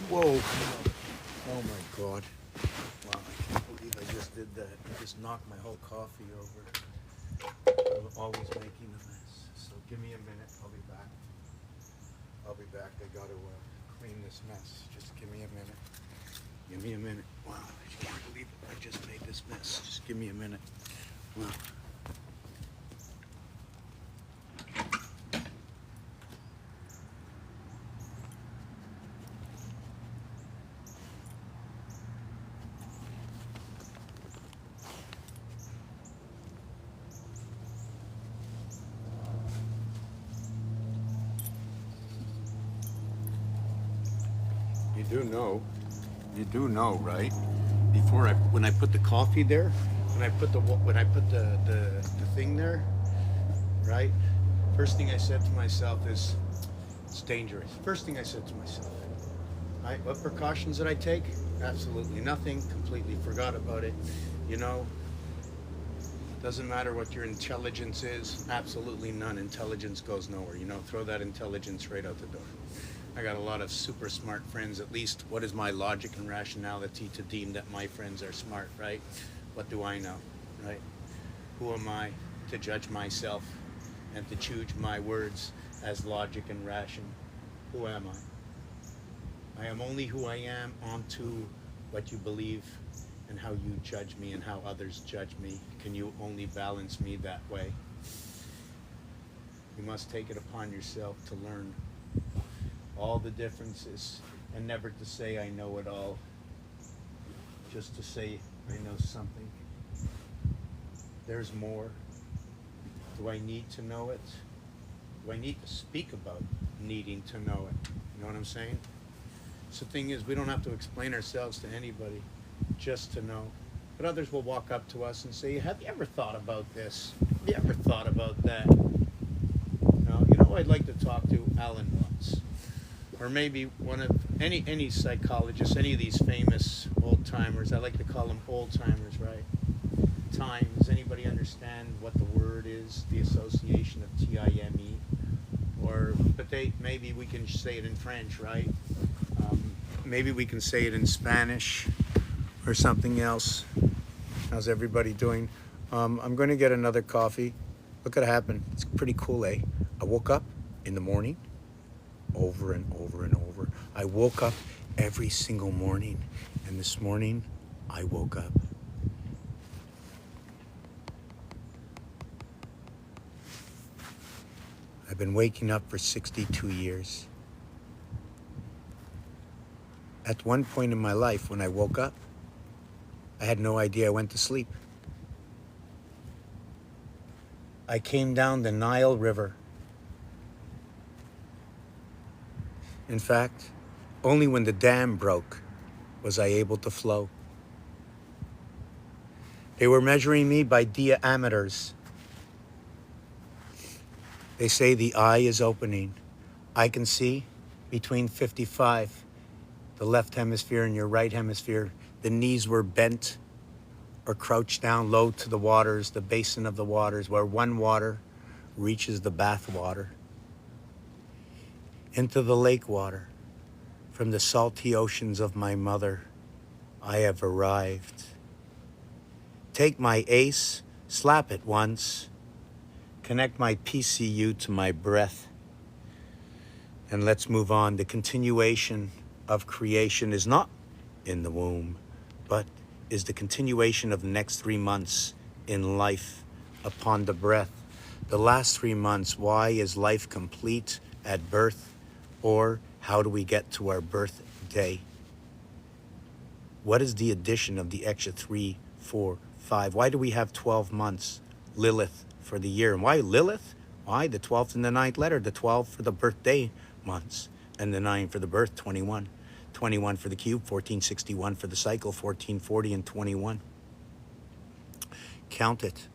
Whoa. Oh my God. Wow, I can't believe I just did that. I just knocked my whole coffee over. I'm always making a mess. So give me a minute. I'll be back. I'll be back. I got to clean this mess. Just give me a minute. Give me a minute. Wow, I can't believe I just made this mess. Just give me a minute. Wow. You do know, right? When I put the coffee there, when I put the thing there, right? First thing I said to myself is, it's dangerous. First thing I said to myself. Right? What precautions did I take? Absolutely nothing. Completely forgot about it. You know, doesn't matter what your intelligence is. Absolutely none. Intelligence goes nowhere. You know, throw that intelligence right out the door. I got a lot of super smart friends. At least, what is my logic and rationality to deem that my friends are smart, right? What do I know, right? Who am I to judge myself and to choose my words as logic and ration? Who am I? I am only who I am onto what you believe and how you judge me and how others judge me. Can you only balance me that way? You must take it upon yourself to learn all the differences and never to say I know it all, just to say I know something. There's more. Do I need to know it? Do I need to speak about needing to know it? You know what I'm saying? So the thing is, we don't have to explain ourselves to anybody just to know. But others will walk up to us and say, have you ever thought about this? Have you ever thought about that? I'd like to talk to Alan Watts. Or maybe one of any psychologist, any of these famous old timers. I like to call them old timers, right? Time. Does anybody understand what the word is? The association of T-I-M-E, maybe we can say it in French, right? Maybe we can say it in Spanish or something else. How's everybody doing? I'm going to get another coffee. Look what happened. It's pretty cool, eh? I woke up in the morning. Over and over and over. I woke up every single morning, and this morning I woke up. I've been waking up for 62 years. At one point in my life, when I woke up, I had no idea I went to sleep. I came down the Nile River. In fact, only when the dam broke was I able to flow. They were measuring me by diameters. They say the eye is opening. I can see between 55, the left hemisphere and your right hemisphere. The knees were bent or crouched down low to the waters, the basin of the waters, where one water reaches the bath water. Into the lake water, from the salty oceans of my mother, I have arrived. Take my ace, slap it once, connect my PCU to my breath, and let's move on. The continuation of creation is not in the womb, but is the continuation of the next 3 months in life upon the breath. The last 3 months, why is life complete at birth? Or how do we get to our birthday? What is the addition of the extra 3, 4, 5? Why do we have 12 months, Lilith, for the year? And why Lilith? Why the 12th and the 9th letter? The 12 for the birthday months, and the 9 for the birth, 21. 21 for the cube, 1461 for the cycle, 1440 and 21. Count it.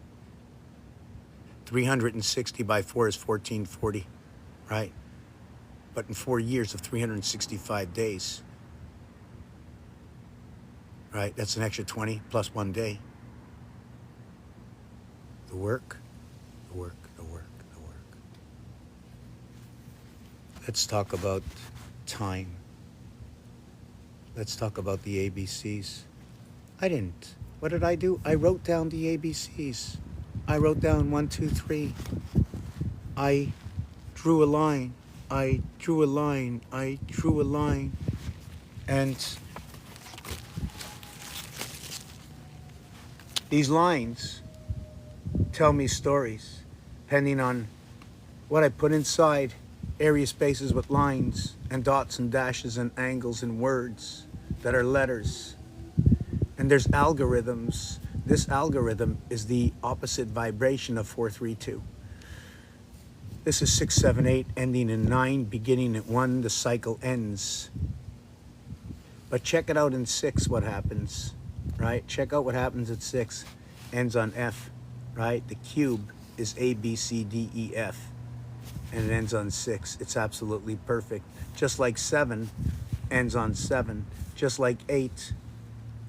360 by 4 is 1440, right? But in 4 years of 365 days, right? That's an extra 20 plus 1 day. The work, the work, the work, the work. Let's talk about time. Let's talk about the ABCs. I didn't. What did I do? I wrote down the ABCs. I wrote down 1, 2, 3. I drew a line. I drew a line. I drew a line. And these lines tell me stories, depending on what I put inside area spaces with lines and dots and dashes and angles and words that are letters. And there's algorithms. This algorithm is the opposite vibration of 432. This is 6, 7, 8, ending in 9, beginning at 1. The cycle ends. But check it out in 6, what happens, right? Check out what happens at 6. Ends on F, right? The cube is A, B, C, D, E, F. And it ends on 6. It's absolutely perfect. Just like 7 ends on 7. Just like 8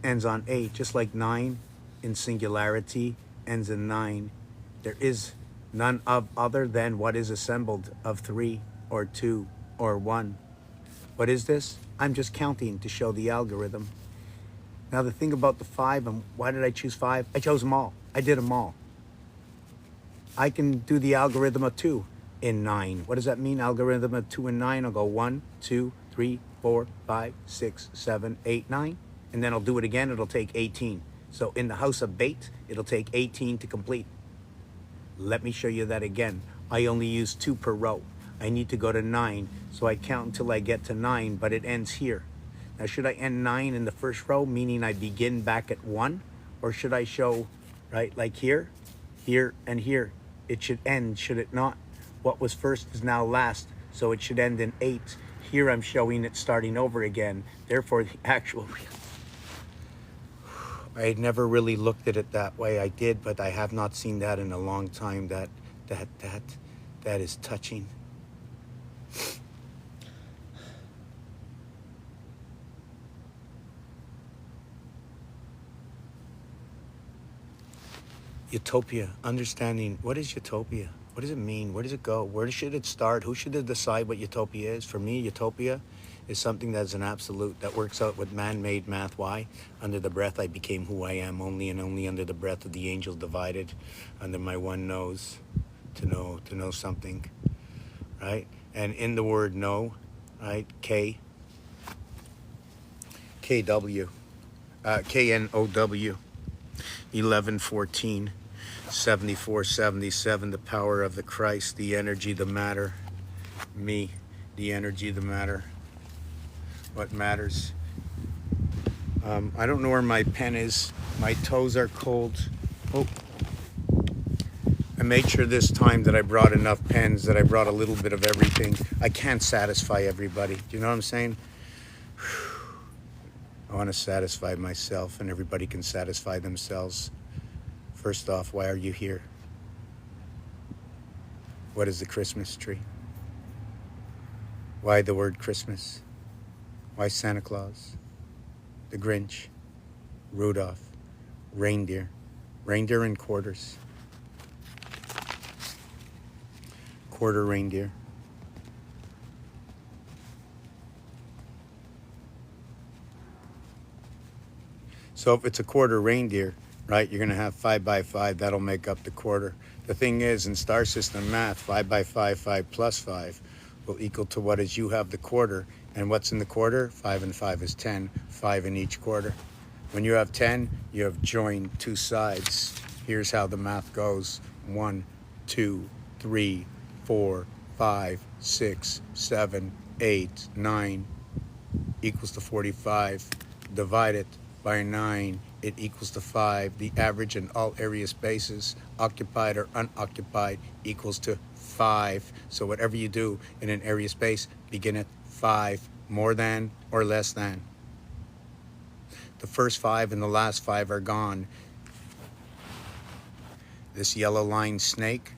ends on 8. Just like 9 in singularity ends in 9. There is none of other than what is assembled of 3 or 2 or 1. What is this? I'm just counting to show the algorithm. Now the thing about the 5, and why did I choose 5? I chose them all. I did them all. I can do the algorithm of 2 in 9. What does that mean? Algorithm of 2 and 9. I'll go 1, 2, 3, 4, 5, 6, 7, 8, 9. And then I'll do it again. It'll take 18. So in the house of bait, it'll take 18 to complete. Let me show you that again. I only use 2 per row. I need to go to 9. So I count until I get to 9, but it ends here. Now, should I end 9 in the first row, meaning I begin back at 1? Or should I show, right, like here, here, and here? It should end, should it not? What was first is now last, so it should end in 8. Here I'm showing it starting over again. Therefore, the actual... I had never really looked at it that way. I did, but I have not seen that in a long time. That is touching. Utopia, understanding. What is utopia? What does it mean? Where does it go? Where should it start? Who should decide what utopia is? For me, utopia is something that's an absolute, that works out with man-made math. Why? Under the breath I became who I am, only and only under the breath of the angels divided, under my one nose, to know something, right? And in the word know, right, KW, KNOW, 1114, 7477, the power of the Christ, the energy, the matter, me, the energy, the matter, what matters. I don't know where my pen is. My toes are cold. Oh, I made sure this time that I brought enough pens, that I brought a little bit of everything. I can't satisfy everybody. Do you know what I'm saying? I want to satisfy myself, and everybody can satisfy themselves. First off, why are you here? What is the Christmas tree? Why the word Christmas? Why Santa Claus? The Grinch? Rudolph? Reindeer? Reindeer in quarters? Quarter reindeer? So if it's a quarter reindeer, right, you're going to have 5 by 5. That'll make up the quarter. The thing is, in star system math, 5 by 5, 5 plus 5 will equal to what is you have the quarter. And what's in the quarter? 5 and 5 is 10. 5 in each quarter. When you have 10, you have joined 2 sides. Here's how the math goes. 1, 2, 3, 4, 5, 6, 7, 8, 9 equals to 45. Divide it by 9, it equals to 5. The average in all area spaces, occupied or unoccupied, equals to 5. So whatever you do in an area space, begin at 5, more than or less than. The first 5 and the last 5 are gone. This yellow line snake,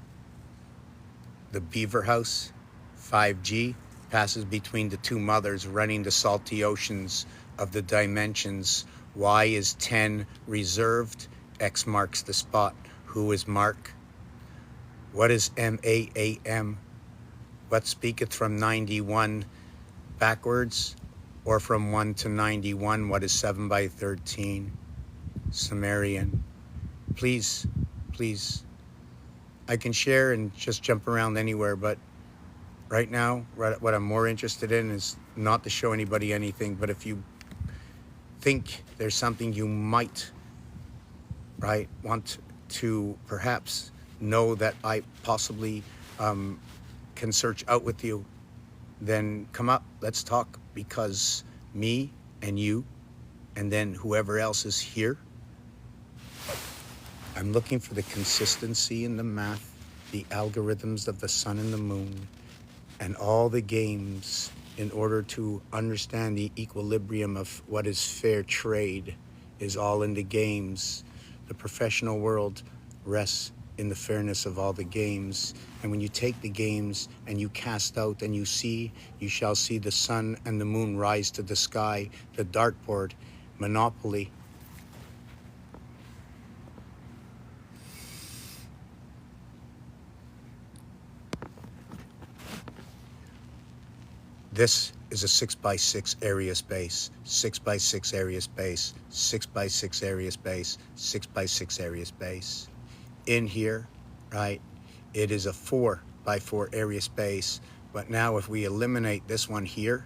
the beaver house, 5G, passes between the 2 mothers, running the salty oceans of the dimensions. Y is 10 reserved. X marks the spot. Who is Mark? What is MAAM? What speaketh from 91 backwards? or from 1 to 91, what is 7 by 13? Sumerian. Please, please. I can share and just jump around anywhere, but right now, what I'm more interested in is not to show anybody anything, but if you think there's something you might, right, want to perhaps know that I possibly can search out with you, then come up, let's talk, because me and you, and then whoever else is here, I'm looking for the consistency in the math, the algorithms of the sun and the moon, and all the games in order to understand the equilibrium of what is fair trade is all in the games. The professional world rests in the fairness of all the games. And when you take the games and you cast out and you see, you shall see the sun and the moon rise to the sky, the dartboard, Monopoly. This is a 6x6 area space, 6x6 area space, 6x6 area space, 6x6 area space. In here, right, it is a 4x4 area space. But now if we eliminate this one here,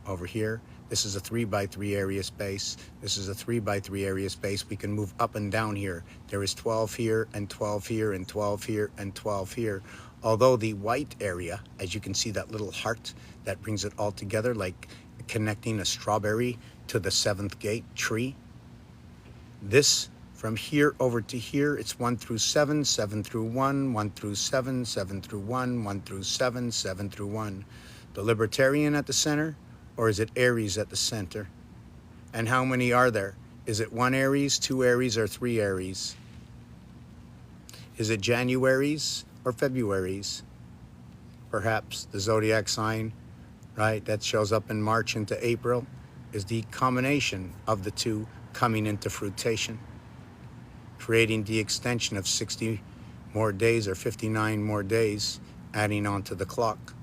over here, this is a 3x3 area space. This is a 3x3 area space. We can move up and down here. There is 12 here and 12 here and 12 here and 12 here. Although the white area, as you can see that little heart that brings it all together, like connecting a strawberry to the 7th gate tree. This from here over to here, it's 1 through 7, 7 through 1, 1 through 7, 7 through 1, 1 through 7, 7 through 1. The libertarian at the center, or is it Aries at the center? And how many are there? Is it 1 Aries, 2 Aries, or 3 Aries? Is it Januaries or Februaries? Perhaps the zodiac sign, right, that shows up in March into April is the combination of the two coming into fruition, creating the extension of 60 more days or 59 more days, adding on to the clock.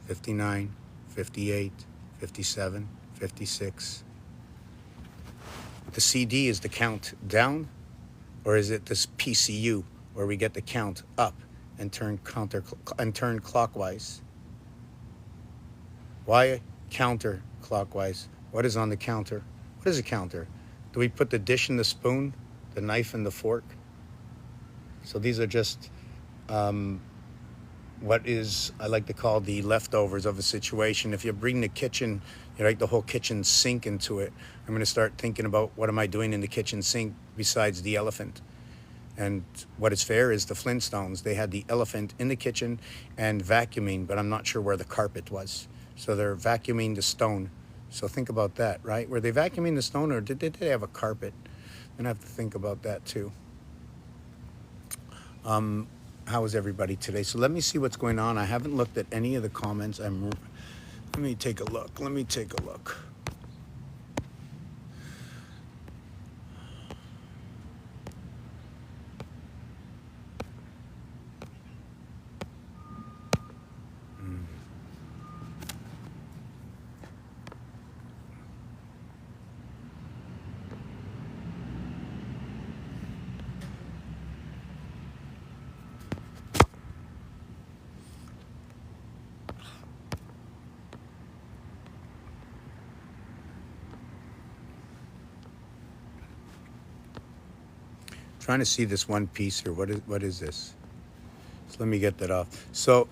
59, 58, 57, 56. The CD is the count down, or is it this PCU where we get the count up and turn clockwise? Why counterclockwise? What is on the counter? What is a counter? Do we put the dish and the spoon, the knife and the fork? So these are just what is, I like to call, the leftovers of a situation. If you bring the kitchen, you like the whole kitchen sink into it, I'm going to start thinking about what am I doing in the kitchen sink besides the elephant. And what is fair is the Flintstones. They had the elephant in the kitchen and vacuuming, but I'm not sure where the carpet was. So they're vacuuming the stone. So think about that, right? Were they vacuuming the stone, or did they have a carpet? I'm gonna have to think about that too. How is everybody today? So let me see what's going on. I haven't looked at any of the comments. Let me take a look. Trying to see this one piece here. What is this? So let me get that off. So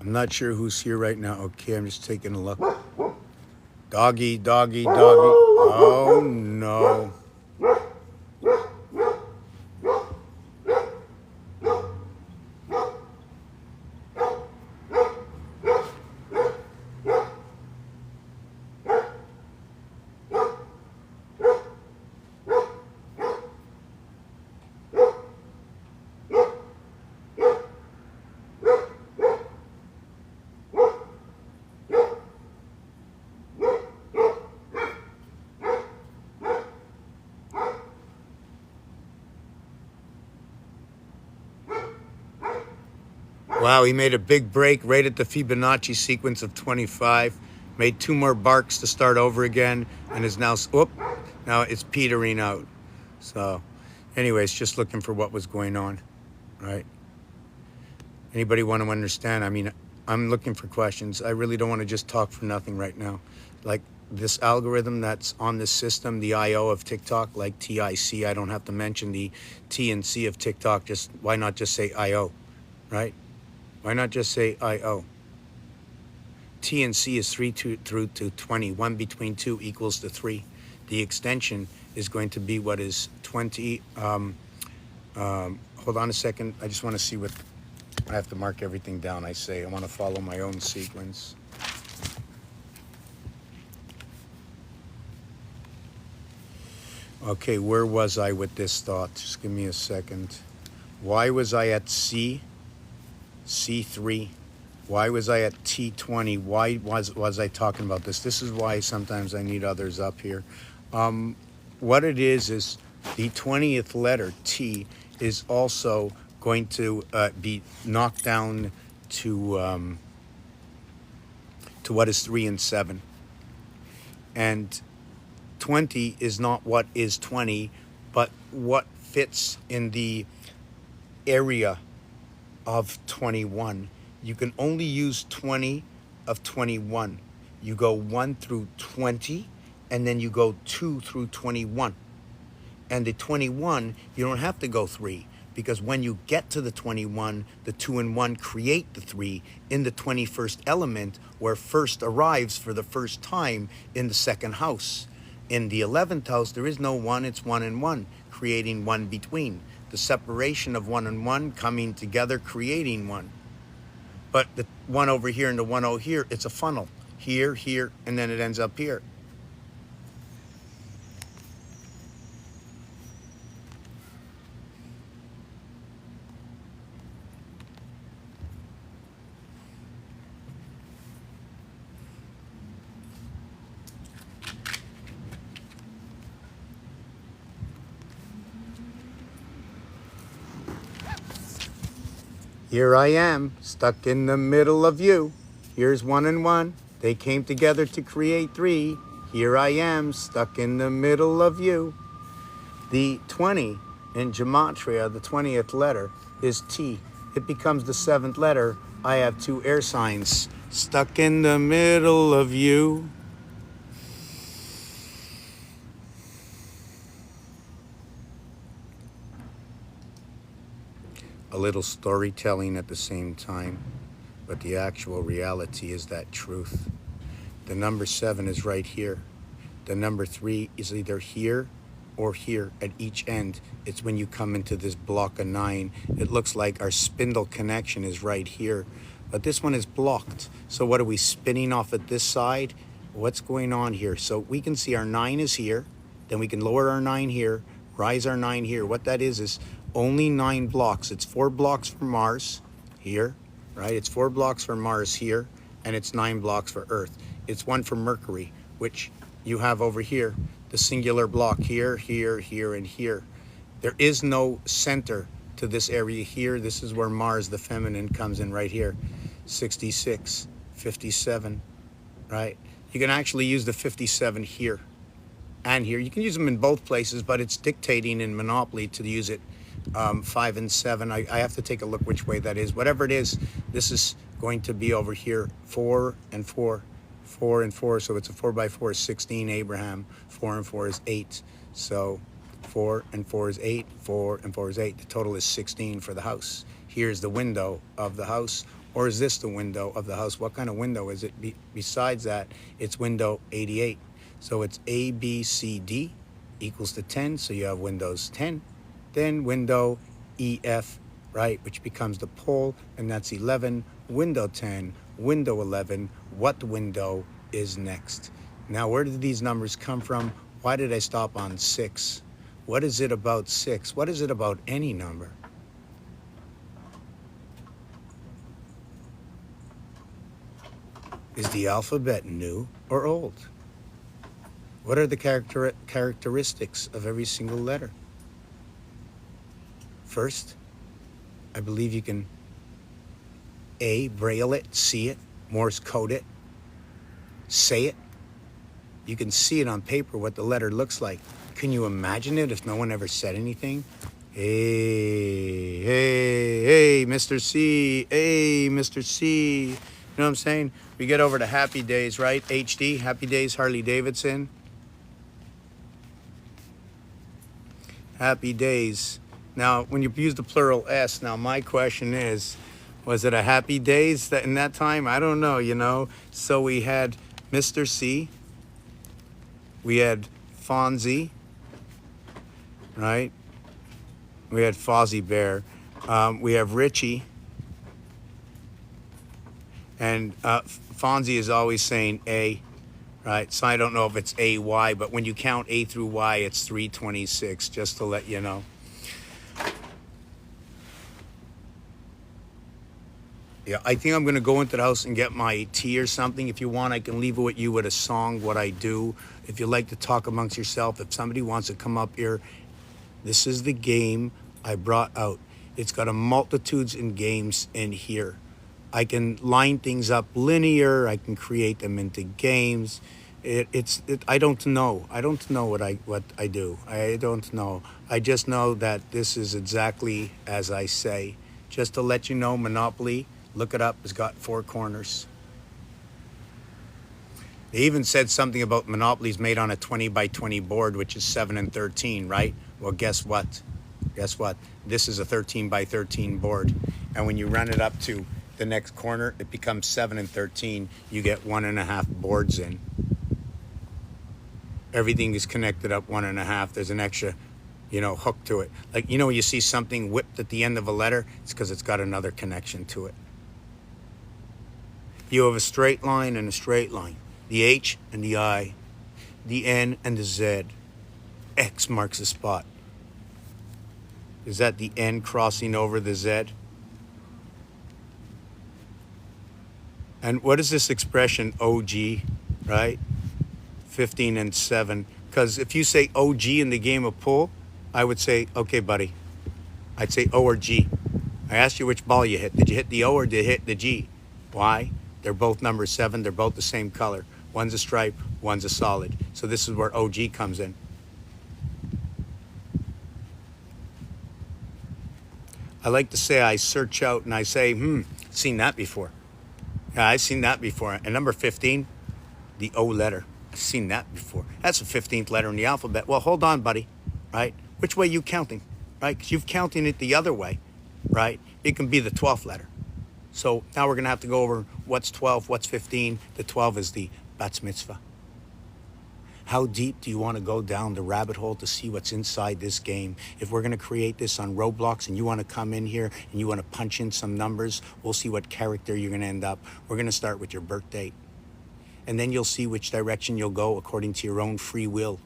I'm not sure who's here right now. Okay, I'm just taking a look. Doggy. Oh no. Wow, he made a big break right at the Fibonacci sequence of 25. Made 2 more barks to start over again, and is now, whoop, now it's petering out. So, anyways, just looking for what was going on, right? Anybody want to understand? I mean, I'm looking for questions. I really don't want to just talk for nothing right now. Like this algorithm that's on this system, the IO of TikTok, like TIC, I don't have to mention the T and C of TikTok. Just why not just say IO, right? Why not just say IO? T and C is 3 through to 20. 1 between 2 equals to 3. The extension is going to be what is 20. Hold on a second. I just want to see what, I have to mark everything down. I want to follow my own sequence. Okay, where was I with this thought? Just give me a second. Why was I at C, C3? Why was I at T20? Why was I talking about this? This is why sometimes I need others up here. What it is the 20th letter, T, is also going to be knocked down to what is 3 and 7. And 20 is not what is 20, but what fits in the area of 21. You can only use 20 of 21. You go 1 through 20, and then you go 2 through 21. And the 21, you don't have to go 3, because when you get to the 21, the 2 and 1 create the 3 in the 21st element, where first arrives for the first time in the second house. In the 11th house, there is no 1, it's 1 and 1, creating 1 between. The separation of 1 and 1 coming together, creating 1. But the 1 over here and the 1 over here, it's a funnel. Here, here, and then it ends up here. Here I am, stuck in the middle of you. Here's 1 and 1. They came together to create 3. Here I am, stuck in the middle of you. The 20 in Gematria, the 20th letter, is T. It becomes the 7th letter. I have 2 air signs. Stuck in the middle of you. A little storytelling at the same time, but the actual reality is that truth. The number 7 is right here. The number 3 is either here or here at each end. It's when you come into this block of 9. It looks like our spindle connection is right here, but this one is blocked. So what are we spinning off at this side? What's going on here? So we can see our 9 is here, then we can lower our 9 here, rise our 9 here. What that is only 9 blocks. It's 4 blocks for Mars here, right? It's 4 blocks for Mars here, and it's 9 blocks for Earth. It's 1 for Mercury, which you have over here, the singular block here, here, here, and here. There is no center to this area here. This is where Mars, the feminine, comes in right here. 66, 57, right? You can actually use the 57 here and here. You can use them in both places, but it's dictating in Monopoly to use it 5 and 7. I have to take a look which way that is. Whatever it is, this is going to be over here 4 and 4, 4 and 4. So it's a 4 by 4 is 16 Abraham. 4 and 4 is 8. So 4 and 4 is 8. 4 and 4 is 8. The total is 16 for the house. Here's the window of the house. Or is this the window of the house? What kind of window is it? Besides that, it's window 88. So it's A, B, C, D equals to 10. So you have windows 10. Then window EF, right, which becomes the pole, and that's 11. Window 10, window 11. What window is next? Now, where did these numbers come from? Why did I stop on 6? What is it about 6? What is it about any number? Is the alphabet new or old? What are the characteristics of every single letter? First, I believe you can A, braille it, see it, Morse code it, say it. You can see it on paper what the letter looks like. Can you imagine it if no one ever said anything? Hey, hey, hey, Mr. C, hey, Mr. C. You know what I'm saying? We get over to Happy Days, right? HD, Happy Days, Harley Davidson. Happy Days. Now, when you use the plural S, now my question is, was it a Happy Days that in that time? I don't know, you know. So we had Mr. C, we had Fonzie, right? We had Fozzie Bear. We have Richie. And Fonzie is always saying A, right? So I don't know if it's AY, but when you count A through Y, it's 326, just to let you know. Yeah, I think I'm going to go into the house and get my tea or something. If you want, I can leave it with you with a song, what I do. If you like to talk amongst yourself, if somebody wants to come up here, this is the game I brought out. It's got a multitudes in games in here. I can line things up linear. I can create them into games. I don't know. I don't know what I do. I don't know. I just know that this is exactly as I say. Just to let you know, Monopoly, look it up, it's got 4 corners. They even said something about Monopoly's made on a 20 by 20 board, which is 7 and 13, right? Well, guess what? Guess what? This is a 13 by 13 board. And when you run it up to the next corner, it becomes 7 and 13. You get 1.5 boards in. Everything is connected up 1.5. There's an extra, hook to it. Like, when you see something whipped at the end of a letter, it's because it's got another connection to it. You have a straight line and a straight line. The H and the I. The N and the Z. X marks the spot. Is that the N crossing over the Z? And what is this expression, OG, right? 15 and 7. Because if you say OG in the game of pool, I would say, okay, buddy. I'd say O or G. I asked you which ball you hit. Did you hit the O or did you hit the G? Why? They're both number 7. They're both the same color. One's a stripe, one's a solid. So this is where OG comes in. I like to say I search out and I say, seen that before. Yeah, I've seen that before. And number 15, the O letter. I've seen that before. That's the 15th letter in the alphabet. Well, hold on, buddy, right? Which way are you counting, right? Because you're counting it the other way, right? It can be the 12th letter. So now we're going to have to go over what's 12, what's 15. The 12 is the Bat Mitzvah. How deep do you want to go down the rabbit hole to see what's inside this game? If we're going to create this on Roblox and you want to come in here and you want to punch in some numbers, we'll see what character you're going to end up. We're going to start with your birth date. And then you'll see which direction you'll go according to your own free will.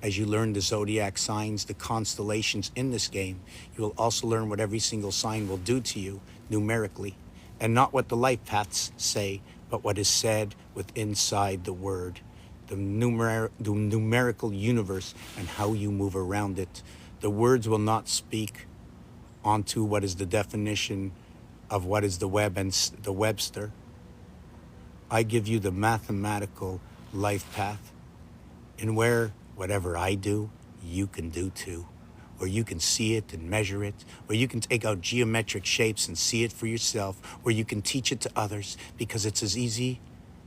As you learn the zodiac signs, the constellations in this game, you will also learn what every single sign will do to you numerically. And not what the life paths say, but what is said with inside the word. The numerical universe and how you move around it. The words will not speak onto what is the definition of what is the web and the Webster. I give you the mathematical life path, and where whatever I do, you can do too. Where you can see it and measure it, where you can take out geometric shapes and see it for yourself, where you can teach it to others, because it's as easy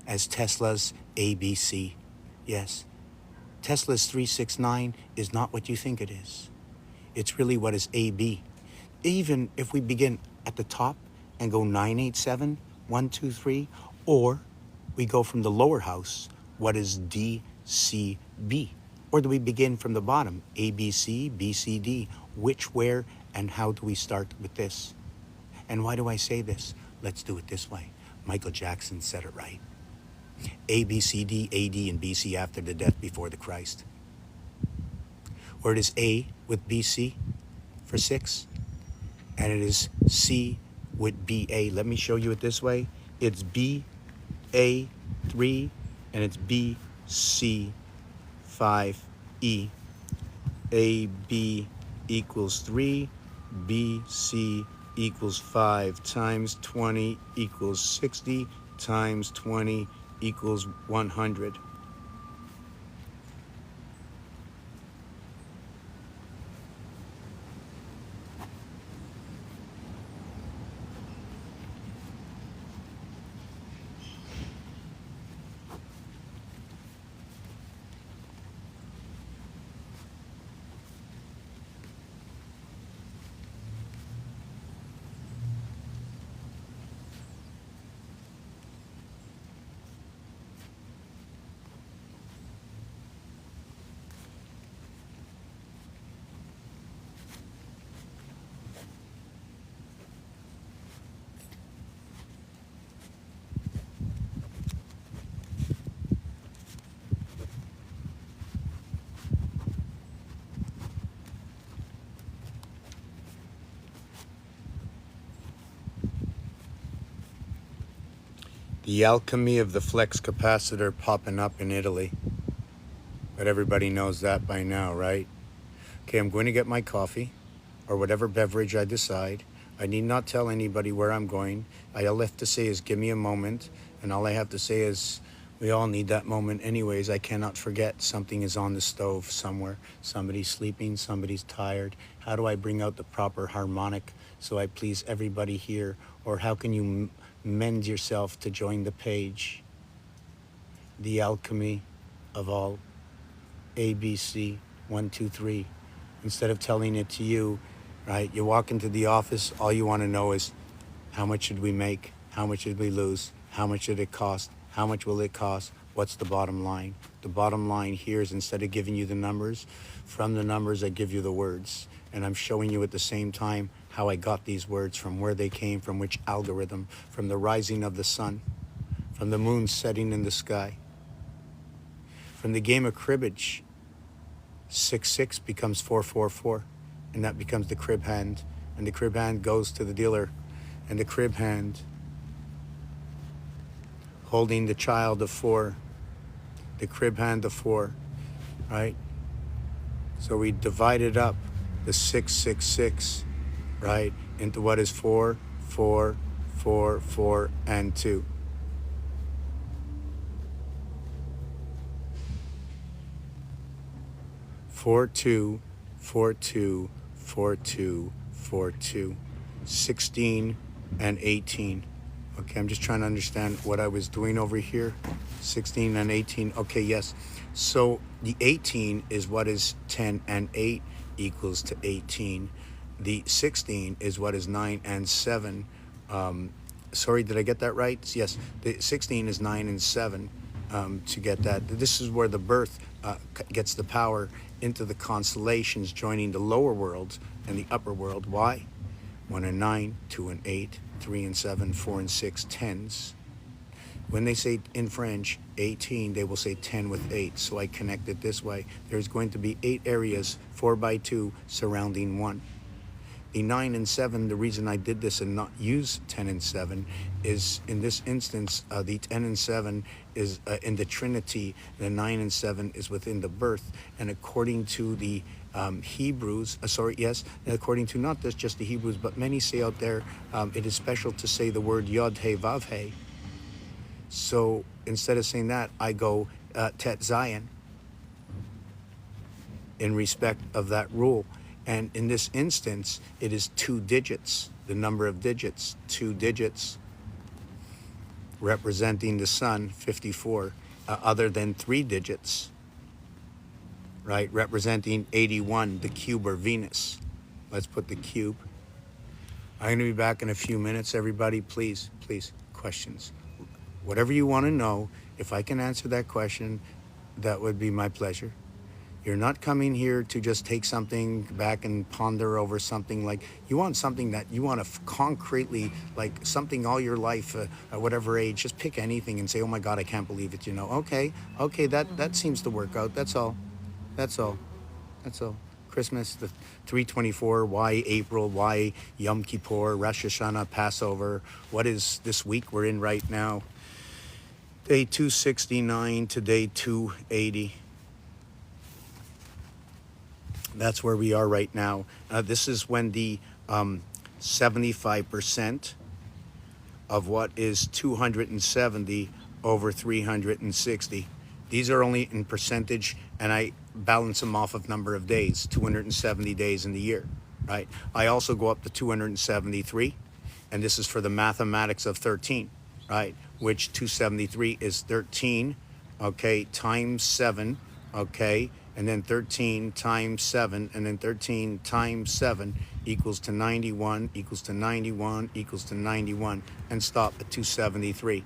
as Tesla's ABC. Yes, Tesla's 369 is not what you think it is. It's really what is AB. Even if we begin at the top and go 987, 1, 2, 3, or we go from the lower house, what is DCB? Or do we begin from the bottom, ABC, BCD? Which, where, and how do we start with this? And why do I say this? Let's do it this way. Michael Jackson said it right. A, B, C, D, A, D, and B, C after the death before the Christ. Or it is A with B, C for 6. And it is C with B, A. Let me show you it this way. It's B, A, 3, and it's B, C, 5, E. A, B equals 3, B, C equals 5 times 20 equals 60 times 20 equals 100. The alchemy of the flex capacitor popping up in Italy. But everybody knows that by now, right? Okay, I'm going to get my coffee or whatever beverage I decide. I need not tell anybody where I'm going. All I have to say is give me a moment. And all I have to say is we all need that moment anyways. I cannot forget something is on the stove somewhere. Somebody's sleeping, somebody's tired. How do I bring out the proper harmonic so I please everybody here? Or how can you mend yourself to join the page? The alchemy of all ABC 1 2 3. Instead of telling it to you, right? You walk into the office, all you want to know is how much should we make? How much did we lose? How much did it cost? How much will it cost? What's the bottom line? The bottom line here is instead of giving you the numbers, from the numbers I give you the words. And I'm showing you at the same time how I got these words, from where they came, from which algorithm, from the rising of the sun, from the moon setting in the sky. From the game of cribbage, 6-6 becomes 4-4-4, and that becomes the crib hand. And the crib hand goes to the dealer, and the crib hand holding the child of 4, the crib hand of 4, right? So we divided up the 6-6-6, right, into what is 4, 4, 4, 4, and 2. 4 2 4 2 4 2 4 2 16 and 18. Okay, I'm just trying to understand what I was doing over here. 16 and 18. Okay, yes. So the 18 is what is 10 and 8 equals to 18. The 16 is what is 9 and 7. Sorry, did I get that right? Yes, the 16 is 9 and 7 to get that. This is where the birth gets the power into the constellations, joining the lower world and the upper world. Why? 1 and 9, 2 and 8, 3 and 7, 4 and 6, 10s. When they say in French 18, they will say 10 with 8. So I connect it this way. There's going to be 8 areas, 4 by 2, surrounding 1. The 9 and 7, the reason I did this and not use 10 and 7 is in this instance, the 10 and 7 is in the Trinity. The 9 and 7 is within the birth. And according to the Hebrews, according to not just the Hebrews, but many say out there, it is special to say the word Yod He Vav He. So instead of saying that, I go Tet Zion in respect of that rule. And in this instance, it is 2 digits, the number of digits, 2 digits, representing the sun, 54, other than 3 digits, right, representing 81, the cube or Venus. Let's put the cube. I'm going to be back in a few minutes, everybody. Please, questions. Whatever you want to know, if I can answer that question, that would be my pleasure. You're not coming here to just take something back and ponder over something. Like, you want something that you want to concretely, like something all your life, at whatever age, just pick anything and say, oh my God, I can't believe it, Okay, that seems to work out. That's all. Christmas, the 324, why April, why Yom Kippur, Rosh Hashanah, Passover. What is this week we're in right now? Day 269 to day 280. That's where we are right now. This is when the 75% of what is 270 over 360. These are only in percentage, and I balance them off of number of days, 270 days in the year, right? I also go up to 273, and this is for the mathematics of 13, right? Which 273 is 13, okay, times 7, okay, and then 13 times 7, and then 13 times 7 equals to 91, equals to 91, equals to 91, and stop at 273.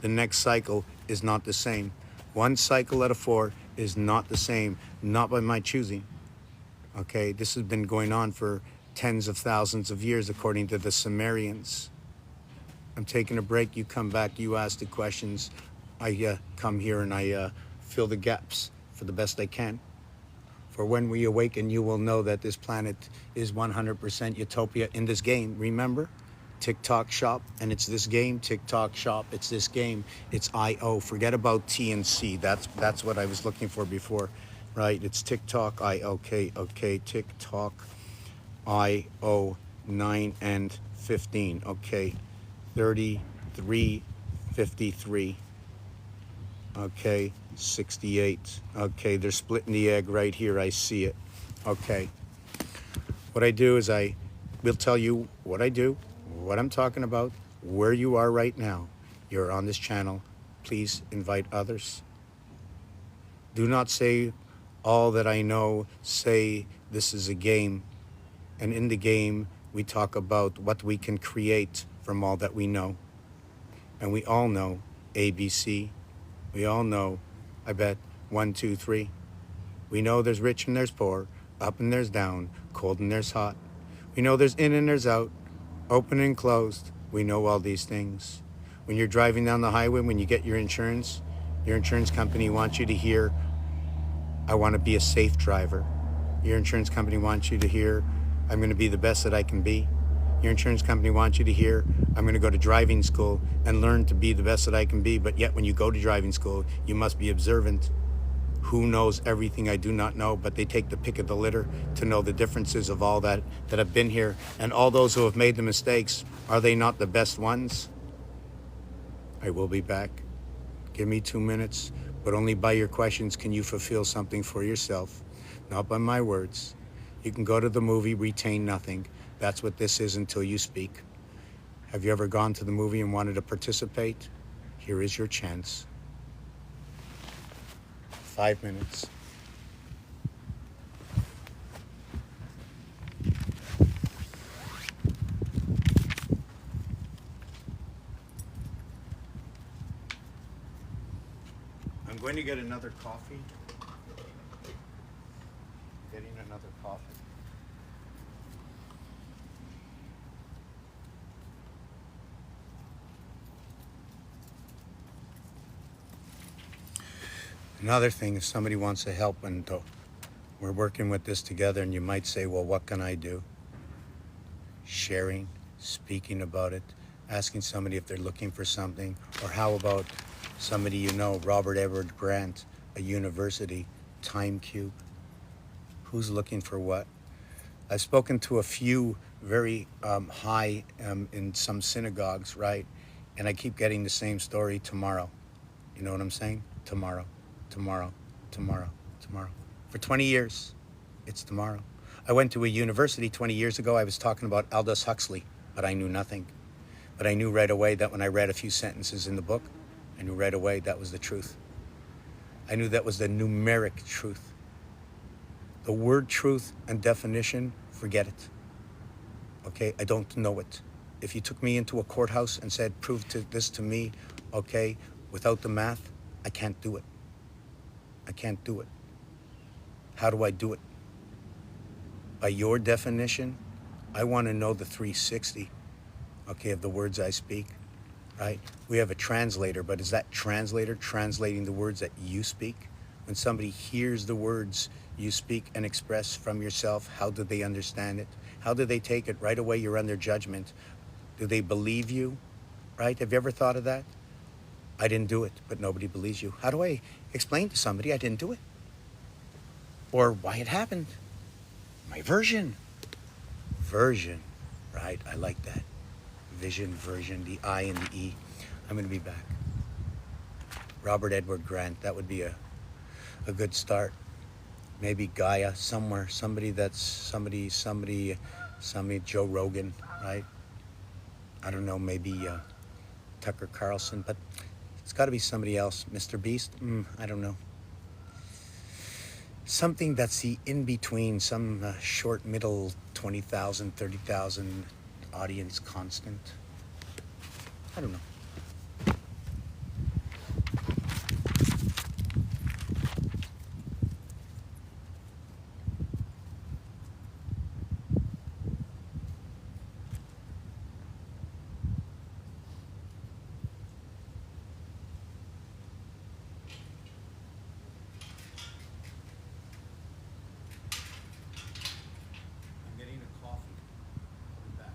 The next cycle is not the same. One cycle out of 4 is not the same, not by my choosing. Okay, this has been going on for tens of thousands of years, according to the Sumerians. I'm taking a break. You come back, you ask the questions. I come here and I fill the gaps for the best I can. For when we awaken, you will know that this planet is 100% utopia in this game. Remember? TikTok shop, and it's this game. TikTok shop, it's this game. It's IO. Forget about T and C. That's what I was looking for before, right? It's TikTok IOK. Okay, TikTok IO 9 and 15. Okay, 3353. Okay, 68. Okay, they're splitting the egg right here. I see it. Okay. What I do is I will tell you what I do, what I'm talking about, where you are right now. You're on this channel. Please invite others. Do not say all that I know. Say this is a game. And in the game, we talk about what we can create from all that we know. And we all know ABC. We all know, I bet, 1, 2, 3. We know there's rich and there's poor, up and there's down, cold and there's hot. We know there's in and there's out, open and closed. We know all these things. When you're driving down the highway, when you get your insurance company wants you to hear, I want to be a safe driver. Your insurance company wants you to hear, I'm going to be the best that I can be. Your insurance company wants you to hear, I'm going to go to driving school and learn to be the best that I can be. But yet when you go to driving school, you must be observant. Who knows everything I do not know, but they take the pick of the litter to know the differences of all that have been here. And all those who have made the mistakes, are they not the best ones? I will be back. Give me 2 minutes, but only by your questions can you fulfill something for yourself, not by my words. You can go to the movie, retain nothing. That's what this is until you speak. Have you ever gone to the movie and wanted to participate? Here is your chance. 5 minutes. I'm going to get another coffee. Getting another coffee. Another thing, if somebody wants to help, and we're working with this together, and you might say, well, what can I do? Sharing, speaking about it, asking somebody if they're looking for something, or how about somebody you know, Robert Edward Grant, a university, Time Cube. Who's looking for what? I've spoken to a few very high in some synagogues, right? And I keep getting the same story tomorrow. You know what I'm saying? Tomorrow. Tomorrow, tomorrow, tomorrow. For 20 years, it's tomorrow. I went to a university 20 years ago. I was talking about Aldous Huxley, but I knew nothing. But I knew right away that when I read a few sentences in the book, I knew right away that was the truth. I knew that was the numeric truth. The word truth and definition, forget it. Okay, I don't know it. If you took me into a courthouse and said, prove this to me, okay, without the math, I can't do it. I can't do it. How do I do it? By your definition, I want to know the 360, okay, of the words I speak, right? We have a translator, but is that translator translating the words that you speak? When somebody hears the words you speak and express from yourself, how do they understand it? How do they take it? Right away, you're under judgment. Do they believe you, right? Have you ever thought of that? I didn't do it, but nobody believes you. How do I explain to somebody I didn't do it? Or why it happened? My version. Version. right? I like that. Vision, version, the I and the E. I'm going to be back. Robert Edward Grant, that would be a good start. Maybe Gaia somewhere, somebody, Joe Rogan, right? I don't know, maybe Tucker Carlson, but it's got to be somebody else. Mr. Beast, I don't know. Something that's the in between, some short, middle, 20,000, 30,000 audience constant. I don't know. I'm getting a coffee. I'll be back.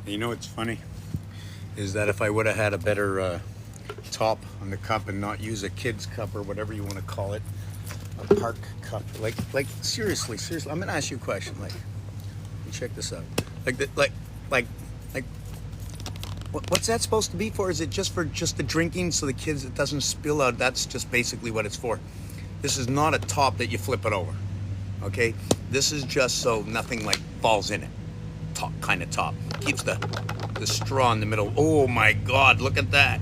You know what's funny is that if I would have had a better top on the cup and not use a kid's cup or whatever you want to call it, a park cup, like seriously, I'm gonna ask you a question. Like, check this out. Like, what's that supposed to be for? Is it just for the drinking so the kids, it doesn't spill out? That's just basically what it's for. This is not a top that you flip it over. Okay, this is just so nothing like falls in it. Top kind of top. Keeps the straw in the middle. Oh my God, look at that.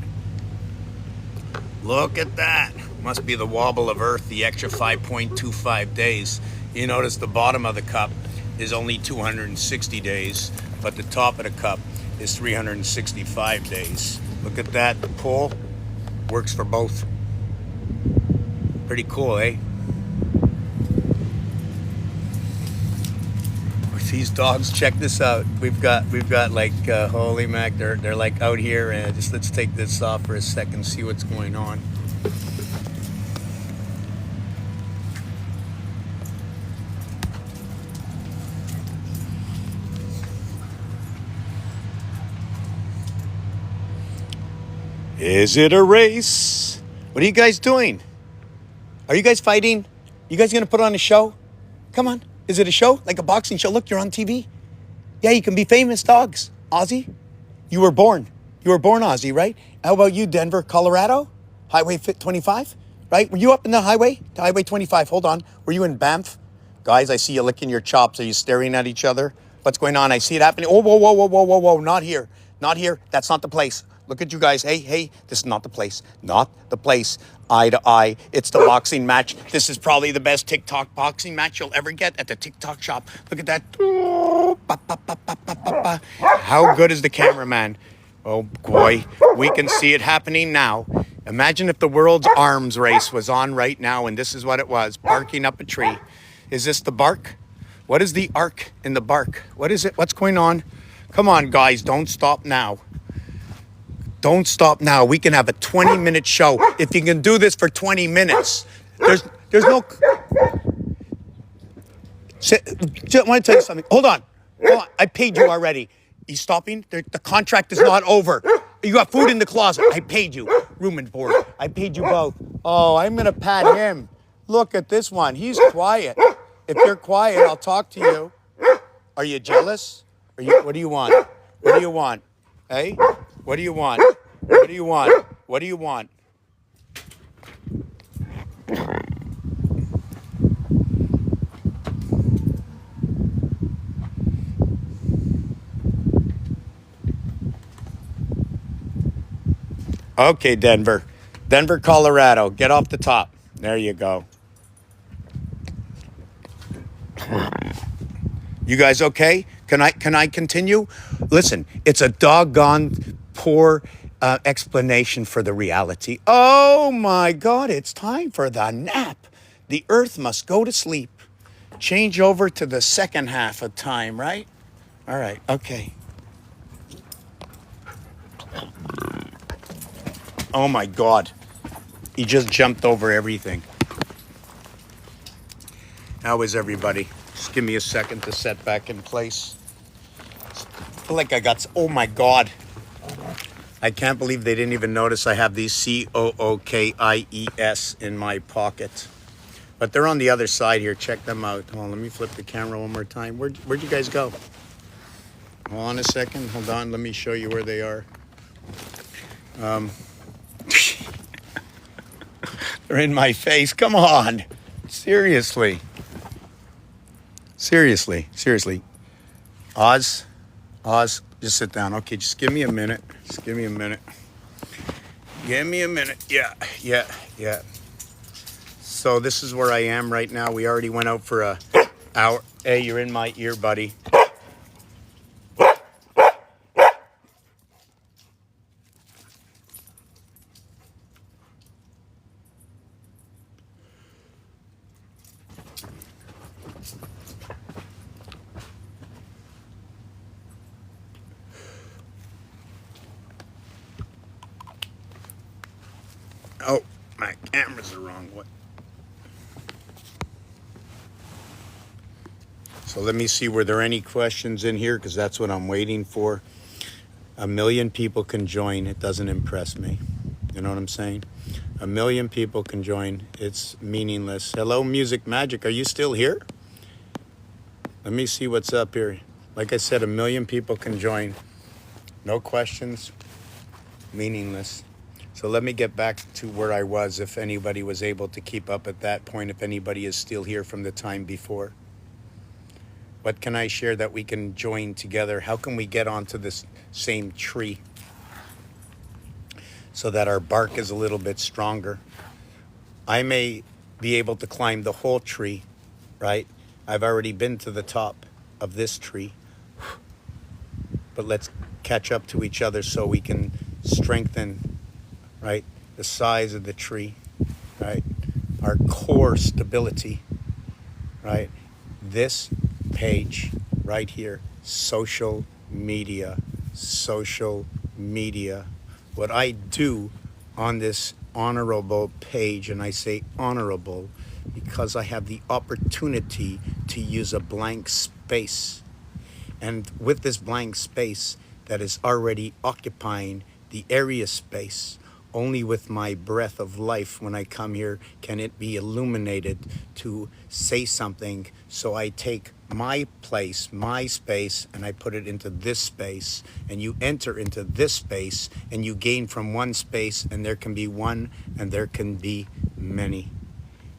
Look at that. Must be the wobble of Earth, the extra 5.25 days. You notice the bottom of the cup is only 260 days, but the top of the cup is 365 days. Look at that. The pull works for both. Pretty cool, eh? These dogs, check this out. We've got like holy mac, they're like out here, and just let's take this off for a second, see what's going on. Is it a race? What are you guys doing? Are you guys fighting? You guys gonna put on a show? Come on. Is it a show? Like a boxing show? Look, you're on TV. Yeah, you can be famous, dogs. Ozzy, you were born. You were born Ozzy, right? How about you, Denver, Colorado? Highway 25, right? Were you up in the highway? Highway 25, hold on. Were you in Banff? Guys, I see you licking your chops. Are you staring at each other? What's going on? I see it happening. Oh, whoa. Not here. Not here. That's not the place. Look at you guys. Hey, this is not the place. Not the place. Eye to eye. It's the boxing match. This is probably the best TikTok boxing match you'll ever get at the TikTok shop. Look at that. How good is the cameraman? Oh boy, we can see it happening now. Imagine if the world's arms race was on right now and this is what it was, barking up a tree. Is this the bark? What is the arc in the bark? What is it? What's going on? Come on, guys, don't stop now. Don't stop now. We can have a 20-minute show. If you can do this for 20 minutes, there's no... I want to tell you something. Hold on. I paid you already. You stopping? The contract is not over. You got food in the closet. I paid you. Room and board. I paid you both. Oh, I'm going to pat him. Look at this one. He's quiet. If you're quiet, I'll talk to you. Are you jealous? What do you want? What do you want? Hey? What do you want? What do you want? What do you want? Okay, Denver, Colorado. Get off the top. There you go. You guys okay? Can I continue? Listen, it's a doggone poor explanation for the reality. Oh my God, it's time for the nap. The earth must go to sleep. Change over to the second half of time, right? All right, okay. Oh my God, he just jumped over everything. How is everybody? Just give me a second to set back in place. I feel like I got, oh my God. I can't believe they didn't even notice I have these COOKIES in my pocket. But they're on the other side here. Check them out. Hold on, let me flip the camera one more time. Where'd you guys go? Hold on a second. Hold on, let me show you where they are. They're in my face. Come on. Seriously. Oz, just sit down. Okay, just give me a minute. Give me a minute. Yeah. So this is where I am right now. We already went out for a hour. Hey, you're in my ear, buddy. Oh, my camera's the wrong way. So let me see, were there any questions in here? Because that's what I'm waiting for. A million people can join. It doesn't impress me. You know what I'm saying? A million people can join. It's meaningless. Hello, Music Magic. Are you still here? Let me see what's up here. Like I said, a million people can join. No questions. Meaningless. So let me get back to where I was, if anybody was able to keep up at that point, if anybody is still here from the time before. What can I share that we can join together? How can we get onto this same tree so that our bark is a little bit stronger? I may be able to climb the whole tree, right? I've already been to the top of this tree. But let's catch up to each other so we can strengthen, right, the size of the tree, right, our core stability, right? This page right here, social media. What I do on this honorable page, and I say honorable because I have the opportunity to use a blank space. And with this blank space that is already occupying the area space, only with my breath of life when I come here can it be illuminated to say something. So I take my place, my space, and I put it into this space, and you enter into this space and you gain from one space, and there can be one and there can be many.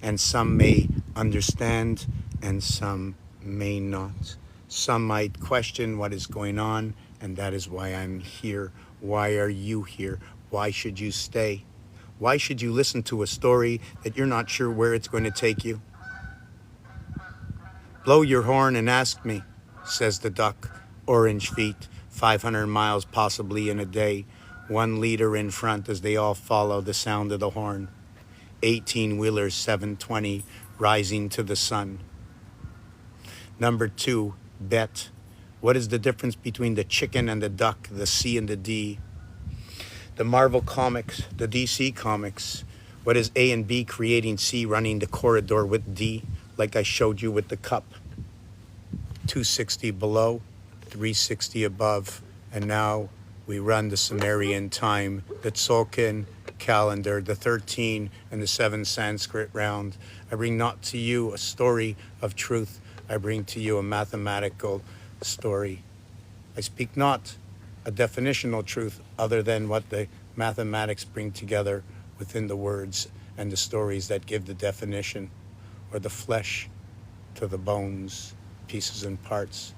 And some may understand and some may not. Some might question what is going on, and that is why I'm here. Why are you here? Why should you stay? Why should you listen to a story that you're not sure where it's going to take you? Blow your horn and ask me, says the duck. Orange feet, 500 miles possibly in a day. 1 liter in front as they all follow the sound of the horn. 18-wheelers, 720, rising to the sun. Number 2, bet. What is the difference between the chicken and the duck, the C and the D? The Marvel comics, the DC comics. What is A and B creating C, running the corridor with D, like I showed you with the cup? 260 below, 360 above, and now we run the Sumerian time, the Tzolk'in calendar, the 13 and the 7 Sanskrit round. I bring not to you a story of truth. I bring to you a mathematical story. I speak not a definitional truth other than what the mathematics bring together within the words and the stories that give the definition, or the flesh to the bones, pieces and parts.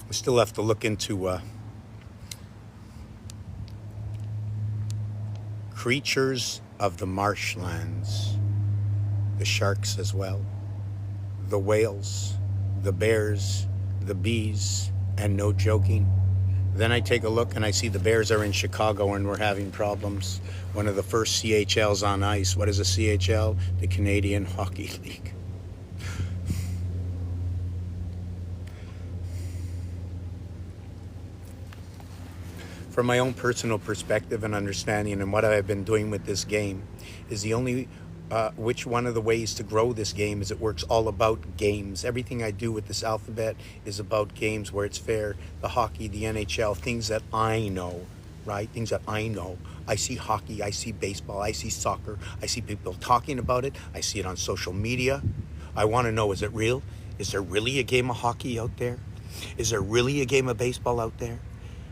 We still have to look into creatures of the marshlands, the sharks as well, the whales, the bears, the bees, and no joking. Then I take a look and I see the Bears are in Chicago and we're having problems. One of the first CHLs on ice. What is a CHL? The Canadian Hockey League. From my own personal perspective and understanding, and what I've been doing with this game is the only which one of the ways to grow this game is it works all about games. Everything I do with this alphabet is about games where it's fair. The hockey, the NHL, things that I know, right? Things that I know. I see hockey, I see baseball, I see soccer, I see people talking about it, I see it on social media. I want to know, is it real? Is there really a game of hockey out there? Is there really a game of baseball out there?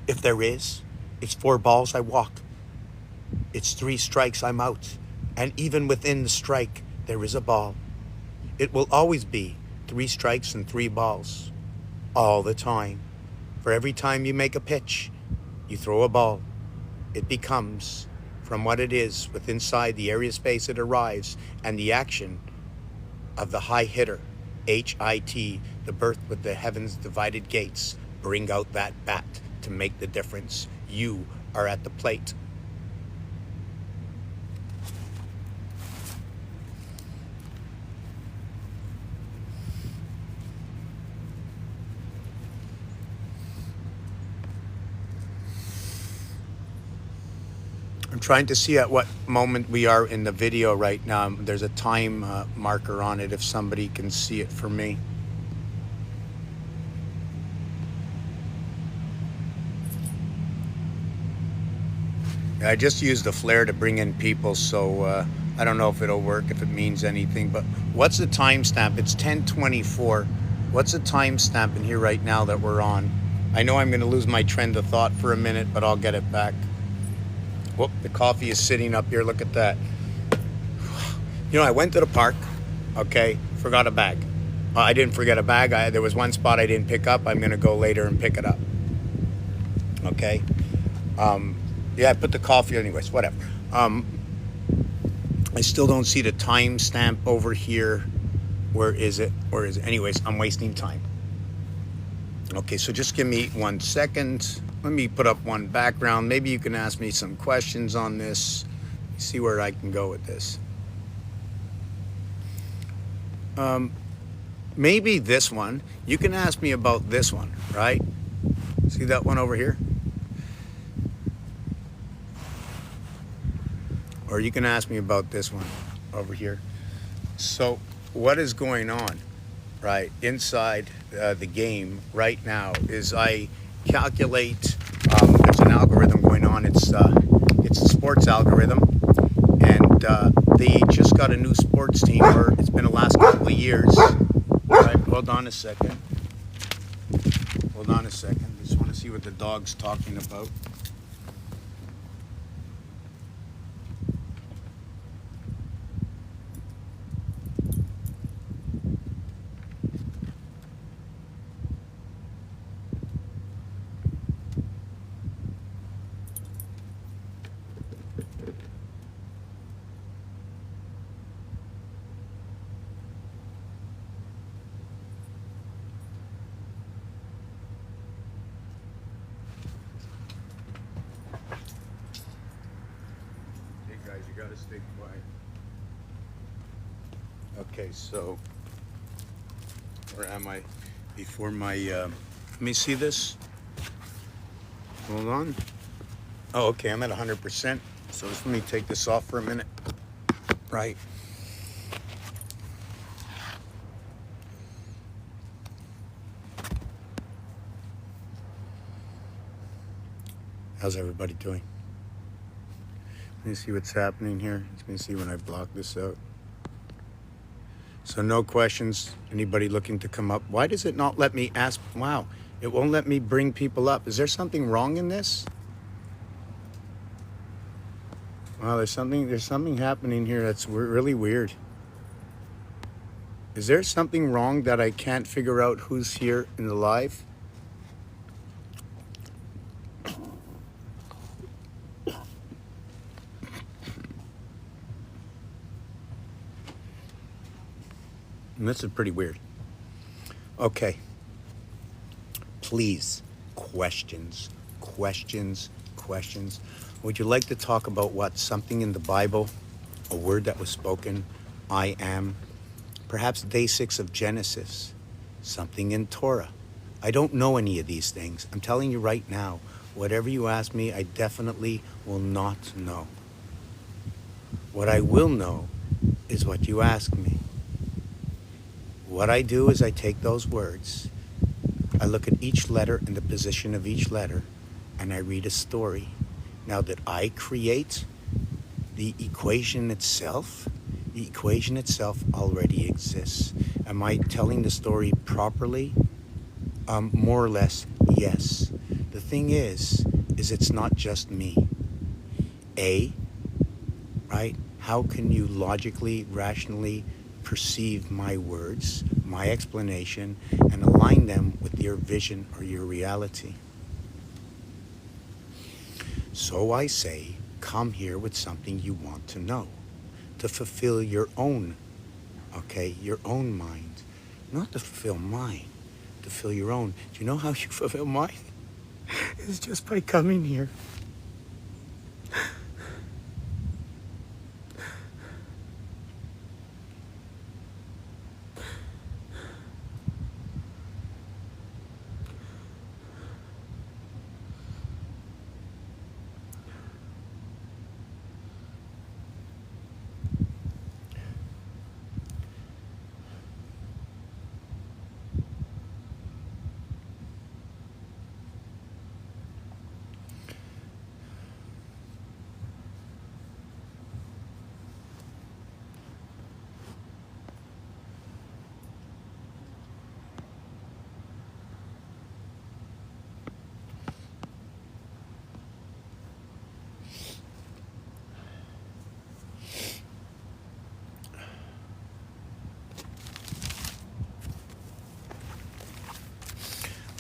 If there is, it's 4 balls, I walk. It's 3 strikes, I'm out. And even within the strike, there is a ball. It will always be 3 strikes and 3 balls. All the time. For every time you make a pitch, you throw a ball. It becomes, from what it is, within inside the area space it arrives, and the action of the high hitter, HIT, the birth with the heavens divided gates, bring out that bat to make the difference. You are at the plate. trying to see at what moment we are in the video right now. There's a time marker on it if somebody can see it for me. I just used the flare to bring in people, so I don't know if it'll work, if it means anything, but what's the timestamp? It's 10:24. What's the timestamp in here right now that we're on? I know I'm going to lose my trend of thought for a minute, but I'll get it back. Whoop, the coffee is sitting up here. Look at that. You know, I went to the park, okay, forgot a bag. I didn't forget a bag. There was one spot I didn't pick up. I'm going to go later and pick it up. Okay. Yeah, I put the coffee anyways, whatever. I still don't see the timestamp over here. Where is it? Where is it? Anyways, I'm wasting time. Okay, so just give me 1 second. Let me put up one background. Maybe you can ask me some questions on this. See where I can go with this. Maybe this one. You can ask me about this one, right? See that one over here? Or you can ask me about this one over here. So what is going on, right, inside the game right now is I calculate, there's an algorithm going on. It's a sports algorithm, and they just got a new sports team, or it's been the last couple of years. Right, hold on a second. Hold on a second. Just want to see what the dog's talking about. Guys, you gotta stay quiet. Okay, so where am I? Before my let me see this. Hold on. Oh, okay, I'm at 100%. So just let me take this off for a minute. Right. How's everybody doing? Let me see what's happening here. Let me see when I block this out. So no questions. Anybody looking to come up? Why does it not let me ask? Wow, it won't let me bring people up. Is there something wrong in this? Wow, there's something happening here that's really weird. Is there something wrong that I can't figure out who's here in the live? And this is pretty weird. Okay. Please, questions. Would you like to talk about what? Something in the Bible? A word that was spoken? I am? Perhaps day 6 of Genesis? Something in Torah? I don't know any of these things. I'm telling you right now, whatever you ask me, I definitely will not know. What I will know is what you ask me. What I do is I take those words, I look at each letter and the position of each letter, and I read a story. Now that I create the equation itself already exists. Am I telling the story properly? More or less, yes. The thing is it's not just me. Right? How can you logically, rationally perceive my words, my explanation, and align them with your vision or your reality? So I say, come here with something you want to know, to fulfill your own, your own mind. Not to fulfill mine, to fulfill your own. Do you know how you fulfill mine? It's just by coming here.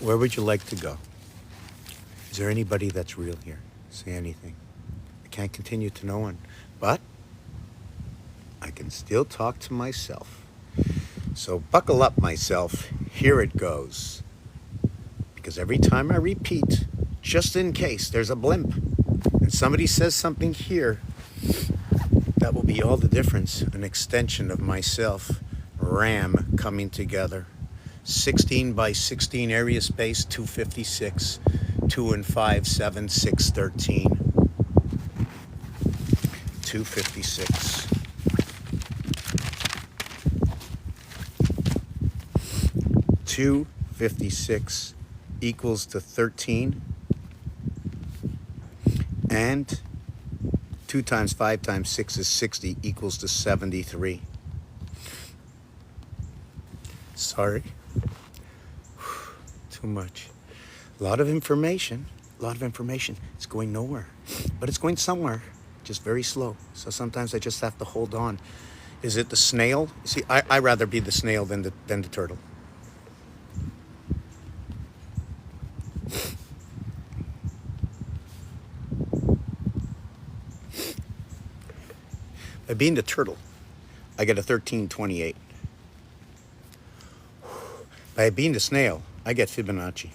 Where would you like to go? Is there anybody that's real here? Say anything. I can't continue to no one, but I can still talk to myself. So buckle up, myself. Here it goes. Because every time I repeat, just in case there's a blimp and somebody says something here, that will be all the difference. An extension of myself, RAM, coming together. 16 by 16 area space, 256, 2 and 5, 7, 6, 13. 256. 256 equals to 13. And 2 times 5 times 6 is 60 equals to 73. Sorry. Too much. A lot of information. It's going nowhere. But it's going somewhere. Just very slow. So sometimes I just have to hold on. Is it the snail? See, I'd rather be the snail than the turtle. By being the turtle, I get a 1328. By being the snail, I get Fibonacci.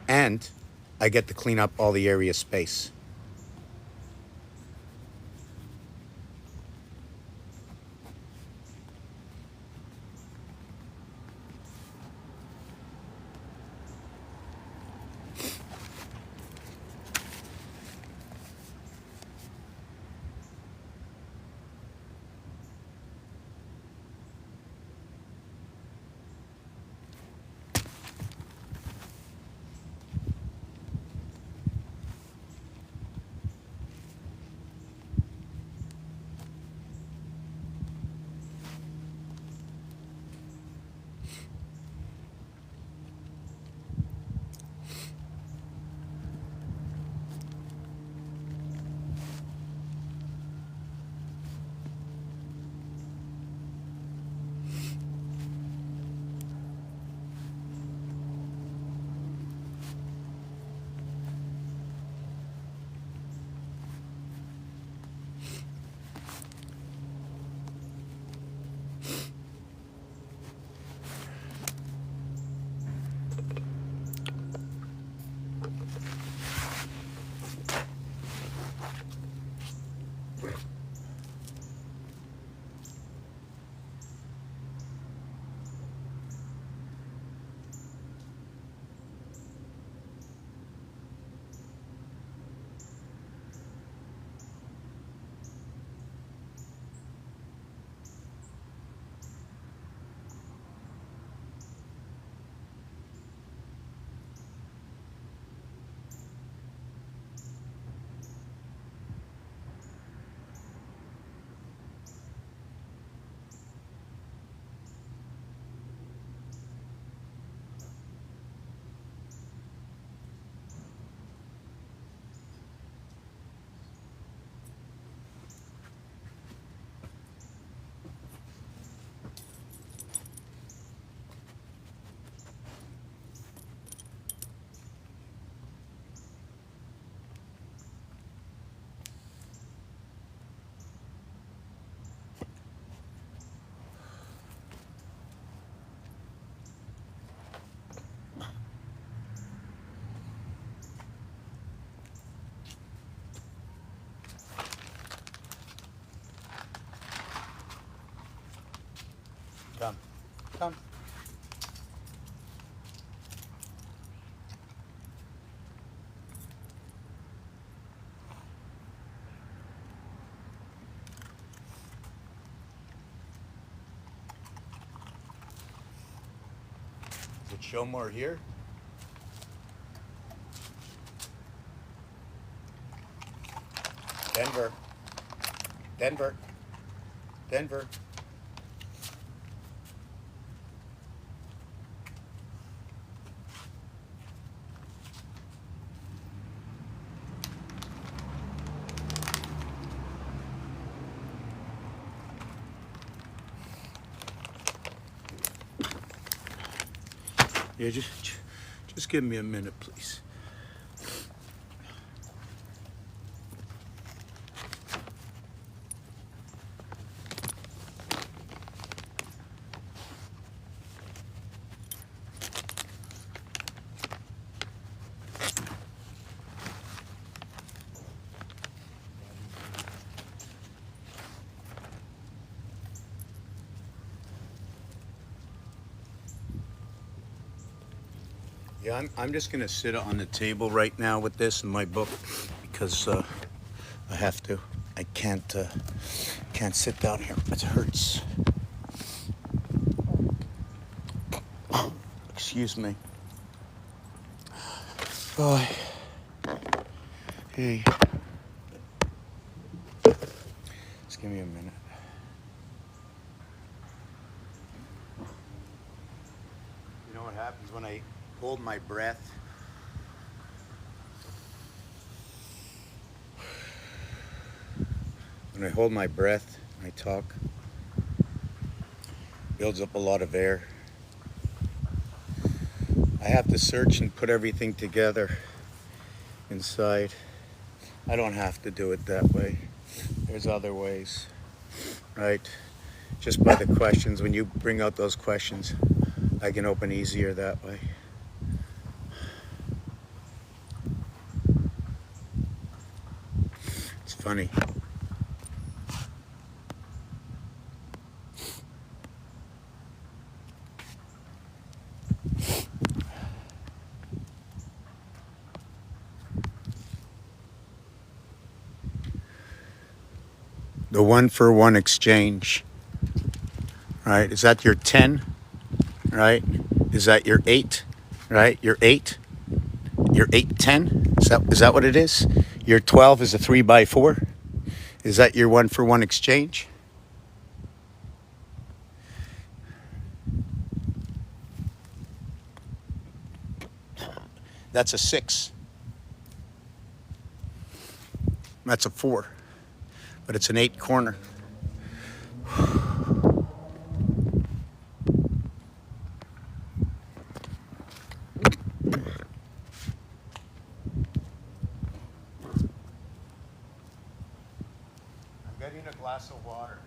And I get to clean up all the area space. Come. Does it show more here? Denver. Denver. Denver. Yeah, just give me a minute, please. Yeah, I'm just gonna sit on the table right now with this in my book because I have to. I can't sit down here. It hurts. Excuse me. Oh, hey. Just give me a minute. You know what happens when I hold my breath? When I hold my breath, I talk, builds up a lot of air. I have to search and put everything together inside. I don't have to do it that way. There's other ways, right? Just by the questions, when you bring out those questions, I can open easier that way. It's funny. The 1-for-1 exchange, right? Is that your 10, right? Is that your 8, right? Your 8, your 8-10. Is that what it is? Your 12 is a 3x4. Is that your 1-for-1 exchange? That's a 6. That's a 4, but it's an 8 corner. I'm getting a glass of water.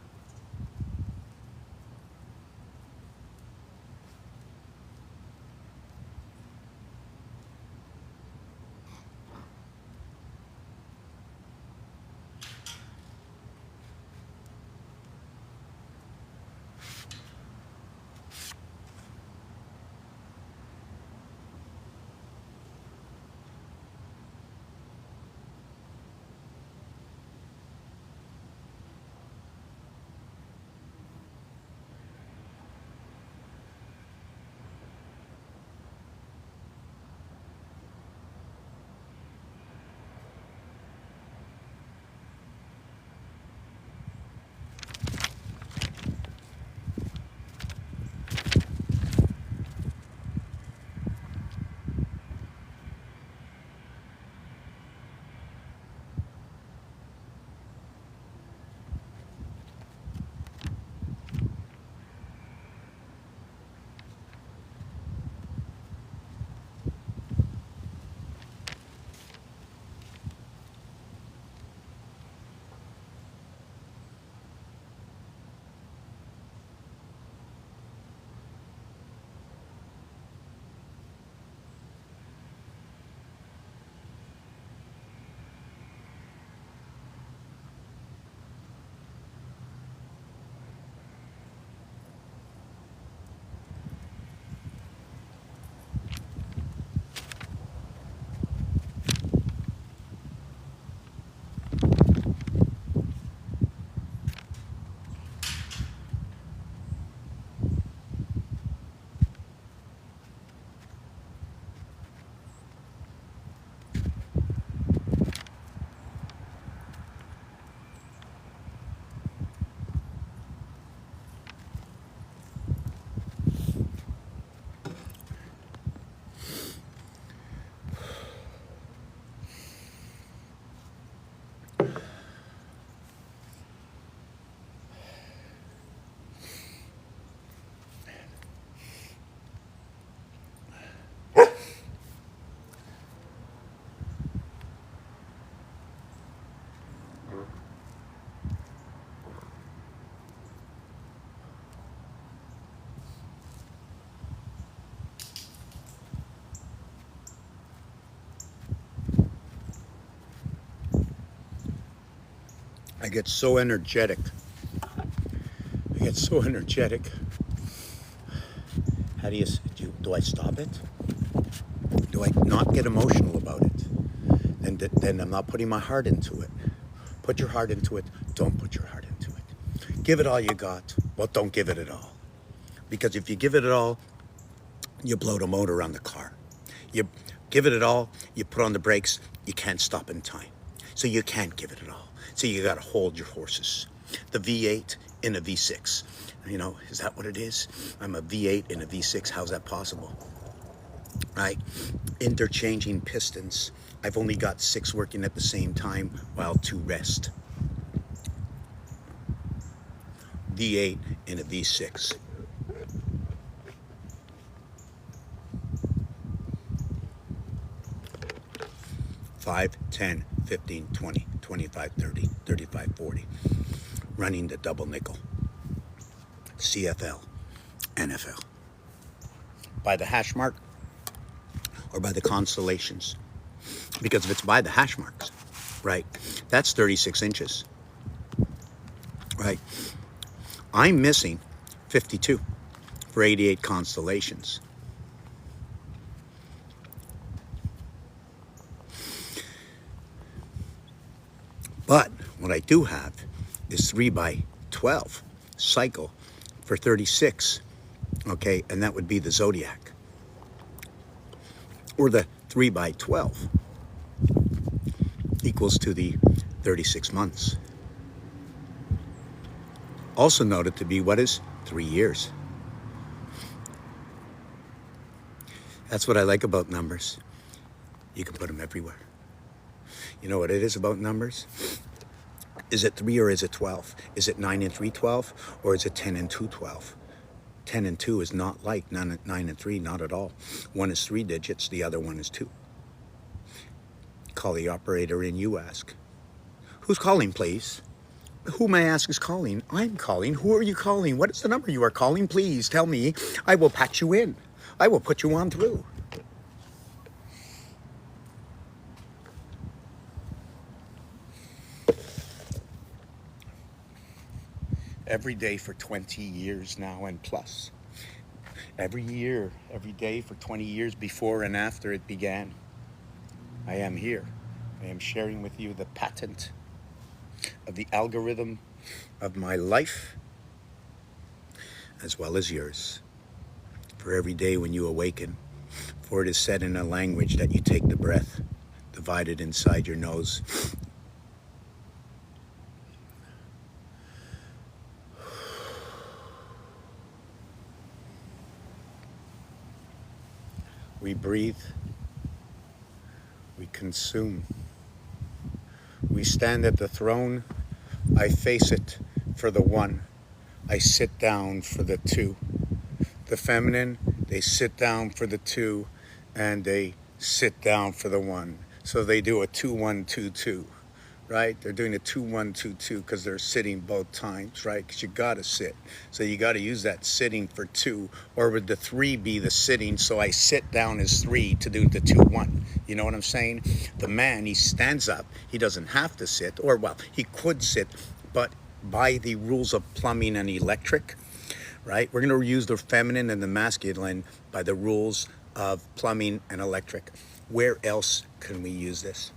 I get so energetic. I get so energetic. How do I stop it? Do I not get emotional about it? And then I'm not putting my heart into it. Put your heart into it. Don't put your heart into it. Give it all you got. Well, don't give it at all. Because if you give it at all, you blow the motor on the car. You give it at all, you put on the brakes, you can't stop in time. So you can't give it at all. So you got to hold your horses. The V8 in a V6. You know, is that what it is? I'm a V8 in a V6. How's that possible? Right? Interchanging pistons. I've only got 6 working at the same time while 2 rest. V8 in a V6. 5, 10, 15, 20, 25, 30, 35, 40. Running the double nickel. CFL, NFL. By the hash mark or by the constellations. Because if it's by the hash marks, right, that's 36 inches. Right? I'm missing 52 for 88 constellations. But what I do have is 3 by 12 cycle for 36, okay, and that would be the zodiac, or the 3 by 12 equals to the 36 months. Also noted to be what is 3 years. That's what I like about numbers. You can put them everywhere. You know what it is about numbers? Is it 3 or is it 12? Is it 9 and 3, 12? Or is it 10 and 2, 12? 10 and 2 is not like 9 and 3, not at all. One is 3 digits, the other one is 2. Call the operator in, you ask. Who's calling, please? Who may I ask is calling? I'm calling. Who are you calling? What is the number you are calling? Please tell me. I will patch you in. I will put you on through. Every day for 20 years now and plus. Every year, every day for 20 years before and after it began. I am here. I am sharing with you the patent of the algorithm of my life as well as yours. For every day when you awaken, for it is said in a language that you take the breath, divide it inside your nose. We breathe, we consume. We stand at the throne, I face it for the one, I sit down for the two. The feminine, they sit down for the two, and they sit down for the one. So they do a 2-1-2-2, right? They're doing a 2-1-2-2 because they're sitting both times, right? Because you got to sit. So you got to use that sitting for 2, or would the 3 be the sitting? So I sit down as 3 to do the 2-1. You know what I'm saying? The man, he stands up. He doesn't have to sit, or well, he could sit, but by the rules of plumbing and electric, right? We're going to use the feminine and the masculine by the rules of plumbing and electric. Where else can we use this?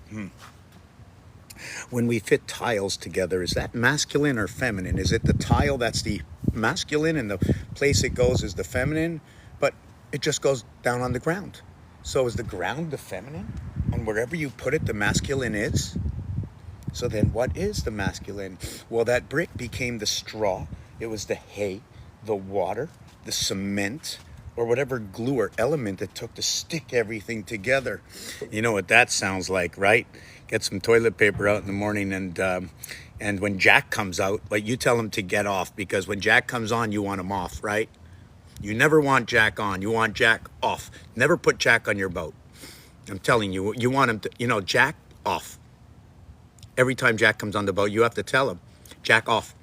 When we fit tiles together, is that masculine or feminine? Is it the tile that's the masculine and the place it goes is the feminine? But it just goes down on the ground. So is the ground the feminine? And wherever you put it, the masculine is? So then what is the masculine? Well, that brick became the straw. It was the hay, the water, the cement, or whatever glue or element it took to stick everything together. You know what that sounds like, right? Get some toilet paper out in the morning, and when Jack comes out, like, you tell him to get off, because when Jack comes on, you want him off, right? You never want Jack on. You want Jack off. Never put Jack on your boat. I'm telling you, you want him to, Jack off. Every time Jack comes on the boat, you have to tell him, Jack off.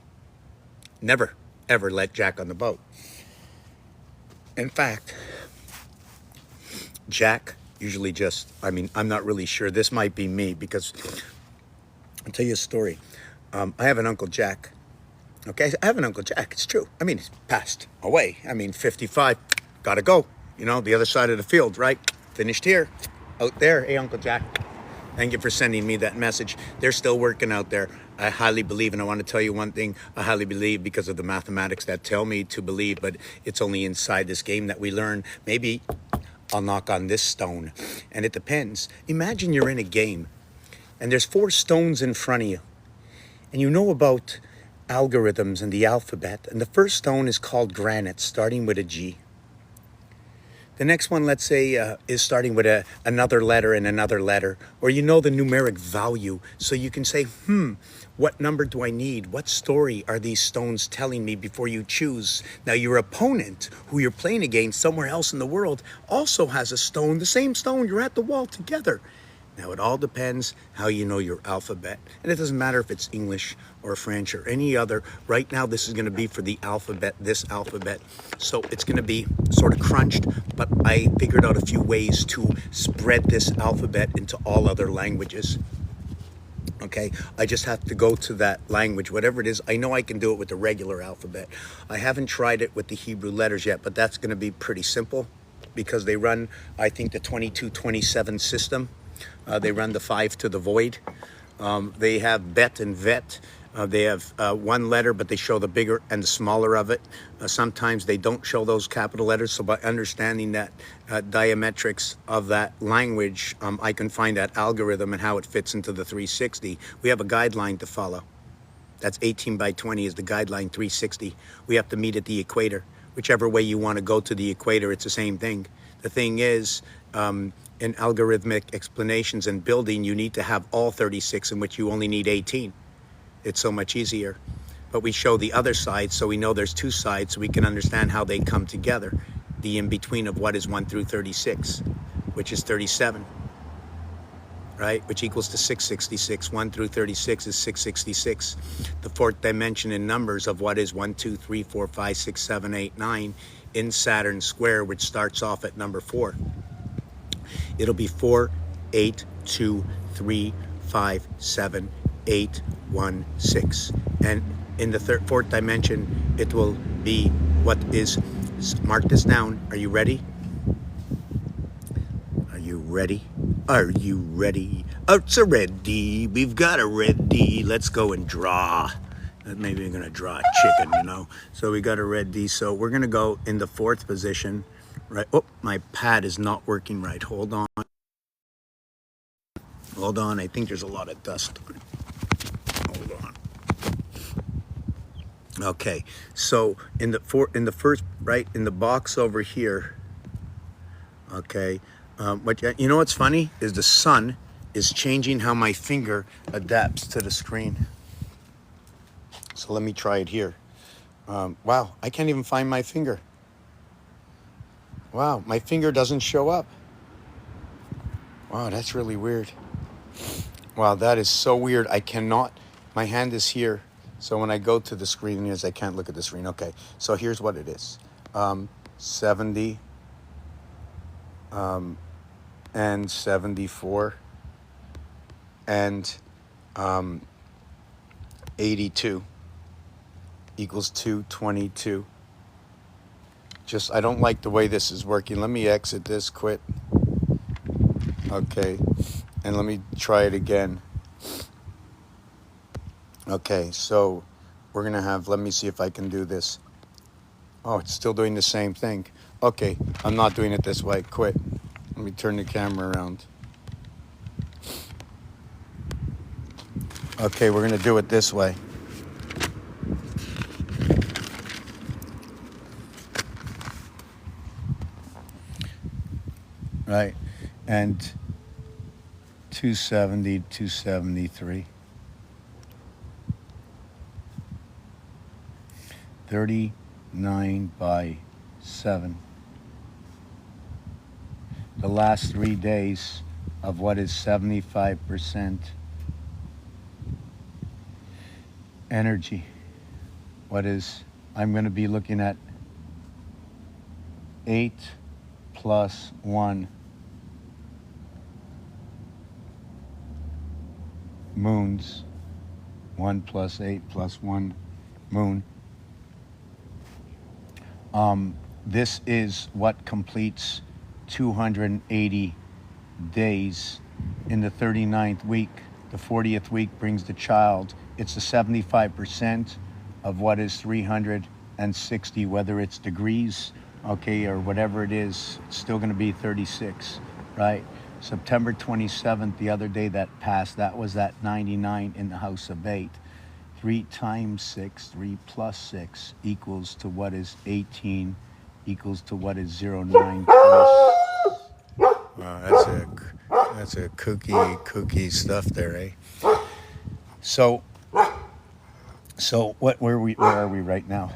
Never, ever let Jack on the boat. In fact, Jack usually I'm not really sure. This might be me, because I'll tell you a story. I have an Uncle Jack. Okay, I have an Uncle Jack. It's true. I mean, he's passed away. I mean, 55. Gotta go. You know, the other side of the field, right? Finished here. Out there. Hey, Uncle Jack. Thank you for sending me that message. They're still working out there. I highly believe, and I want to tell you one thing. I highly believe because of the mathematics that tell me to believe, but it's only inside this game that we learn. Maybe I'll knock on this stone. And it depends. Imagine you're in a game and there's 4 stones in front of you. And you know about algorithms and the alphabet. And the first stone is called granite, starting with a G. The next one, let's say, is starting with another letter and another letter. Or you know the numeric value. So you can say, what number do I need? What story are these stones telling me before you choose? Now, your opponent, who you're playing against somewhere else in the world, also has a stone, the same stone. You're at the wall together. Now, it all depends how you know your alphabet. And it doesn't matter if it's English or French or any other. Right now, this is going to be for the alphabet, this alphabet. So it's going to be sort of crunched, but I figured out a few ways to spread this alphabet into all other languages. Okay, I just have to go to that language, whatever it is. I know I can do it with the regular alphabet. I haven't tried it with the Hebrew letters yet, but that's going to be pretty simple because they run, I think, the 2227 system. They run the 5 to the void. They have bet and vet. They have one letter, but they show the bigger and the smaller of it. Sometimes they don't show those capital letters. So by understanding that diametrics of that language, I can find that algorithm and how it fits into the 360. We have a guideline to follow. That's 18 by 20 is the guideline 360. We have to meet at the equator. Whichever way you want to go to the equator, it's the same thing. The thing is, in algorithmic explanations and building, you need to have all 36, in which you only need 18. It's so much easier. But we show the other side, so we know there's 2 sides, so we can understand how they come together. The in-between of what is 1 through 36, which is 37, right? Which equals to 666. 1 through 36 is 666. The 4th dimension in numbers of what is 1, 2, 3, 4, 5, 6, 7, 8, 9 in Saturn square, which starts off at number 4. It'll be 4, 8, 2, 3, 5, 7, 8, 1, 6. And in the 4th dimension, it will be what is, mark this down. Are you ready? Are you ready? Are you ready? It's a red D. We've got a red D. Let's go and draw. Maybe we're going to draw a chicken, you know. So we got a red D. So we're going to go in the 4th position. Right. Oh, my pad is not working right. Hold on. Hold on. I think there's a lot of dust on it. Hold on. Okay. So in the first, right, in the box over here. Okay. But you know what's funny is the sun is changing how my finger adapts to the screen. So let me try it here. Wow, I can't even find my finger. Wow, my finger doesn't show up. Wow, that's really weird. Wow, that is so weird. I cannot, my hand is here. So when I go to the screen, yes, I can't look at the screen. Okay, so here's what it is. 70 and 74 and 82 equals 222. Just, I don't like the way this is working. Let me exit this, quit. Okay, and let me try it again. Okay, so we're gonna have, let me see if I can do this. Oh, it's still doing the same thing. Okay, I'm not doing it this way, quit. Let me turn the camera around. Okay, we're gonna do it this way. Right, and 270, 273. 39 by 7. The last 3 days of what is 75% energy. What is, I'm going to be looking at 8 plus 1 moons 1 plus 8 plus 1 moon. This is what completes 280 days in the 39th week. The 40th week brings the child. It's the 75% of what is 360, whether it's degrees, okay, or whatever it is, it's still going to be 36, right? September 27th, the other day that passed, that was at 99 in the house of 8. 3 times 6, 3 plus 6 equals to what is 18, equals to what is 09 plus. Wow, that's a kooky stuff there, eh? So where are we right now?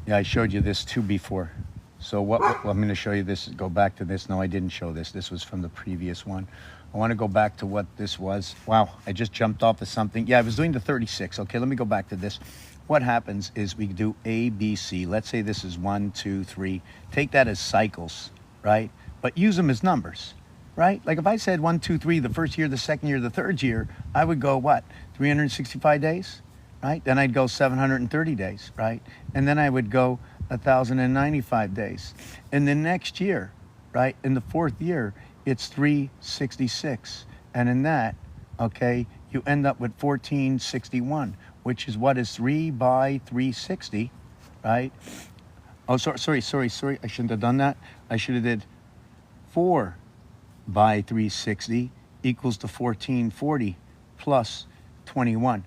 Yeah, I showed you this too before. So well, I'm going to show you this. Go back to this. No, I didn't show this. This was from the previous one. I want to go back to what this was. Wow, I just jumped off of something. Yeah, I was doing the 36. Okay, let me go back to this. What happens is we do A, B, C. Let's say this is 1, 2, 3. Take that as cycles, right? But use them as numbers, right? Like if I said 1, 2, 3, the first year, the second year, the third year, I would go what? 365 days, right? Then I'd go 730 days, right? And then I would go 1,095 days. And the next year, right, in the fourth year, it's 366. And in that, okay, you end up with 1461, which is what is 3 by 360, right? Oh, sorry. I shouldn't have done that. I should have did 4 by 360 equals to 1440 plus 21.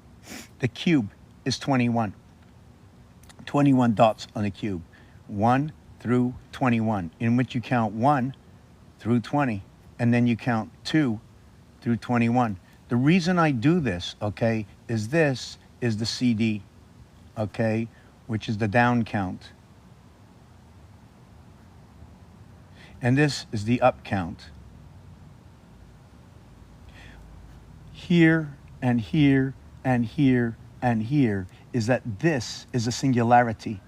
The cube is 21. 21 dots on the cube, 1 through 21, in which you count 1 through 20, and then you count 2 through 21. The reason I do this, okay, is this is the CD, okay, which is the down count. And this is the up count. Here and here and here and here is that this is a singularity.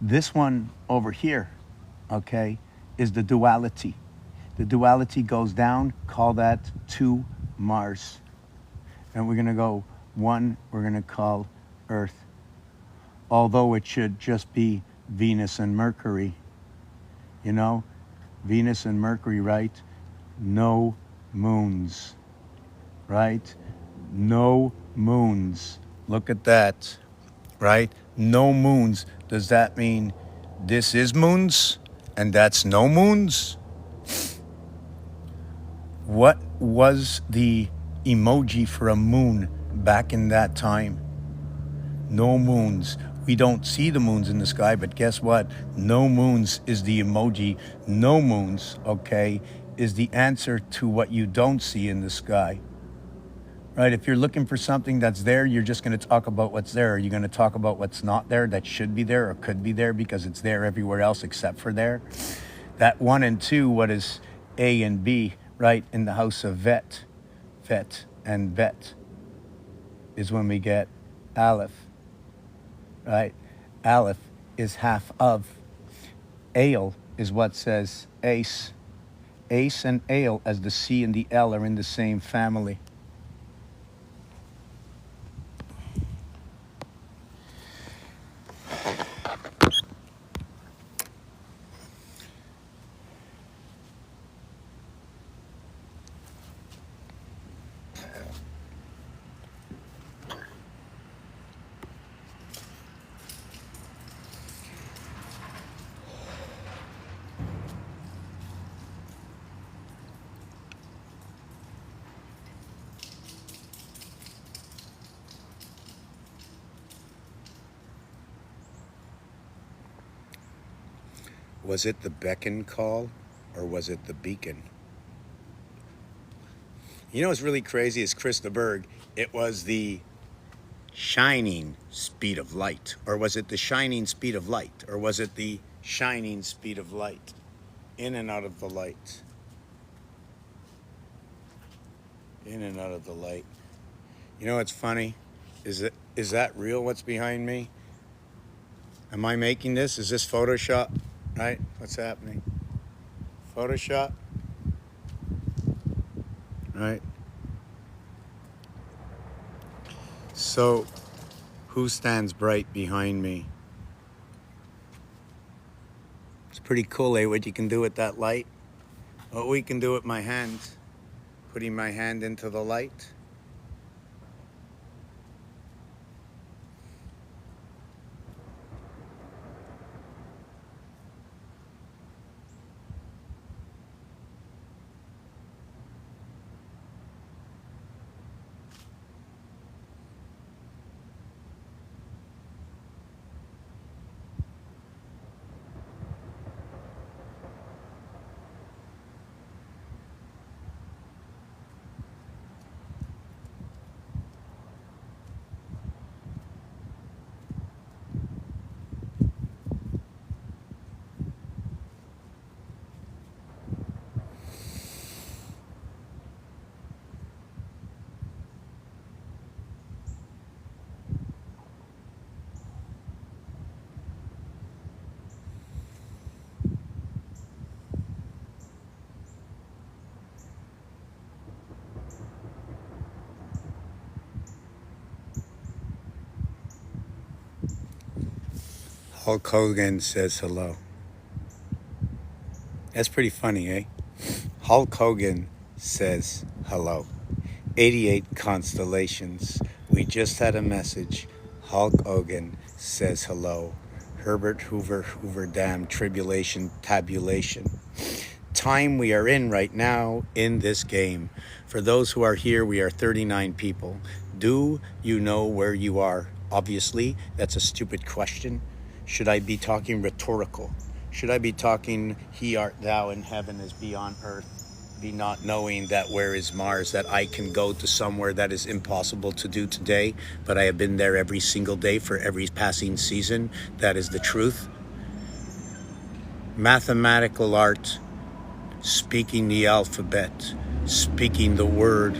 This one over here, okay, is the duality. The duality goes down, call that 2 Mars. And we're gonna go 1, we're gonna call Earth. Although it should just be Venus and Mercury. You know, Venus and Mercury, right? No moons, right? No moons. Look at that, right? No moons. Does that mean this is moons and that's no moons? What was the emoji for a moon back in that time? No moons. We don't see the moons in the sky, but guess what? No moons is the emoji. No moons, okay, is the answer to what you don't see in the sky. Right, if you're looking for something that's there, you're just going to talk about what's there. Are you going to talk about what's not there that should be there or could be there because it's there everywhere else except for there? That 1 and 2, what is A and B, right, in the house of Vet, Vet and Vet, is when we get Aleph, right? Aleph is half of. Ale is what says Ace. Ace and Ale, as the C and the L are in the same family. Was it the beacon call or was it the beacon? You know what's really crazy is Chris de Burgh. It was the shining speed of light. Or was it the shining speed of light? Or was it the shining speed of light? In and out of the light. In and out of the light. You know what's funny? Is that real what's behind me? Am I making this? Is this Photoshop? Right? What's happening? Photoshop? Right? So, who stands bright behind me? It's pretty cool, eh, what you can do with that light? What we can do with my hand. Putting my hand into the light. Hulk Hogan says hello. That's pretty funny, eh? Hulk Hogan says hello. 88 constellations. We just had a message. Hulk Hogan says hello. Herbert Hoover, Hoover Dam, tribulation, tabulation. Time we are in right now in this game. For those who are here, we are 39 people. Do you know where you are? Obviously, that's a stupid question. Should I be talking rhetorical? Should I be talking, he art thou in heaven as be on earth? Be not knowing that where is Mars, that I can go to somewhere that is impossible to do today, but I have been there every single day for every passing season. That is the truth. Mathematical art, speaking the alphabet, speaking the word.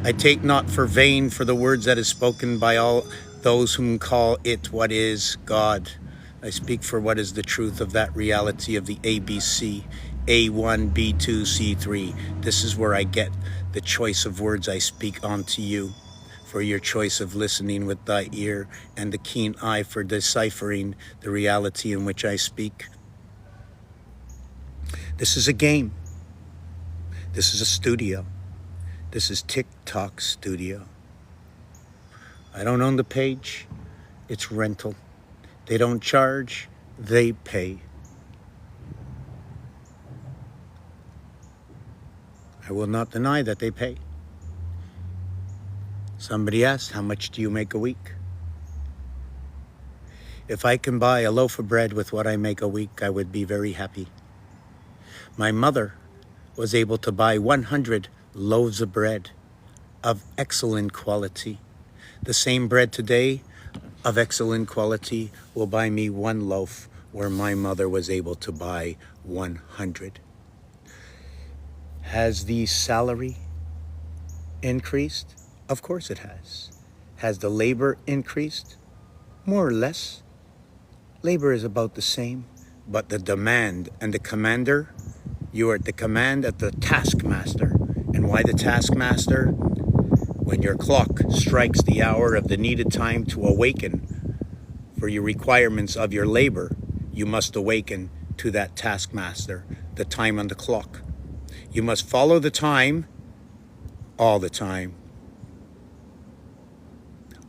I take not for vain for the words that is spoken by all those whom call it what is God. I speak for what is the truth of that reality of the ABC, A1, B2, C3. This is where I get the choice of words I speak unto you, for your choice of listening with thy ear and the keen eye for deciphering the reality in which I speak. This is a game. This is a studio. This is TikTok studio. I don't own the page. It's rental. They don't charge, they pay. I will not deny that they pay. Somebody asked, how much do you make a week? If I can buy a loaf of bread with what I make a week, I would be very happy. My mother was able to buy 100 loaves of bread of excellent quality. The same bread today of excellent quality will buy me one loaf where my mother was able to buy 100. Has the salary increased? Of course it has. Has the labor increased? More or less. Labor is about the same, but the demand and the commander, you are at the command of the taskmaster. And why the taskmaster? When your clock strikes the hour of the needed time to awaken for your requirements of your labor, you must awaken to that taskmaster, the time on the clock. You must follow the time all the time.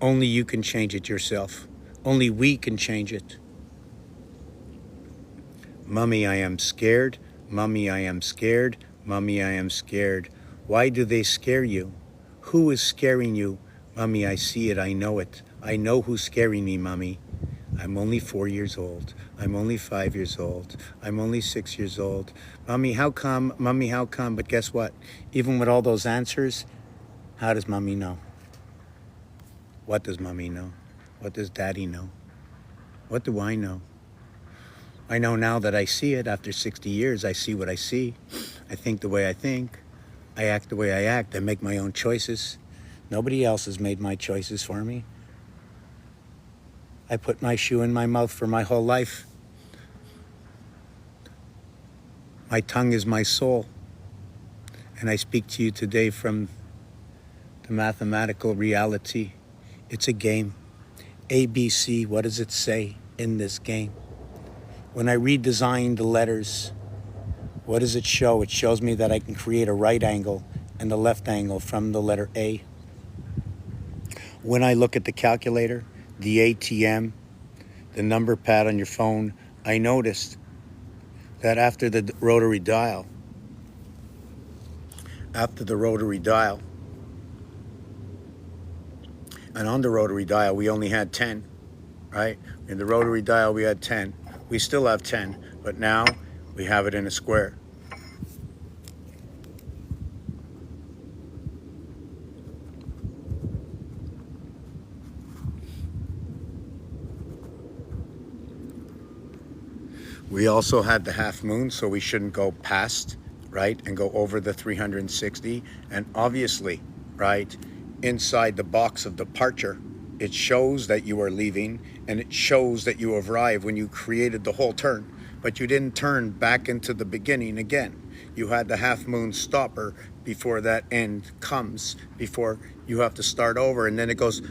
Only you can change it yourself. Only we can change it. Mummy, I am scared. Mummy, I am scared. Mummy, I am scared. Why do they scare you? Who is scaring you? Mummy, I see it, I know it. I know who's scaring me, Mummy. I'm only 4 years old. I'm only 5 years old. I'm only 6 years old. Mummy, how come? Mummy, how come? But guess what? Even with all those answers, how does Mummy know? What does Mummy know? What does Daddy know? What do I know? I know now that I see it. After 60 years, I see what I see. I think the way I think. I act the way I act. I make my own choices. Nobody else has made my choices for me. I put my shoe in my mouth for my whole life. My tongue is my soul. And I speak to you today from the mathematical reality It's a game. ABC, what does it say in this game? When I redesign the letters, what does it show? It shows me that I can create a right angle and a left angle from the letter A. When I look at the calculator, the ATM, the number pad on your phone, I noticed that after the rotary dial, and on the rotary dial, we only had 10, right? In the rotary dial, we had 10. We still have 10, but now we have it in a square. We also had the half moon, so we shouldn't go past, right, and go over the 360. And obviously, right, inside the box of departure, it shows that you are leaving and it shows that you arrive when you created the whole turn, but you didn't turn back into the beginning again. You had the half moon stopper before that end comes, before you have to start over, and then it goes.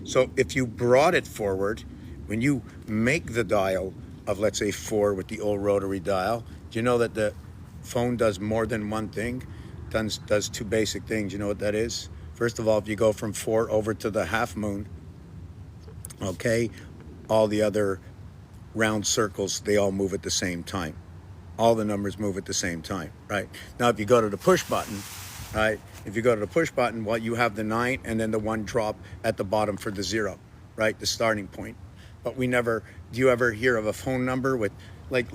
So if you brought it forward, when you make the dial of, let's say, 4 with the old rotary dial, do you know that the phone does more than one thing? Does two basic things. You know what that is? First of all, if you go from 4 over to the half moon, okay, all the other round circles, they all move at the same time. All the numbers move at the same time, right? Now, if you go to the push button, right? If you go to the push button, well, you have the 9 and then the 1 drop at the bottom for the 0, right? The starting point. But we never, do you ever hear of a phone number with, like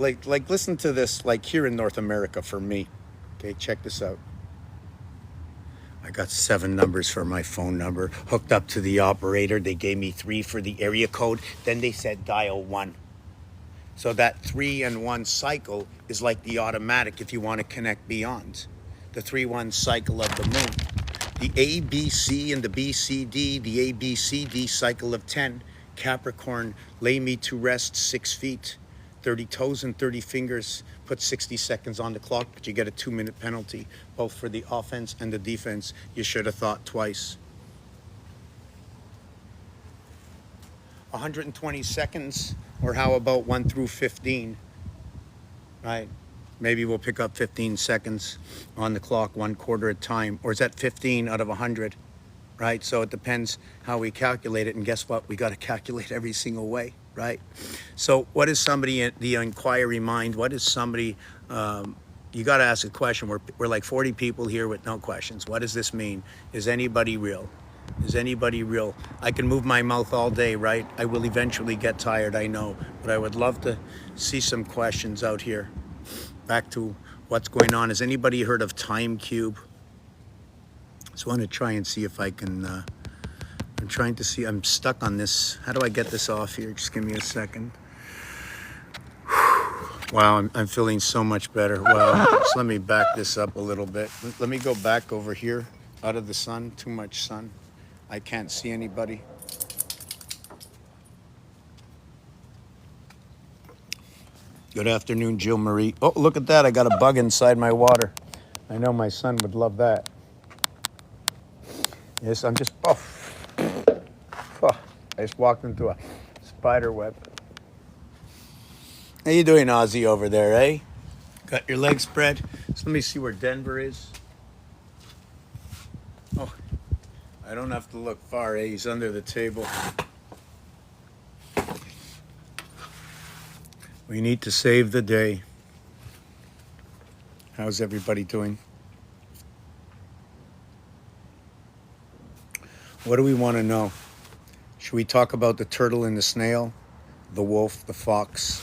listen to this, like here in North America for me. Okay, check this out. I got 7 numbers for my phone number, hooked up to the operator. They gave me 3 for the area code. Then they said dial 1. So that 3 and 1 cycle is like the automatic if you want to connect beyond. The 3-1 cycle of the moon. The ABC and the BCD, the ABCD cycle of 10. Capricorn, lay me to rest 6 feet, 30 toes and 30 fingers, put 60 seconds on the clock, but you get a 2-minute penalty, both for the offense and the defense. You should have thought twice. 120 seconds, or how about 1 through 15, right? Maybe we'll pick up 15 seconds on the clock, 1/4 at a time, or is that 15 out of 100? Right? So it depends how we calculate it. And guess what? We got to calculate every single way, right? So what is somebody in the inquiry mind? What is somebody, you got to ask a question. We're like 40 people here with no questions. What does this mean? Is anybody real? Is anybody real? I can move my mouth all day, right? I will eventually get tired, I know. But I would love to see some questions out here. Back to what's going on. Has anybody heard of Time Cube? Just want to try and see if I can, I'm trying to see, I'm stuck on this. How do I get this off here? Just give me a second. Wow, I'm feeling so much better. Wow, just let me back this up a little bit. Let me go back over here, out of the sun, too much sun. I can't see anybody. Good afternoon, Jill Marie. Oh, look at that, I got a bug inside my water. I know my son would love that. Yes, I'm just, I just walked into a spider web. How you doing, Ozzy, over there, eh? Got your legs spread? So let me see where Denver is. Oh, I don't have to look far, eh? He's under the table. We need to save the day. How's everybody doing? What do we want to know? Should we talk about the turtle and the snail, the wolf, the fox?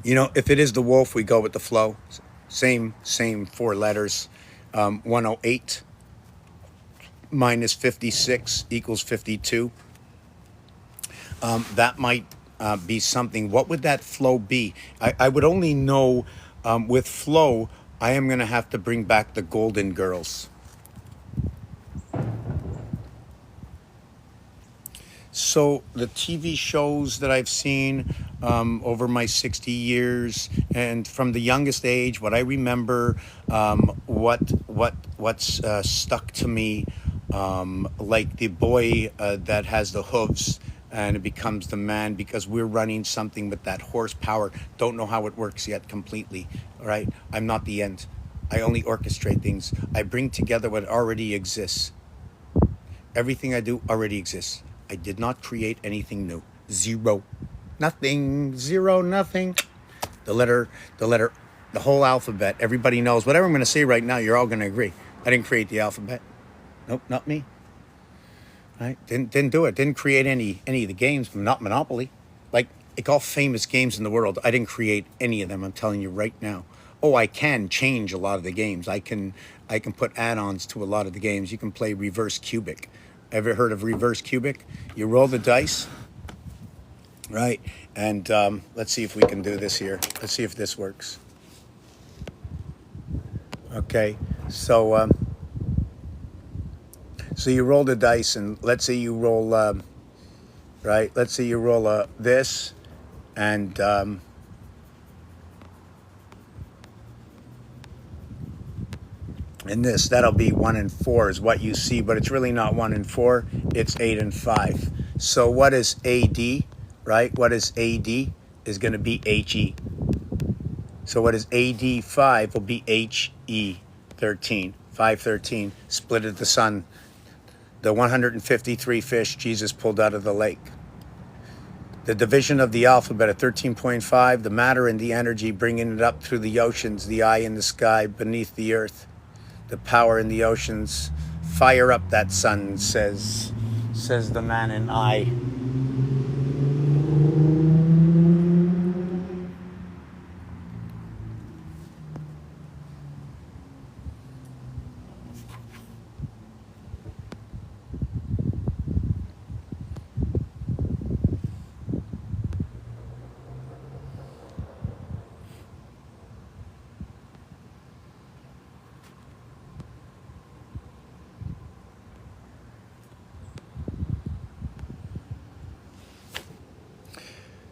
You know, if it is the wolf, we go with the flow. Same 4 letters. 108 minus 56 equals 52. That might be something. What would that flow be? I would only know with flow, I am going to have to bring back the Golden Girls. So the TV shows that I've seen over my 60 years, and from the youngest age, what I remember, what what's stuck to me, like the boy that has the hooves and it becomes the man, because we're running something with that horsepower. Don't know how it works yet completely. All right, I'm not the end. I only orchestrate things. I bring together what already exists. Everything I do already exists. I did not create anything new. Zero, nothing, zero, nothing. The letter, the whole alphabet. Everybody knows. Whatever I'm going to say right now, you're all going to agree. I didn't create the alphabet. Nope, not me. Right? Didn't do it. Didn't create any of the games. Not Monopoly. Like all famous games in the world. I didn't create any of them. I'm telling you right now. Oh, I can change a lot of the games. I can put add-ons to a lot of the games. You can play reverse cubic. Ever heard of reverse cubic? You roll the dice, right? And let's see if we can do this here. Let's see if this works. Okay, so you roll the dice, and let's say you roll, right? Let's say you roll this, and this, that'll be 1 and 4 is what you see, but it's really not 1 and 4, it's 8 and 5. So what is AD, right? What is AD is going to be HE. So what is AD 5 will be HE 13, 513, split of the sun. The 153 fish Jesus pulled out of the lake. The division of the alphabet at 13.5, the matter and the energy, bringing it up through the oceans, the eye in the sky, beneath the earth. The power in the oceans, fire up that sun, says the man in I.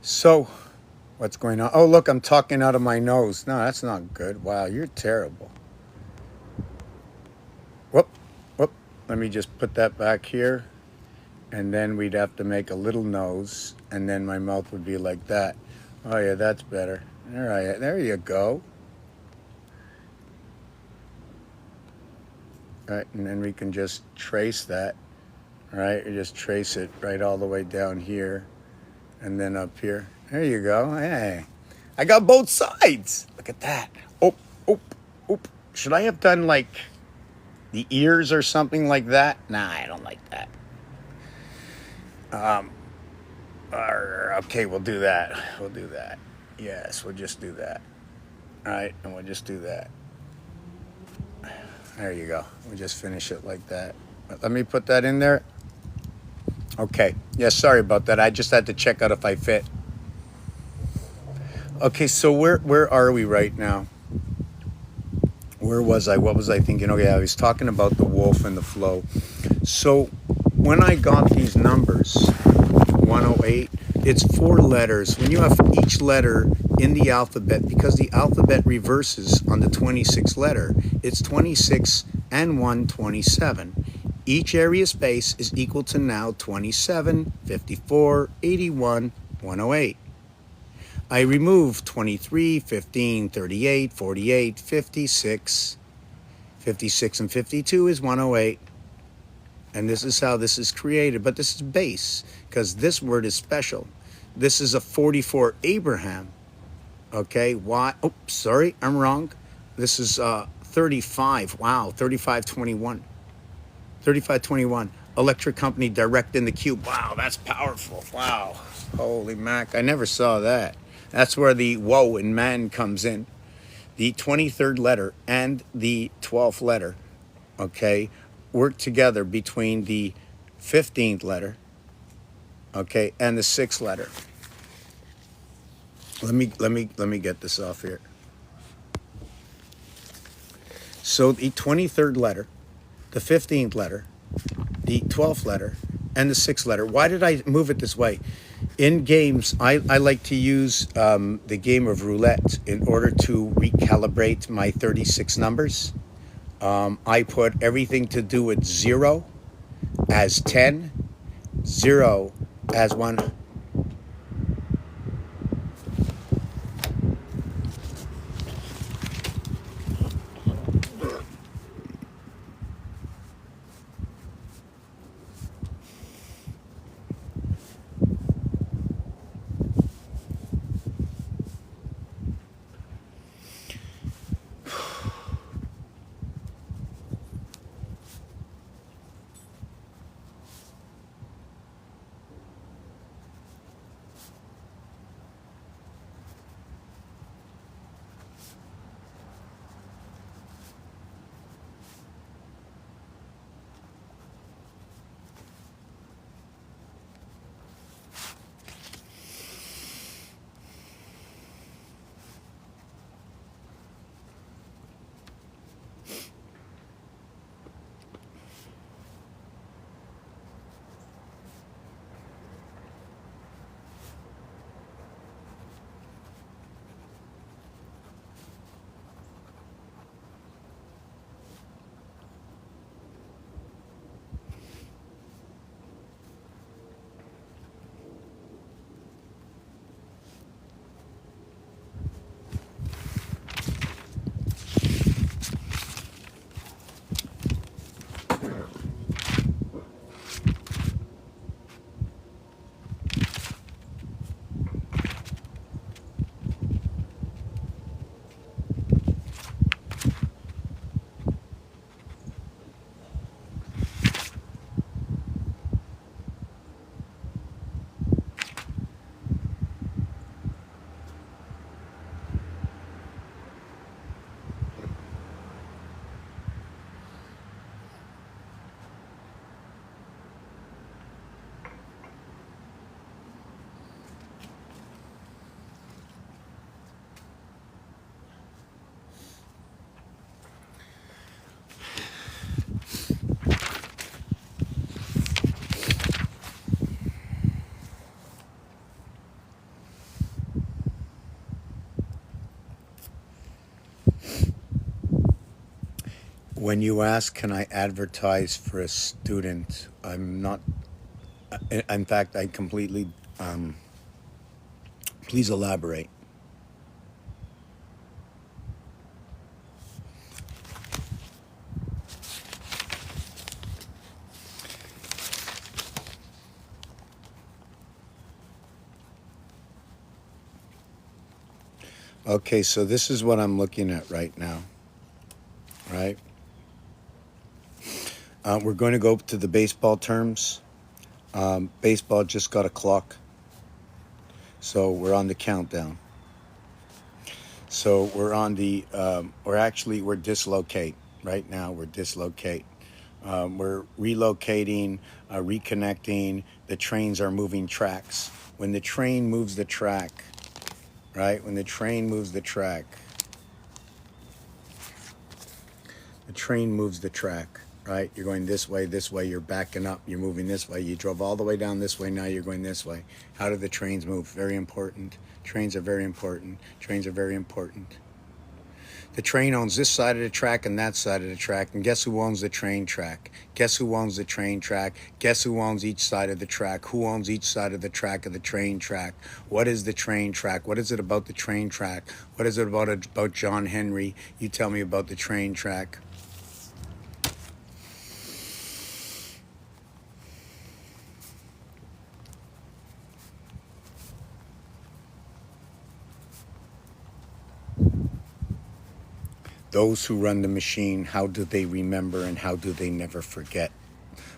So, what's going on? Oh, look, I'm talking out of my nose. No, that's not good. Wow, you're terrible. Whoop. Let me just put that back here. And then we'd have to make a little nose. And then my mouth would be like that. Oh, yeah, that's better. All right, there you go. All right, and then we can just trace that. All right, you just trace it right all the way down here. And then up here. There you go. Hey, I got both sides. Look at that. Oh. Should I have done like the ears or something like that? Nah, I don't like that. Okay, we'll do that. Yes, we'll just do that. All right, and we'll just do that. There you go. We'll just finish it like that. But let me put that in there. Okay. Yeah, sorry about that. I just had to check out if I fit. Okay, so where are we right now? Where was I? What was I thinking? Okay, I was talking about the wolf and the flow. So when I got these numbers, 108, it's 4 letters. When you have each letter in the alphabet, because the alphabet reverses on the 26th letter, it's 26 and 1, 27. Each area space is equal to now 27, 54, 81, 108. I remove 23, 15, 38, 48, 56. 56 and 52 is 108. And this is how this is created. But this is base, because this word is special. This is a 44 Abraham. Okay, why? Oh, sorry, I'm wrong. This is 35. Wow, 3521. 3521. Electric company direct in the cube. Wow, that's powerful. Wow. Holy mac. I never saw that. That's where the woe in man comes in. The 23rd letter and the 12th letter, okay, work together between the 15th letter, okay, and the 6th letter. Let me get this off here. So the 23rd letter, the 15th letter, the 12th letter, and the 6th letter. Why did I move it this way? In games, I like to use the game of roulette in order to recalibrate my 36 numbers. I put everything to do with 0 as 10, 0 as 1. When you ask, can I advertise for a student? I'm not. In fact, I completely. Please elaborate. Okay, so this is what I'm looking at right now, right? We're going to go to the baseball terms. Baseball just got a clock, so we're on the countdown. So we're on the, we're dislocate right now. We're dislocate. We're relocating, reconnecting. The trains are moving tracks. When the train moves the track, right? When the train moves the track, the train moves the track, right? You're going this way, you're backing up, you're moving this way. You drove all the way down this way, now you're going this way. How do the trains move? Very important. Trains are very important. Trains are very important. The train owns this side of the track and that side of the track. And guess who owns the train track? Guess who owns the train track? Guess who owns each side of the track? Who owns each side of the track of the train track? What is the train track? What is it about the train track? What is it about John Henry? You tell me about the train track. Those who run the machine, how do they remember and how do they never forget?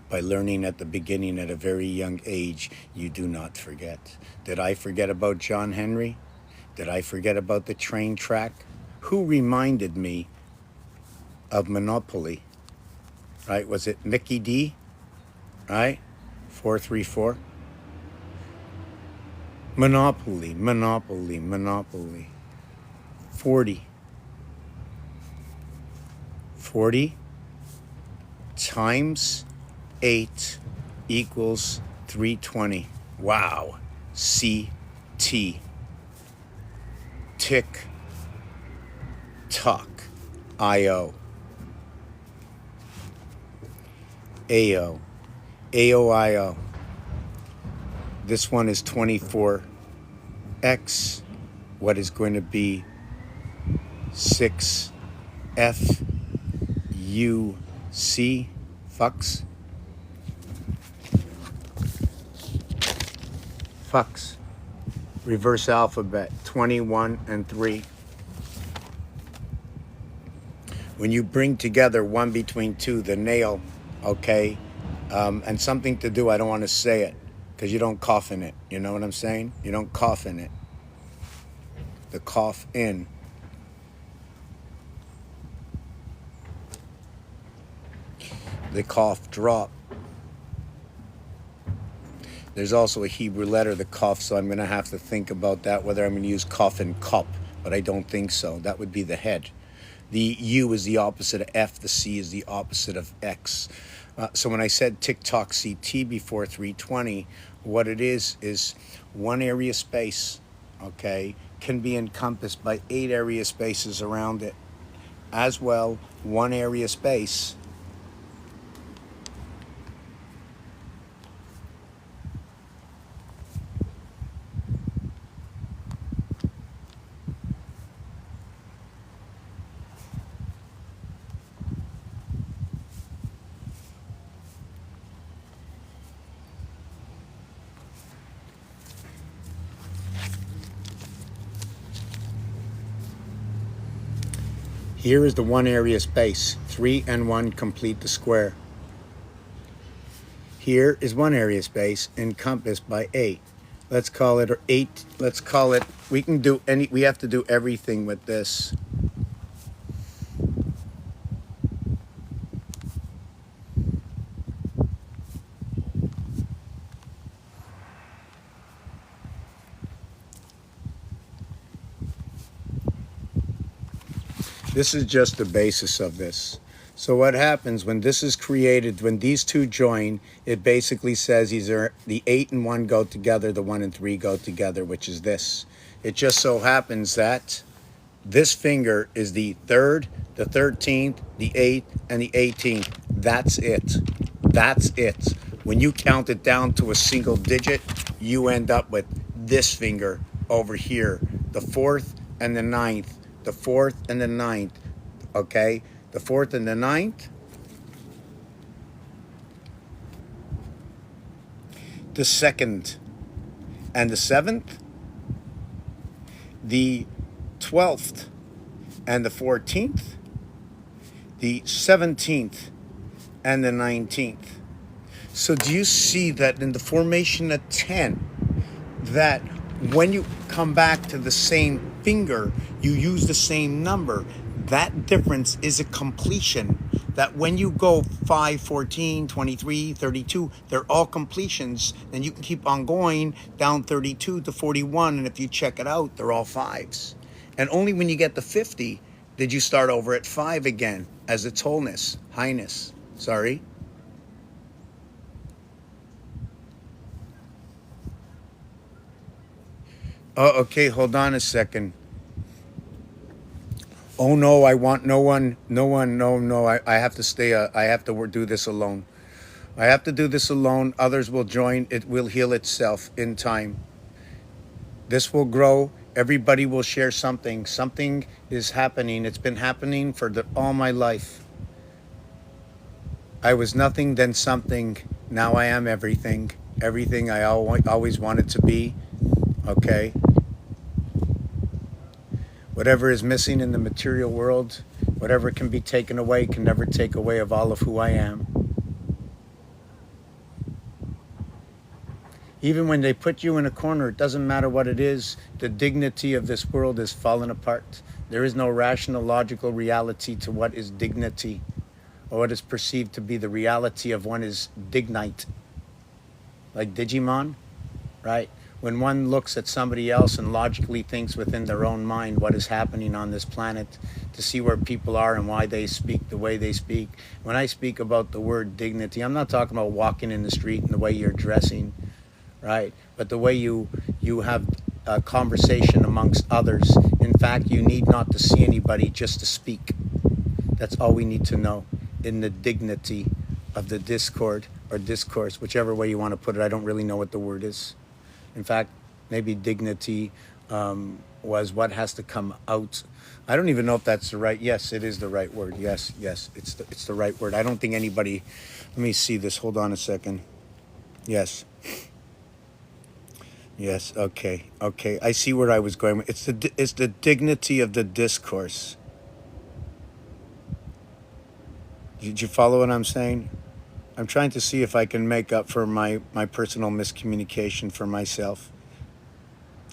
By learning at the beginning at a very young age, you do not forget. Did I forget about John Henry? Did I forget about the train track? Who reminded me of Monopoly? Right? Was it Mickey D? Right? 434. Monopoly, Monopoly, Monopoly. 40. 40 times 8 equals 320. Wow. CT. Tick tock. IO. AO, AOIO. This one is 24X. What is going to be 6FUC? Fucks. Fucks. Reverse alphabet, 21 and 3. When you bring together one between two, the nail, okay, and something to do, I don't want to say it, because you don't cough in it. You know what I'm saying? You don't cough in it. The cough in. The cough drop. There's also a Hebrew letter, the cough, so I'm going to have to think about that, whether I'm going to use cough and cup, but I don't think so. That would be the head. The U is the opposite of F. The C is the opposite of X. So when I said TikTok CT before 320, what it is one area space, okay, can be encompassed by 8 area spaces around it. As well, one area space here is the one area space. 3 and 1 complete the square. Here is one area space encompassed by 8. Let's call it 8. Let's call it, we can do any, we have to do everything with this. This is just the basis of this. So what happens when this is created, when these two join, it basically says either the 8 and 1 go together, the 1 and 3 go together, which is this. It just so happens that this finger is the 3rd, the 13th, the 8th, and the 18th. That's it. That's it. When you count it down to a single digit, you end up with this finger over here, the 4th and the 9th. The 4th and the 9th, okay? The 4th and the 9th. The 2nd and the 7th. The 12th and the 14th. The 17th and the 19th. So do you see that in the formation of 10, that when you come back to the same finger, you use the same number? That difference is a completion. That when you go 5, 14, 23, 32, they're all completions. Then you can keep on going down 32 to 41, and if you check it out, they're all 5s. And only when you get to 50 did you start over at 5 again as its wholeness, highness. Sorry. Oh, okay, hold on a second. Oh no, I want no one, I have to stay, I have to do this alone. I have to do this alone. Others will join. It will heal itself in time. This will grow. Everybody will share something. Something is happening. It's been happening for all my life. I was nothing, then something. Now I am everything. Everything I always wanted to be. Okay? Whatever is missing in the material world, whatever can be taken away, can never take away of all of who I am. Even when they put you in a corner, it doesn't matter what it is, the dignity of this world is fallen apart. There is no rational, logical reality to what is dignity, or what is perceived to be the reality of one is dignite. Like Digimon, right? When one looks at somebody else and logically thinks within their own mind what is happening on this planet, to see where people are and why they speak the way they speak. When I speak about the word dignity, I'm not talking about walking in the street and the way you're dressing, right? But the way you have a conversation amongst others. In fact, you need not to see anybody just to speak. That's all we need to know in the dignity of the discord or discourse, whichever way you want to put it. I don't really know what the word is. In fact, maybe dignity was what has to come out. I don't even know if that's the right. Yes, it is the right word. Yes, it's the right word. I don't think anybody. Let me see this. Hold on a second. Yes. Yes. Okay. Okay. I see where I was going. It's the dignity of the discourse. Did you follow what I'm saying? I'm trying to see if I can make up for my personal miscommunication for myself.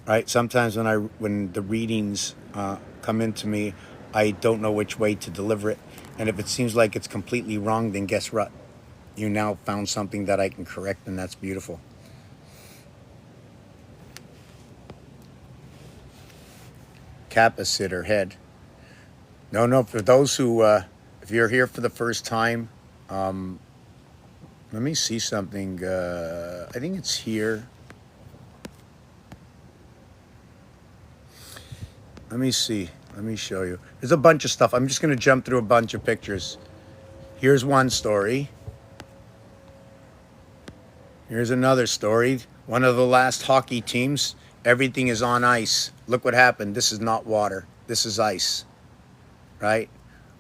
Right? Sometimes when the readings come into me, I don't know which way to deliver it. And if it seems like it's completely wrong, then guess what? You now found something that I can correct, and that's beautiful. Capacit or head. No, for those who, if you're here for the first time, let me see something. I think it's here. Let me see. Let me show you. There's a bunch of stuff. I'm just going to jump through a bunch of pictures. Here's one story. Here's another story. One of the last hockey teams. Everything is on ice. Look what happened. This is not water. This is ice. Right?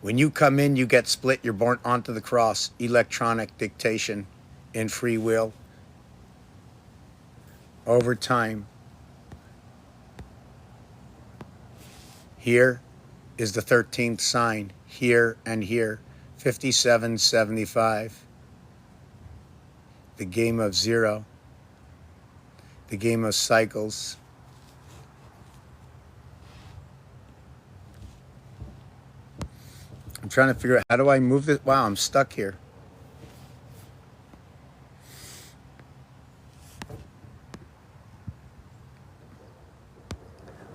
When you come in, you get split. You're born onto the cross. Electronic dictation in free will. Over time. Here is the 13th sign. Here and here. 5775. The game of zero. The game of cycles. I'm trying to figure out, how do I move this? Wow, I'm stuck here.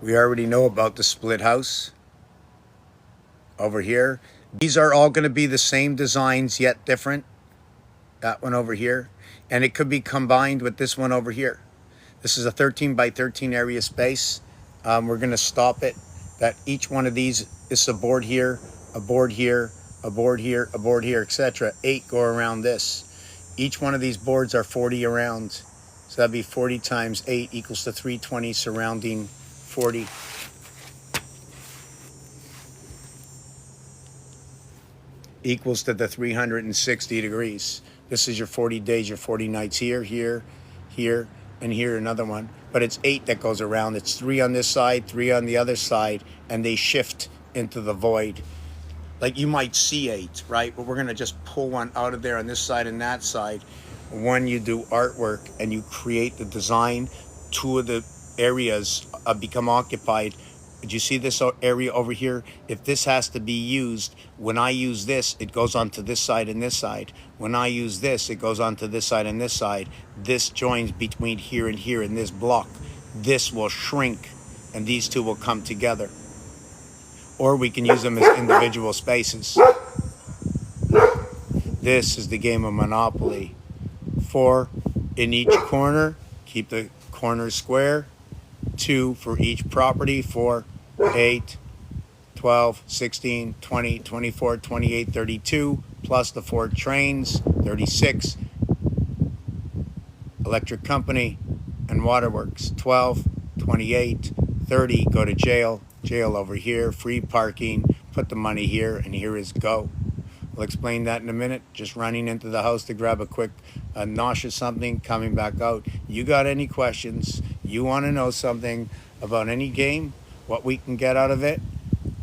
We already know about the split house over here. These are all going to be the same designs, yet different. That one over here. And it could be combined with this one over here. This is a 13 by 13 area space. We're going to stop it. That each one of these is a board here, a board here, a board here, a board here, etc. 8 go around this. Each one of these boards are 40 around. So that'd be 40 times 8 equals to 320 surrounding 40. Equals to the 360 degrees. This is your 40 days, your 40 nights here, here, here, and here another one. But it's 8 that goes around. It's 3 on this side, 3 on the other side, and they shift into the void. Like you might see 8, right? But we're gonna just pull one out of there on this side and that side. When you do artwork and you create the design, 2 of the areas become occupied. Did you see this area over here? If this has to be used, when I use this, it goes onto this side and this side. When I use this, it goes onto this side and this side. This joins between here and here in this block. This will shrink and these 2 will come together. Or we can use them as individual spaces. This is the game of Monopoly. 4 in each corner. Keep the corners square. 2 for each property. 4, 8, 12, 16, 20, 24, 28, 32, plus the 4 trains, 36. Electric company and waterworks, 12, 28, 30, go to jail. Jail over here, free parking, put the money here, and here is go. We'll explain that in a minute. Just running into the house to grab a quick nosh or something, coming back out. You got any questions? You want to know something about any game? What we can get out of it?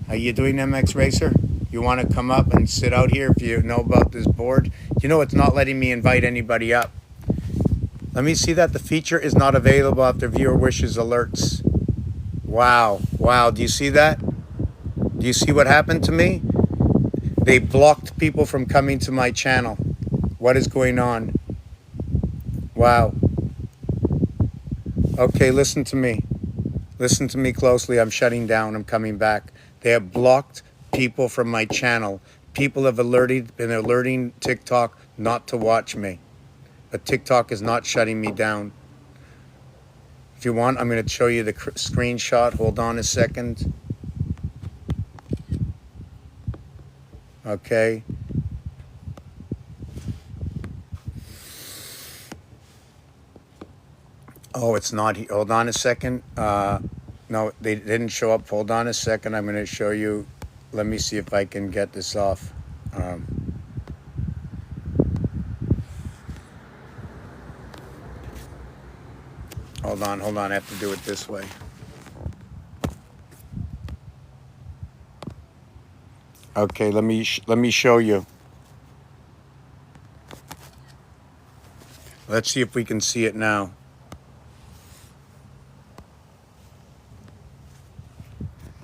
How you doing, MX Racer? You want to come up and sit out here if you know about this board? You know it's not letting me invite anybody up. Let me see that the feature is not available after viewer wishes alerts. Wow, wow, do you see that? Do you see what happened to me? They blocked people from coming to my channel. What is going on? Wow. Okay, listen to me. Listen to me closely. I'm shutting down. I'm coming back. They have blocked people from my channel. People have been alerting TikTok not to watch me. But TikTok is not shutting me down. If you want, I'm going to show you the screenshot. Hold on a second. Okay. Oh, it's not. Hold on a second. No, they didn't show up. Hold on a second. I'm going to show you. Let me see if I can get this off. Um, hold on, hold on. I have to do it this way. Okay, let me show you. Let's see if we can see it now.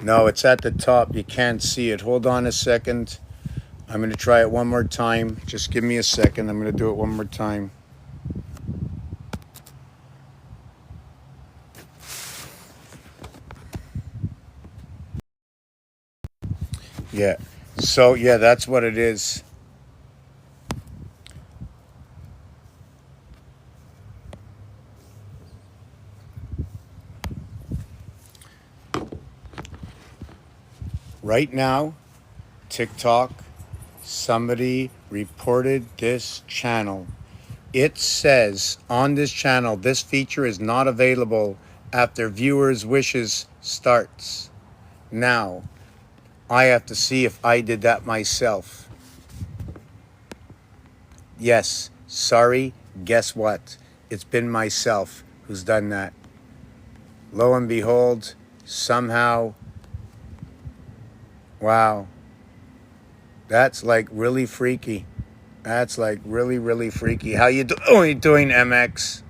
No, it's at the top. You can't see it. Hold on a second. I'm going to try it one more time. Just give me a second. I'm going to do it one more time. Yeah. So, yeah, that's what it is. Right now, TikTok, somebody reported this channel. It says on this channel, this feature is not available after viewers' wishes starts. Now, I have to see if I did that myself. Yes, sorry, guess what? It's been myself who's done that. Lo and behold, somehow, wow, that's like really freaky. That's like really, really freaky. How you doing, MX?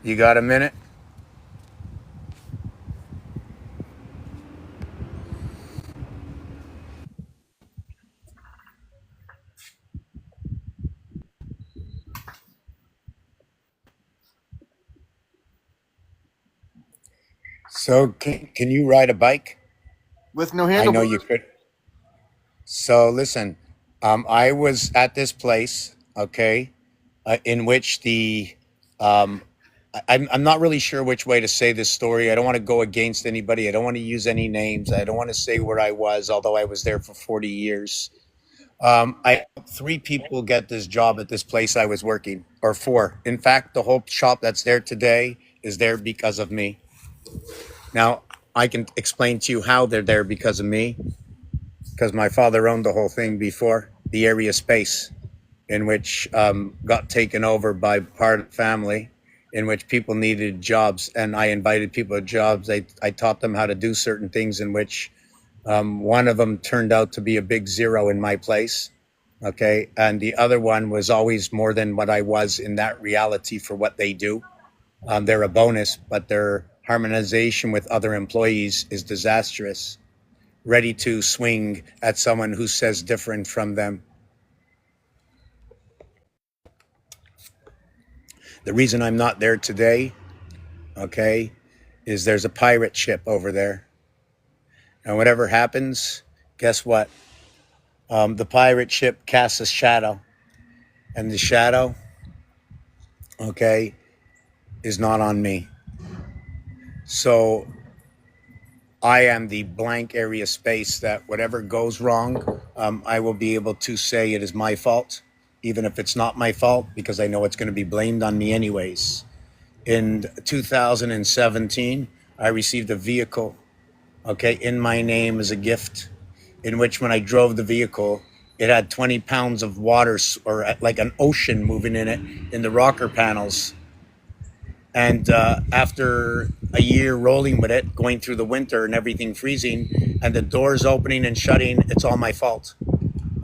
You got a minute? So, can you ride a bike? with no I know you handlebars. could. So listen, I was at this place, okay, in which um, I'm not really sure which way to say this story. I don't want to go against anybody. I don't want to use any names. I don't want to say where I was, although I was there for 40 years. I helped three people get this job at this place I was working, or four. In fact, the whole shop that's there today is there because of me. Now, I can explain to you how they're there because of me, because my father owned the whole thing before the area space, in which got taken over by part of the family, in which people needed jobs, and I invited people to jobs. I taught them how to do certain things, in which one of them turned out to be a big zero in my place. Okay. And the other one was always more than what I was in that reality for what they do. They're a bonus, but their harmonization with other employees is disastrous, ready to swing at someone who says different from them. The reason I'm not there today, okay, is there's a pirate ship over there. And whatever happens, guess what? The pirate ship casts a shadow. And the shadow, okay, is not on me. So I am the blank area space that whatever goes wrong, I will be able to say it is my fault, even if it's not my fault, because I know it's going to be blamed on me anyways. In 2017, I received a vehicle, okay, in my name as a gift, in which when I drove the vehicle, it had 20 pounds of water, or like an ocean moving in it, in the rocker panels. And after a year rolling with it, going through the winter and everything freezing, and the doors opening and shutting, it's all my fault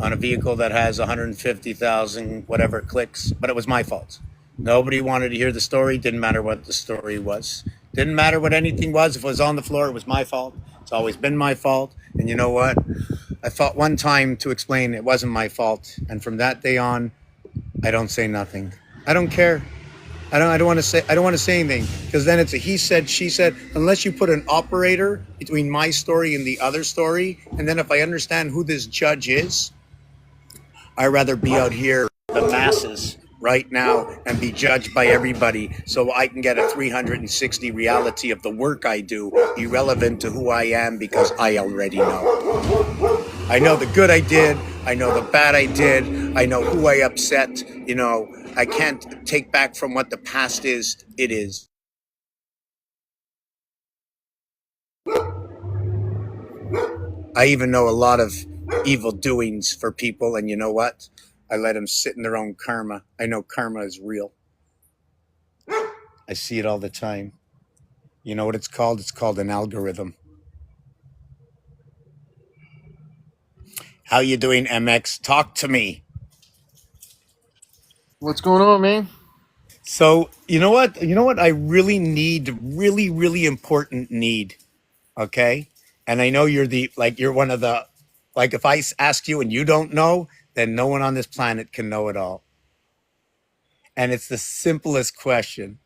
on a vehicle that has 150,000 whatever clicks, but it was my fault. Nobody wanted to hear the story. Didn't matter what the story was. Didn't matter what anything was. If it was on the floor, it was my fault. It's always been my fault. And you know what? I thought one time to explain it wasn't my fault. And from that day on, I don't say nothing. I don't care. I don't want to say I don't want to say anything, because then it's a he said she said, unless you put an operator between my story and the other story. And then if I understand who this judge is, I'd rather be out here, the masses, right now, and be judged by everybody, so I can get a 360 reality of the work I do, irrelevant to who I am, because I already know. I know the good I did. I know the bad I did. I know who I upset. I can't take back from what the past is. It is. I even know a lot of evil doings for people, and you know what? I let them sit in their own karma. I know karma is real. I see it all the time. You know what it's called? It's called an algorithm. How you doing, MX? Talk to me. What's going on, man? So, you know what? You know what I really need, really, really important need, okay? And I know you're the like you're one of the like if ask you and you don't know, then no one on this planet can know it all. And it's the simplest question.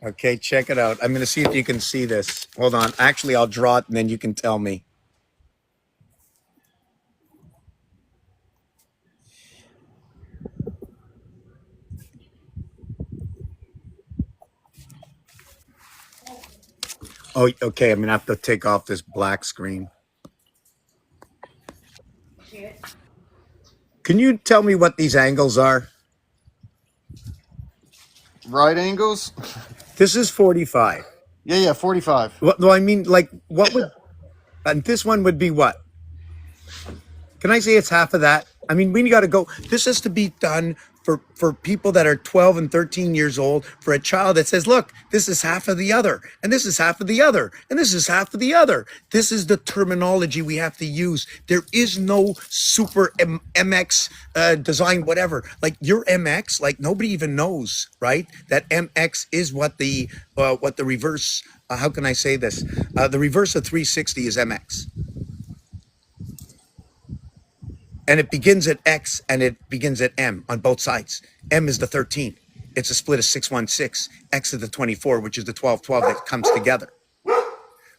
Okay, check it out. I'm going to see if you can see this. Hold on. Actually, I'll draw it and then you can tell me. Oh, okay. I'm going to have to take off this black screen. Can you tell me what these angles are? Right angles? This is 45. Yeah, 45. What do I mean? Like, what would, and this one would be what? Can I say it's half of that? I mean, we got to go. This has to be done for people that are 12 and 13 years old, for a child that says, look, this is half of the other, and this is half of the other, and this is half of the other. This is the terminology we have to use. There is no super MX design, whatever. Like your MX, like nobody even knows, right? That MX is what the reverse. How can I say this? The reverse of 360 is MX. And it begins at X and it begins at M on both sides. M is the 13. It's a split of 616. X is the 24, which is the 1212 that comes together.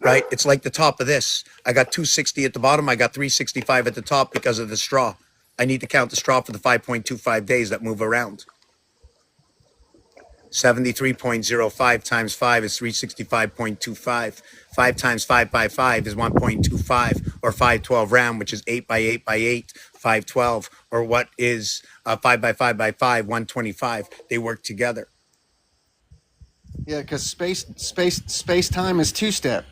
Right? It's like the top of this. I got 260 at the bottom. I got 365 at the top because of the straw. I need to count the straw for the 5.25 days that move around. 73.05 times 5 is 365.25. 5 times 5 by 5 is 1.25, or 512 round, which is 8 by 8 by 8, 512, or what is 5 by 5 by 5, 125. They work together. Yeah, because space time is two-step.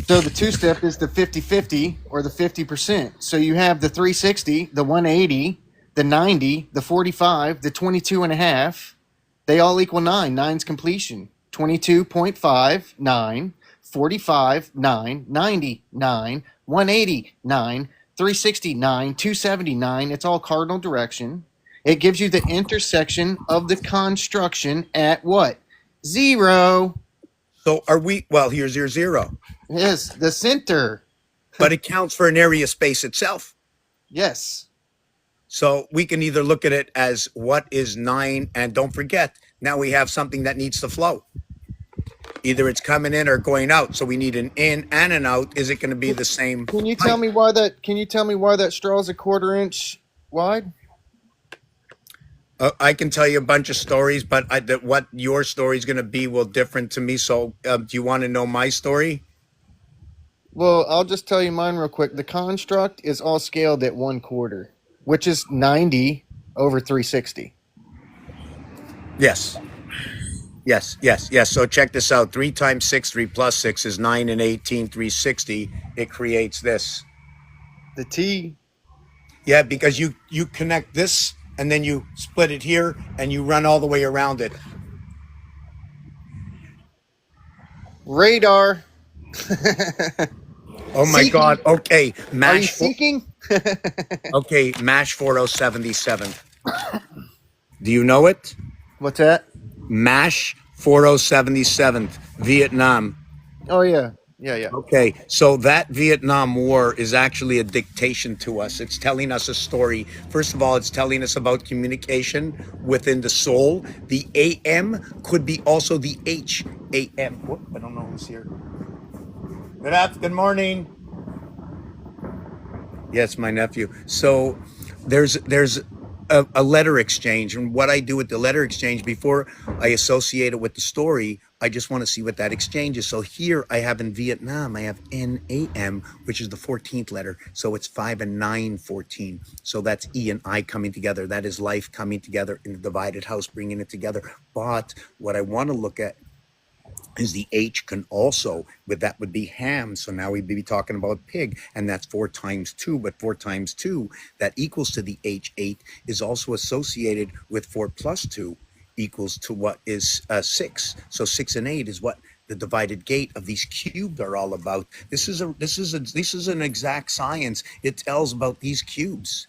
So the two-step is the 50-50 or the 50%. So you have the 360, the 180, the 90, the 45, the 22 and a half. They all equal 9. Nine's completion. 22.5, 9, 45, 9, 90, 9, 180, 9, 369, 279. It's all cardinal direction. It gives you the intersection of the construction at what? 0. So are we, well, here's your 0. Yes, the center. But it counts for an area space itself. Yes. So we can either look at it as what is 9, and don't forget, now we have something that needs to flow. Either it's coming in or going out. So we need an in and an out. Is it going to be the same? Can you tell me why that? Can you tell me why that straw is a 1/4 inch wide? I can tell you a bunch of stories, but what your story is going to be will different to me. So, do you want to know my story? Well, I'll just tell you mine real quick. The construct is all scaled at 1/4, which is 90 over 360. Yes. Yes, yes, yes. So check this out. 3 times 6, 3 plus 6 is 9 and 18, 360. It creates this. The T. Yeah, because you connect this and then you split it here and you run all the way around it. Radar. Oh my Seeking. God. Okay. Are you Mash. seeking? Okay. MASH 4077. Do you know it? What's that? MASH 4077, Vietnam. Oh, yeah. Yeah. Okay, so that Vietnam War is actually a dictation to us. It's telling us a story. First of all, it's telling us about communication within the soul. The AM could be also the HAM. Whoop, I don't know who's here. Good morning. Yes, my nephew. So there's a letter exchange, and what I do with the letter exchange before I associate it with the story, I just want to see what that exchange is. So here I have in Vietnam, I have NAM, which is the 14th letter. So it's 5 and 9, 14. So that's E and I coming together. That is life coming together in the divided house, bringing it together. But what I want to look at is the H can also, but that would be ham. So now we'd be talking about pig, and that's 4 times 2. But 4 times 2, that equals to the H8, is also associated with 4 plus 2 equals to what is 6. So 6 and 8 is what the divided gate of these cubes are all about. This is an exact science. It tells about these cubes.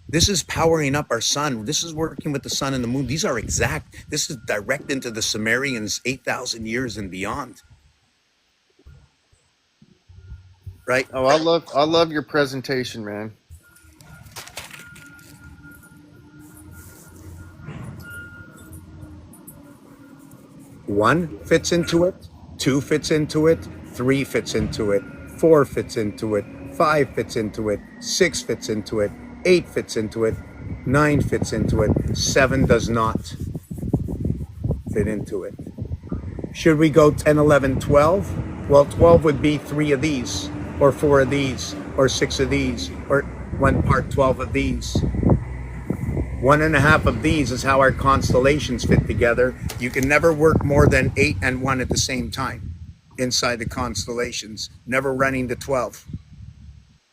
This is powering up our sun. This is working with the sun and the moon. These are exact. This is direct into the Sumerians 8,000 years and beyond. Right? Oh, I love your presentation, man. One fits into it, 2 fits into it, 3 fits into it, 4 fits into it, 5 fits into it, 6 fits into it, 8 fits into it, 9 fits into it, 7 does not fit into it. Should we go 10, 11, 12? Well, 12 would be 3 of these, or 4 of these, or 6 of these, or 1 part 12 of these. 1.5 of these is how our constellations fit together. You can never work more than 8 and 1 at the same time inside the constellations, never running to 12.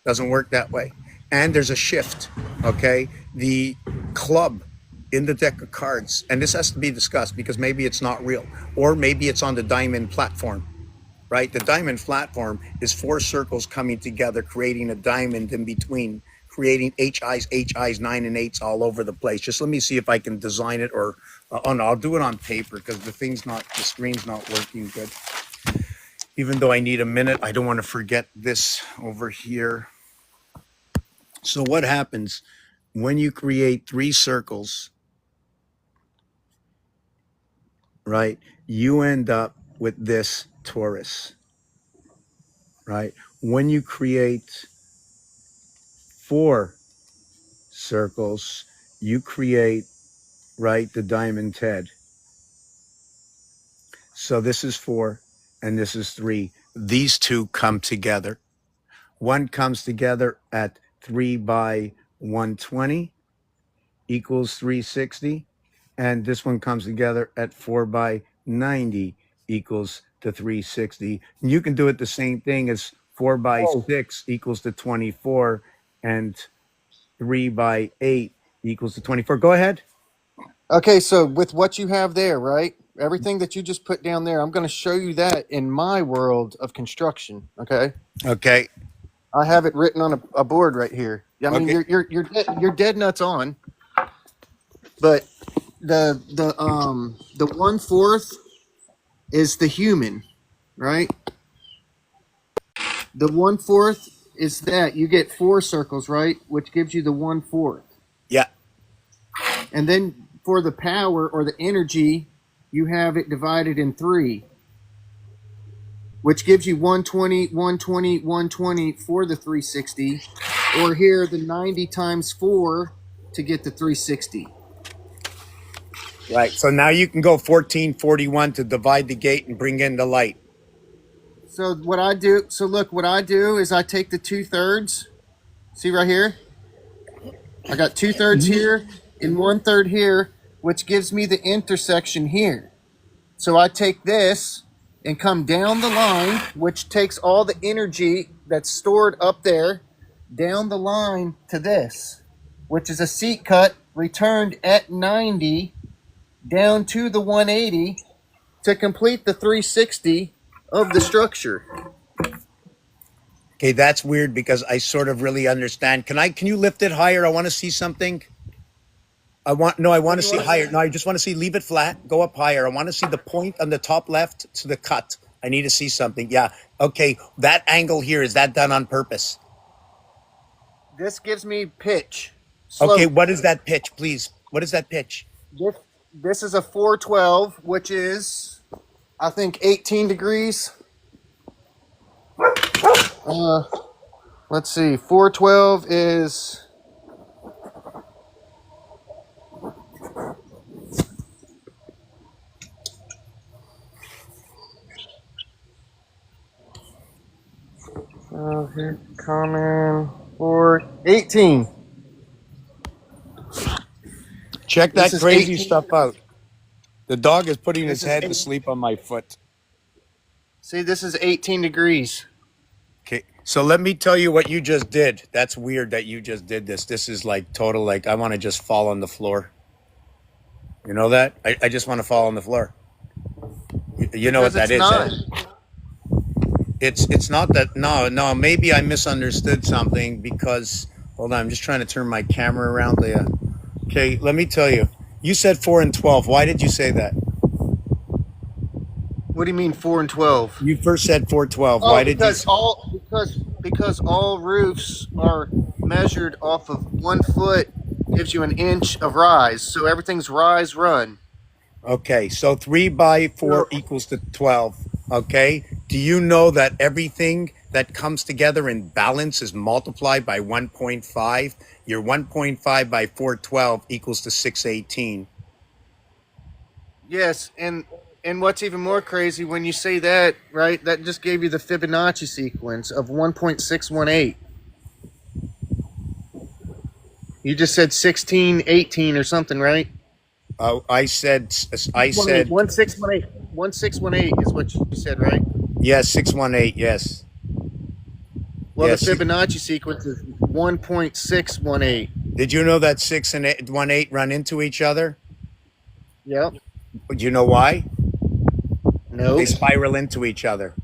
Doesn't work that way. And there's a shift, okay? The club in the deck of cards, and this has to be discussed because maybe it's not real, or maybe it's on the diamond platform, right? The diamond platform is 4 circles coming together, creating a diamond in between, creating HIs, 9 and 8s all over the place. Just let me see if I can design it, or no, I'll do it on paper because the screen's not working good. Even though I need a minute, I don't want to forget this over here. So what happens when you create 3 circles, right? You end up with this torus, right? When you create 4 circles, you create, right, the diamond head. So this is 4 and this is 3. These two come together. One comes together at 3 by 120 equals 360. And this one comes together at 4 by 90 equals to 360. And you can do it the same thing as 4 by 6 equals to 24, and 3 by 8 equals to 24. Go ahead. Okay, so with what you have there, right? Everything that you just put down there, I'm going to show you that in my world of construction. Okay. Okay. I have it written on a board right here. I mean, Okay. you're dead nuts on, but the 1/4 is the human, right? The 1/4 is that you get 4 circles, right, which gives you the 1/4. Yeah. And then for the power or the energy, you have it divided in 3, which gives you 120, 120, 120 for the 360, or here the 90 times 4 to get the 360. Right. So now you can go 1441 to divide the gate and bring in the light. So what I do is I take the 2/3. See right here? I got 2/3 here and 1/3 here, which gives me the intersection here. So I take this and come down the line, which takes all the energy that's stored up there down the line to this, which is a seat cut returned at 90 down to the 180 to complete the 360 of the structure. Okay, that's weird because I sort of really understand. Can you lift it higher? I want to see something. I want to see higher. No, I just want to see, leave it flat, go up higher. I want to see the point on the top left to the cut. I need to see something. Yeah. Okay, that angle here, is that done on purpose? This gives me pitch. Slope. Okay, what is that pitch, please? What is that pitch? This is a 412, which is, I think, 18 degrees. Let's see. 412 is... here, common, 18. Check that This is crazy 18. stuff out. The dog is putting his This is head to 18. sleep on my foot. See, this is 18 degrees. Okay. So let me tell you what you just did. That's weird that you just did this. This is like total, like, I want to just fall on the floor. You know that? I just want to fall on the floor. You know what Because that it's is, eh? 9. It's not that. No, maybe I misunderstood something because hold on, I'm just trying to turn my camera around there. Okay, let me tell you. You said 4 and 12. Why did you say that? What do you mean 4 and 12? You first said 412. Oh, Why did you because all roofs are measured off of 1 foot gives you an inch of rise. So everything's rise run. Okay, so 3 by 4 equals to 12. Okay? Do you know that everything that comes together in balance is multiplied by 1.5? Your 1.5 by 412 equals to 618. Yes, and what's even more crazy when you say that, right? That just gave you the Fibonacci sequence of 1.618. You just said 16, 18 or something, right? I said 1618. 1618 is what you said, right? yes, 618, yes. Well, Yes. the Fibonacci sequence is 1.618. Did you know that 6 and 8 run into each other? Yep. Do you know why? They Nope. spiral into each other.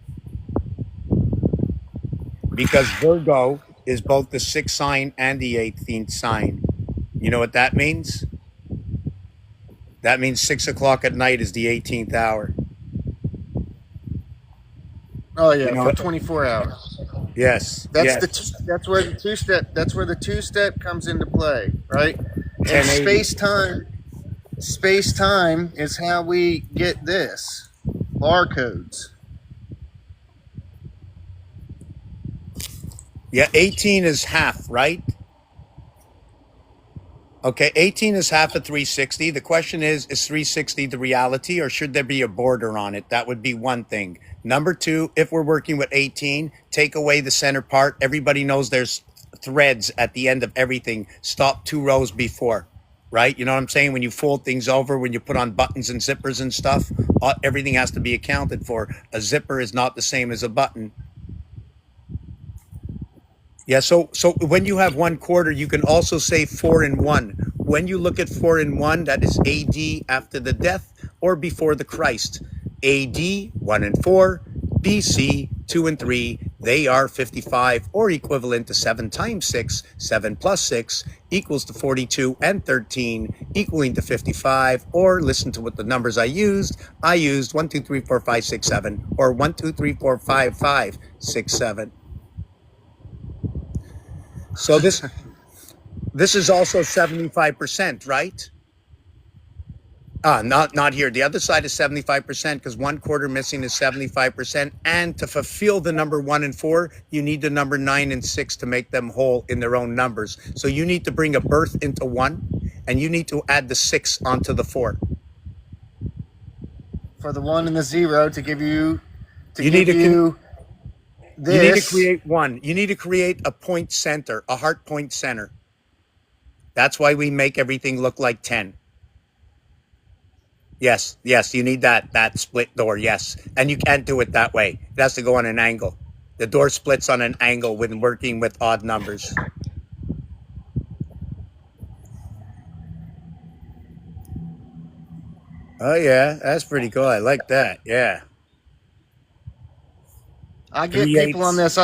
Because Virgo is both the 6th sign and the 18th sign. You know what that means? That means 6 o'clock at night is the 18th hour. Oh You yeah, know for it? 24 hours. Yes. That's Yes. that's where the two-step comes into play, right? And 1080. space time is how we get this barcodes. Yeah, 18 is half, right? Okay, 18 is half of 360. The question is 360 the reality or should there be a border on it? That would be one thing. Number two, if we're working with 18, take away the center part. Everybody knows there's threads at the end of everything. Stop 2 rows before, right? You know what I'm saying? When you fold things over, when you put on buttons and zippers and stuff, everything has to be accounted for. A zipper is not the same as a button. Yeah, so when you have 1/4, you can also say 4 and 1. When you look at 4 and 1, that is AD after the death or before the Christ. AD 1 and 4, BC 2 and 3, they are 55 or equivalent to 7 times 6, 7 plus 6 equals to 42 and 13 equaling to 55 or listen to what the numbers I used. I used 1 2 3 4 5 6 7 or 1 2 3 4 5 5 6 7. So this is also 75%, right? Not here. The other side is 75% because 1/4 missing is 75%. And to fulfill the number 1 and 4, you need the number 9 and 6 to make them whole in their own numbers. So you need to bring a birth into 1 and you need to add the 6 onto the 4. For the 1 and the 0 to give you You need to this. you need to create 1. You need to create a point center, a heart point center. That's why we make everything look like 10. Yes, you need that split door, yes. And you can't do it that way. It has to go on an angle. The door splits on an angle when working with odd numbers. Oh yeah, that's pretty cool. I like that. Yeah. I get 3 people on 8s. this.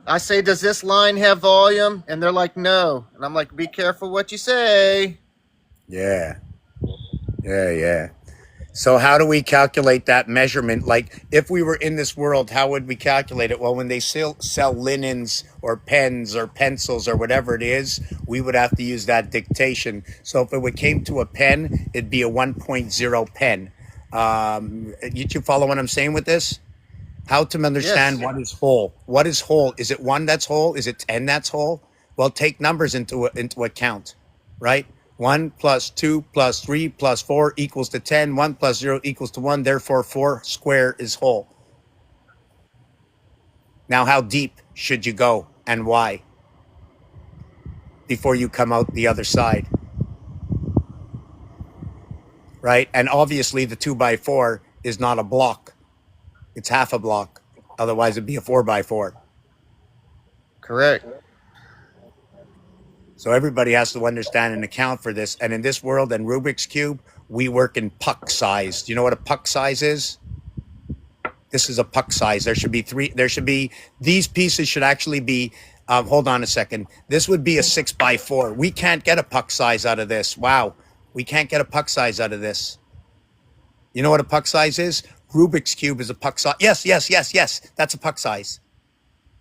I say, does this line have volume? And they're like, no. And I'm like, be careful what you say. Yeah. Yeah. So how do we calculate that measurement? Like if we were in this world, how would we calculate it? Well, when they sell linens or pens or pencils or whatever it is, we would have to use that dictation. So if it came to a pen, it'd be a 1.0 pen. You follow what I'm saying with this? How to understand Yes. what is whole? What is whole? Is it 1 that's whole? Is it 10 that's whole? Well, take numbers into account, right? 1 plus 2 plus 3 plus 4 equals to 10. 1 plus 0 equals to 1. Therefore, 4 square is whole. Now, how deep should you go and why before you come out the other side, right? And obviously, the 2 by 4 is not a block. It's half a block. Otherwise, it'd be a 4x4. Correct. So everybody has to understand and account for this. And in this world and Rubik's Cube, we work in puck size. Do you know what a puck size is? This is a puck size. There should be three. There should be, these pieces should actually be, hold on a second. This would be a 6x4. We can't get a puck size out of this. Wow. We can't get a puck size out of this. You know what a puck size is? Rubik's Cube is a puck size. Yes. That's a puck size.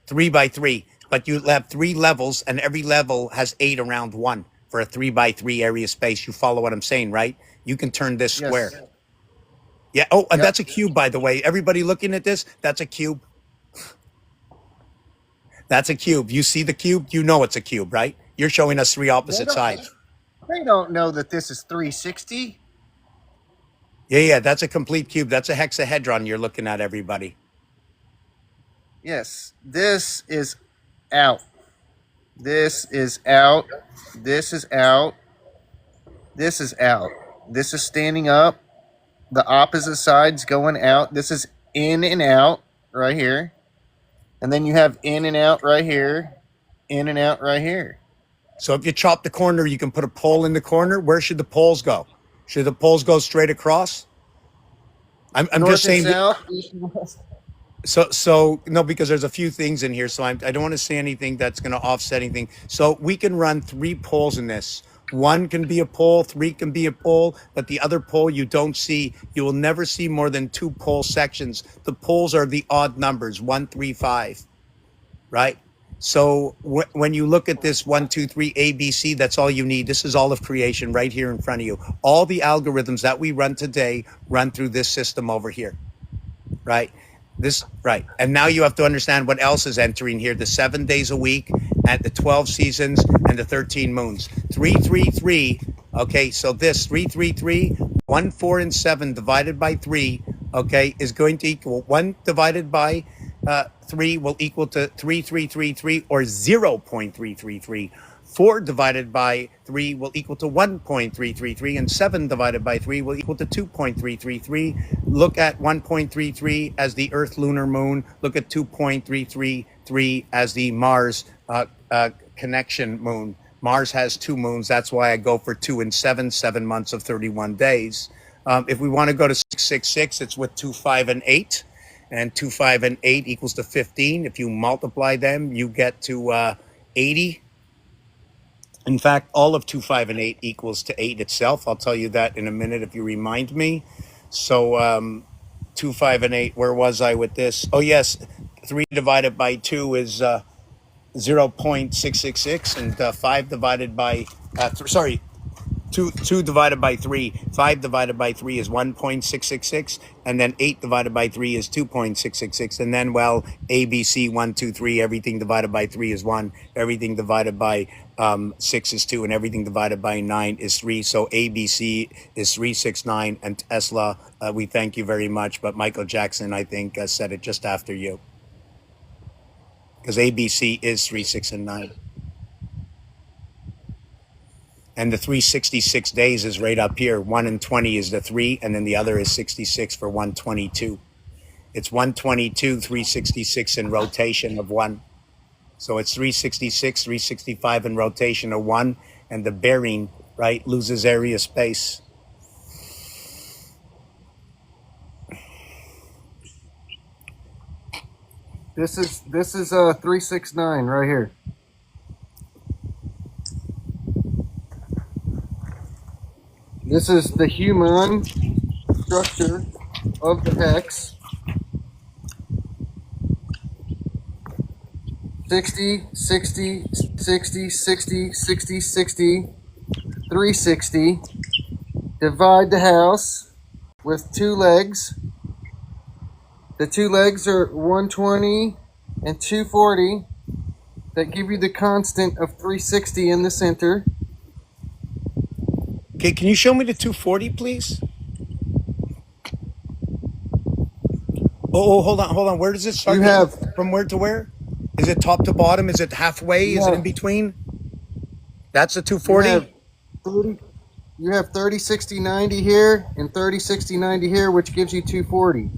3x3. But you have 3 levels, and every level has 8 around 1 for a 3x3 area space. You follow what I'm saying, right? You can turn this square. Yes. Yeah. Oh, and Yep. that's a cube, by the way. Everybody looking at this, that's a cube. That's a cube. You see the cube? You know it's a cube, right? You're showing us 3 They opposite don't, sides. they don't know that this is 360. Yeah. That's a complete cube. That's a hexahedron you're looking at, everybody. Yes. This is out. This is out. This is out. This is out. This is standing up. The opposite side's going out. This is in and out right here. And then you have in and out right here. In and out right here. So if you chop the corner, you can put a pole in the corner. Where should the poles go? Should the poles go straight across? I'm North just saying. and south, east and west. So no, because there's a few things in here, so I don't want to say anything that's going to offset anything. So we can run 3 poles in this. 1 can be a pole, 3 can be a pole, but the other pole you don't see. You will never see more than 2 pole sections. The poles are the odd numbers, 1, 3, 5, right? So when you look at this 1, 2, 3 ABC, that's all you need. This is all of creation right here in front of you. All the algorithms that we run today run through this system over here, right? This right. And now you have to understand what else is entering here: the 7 days a week, and the 12 seasons, and the 13 moons. 333. Okay, so this 333, 1, 4, and 7 divided by 3. Okay, is going to equal 1 divided by 3 will equal to 3333 or 0.333. 4 divided by 3 will equal to 1.333, and 7 divided by 3 will equal to 2.333. Look at 1.33 as the Earth, lunar, moon. Look at 2.333 as the Mars connection moon. Mars has 2 moons. That's why I go for 2 and 7, 7 months of 31 days. If we want to go to 666, it's with 2, 5, and 8. And 2, 5, and 8 equals to 15. If you multiply them, you get to 80. In fact, all of 2, 5, and 8 equals to 8 itself. I'll tell you that in a minute if you remind me. So 2, 5, and 8, where was I with this? Oh, yes, 3 divided by 2 is 0.666, and 5 divided by, 2 divided by 3, 5 divided by 3 is 1.666, and then 8 divided by 3 is 2.666, and then, well, ABC 1, 2, 3, everything divided by 3 is 1, everything divided by 6 is 2, and everything divided by 9 is 3. So ABC is 369, and Tesla, we thank you very much, but Michael Jackson, I think, said it just after you, because ABC is 3, 6, and 9. And the 366 days is right up here. 1 and 20 is the 3, and then the other is 66 for 122. It's 122, 366 in rotation of 1. So it's 366, 365 in rotation of 1, and the bearing, right, loses area space. This is 369 right here. This is the human structure of the hex. 60, 60, 60, 60, 60, 60, 360. Divide the house with 2 legs. The 2 legs are 120 and 240. That give you the constant of 360 in the center. Okay, can you show me the 240, please? Oh, hold on. Where does it start? You have From where to where? Is it top to bottom? Is it halfway? Is it in between? That's the 240? You have 30, 60, 90 here and 30, 60, 90 here, which gives you 240.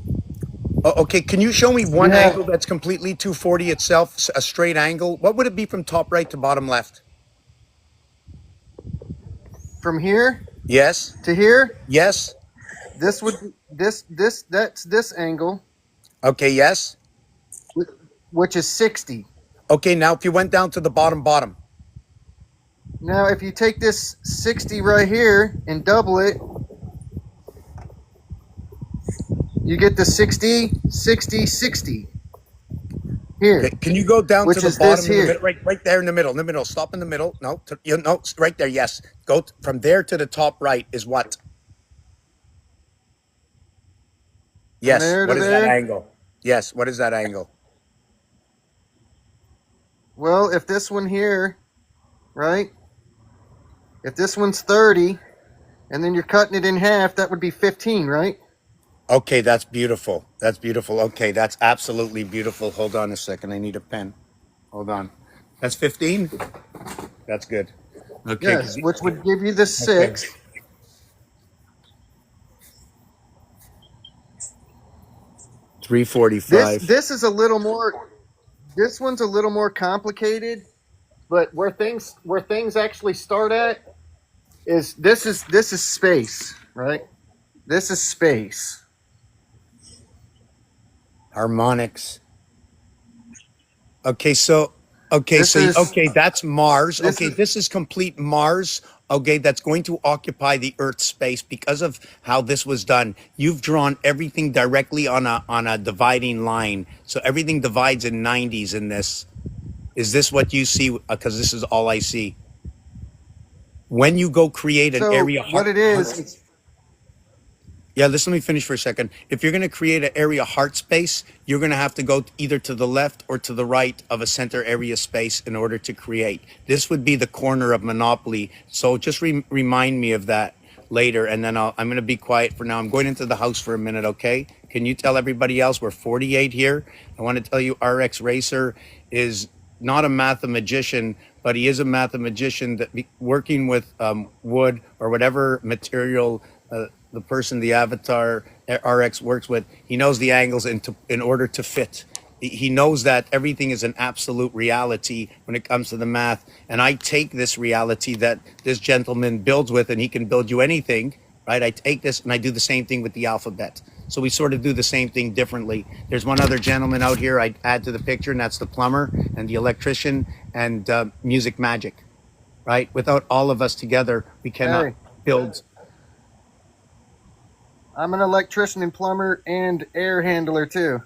Okay, can you show me one Yeah. angle that's completely 240 itself, a straight angle? What would it be from top right to bottom left? From here Yes, to here, yes. this would that's this angle, Okay, yes. which is 60. Okay, now if you went down to the bottom. Now, if you take this 60 right here and double it, you get the 60, 60, 60 here, Okay, can you go down to which the is bottom this in the here. middle, right there in the middle, Stop in the middle. No, no, right there. Yes, go from there to the top right is what? From Yes. there to What is that there. angle? Yes. What is that angle? Well, if this one here, right? If this one's 30, and then you're cutting it in half, that would be 15, right? Okay, that's beautiful. That's beautiful. Okay, that's absolutely beautiful. Hold on a second. I need a pen. Hold on. That's 15. That's good. Okay. Yes, which would give you the Okay. 6. 345. This is a little more. This one's a little more complicated, but where things actually start at is this is space, right? This is space. Harmonics. Okay, so This is okay, that's Mars. this Okay, is this is complete Mars. Okay, that's going to occupy the Earth space because of how this was done. You've drawn everything directly on a dividing line, so everything divides in 90s in this. Is this what you see? Because this is all I see. When you go create an so area, what it is. yeah, listen, let me finish for a second. If you're going to create an area heart space, you're going to have to go either to the left or to the right of a center area space in order to create. This would be the corner of Monopoly. So just remind me of that later, and then I'm going to be quiet for now. I'm going into the house for a minute, okay? Can you tell everybody else we're 48 here? I want to tell you RX Racer is not a mathematician, but he is a mathematician that working with wood or whatever material the person, the avatar RX works with, he knows the angles in order to fit. He knows that everything is an absolute reality when it comes to the math. And I take this reality that this gentleman builds with, and he can build you anything, right? I take this and I do the same thing with the alphabet. So we sort of do the same thing differently. There's one other gentleman out here I add to the picture, and that's the plumber and the electrician and Music Magic, right? Without all of us together, we cannot Hey, build. I'm an electrician and plumber and air handler too.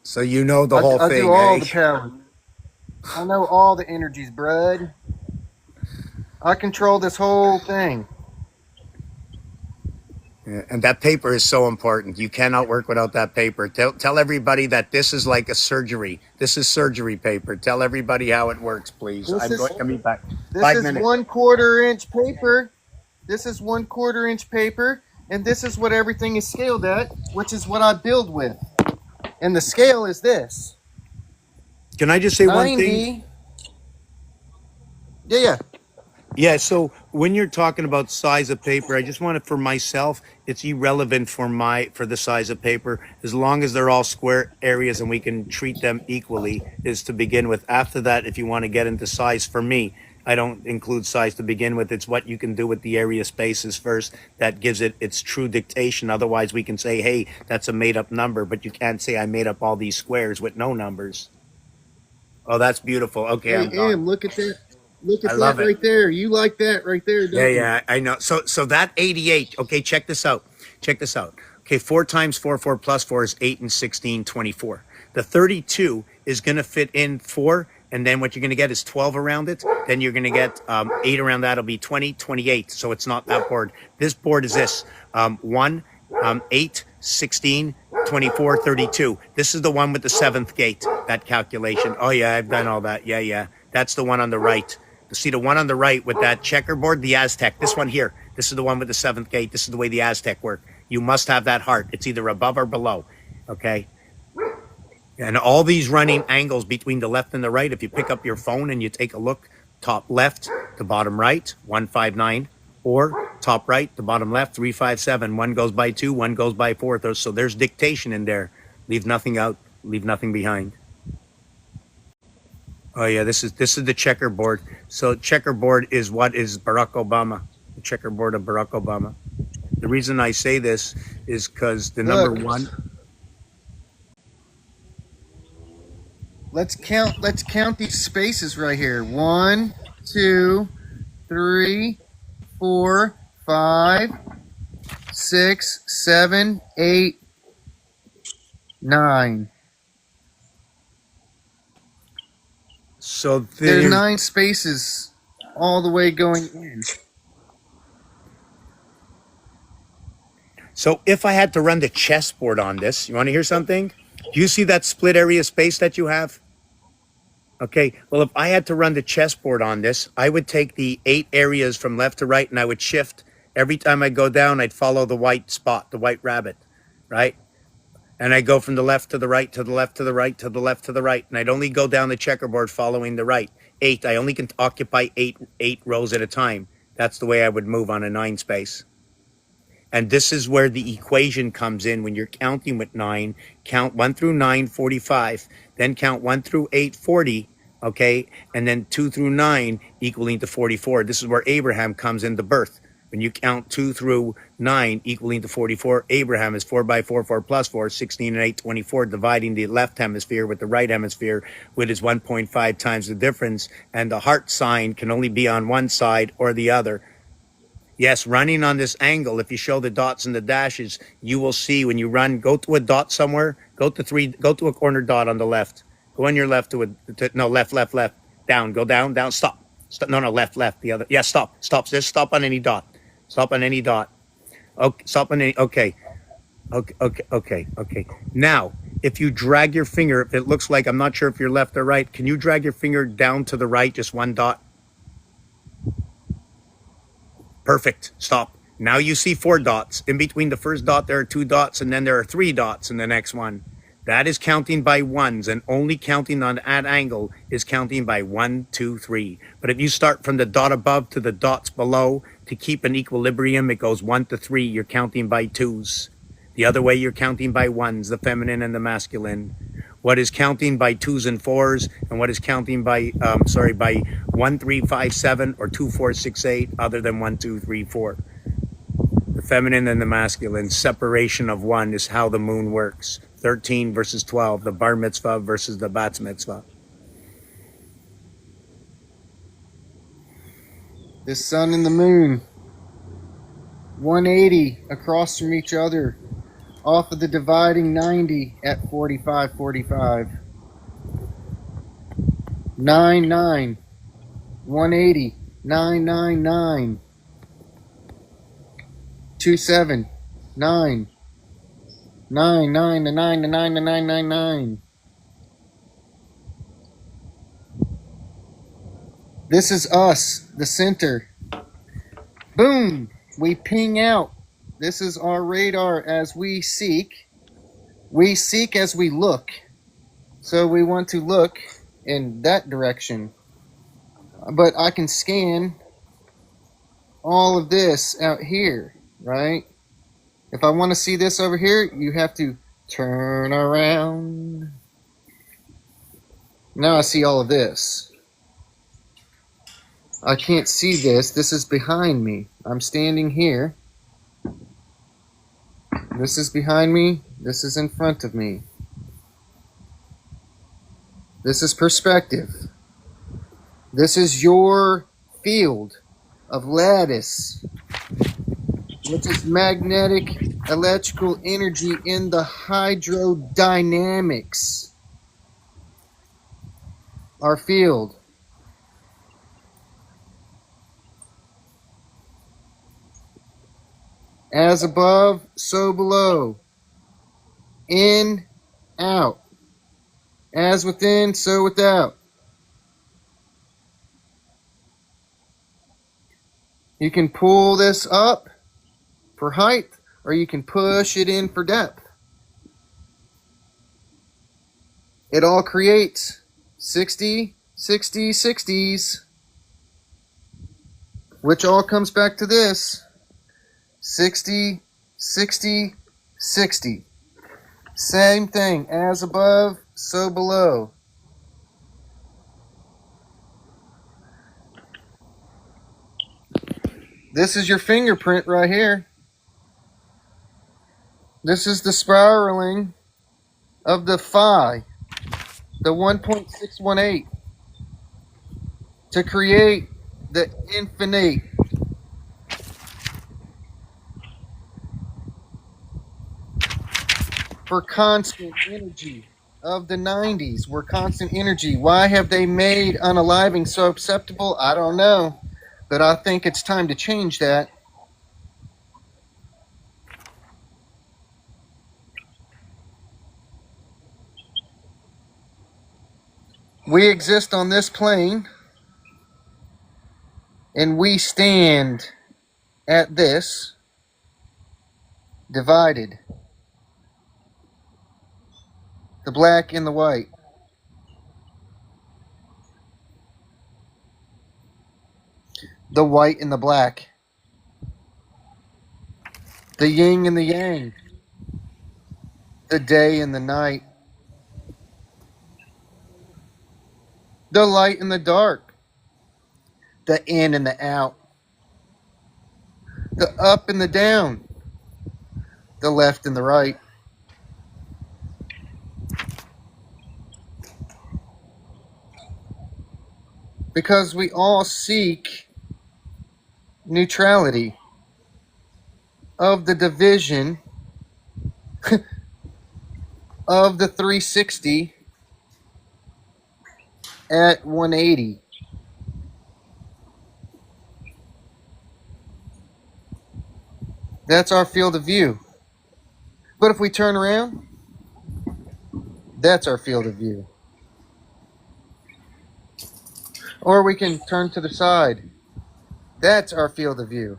So you know the I, whole I do thing, all eh? the power. I know all the energies, bud. I control this whole thing. Yeah, and that paper is so important. You cannot work without that paper. Tell everybody that this is like a surgery. This is surgery paper. Tell everybody how it works, please. This I'm is going to be back. this Five is minutes. 1/4 inch paper. This is 1/4 inch paper, and this is what everything is scaled at, which is what I build with. And the scale is this Can I just say one thing? 90. Yeah, yeah. Yeah, so when you're talking about size of paper, I just want it for myself, it's irrelevant for the size of paper as long as they're all square areas and we can treat them equally is to begin with. After that, if you want to get into size for me, I don't include size to begin with. It's what you can do with the area spaces first that gives it its true dictation. Otherwise, we can say, hey, that's a made up number, but you can't say I made up all these squares with no numbers. Oh, that's beautiful. Okay, Hey, I'm gone. Em, look at that. Look I at that love it. right there. You like that right there, Yeah, don't you? yeah, I know. So that 88. Okay, check this out. Check this out. Okay, 4 times 4, 4 plus 4 is 8 and 16, 24. The 32 is going to fit in 4, and then what you're going to get is 12 around it. Then you're going to get 8 around that. It'll be 20, 28. So it's not that board. This board is this 1, 8, 16, 24, 32. This is the one with the 7th gate, that calculation. Oh, yeah, I've done all that. Yeah, yeah. That's the one on the right. See the one on the right with that checkerboard, the Aztec. This one here. This is the one with the 7th gate. This is the way the Aztec work. You must have that heart. It's either above or below. Okay. And all these running angles between the left and the right, if you pick up your phone and you take a look, top left to bottom right, 159. or top right to bottom left, 3, 5, 7. One goes by 2, one goes by 4. So there's dictation in there. Leave nothing out, leave nothing behind. Oh yeah, this is the checkerboard. So checkerboard is what is Barack Obama, the checkerboard of Barack Obama. The reason I say this is because the number Look. one. Let's count these spaces right here. 1, 2, 3, 4, 5, 6, 7, 8, 9. So There's 9 spaces all the way going in. So if I had to run the chessboard on this, you want to hear something? Do you see that split area space that you have? Okay, well, if I had to run the chessboard on this, I would take the 8 areas from left to right and I would shift. Every time I go down, I'd follow the white spot, the white rabbit, right? And I go from the left to the right, to the left to the right, to the left to the right. And I'd only go down the checkerboard following the right. 8, I only can occupy eight rows at a time. That's the way I would move on a 9 space. And this is where the equation comes in when you're counting with 9. Count 1 through 9, 45. Then count 1 through 8, 40. Okay. And then 2 through 9 equaling to 44. This is where Abraham comes into birth. When you count 2 through 9 equaling to 44, Abraham is 4 by 4, 4 plus 4, 16 and 8, 24, dividing the left hemisphere with the right hemisphere, which is 1.5 times the difference. And the heart sign can only be on one side or the other. Yes, running on this angle, if you show the dots and the dashes, you will see when you run, go to a dot somewhere, go to a corner dot on the left. Go on your left no, left, down, go down, stop. No, left, the other. Yeah, stop. Just stop on any dot. Stop on any dot. Okay, stop on any, okay. Okay. Now, if you drag your finger, if it looks like, I'm not sure if you're left or right, can you drag your finger down to the right, just one dot? Perfect. Stop. Now you see 4 dots. In between the first dot, there are 2 dots, and then there are 3 dots in the next one. That is counting by ones, and only counting on that angle is counting by 1, 2, 3. But if you start from the dot above to the dots below, to keep an equilibrium, it goes 1 to 3. You're counting by 2s. The other way, you're counting by 1s, the feminine and the masculine. What is counting by 2s and 4s, and what is counting by 1, 3, 5, 7, or 2, 4, 6, 8, other than 1, 2, 3, 4. The feminine and the masculine separation of 1 is how the moon works. 13 versus 12, the bar mitzvah versus the bat mitzvah. The sun and the moon, 180 across from each other, off of the dividing 90 at 45, 45. 9, 9, 180, 9, 9, 9. 2, 7, 9. 9, 9, to 9, to 9, to 9, 9, 9. This is us, the center. Boom! We ping out. This is our radar as we seek. We seek as we look. So we want to look in that direction. But I can scan all of this out here, right? If I want to see this over here, you have to turn around. Now I see all of this. I can't see this. This is behind me. I'm standing here. This is behind me. This is in front of me. This is perspective. This is your field of lattice, which is magnetic electrical energy in the hydrodynamics. Our field. As above, so below. In, out. As within, so without. You can pull this up for height, or you can push it in for depth. It all creates 60, 60, 60s. which all comes back to this 60, 60, 60. Same thing, as above, so below. This is your fingerprint right here. This is the spiraling of the phi, the 1.618, to create the infinite. For constant energy of the 90s, we're constant energy. Why have they made unaliving so acceptable? I don't know, but I think it's time to change that. We exist on this plane, and we stand at this, divided. The black and the white. The white and the black. The yin and the yang. The day and the night. The light and the dark. The in and the out. The up and the down. The left and the right. Because we all seek neutrality of the division of the 360 at 180. That's our field of view. But if we turn around, that's our field of view. Or we can turn to the side. That's our field of view.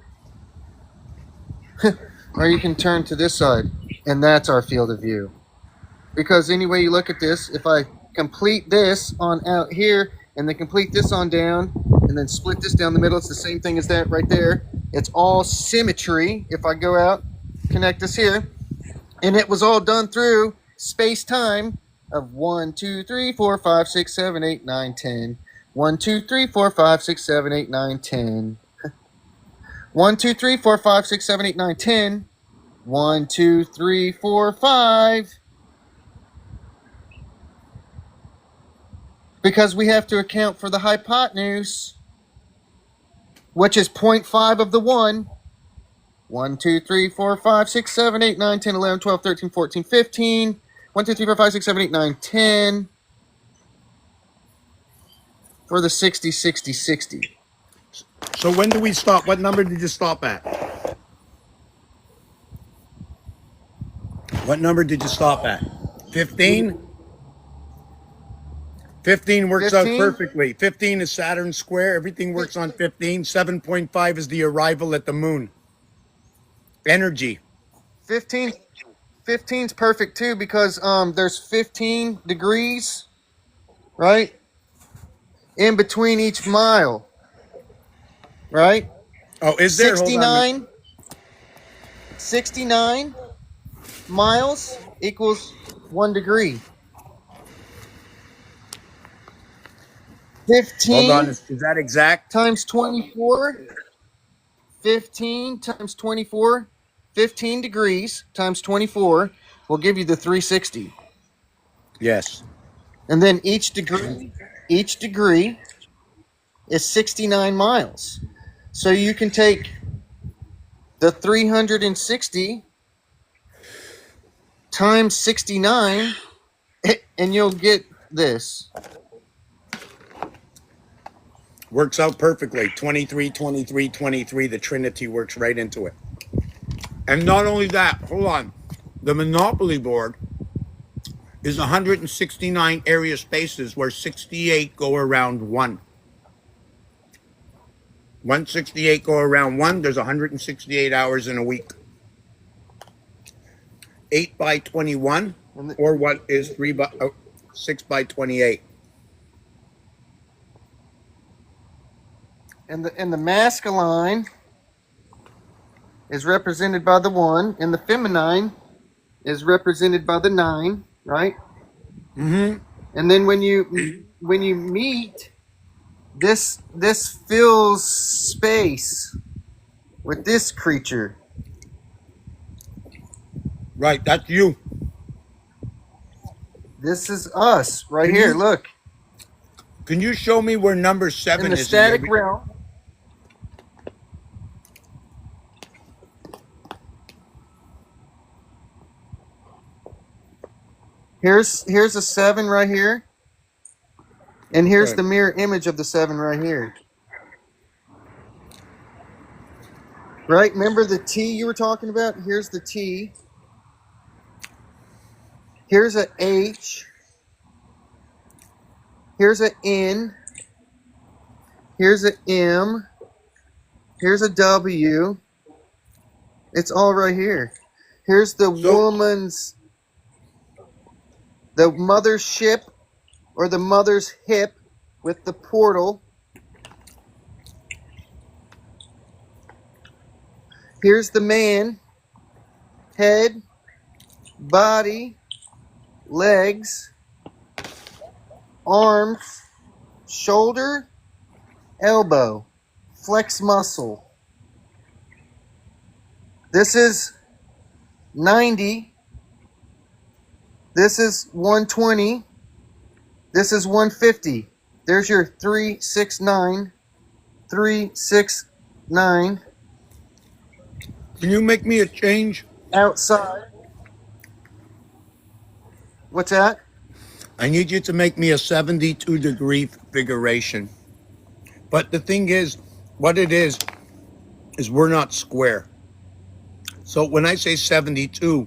Or you can turn to this side, and that's our field of view. Because any way you look at this, if I complete this on out here, and then complete this on down, and then split this down the middle, it's the same thing as that right there. It's all symmetry. If I go out, connect this here, and it was all done through space-time of 1, 2, 3, 4, 5, 6, 7, 8, 9, 10. 1, 2, 3, 4, 5, 6, 7, 8, 9, 10. 1, 2, 3, 4, 5, 6, 7, 8, 9, 10. 1, 2, 3, 4, 5. Because we have to account for the hypotenuse, which is 0.5 of the 1. 1, 2, 3, 4, 5, 6, 7, 8, 9, 10, 11, 12, 13, 14, 15. 1, 2, 3, 4, 5, 6, 7, 8, 9, 10. For the 60, 60, 60. So when do we stop? What number did you stop at? What number did you stop at? 15? 15 works 15? out perfectly. 15 is Saturn square. Everything works on 15. 7.5 is the arrival at the moon. Energy. 15 15's perfect too, because there's 15 degrees, right, in between each mile, right? Oh, is there? Hold on. 69 miles equals 1 degree. 15 Hold on. Is that exact? times 24. 15 times 24. 15 degrees times 24 will give you the 360. Yes. And then each degree is 69 miles. So you can take the 360 times 69 and you'll get this. Works out perfectly. 23, 23, 23. The Trinity works right into it. And not only that, hold on. The Monopoly board is 169 area spaces where 68 go around 1. 168 go around 1. There's 168 hours in a week. 8 by 21, or what is 6 by 28. and the masculine is represented by the 1, and the feminine is represented by the 9, right? Mm-hmm. And then when you meet, this fills space with this creature. Right, that's you. This is us right Can here. you Look, can you show me where number in 7 the is in there? static realm. Here's a 7 right here, and here's Okay. the mirror image of the 7 right here. Right? Remember the T you were talking about? Here's the T. Here's a H. Here's a N. Here's a M. Here's a W. It's all right here. Here's the So the mother's ship or the mother's hip with the portal. Here's the man, head, body, legs, arms, shoulder, elbow, flex muscle. This is 90. This is 120. This is 150. There's your 369. 369 can you make me a change? outside. What's that? I need you to make me a 72-degree configuration. But the thing is, what it is we're not square. So when I say 72,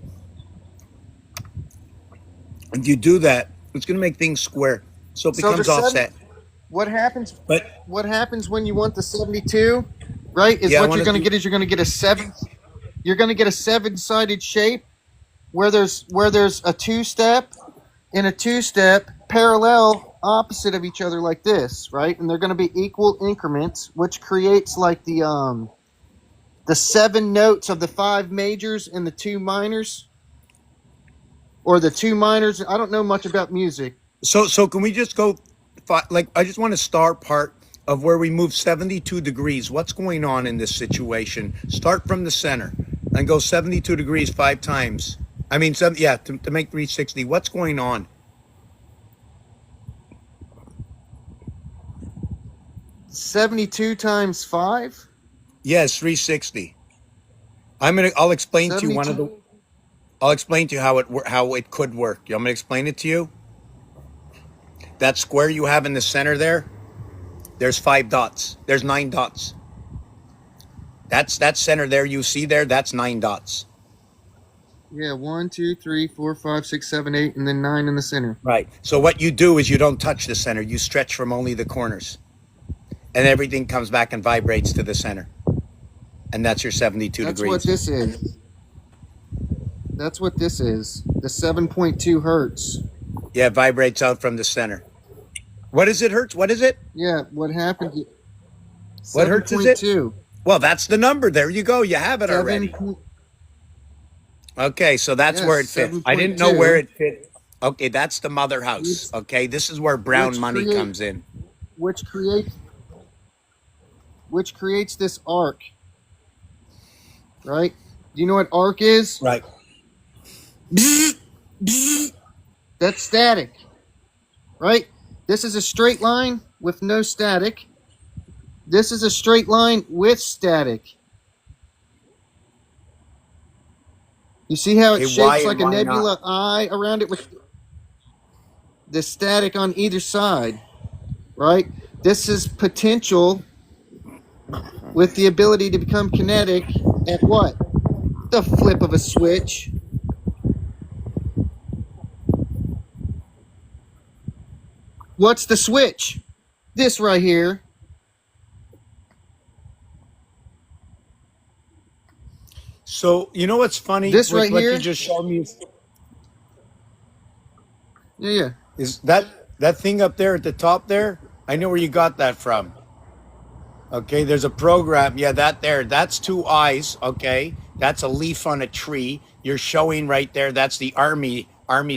if you do that, it's going to make things square. So it So the becomes 7, offset. what happens But what happens when you want the 72, right? Is yeah, I what want you're to going to do. get is you're going to get a 7. You're going to get a 7-sided shape where there's a 2-step and a 2-step parallel opposite of each other like this, right? And they're going to be equal increments, which creates like the 7 notes of the 5 majors and the 2 minors, or the 2 minors. I don't know much about music. So can we just go, like, I just want to start part of where we move 72 degrees. What's going on in this situation? Start from the center and go 72 degrees 5 times. I mean, to make 360. What's going on? 72 times 5? Yes, 360. I'll explain to you one of the, 72. I'll explain to you how it could work. You want me to explain it to you? That square you have in the center there, there's 5 dots. There's 9 dots. That's that center there you see there, that's 9 dots. Yeah, 1, 2, 3, 4, 5, 6, 7, 8, and then 9 in the center. Right. So what you do is you don't touch the center. You stretch from only the corners. And everything comes back and vibrates to the center. And that's your 72 That's degrees. what this is. That's what this is. The 7.2 hertz. Yeah, it vibrates out from the center. What is it, hertz? What is it? Yeah, what happened? What hertz is it? 7.2. Well, that's the number. There you go. You have it already. 7. Okay, so that's Yes, where it fit. I didn't know 7.2. where it fit. Okay, that's the mother house. Okay, this is where brown Which money create- comes in. which creates this arc. Right? Do you know what arc is? Right. That's static. Right? This is a straight line with no static. This is a straight line with static. You see how it Okay, why shapes and like a why not? nebula eye around it with the static on either side, right? This is potential with the ability to become kinetic at what? The flip of a switch. What's the switch? This right here. So you know what's funny? This with right what here? you just showed me Yeah. is that thing up there at the top there. I know where you got that from. Okay, there's a program. Yeah, that there. That's two eyes. Okay, that's a leaf on a tree. You're showing right there. That's the army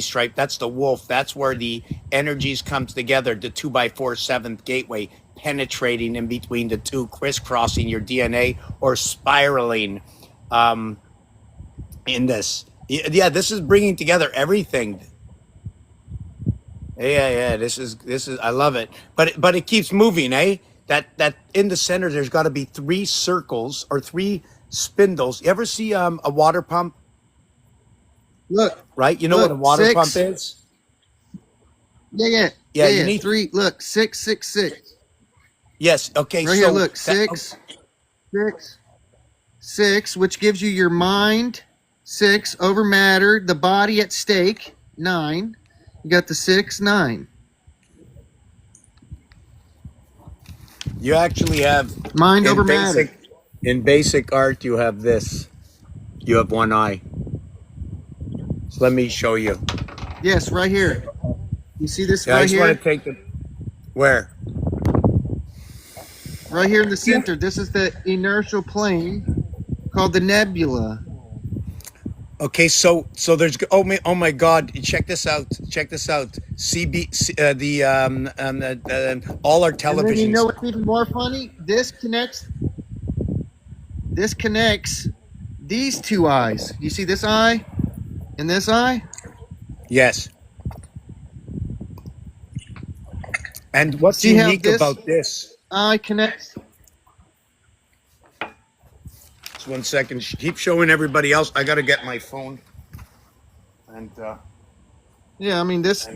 stripe. That's the wolf. That's where the energies comes together. The 2x4 seventh gateway penetrating in between the two, crisscrossing your DNA or spiraling um, in this. Yeah, this is bringing together everything. Yeah. This is. I love it, but it keeps moving, eh? That in the center, there's got to be three circles or three spindles. You ever see a water pump? Look, Right? You know what a look, water pump six. is? Yeah, yeah, Yeah, yeah, you yeah. need. Three. Look, 666. Yes. Okay. Right here. So Look, that. six, six, six, which gives you your mind. Six over matter. The body at stake. Nine. You got the six, nine. You actually have Mind over in matter. basic art. You have this. You have one eye. So let me show you. Yes, right here. You see this Yeah, I right just want here? to take the where. Right here in the center. This is the inertial plane called the nebula. Okay, so there's oh my God! Check this out! Check this out! The all our And then you know televisions. what's even more funny? This connects these two eyes. You see this eye and this eye? Yes, and what's See how unique this about this? eye connects? Just 1 second. Keep showing everybody else. I gotta get my phone. And Yeah, I mean this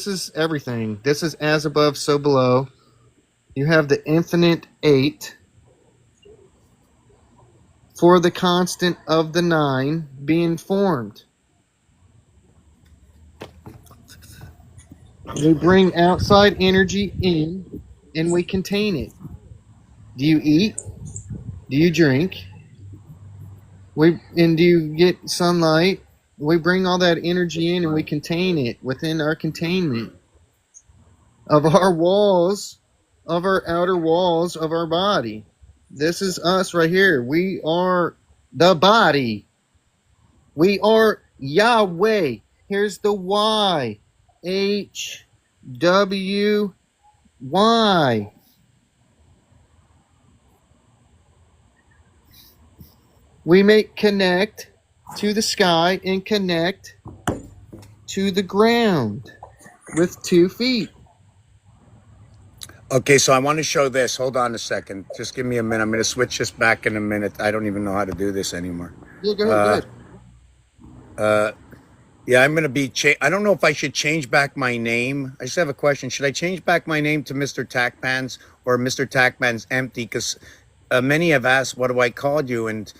is everything. This is as above, so below. You have the infinite eight for the constant of the nine being formed. We bring outside energy in and we contain it. Do you eat? Do you drink? Do you get sunlight? We bring all that energy in and we contain it within our containment of our walls, of our outer walls of our body. This is us right here. We are the body. We are Yahweh. Here's the Y. HWY. We make connect to the sky and connect to the ground with 2 feet. okay, so I want to show this. Hold on a second. Just give me a minute. I'm gonna switch this back in a minute. I don't even know how to do this anymore. Yeah, go ahead, go Uh, ahead. uh, yeah, I'm gonna be. I don't know if I should change back my name. I just have a question. Should I change back my name to Mr. Tackpans or Mr. Tackpans Empty? Because many have asked, "What do I call you?" And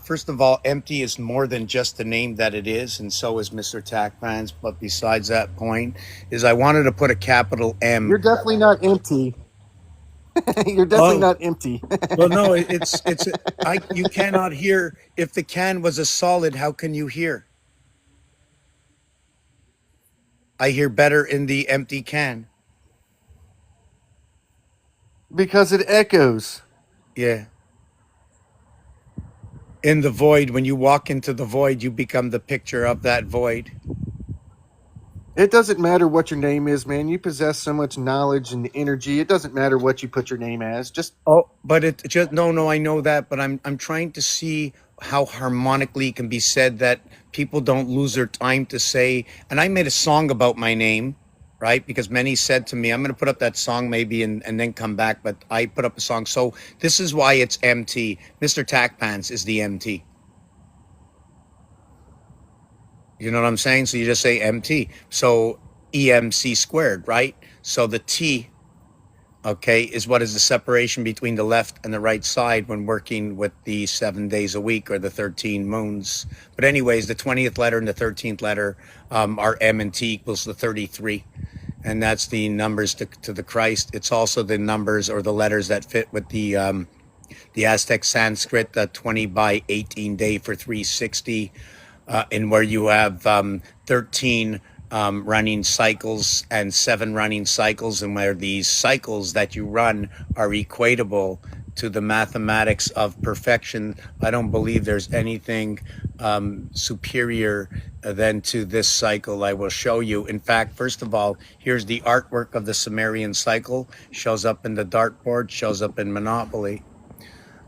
first of all, Empty is more than just the name that it is, and so is Mr. Tackpans. But besides that point, is I wanted to put a capital You're M. definitely not empty. You're definitely Oh, not empty. well, no, it's I. You cannot hear if the can was a solid. How can you hear? I hear better in the empty can. Because it echoes. Yeah. In the void, when you walk into the void, you become the picture of that void. It doesn't matter what your name is, man. You possess so much knowledge and energy. It doesn't matter what you put your name as. Just Oh, but it just no, I know that, but I'm trying to see how harmonically it can be said that people don't lose their time to say. And I made a song about my name, right? Because many said to me, I'm going to put up that song maybe and then come back, but I put up a song. So this is why it's MT. Mr. Tackpants is the MT. You know what I'm saying? So you just say MT. So EMC squared, right? So the T, okay, is what is the separation between the left and the right side when working with the 7 days a week or the 13 moons. But anyways, the 20th letter and the 13th letter are M and T equals the 33. And that's the numbers to the Christ. It's also the numbers or the letters that fit with the Aztec Sanskrit, the 20 by 18 day for 360, and where you have 13 running cycles and 7 running cycles, and where these cycles that you run are equatable to the mathematics of perfection. I don't believe there's anything superior than to this cycle. I will show you. In fact, first of all, here's the artwork of the Sumerian cycle. Shows up in the dartboard, shows up in Monopoly.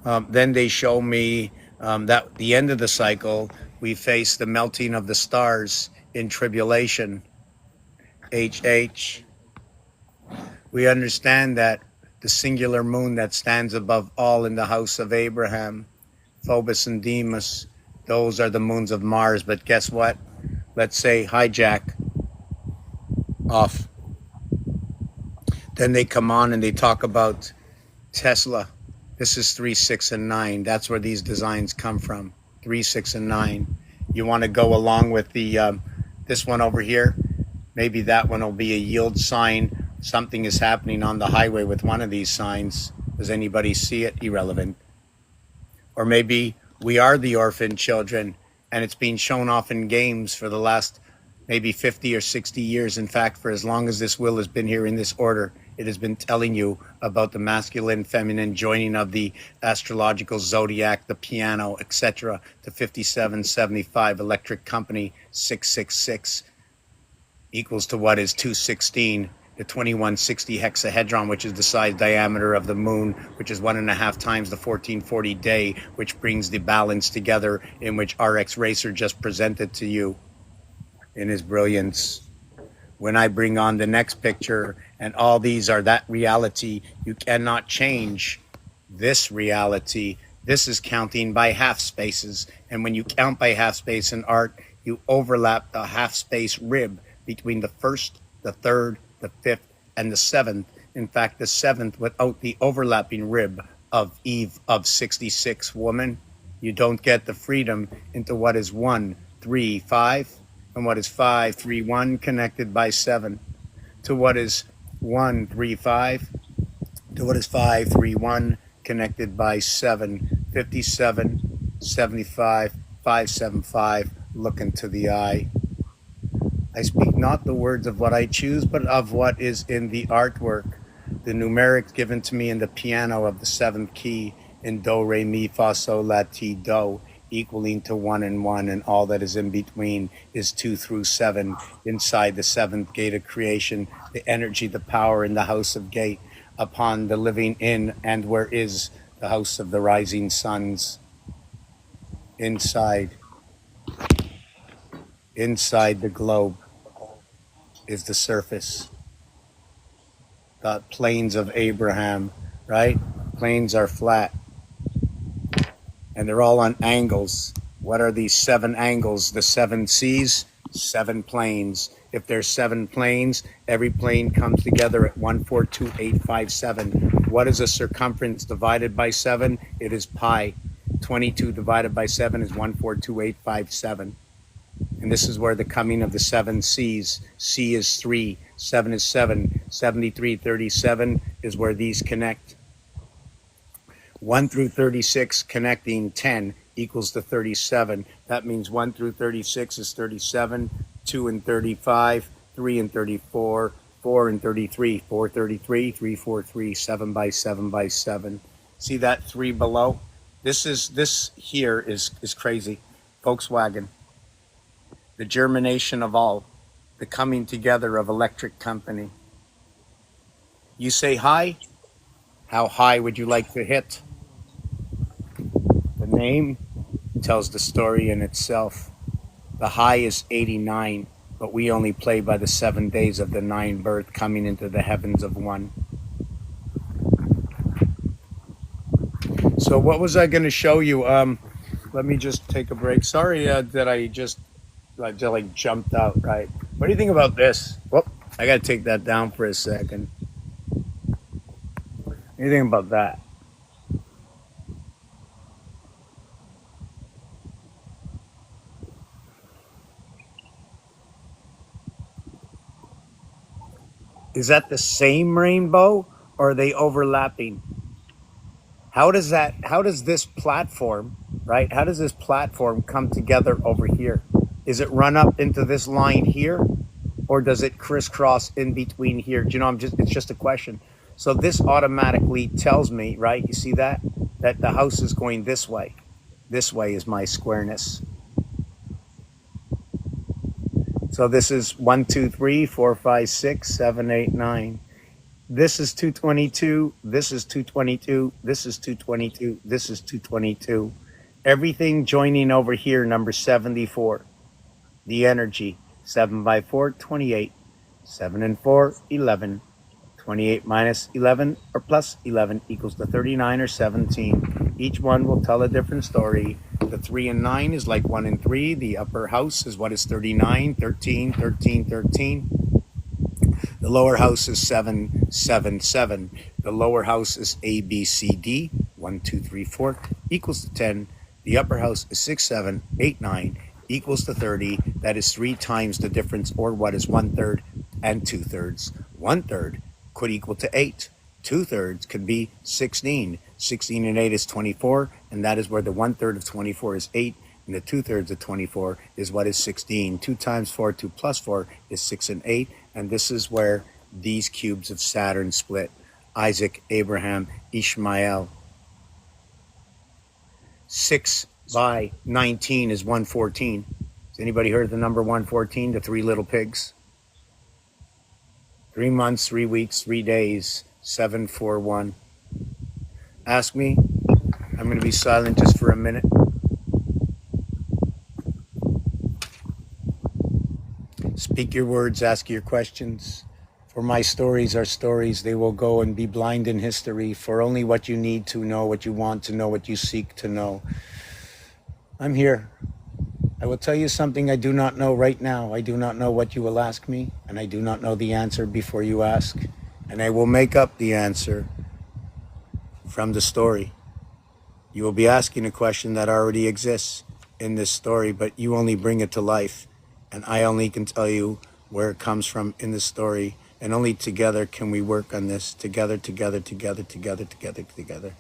Then they show me that the end of the cycle, we face the melting of the stars in tribulation. HH. We understand that the singular moon that stands above all in the house of Abraham, Phobos and Deimos, those are the moons of Mars. But guess what? Let's say hijack off. Then they come on and they talk about Tesla. This is 3, 6, and 9. That's where these designs come from. 3, 6, and 9. You want to go along with the this one over here? Maybe that one will be a yield sign. Something is happening on the highway with one of these signs. Does anybody see it? Irrelevant. Or maybe we are the orphan children, and it's being shown off in games for the last maybe 50 or 60 years. In fact, for as long as this will has been here in this order, it has been telling you about the masculine, feminine joining of the astrological zodiac, the piano, etc. The 5775 electric company 666 equals to what is 216. The 2160 hexahedron, which is the size diameter of the moon, which is 1.5 times the 1440 day, which brings the balance together in which RX Racer just presented to you in his brilliance. When I bring on the next picture, and all these are that reality, you cannot change this reality. This is counting by half spaces. And when you count by half space in art, you overlap the half space rib between the first, the third, the fifth, and the seventh. In fact, the seventh without the overlapping rib of Eve of 66 woman, you don't get the freedom into what is 1, 3, 5, and what is 5, 3, 1 connected by 7, to what is 1, 3, 5, to what is 5, 3, 1 connected by 7, 57, 75, 575, look into the eye. I speak not the words of what I choose, but of what is in the artwork. The numerics given to me in the piano of the 7th key in Do, Re, Mi, Fa, Sol, La, Ti, Do, equaling to 1 and 1, and all that is in between is 2 through 7 inside the 7th gate of creation, the energy, the power in the house of gate, upon the living in and where is the house of the rising suns. Inside the globe is the surface, the plains of Abraham, right? Plains are flat and they're all on angles. What are these 7 angles? The 7 seas, 7 planes. If there's 7 planes, every plane comes together at 142,857. What is a circumference divided by 7? It is pi. 22 divided by 7 is 142,857. And this is where the coming of the 7 C's. C is 3, 7 is 7, 73, 37 is where these connect. 1 through 36 connecting 10 equals to 37. That means 1 through 36 is 37, 2 and 35, 3 and 34, 4 and 33, 433, 343, 7 by 7 by 7. See that 3 below? This here is crazy. Volkswagen. The germination of all, the coming together of electric company. You say hi? How high would you like to hit? The name tells the story in itself. The high is 89, but we only play by the 7 days of the 9 birth coming into the heavens of 1. So what was I going to show you? Let me just take a break. Sorry that I just jumped out, right? What do you think about this? Whoop, I got to take that down for a second. What do you think about that? Is that the same rainbow or are they overlapping? How does this platform, right? How does this platform come together over here? Is it run up into this line here? or does it crisscross in between here? Do you know, it's just a question. So this automatically tells me, right? You see that the house is going this way. This way is my squareness. So this is 1, 2, 3, 4, 5, 6, 7, 8, 9. This is 222. This is 222. This is 222. This is 222. Everything joining over here, number 74. The energy, 7 by 4, 28. 7 and 4, 11. 28 minus 11 or plus 11 equals to 39 or 17. Each one will tell a different story. The 3 and 9 is like 1 and 3. The upper house is what is 39, 13, 13, 13. The lower house is 7, 7, 7. The lower house is A, B, C, D, 1, 2, 3, 4, equals to 10. The upper house is 6, 7, 8, 9, equals to 30. That is 3 times the difference, or what is 1/3 and 2/3. 1/3 could equal to 8. 2/3 could be 16. 16 and 8 is 24, and that is where the 1/3 of 24 is 8, and the 2/3 of 24 is what is 16. 2 times 4, 2 plus 4 is 6 and 8, and this is where these cubes of Saturn split. Isaac, Abraham, Ishmael. 6 by 19 is 114. Has anybody heard of the number 114, the 3 little pigs? 3 months, 3 weeks, 3 days, 741. Ask me. I'm going to be silent just for a minute. Speak your words, ask your questions. For my stories are stories. They will go and be blind in history. For only what you need to know, what you want to know, what you seek to know. I'm here. I will tell you something I do not know right now. I do not know what you will ask me, and I do not know the answer before you ask. And I will make up the answer from the story. You will be asking a question that already exists in this story, but you only bring it to life. And I only can tell you where it comes from in the story. And only together can we work on this. Together, together, together, together, together, together,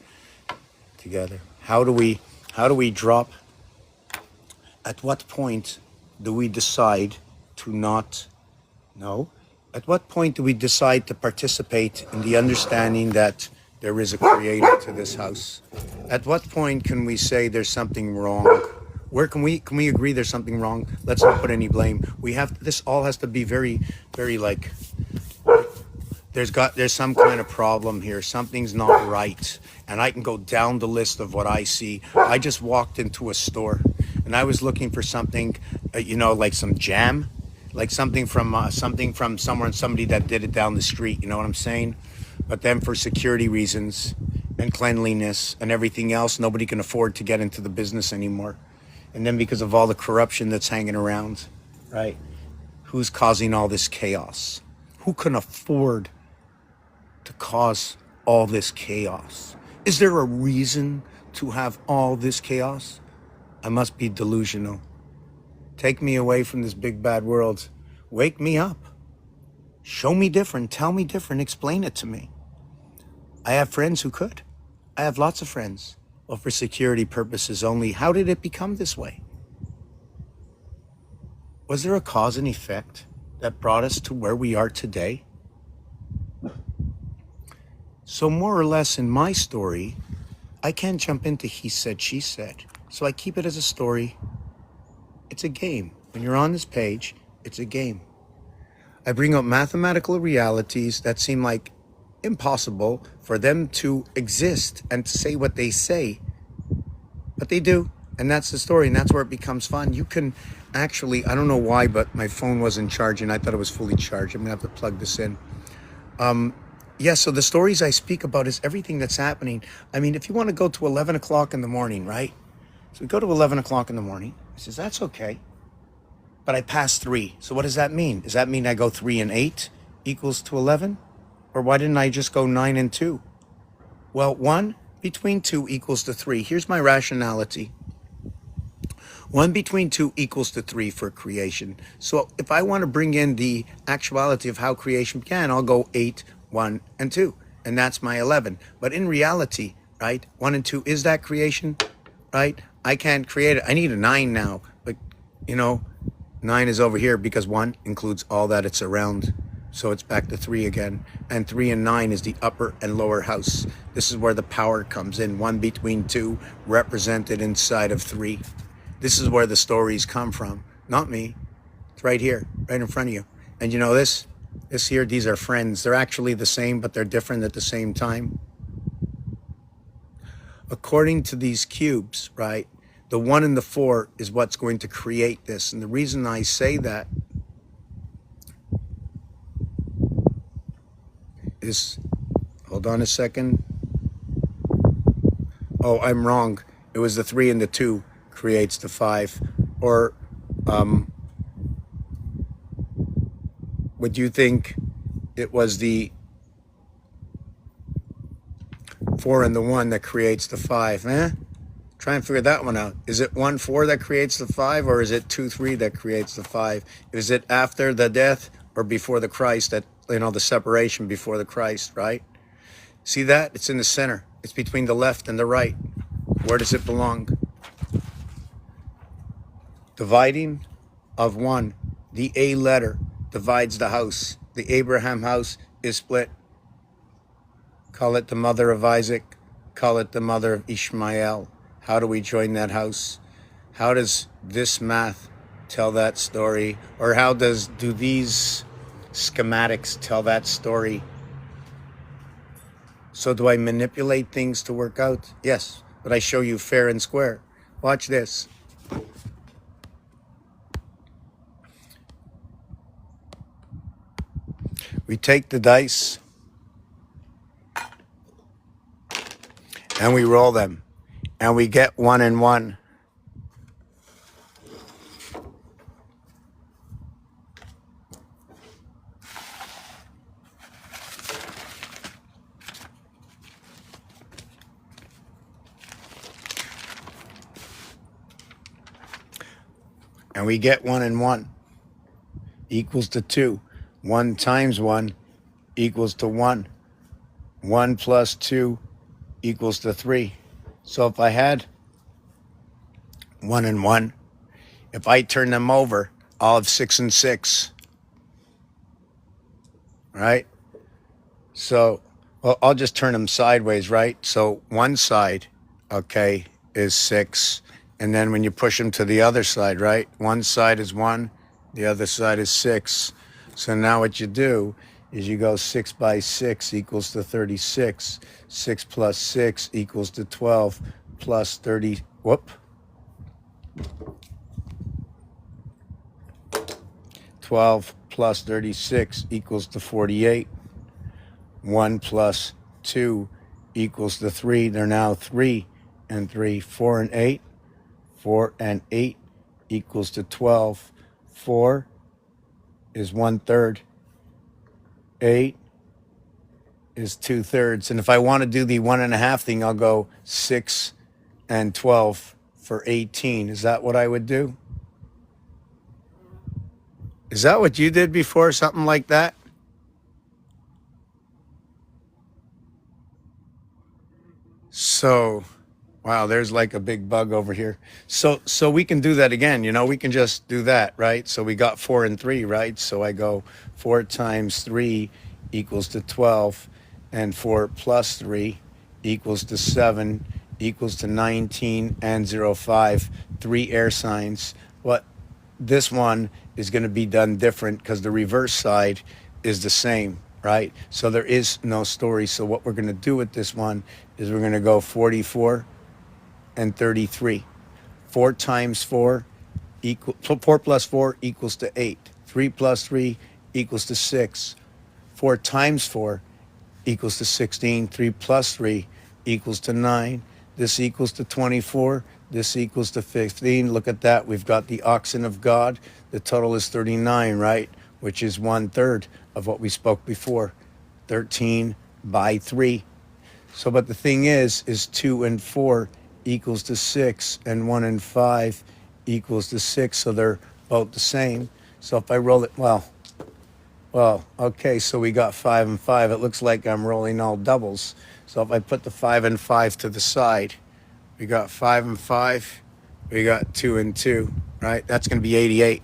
together. How do we drop? At what point do we decide to not know? At what point do we decide to participate in the understanding that there is a creator to this house? At what point can we say there's something wrong? Where can we agree there's something wrong? Let's not put any blame. This all has to be very, very like, there's some kind of problem here. Something's not right. And I can go down the list of what I see. I just walked into a store and I was looking for something, like some jam, like something from somewhere, and somebody that did it down the street. You know what I'm saying? But then for security reasons and cleanliness and everything else, nobody can afford to get into the business anymore. And then because of all the corruption that's hanging around, right? Who's causing all this chaos? Who can afford to cause all this chaos? Is there a reason to have all this chaos? I must be delusional. Take me away from this big bad world. Wake me up. Show me different. Tell me different. Explain it to me. I have friends who could. I have lots of friends. Well, for security purposes only. How did it become this way? Was there a cause and effect that brought us to where we are today? So more or less in my story, I can't jump into he said, she said. So I keep it as a story. It's a game. When you're on this page, it's a game. I bring up mathematical realities that seem like impossible for them to exist and to say what they say. But they do. And that's the story. And that's where it becomes fun. You can actually, I don't know why, but my phone wasn't charging. I thought it was fully charged. I'm going to have to plug this in. So the stories I speak about is everything that's happening. I mean, if you want to go to 11 o'clock in the morning, right? So we go to 11 o'clock in the morning. I says, that's okay. But I passed 3. So what does that mean? Does that mean I go 3 and 8 equals to 11? Or why didn't I just go 9 and 2? Well, 1 between 2 equals to 3. Here's my rationality. 1 between 2 equals to 3 for creation. So if I want to bring in the actuality of how creation began, I'll go 8, 1, and 2. And that's my 11. But in reality, right, 1 and 2 is that creation, right? I can't create it. I need a 9 now. But, 9 is over here because 1 includes all that it's around. So it's back to 3 again. And 3 and 9 is the upper and lower house. This is where the power comes in. 1 between 2 represented inside of 3. This is where the stories come from. Not me. It's right here, right in front of you. And you know this? This here, these are friends. They're actually the same, but they're different at the same time. According to these cubes, right? The 1 and the 4 is what's going to create this. And the reason I say that is, hold on a second. Oh, I'm wrong. It was the 3 and the 2 creates the 5. Or would you think it was the 4 and the 1 that creates the 5? Try and figure that one out. Is it 1, 4 that creates the 5, or is it 2, 3 that creates the 5? Is it after the death or before the Christ, that, you know, the separation before the Christ, right? See that? It's in the center. It's between the left and the right. Where does it belong? Dividing of 1. The A letter divides the house. The Abraham house is split. Call it the mother of Isaac. Call it the mother of Ishmael. How do we join that house? How does this math tell that story? Or how do these schematics tell that story? So do I manipulate things to work out? Yes, but I show you fair and square. Watch this. We take the dice and we roll them. And we get 1 and 1. And we get 1 and 1 equals to 2. 1 times 1 equals to 1. 1 plus 2 equals to 3. So if I had 1 and 1, if I turn them over, I'll have 6 and 6. Right? So, well, I'll just turn them sideways, right? So one side, okay, is 6. And then when you push them to the other side, right? One side is 1, the other side is 6. So now what you do is you go 6 by 6 equals to 36. 6 plus 6 equals to 12 plus 30. Whoop. 12 plus 36 equals to 48. 1 plus 2 equals to 3. They're now 3 and 3. 4 and 8. 4 and 8 equals to 12. 4 is 1/3. 8 is 2/3. And if I want to do the 1.5 thing, I'll go 6 and 12 for 18. Is that what I would do? Is that what you did before? Something like that? So, wow, there's like a big bug over here. So we can do that again, you know, we can just do that, right? So we got 4 and 3, right? So I go 4 times 3 equals to 12, and 4 plus 3 equals to 7, equals to 19, and 05, 3 air signs. What this one is going to be done different because the reverse side is the same, right? So there is no story. So what we're going to do with this one is we're going to go 44 and 33. 4 times 4 equal 4 plus 4 equals to 8. 3 plus 3 equals to 6. 4 times 4 equals to 16. 3 plus 3 equals to 9. This equals to 24. This equals to 15. Look at that. We've got the oxen of God. The total is 39, right? Which is 1/3 of what we spoke before. 13 by 3. So, but the thing is 2 and 4 equals to 6, and 1 and 5 equals to 6. So they're both the same. So if I roll it, well, okay, so we got 5 and 5. It looks like I'm rolling all doubles. So if I put the 5 and 5 to the side, we got 5 and 5, we got 2 and 2, right? That's going to be 88.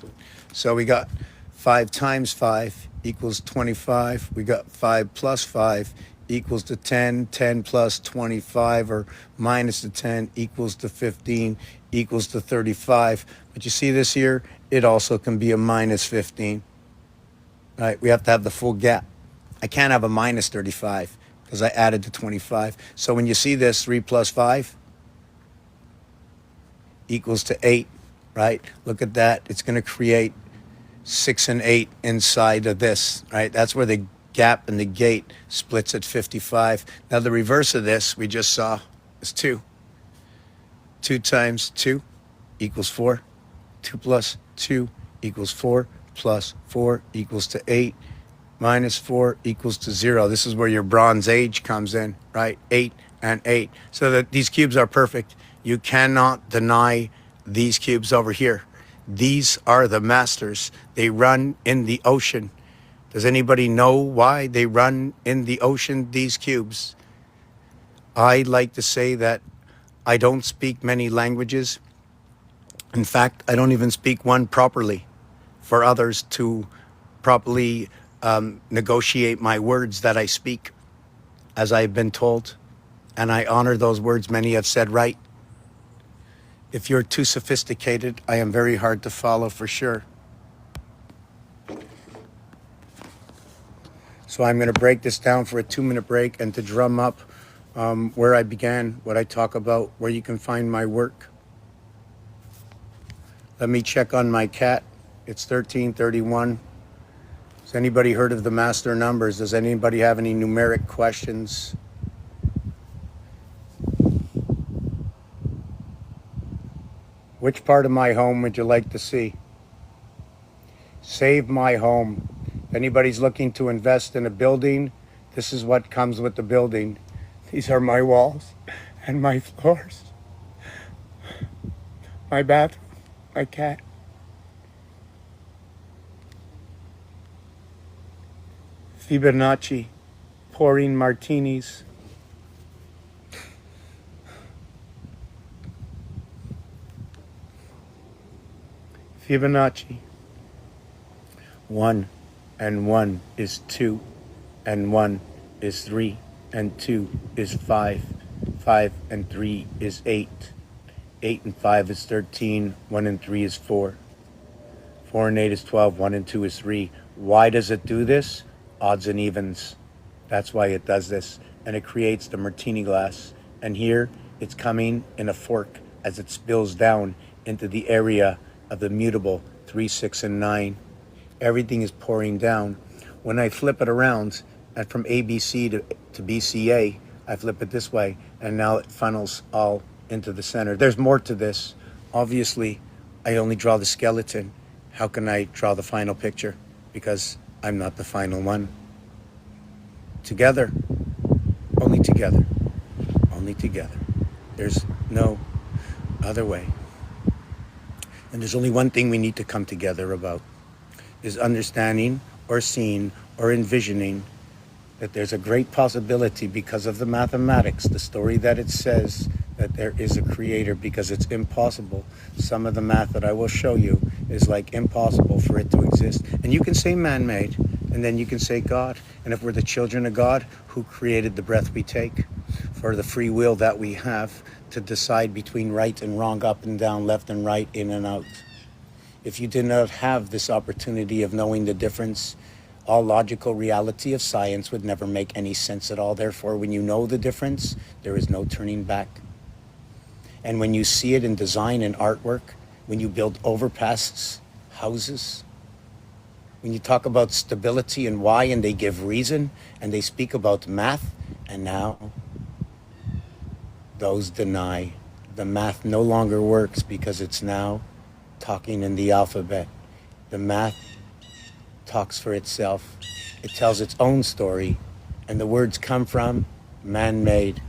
So we got 5 times 5 equals 25. We got 5 plus 5 equals to 10. 10 plus 25 or minus the 10 equals to 15 equals to 35. But you see this here? It also can be a minus 15. Right? We have to have the full gap. I can't have a minus 35 because I added to 25. So when you see this, 3 plus 5 equals to 8, right? Look at that. It's going to create 6 and 8 inside of this, right? That's where the gap in the gate splits at 55. Now the reverse of this we just saw is 2. 2 times 2 equals 4. 2 plus 2 equals 4 plus 4 equals to 8. Minus 4 equals to 0. This is where your Bronze Age comes in, right? 8 and 8. So that these cubes are perfect. You cannot deny these cubes over here. These are the masters. They run in the ocean. Does anybody know why they run in the ocean, these cubes? I like to say that I don't speak many languages. In fact, I don't even speak one properly for others to properly negotiate my words that I speak, as I've been told. And I honor those words many have said right. If you're too sophisticated, I am very hard to follow for sure. So I'm going to break this down for a 2-minute break and to drum up where I began, what I talk about, where you can find my work. Let me check on my cat. It's 1331. Has anybody heard of the master numbers? Does anybody have any numeric questions? Which part of my home would you like to see? Save my home. If anybody's looking to invest in a building, this is what comes with the building. These are my walls and my floors. My bathroom, my cat. Fibonacci, pouring martinis. Fibonacci. 1 and 1 is 2, and 1 is 3, and 2 is 5. 5 and 3 is 8. 8 and 5 is 13. 1 and 3 is 4. 4 and 8 is 12. 1 and 2 is 3. Why does it do this? Odds and evens. That's why it does this. And it creates the martini glass. And here it's coming in a fork as it spills down into the area of the mutable 3, 6, and 9. Everything is pouring down. When I flip it around, and from ABC to BCA, I flip it this way, and now it funnels all into the center. There's more to this. Obviously, I only draw the skeleton. How can I draw the final picture? Because I'm not the final one. Together, only together, only together. There's no other way. And there's only one thing we need to come together about, is understanding or seeing or envisioning that there's a great possibility because of the mathematics, the story that it says that there is a creator, because it's impossible. Some of the math that I will show you is like impossible for it to exist. And you can say man-made, and then you can say God. And if we're the children of God, who created the breath we take, for the free will that we have to decide between right and wrong, up and down, left and right, in and out. If you did not have this opportunity of knowing the difference, all logical reality of science would never make any sense at all. Therefore, when you know the difference, there is no turning back. And when you see it in design and artwork, when you build overpasses, houses, when you talk about stability and why, and they give reason, and they speak about math, and now those deny. The math no longer works because it's now talking in the alphabet. The math talks for itself. It tells its own story, and the words come from man-made.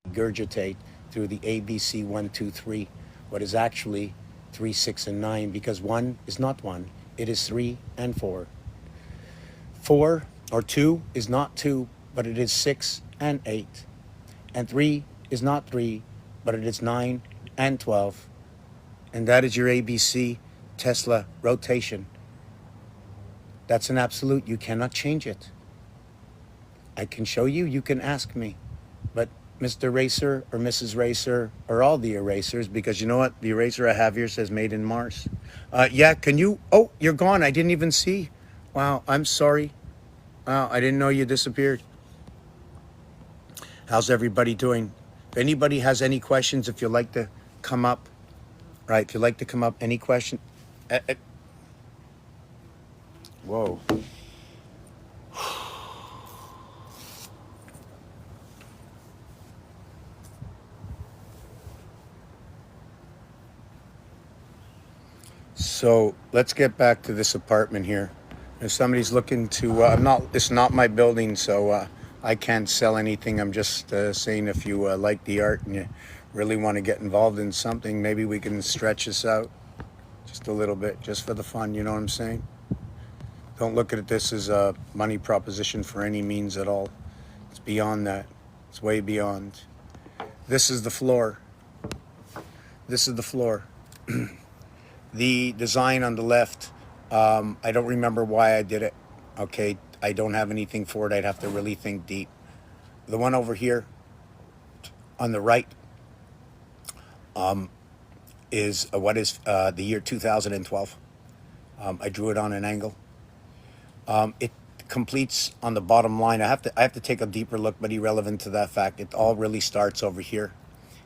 Regurgitate through the ABC 1, 2, 3, what is actually 3, 6, and 9, because 1 is not 1, it is 3 and 4. 4 or 2 is not 2, but it is 6 and 8. And 3 is not 3, but it is 9 and 12. And that is your ABC Tesla rotation. That's an absolute. You cannot change it. I can show you. You can ask me. But Mr. Racer or Mrs. Racer or all the erasers, because you know what? The eraser I have here says made in Mars. Yeah, can you? Oh, you're gone. I didn't even see. Wow, I'm sorry. Wow, I didn't know you disappeared. How's everybody doing? If anybody has any questions, if you'd like to come up, right? If you'd like to come up, any question? Whoa. So let's get back to this apartment here. If somebody's looking to, it's not my building, so I can't sell anything. I'm just saying if you like the art and you really want to get involved in something, maybe we can stretch this out just a little bit, just for the fun, you know what I'm saying? Don't look at this as a money proposition for any means at all. It's beyond that. It's way beyond. This is the floor. This is the floor. The design on the left, I don't remember why I did it. Okay, I don't have anything for it. I'd have to really think deep. The one over here on the right is the year 2012. I drew it on an angle. It completes on the bottom line. I have to take a deeper look, but irrelevant to that fact. It all really starts over here,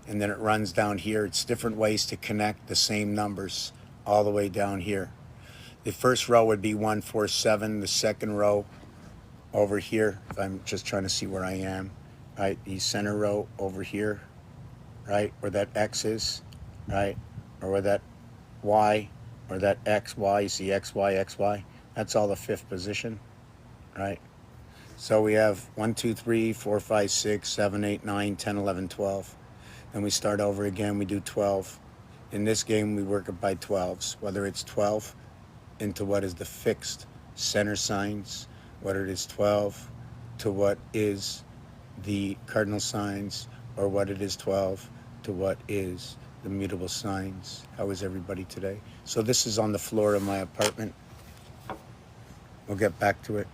and then it runs down here. It's different ways to connect the same numbers all the way down here. The first row would be 147. The second row over here, if I'm just trying to see where I am, right? The center row over here, right? Where that X is, right? Or where that Y or that X, Y, you see X, Y, X, Y. That's all the fifth position, right? So we have 1, 2, 3, 4, 5, 6, 7, 8, 9, 10, 11, 12. Then we start over again, we do 12. In this game, we work it by 12s, whether it's 12 into what is the fixed center signs, whether it is 12 to what is the cardinal signs, or what it is 12 to what is the mutable signs. How is everybody today? So this is on the floor of my apartment. We'll get back to it.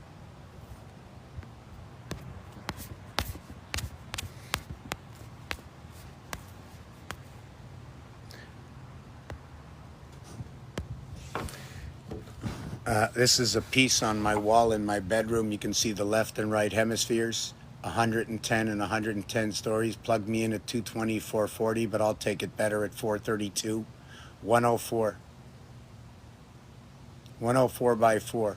This is a piece on my wall in my bedroom. You can see the left and right hemispheres, 110 and 110 stories. Plug me in at 220, 440, but I'll take it better at 432, 104. 104 by 4.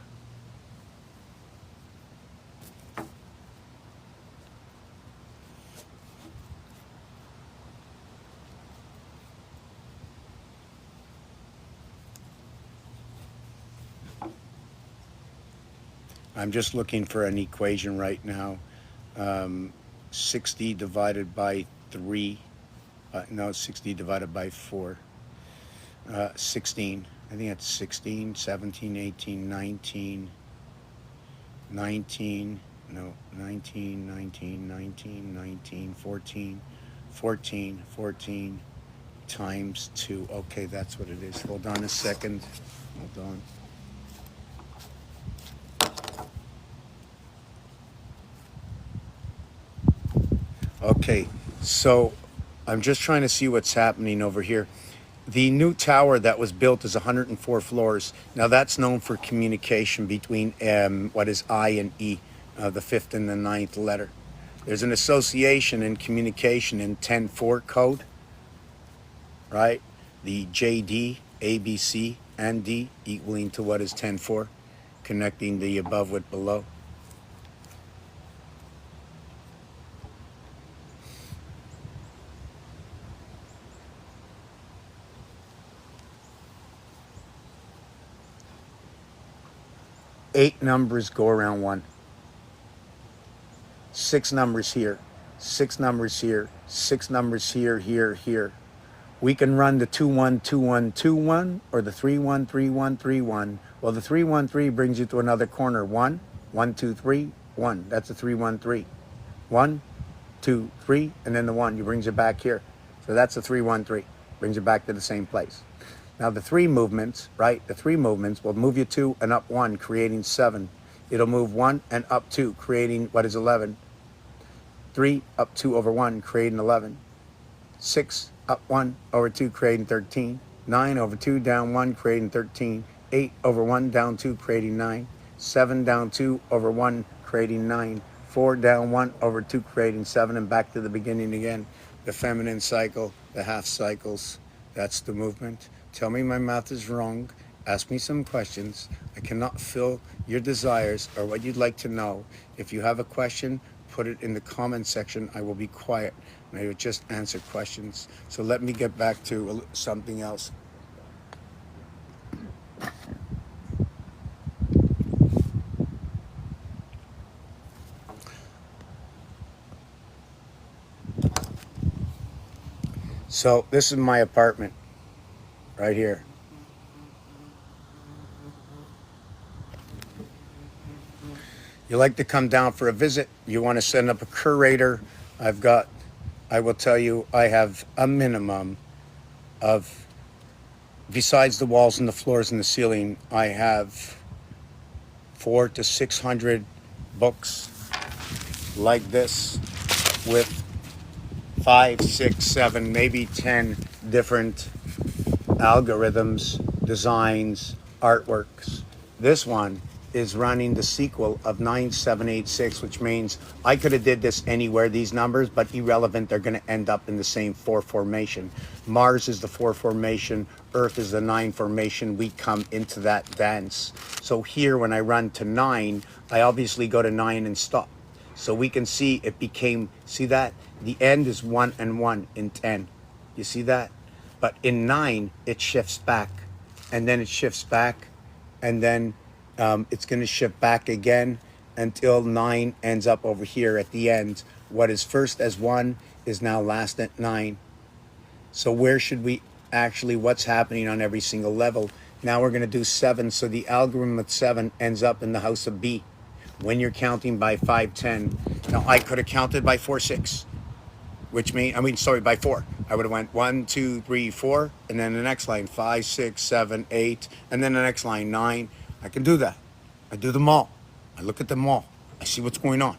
I'm just looking for an equation right now. 60 divided by 3. No, 60 divided by 4. 16. I think that's 16, 17, 18, 19, 19, no, 19, 19, 19, 19, 14, 14, 14 times 2. Okay, that's what it is. Hold on a second. Hold on. Okay, so I'm just trying to see what's happening over here. The new tower that was built is 104 floors. Now that's known for communication between what is I and E, the fifth and the ninth letter. There's an association in communication in 10-4 code, right? The JD, ABC, and D equaling to what is 10-4, connecting the above with below. Eight numbers go around one. 6 numbers here, 6 numbers here, 6 numbers here, here, here. We can run the 2-1-2-1-2-1 or the 3-1-3-1-3-1. Well, the 3-1-3 brings you to another corner. 1, 1, 2, 3, 1. That's a 3-1-3. 1, 2, 3, and then the 1. It brings you back here. So that's a 3-1-3. Brings you back to the same place. Now the three movements, right? The three movements will move you 2 and up 1, creating 7. It'll move 1 and up 2, creating what is 11. 3 up 2 over 1, creating 11. 6 up 1 over 2, creating 13. 9 over 2 down 1, creating 13. 8 over 1 down 2, creating 9. 7 down 2 over 1, creating 9. 4 down 1 over 2, creating 7, and back to the beginning again. The feminine cycle, the half cycles, that's the movement. Tell me my math is wrong. Ask me some questions. I cannot fill your desires or what you'd like to know. If you have a question, put it in the comment section. I will be quiet and I will just answer questions. So let me get back to something else. So this is my apartment right here. You like to come down for a visit, you want to send up a curator, I will tell you, I have a minimum of, besides the walls and the floors and the ceiling, I have 400 to 600 books like this with 5, 6, 7, maybe 10 different algorithms, designs, artworks. This one is running the sequel of 9786, which means I could have did this anywhere, these numbers, but irrelevant, they're going to end up in the same 4 formation. Mars is the 4 formation, Earth is the 9 formation. We come into that dance. So here, when I run to 9, I obviously go to 9 and stop. So we can see it became, see that? The end is 1 and 1 in 10. You see that? But in 9, it shifts back, and then it shifts back, and then it's going to shift back again until 9 ends up over here at the end. What is first as 1 is now last at 9. So where should we actually, what's happening on every single level? Now we're going to do 7. So the algorithm of 7 ends up in the house of B. When you're counting by 5, 10. Now I could have counted by 4, 6. Which means, by 4. I would have went 1, 2, 3, 4, and then the next line 5, 6, 7, 8, and then the next line 9. I can do that. I do them all. I look at them all. I see what's going on.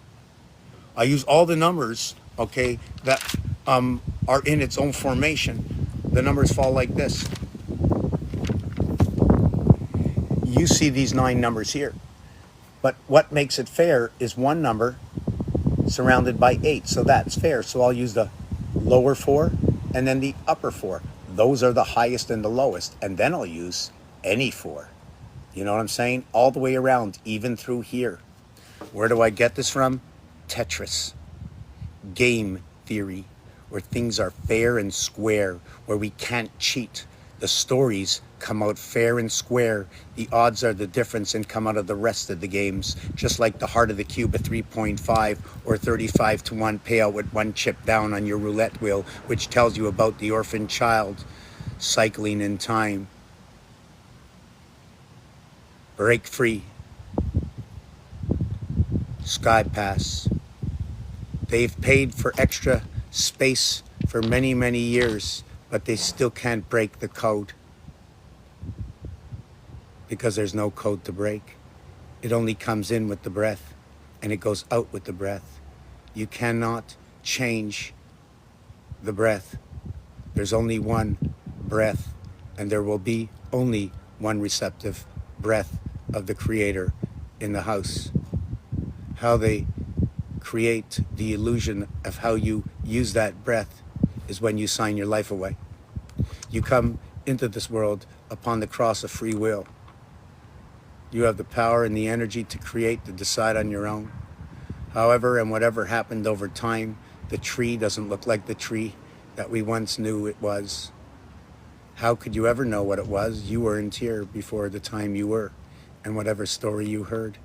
I use all the numbers, okay, that are in its own formation. The numbers fall like this. You see these 9 numbers here. But what makes it fair is one number surrounded by 8. So that's fair. So I'll use the lower 4 and then the upper 4. Those are the highest and the lowest. And then I'll use any 4. You know what I'm saying? All the way around, even through here. Where do I get this from? Tetris. Game theory, where things are fair and square, where we can't cheat. The stories come out fair and square. The odds are the difference and come out of the rest of the games. Just like the heart of the cube at 3.5 or 35 to 1 payout with 1 chip down on your roulette wheel, which tells you about the orphan child cycling in time. Break free. Sky Pass. They've paid for extra space for many, many years, but they still can't break the code. Because there's no code to break. It only comes in with the breath, and it goes out with the breath. You cannot change the breath. There's only one breath, and there will be only one receptive breath of the Creator in the house. How they create the illusion of how you use that breath is when you sign your life away. You come into this world upon the cross of free will. You have the power and the energy to create, to decide on your own. However, and whatever happened over time, the tree doesn't look like the tree that we once knew it was. How could you ever know what it was? You weren't here before the time you were, and whatever story you heard.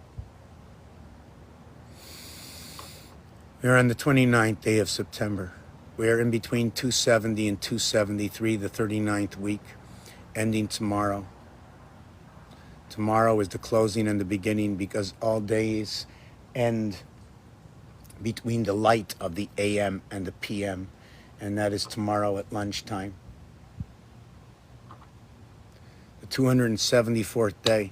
We're on the 29th day of September. We are in between 270 and 273, the 39th week, ending tomorrow. Tomorrow is the closing and the beginning, because all days end between the light of the AM and the PM. and that is tomorrow at lunchtime. The 274th day.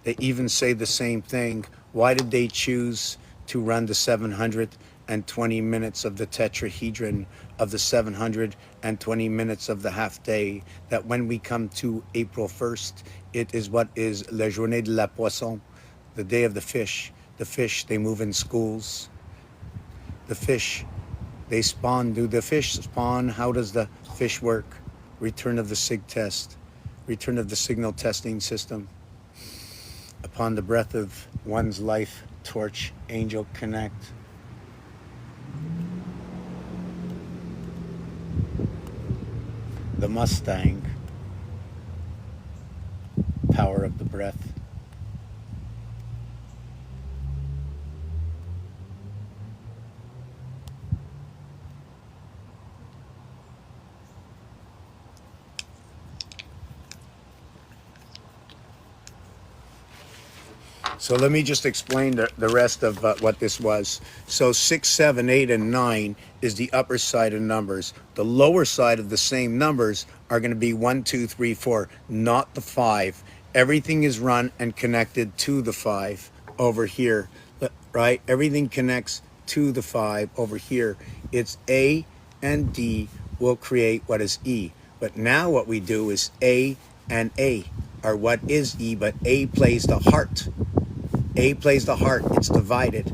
They even say the same thing. Why did they choose to run the 720 minutes of the tetrahedron of the 720 minutes of the half day? That when we come to April 1st, it is what is La Journée de la Poisson, the day of the fish. The fish, they move in schools. The fish, they spawn. Do the fish spawn? How does the fish work? Return of the SIG test. Return of the signal testing system. Upon the breath of one's life torch, angel connect. The Mustang, power of the breath. So let me just explain the rest of what this was. So 6, 7, 8, and 9 is the upper side of numbers. The lower side of the same numbers are going to be 1, 2, 3, 4, not the 5. Everything is run and connected to the 5 over here, right? Everything connects to the 5 over here. It's A and D will create what is E. But now what we do is A and A are what is E, but A plays the heart. A plays the heart. It's divided.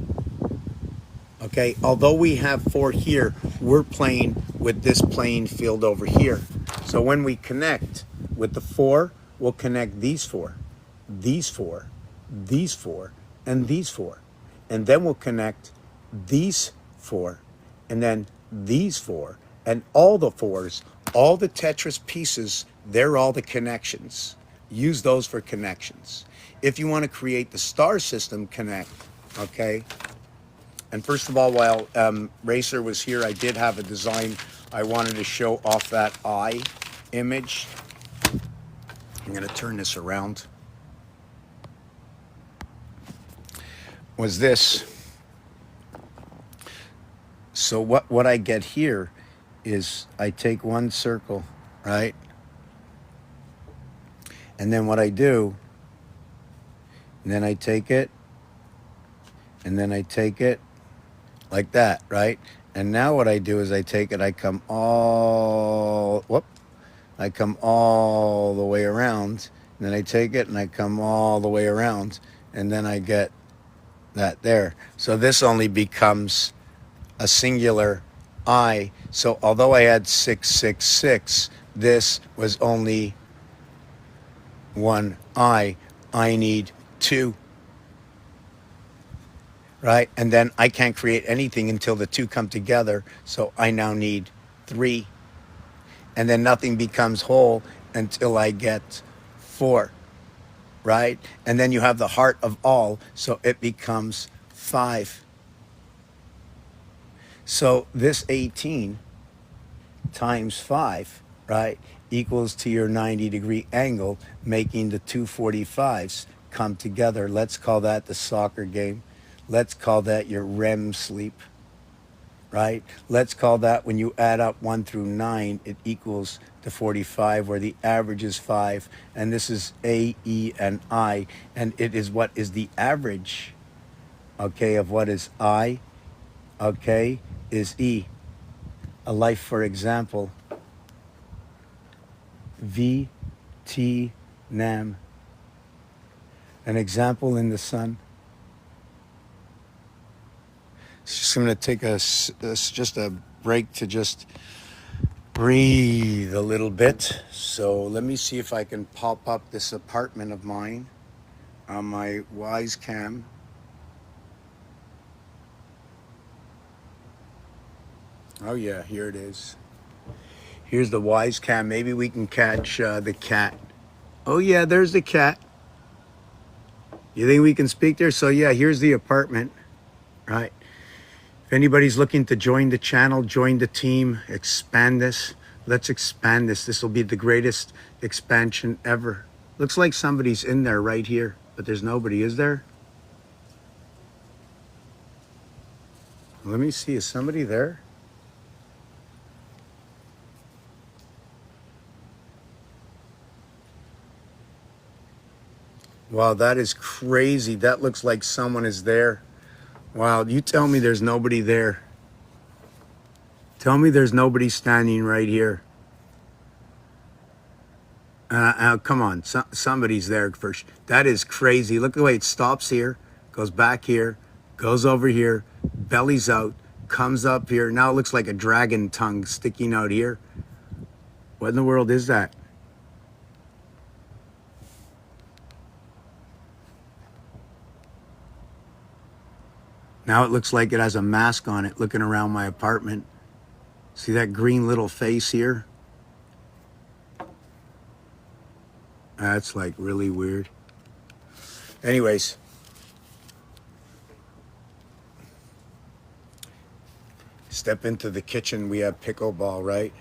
Okay, although we have 4 here, we're playing with this playing field over here. So when we connect with the 4, we'll connect these 4, these 4, these 4, and these 4. And then we'll connect these 4, and then these 4, and all the 4s, all the Tetris pieces, they're all the connections. Use those for connections. If you want to create the star system, connect, okay? And first of all, while Racer was here, I did have a design I wanted to show off that eye image. I'm going to turn this around. Was this. So what I get here is I take one circle, right? And then what I do, and then I take it, and then I take it like that, right? And now what I do is I take it, I come all the way around, and then I take it and I come all the way around, and then I get that there. So this only becomes a singular eye. So although I had 666, this was only one eye. I need 2, right? And then I can't create anything until the 2 come together. So I now need 3. And then nothing becomes whole until I get 4, right? And then you have the heart of all. So it becomes 5. So this 18 times 5, right, equals to your 90-degree angle, making the 245s come together. Let's call that the soccer game. Let's call that your REM sleep, right? Let's call that when you add up 1 through 9, it equals to 45, where the average is 5. And this is A, E, and I. And it is what is the average, okay, of what is I, okay, is E. A life, for example, V.T. Nam. An example in the sun. Just going to take just a break to just breathe a little bit. So let me see if I can pop up this apartment of mine on my Wise Cam. Oh yeah, here it is. Here's the Wise Cam. Maybe we can catch the cat. Oh yeah, there's the cat. You think we can speak there? So yeah, here's the apartment, right? If anybody's looking to join the channel, join the team, expand this. Let's expand this. This will be the greatest expansion ever. Looks like somebody's in there right here, but there's nobody, is there? Let me see, is somebody there? Wow, that is crazy. That looks like someone is there. Wow, you tell me there's nobody there. Tell me there's nobody standing right here. Come on, somebody's there first. That is crazy. Look the way it stops here, goes back here, goes over here, bellies out, comes up here. Now it looks like a dragon tongue sticking out here. What in the world is that? Now it looks like it has a mask on it looking around my apartment. See that green little face here? That's like really weird. Anyways, step into the kitchen. We have pickleball, right?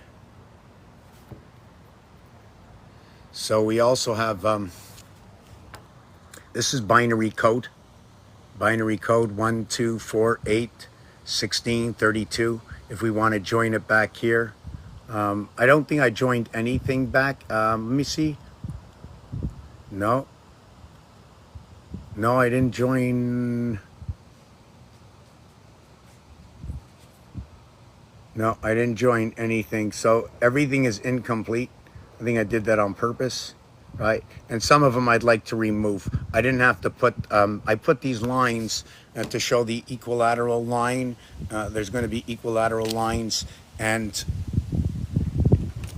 So we also have, this is binary code. Binary code 1, 2, 4, 8, 16, 32. If we want to join it back here. I don't think I joined anything back. Let me see. No, I didn't join. No, I didn't join anything. So everything is incomplete. I think I did that on purpose, right? And some of them I'd like to remove. I didn't have to put, I put these lines to show the equilateral line. There's going to be equilateral lines, and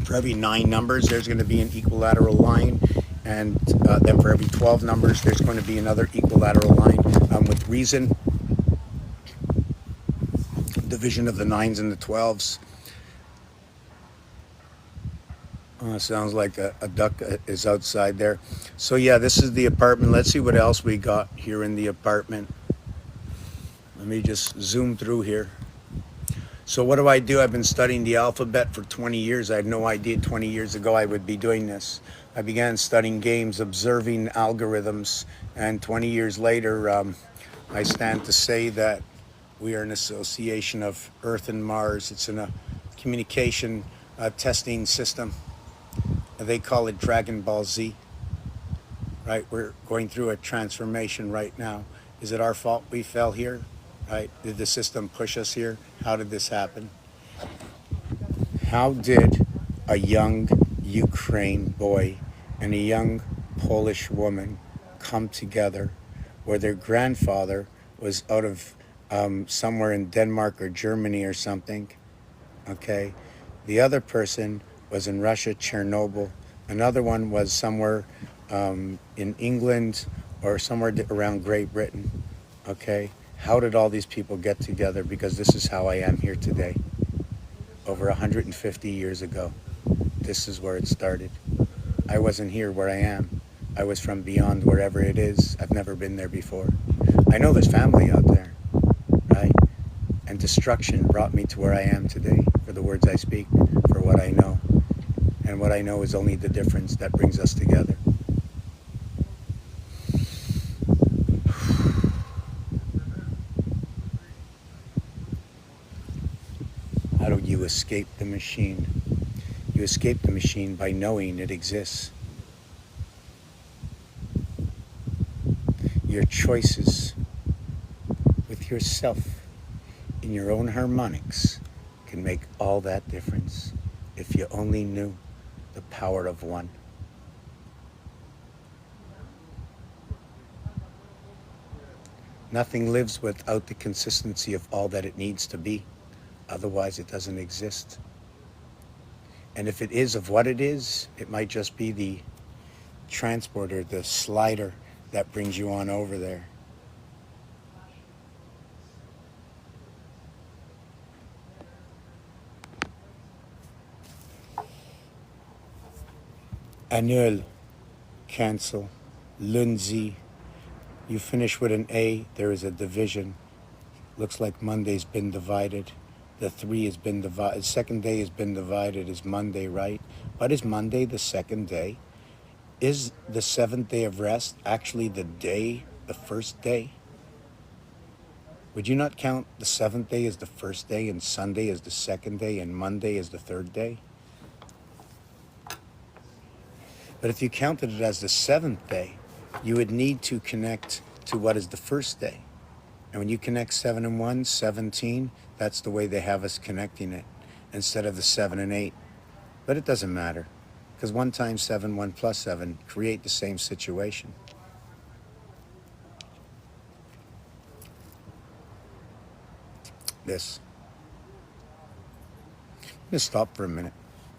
for every 9 numbers, there's going to be an equilateral line. And then for every 12 numbers, there's going to be another equilateral line with reason. Division of the 9s and the 12s. Sounds like a duck is outside there. So yeah, this is the apartment. Let's see what else we got here in the apartment. Let me just zoom through here. So what do? I've been studying the alphabet for 20 years. I had no idea 20 years ago I would be doing this. I began studying games, observing algorithms, and 20 years later, I stand to say that we are an association of Earth and Mars. It's in a communication testing system. They call it Dragon Ball Z, right? We're going through a transformation right now. Is it our fault we fell here, right? Did the system push us here? How did this happen? How did a young Ukraine boy and a young Polish woman come together where their grandfather was out of somewhere in Denmark or Germany or something, okay? The other person was in Russia, Chernobyl. Another one was somewhere in England or somewhere around Great Britain, okay? How did all these people get together? Because this is how I am here today. Over 150 years ago, this is where it started. I wasn't here where I am. I was from beyond wherever it is. I've never been there before. I know there's family out there, right? And destruction brought me to where I am today, for the words I speak, for what I know. And what I know is only the difference that brings us together. How do you escape the machine? You escape the machine by knowing it exists. Your choices with yourself in your own harmonics can make all that difference if you only knew the power of one. Nothing lives without the consistency of all that it needs to be. Otherwise, it doesn't exist. And if it is of what it is, it might just be the transporter, the slider that brings you on over there. Annul, cancel, lundi. You finish with an A, there is a division. Looks like Monday's been divided. The 3 has been divided. Second day has been divided is Monday, right? But is Monday the second day? Is the 7th day of rest actually the day, the first day? Would you not count the 7th day as the first day, and Sunday as the second day, and Monday as the third day? But if you counted it as the 7th day, you would need to connect to what is the first day. And when you connect 7 and 1, 17, that's the way they have us connecting it instead of the 7 and 8. But it doesn't matter because 1 times 7, 1 plus 7 create the same situation. This. I'm going to stop for a minute.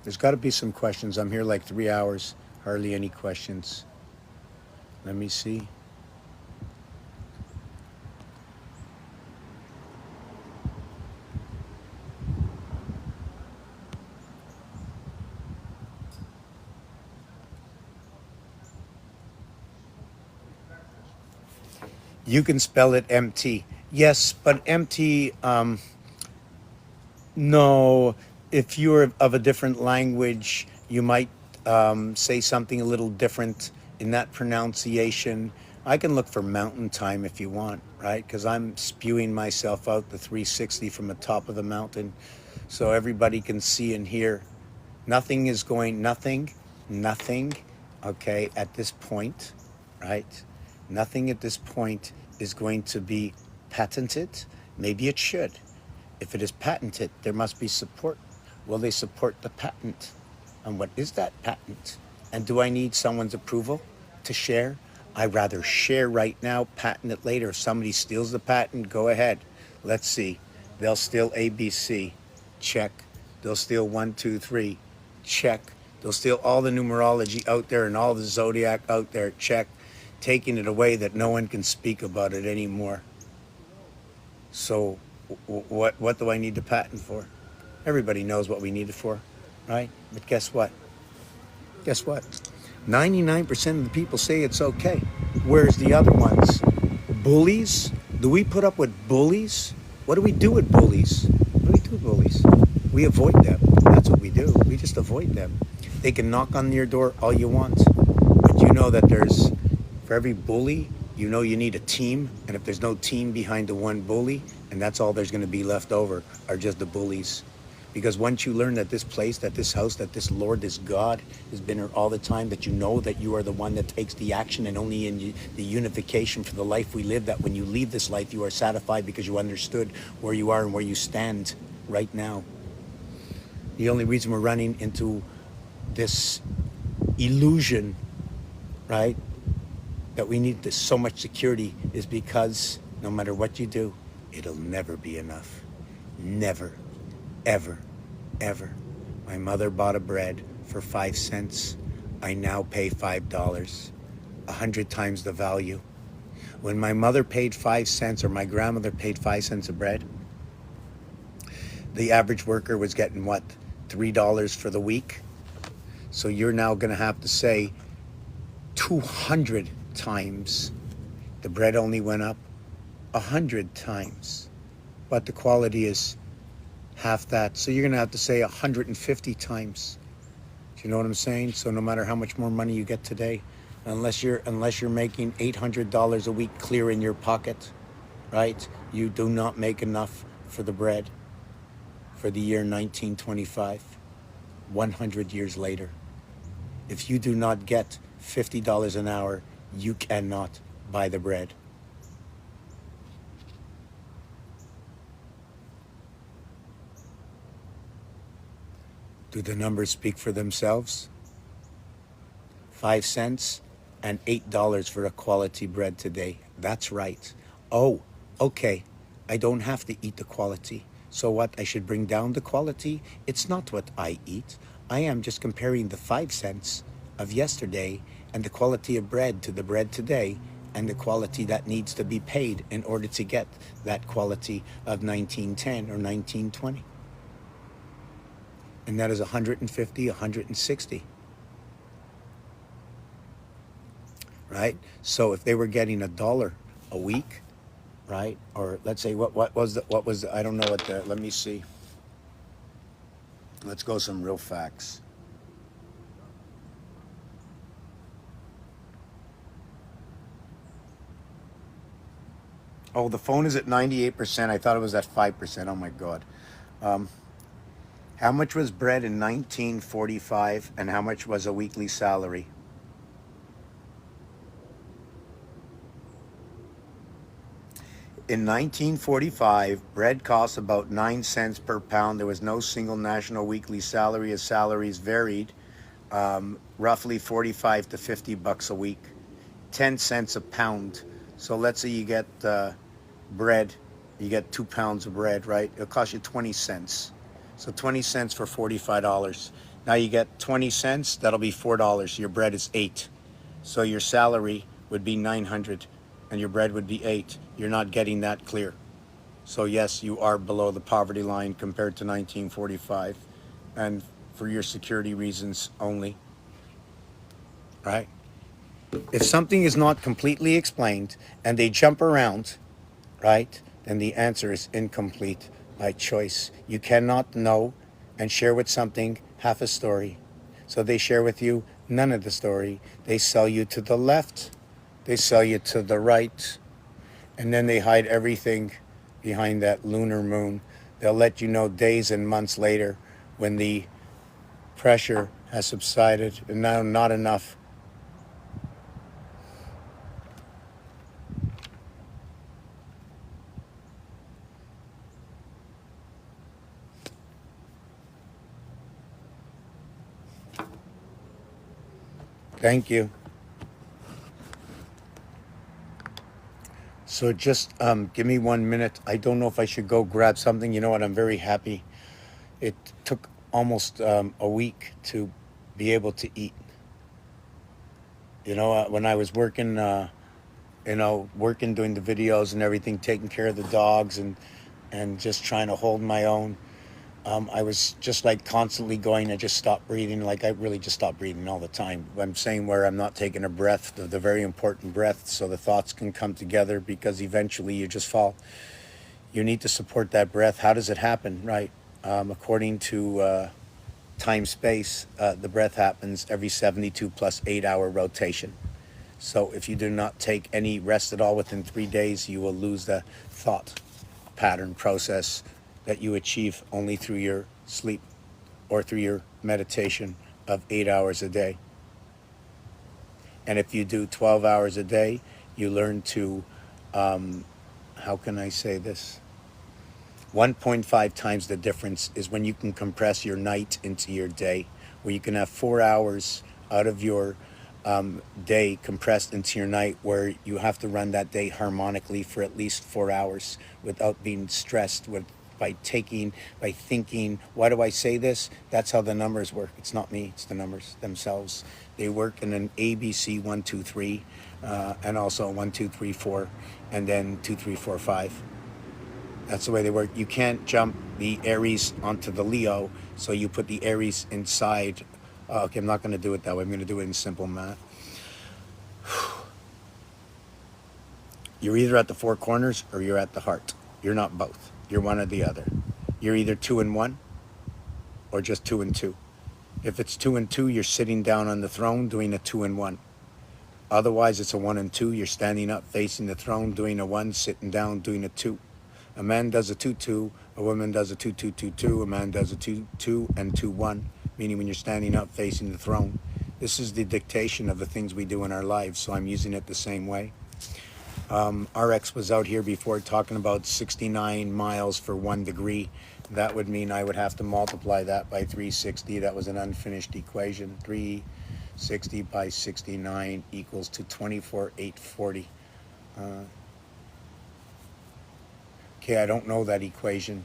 There's got to be some questions. I'm here like 3 hours, hardly any questions. Let me see. You can spell it MT. Yes, but MT, no. If you're of a different language, you might say something a little different in that pronunciation. I can look for mountain time if you want, right? Because I'm spewing myself out the 360 from the top of the mountain so everybody can see and hear. Nothing is going, nothing, okay, at this point, right? Nothing at this point is going to be patented. Maybe it should. If it is patented, there must be support. Will they support the patent? And what is that patent? And do I need someone's approval to share? I'd rather share right now, patent it later. If somebody steals the patent, go ahead. Let's see. They'll steal ABC. Check. They'll steal 1, 2, 3. Check. They'll steal all the numerology out there and all the zodiac out there. Check. Taking it away that no one can speak about it anymore. So what do I need the patent for? Everybody knows what we need it for, right? But guess what? Guess what? 99% of the people say it's okay. Where's the other ones? Bullies? Do we put up with bullies? What do we do with bullies? What do we do with bullies? We avoid them. That's what we do. We just avoid them. They can knock on your door all you want. But you know that there's, for every bully, you know you need a team. And if there's no team behind the one bully, and that's all there's going to be left over, are just the bullies. Because once you learn that this place, that this house, that this Lord, this God has been here all the time, that you know that you are the one that takes the action, and only in the unification for the life we live, that when you leave this life, you are satisfied because you understood where you are and where you stand right now. The only reason we're running into this illusion, right, that we need this, so much security, is because no matter what you do, it'll never be enough. Never. Ever, ever. My mother bought a bread for 5 cents. I now pay $5, 100 times the value. When my mother paid 5 cents, or my grandmother paid 5 cents a bread, the average worker was getting what, $3 for the week? So you're now going to have to say 200 times. The bread only went up 100 times, but the quality is half that. So you're going to have to say 150 times. Do you know what I'm saying? So no matter how much more money you get today, unless you're making $800 a week clear in your pocket, right? You do not make enough for the bread for the year 1925, 100 years later. If you do not get $50 an hour, you cannot buy the bread. Do the numbers speak for themselves? 5 cents and $8 for a quality bread today. That's right. Oh, okay. I don't have to eat the quality. So what? I should bring down the quality? It's not what I eat. I am just comparing the 5 cents of yesterday and the quality of bread to the bread today and the quality that needs to be paid in order to get that quality of 1910 or 1920. And that is 150, 160. Right? So if they were getting $1 a week, right? Or let's say what was the, I don't know what the, let me see. Let's go some real facts. Oh, the phone is at 98%. I thought it was at 5%. Oh my God. How much was bread in 1945 and how much was a weekly salary? In 1945, bread cost about 9 cents per pound. There was no single national weekly salary, as salaries varied, roughly 45 to 50 bucks a week, 10 cents a pound. So let's say you get bread, you get 2 pounds of bread, right? It'll cost you 20 cents. So 20 cents for $45. Now you get 20 cents, that'll be $4. Your bread is 8. So your salary would be 900 and your bread would be 8. You're not getting that clear. So yes, you are below the poverty line compared to 1945, and for your security reasons only, right? If something is not completely explained and they jump around, right, then the answer is incomplete by choice. You cannot know and share with something half a story. So they share with you none of the story. They sell you to the left, they sell you to the right, and then they hide everything behind that lunar moon. They'll let you know days and months later when the pressure has subsided and now not enough. Thank you. So just give me 1 minute. I don't know if I should go grab something. You know what? I'm very happy. It took almost a week to be able to eat. You know, when I was working, working, doing the videos and everything, taking care of the dogs and just trying to hold my own. I was just like constantly going. I just stopped breathing. Like I really just stopped breathing all the time. I'm saying where I'm not taking a breath, the very important breath, so the thoughts can come together, because eventually you just fall. You need to support that breath. How does it happen? Right. According to time space, the breath happens every 72 plus 8 hour rotation. So if you do not take any rest at all within 3 days, you will lose the thought pattern process that you achieve only through your sleep or through your meditation of 8 hours a day. And if you do 12 hours a day, you learn to, how can I say this? 1.5 times the difference is when you can compress your night into your day, where you can have 4 hours out of your day compressed into your night, where you have to run that day harmonically for at least 4 hours without being stressed by thinking, why do I say this? That's how the numbers work. It's not me, it's the numbers themselves. They work in an ABC 1, 2, 3, and also 1, 2, 3, 4, and then 2, 3, 4, 5. That's the way they work. You can't jump the Aries onto the Leo, so you put the Aries inside. Okay, I'm not going to do it that way. I'm going to do it in simple math. You're either at the four corners or you're at the heart. You're not both. You're one or the other. You're either 2 and 1 or just 2 and 2. If it's 2 and 2, you're sitting down on the throne doing a 2 and 1. Otherwise, it's a 1 and 2. You're standing up facing the throne doing a 1, sitting down doing a 2. A man does a 2-2, a woman does a 2-2-2-2, a man does a 2-2 and 2-1, meaning when you're standing up facing the throne. This is the dictation of the things we do in our lives, so I'm using it the same way. RX was out here before talking about 69 miles for 1 degree. That would mean I would have to multiply that by 360. That was an unfinished equation. 360 by 69 equals to 24,840. Okay, I don't know that equation.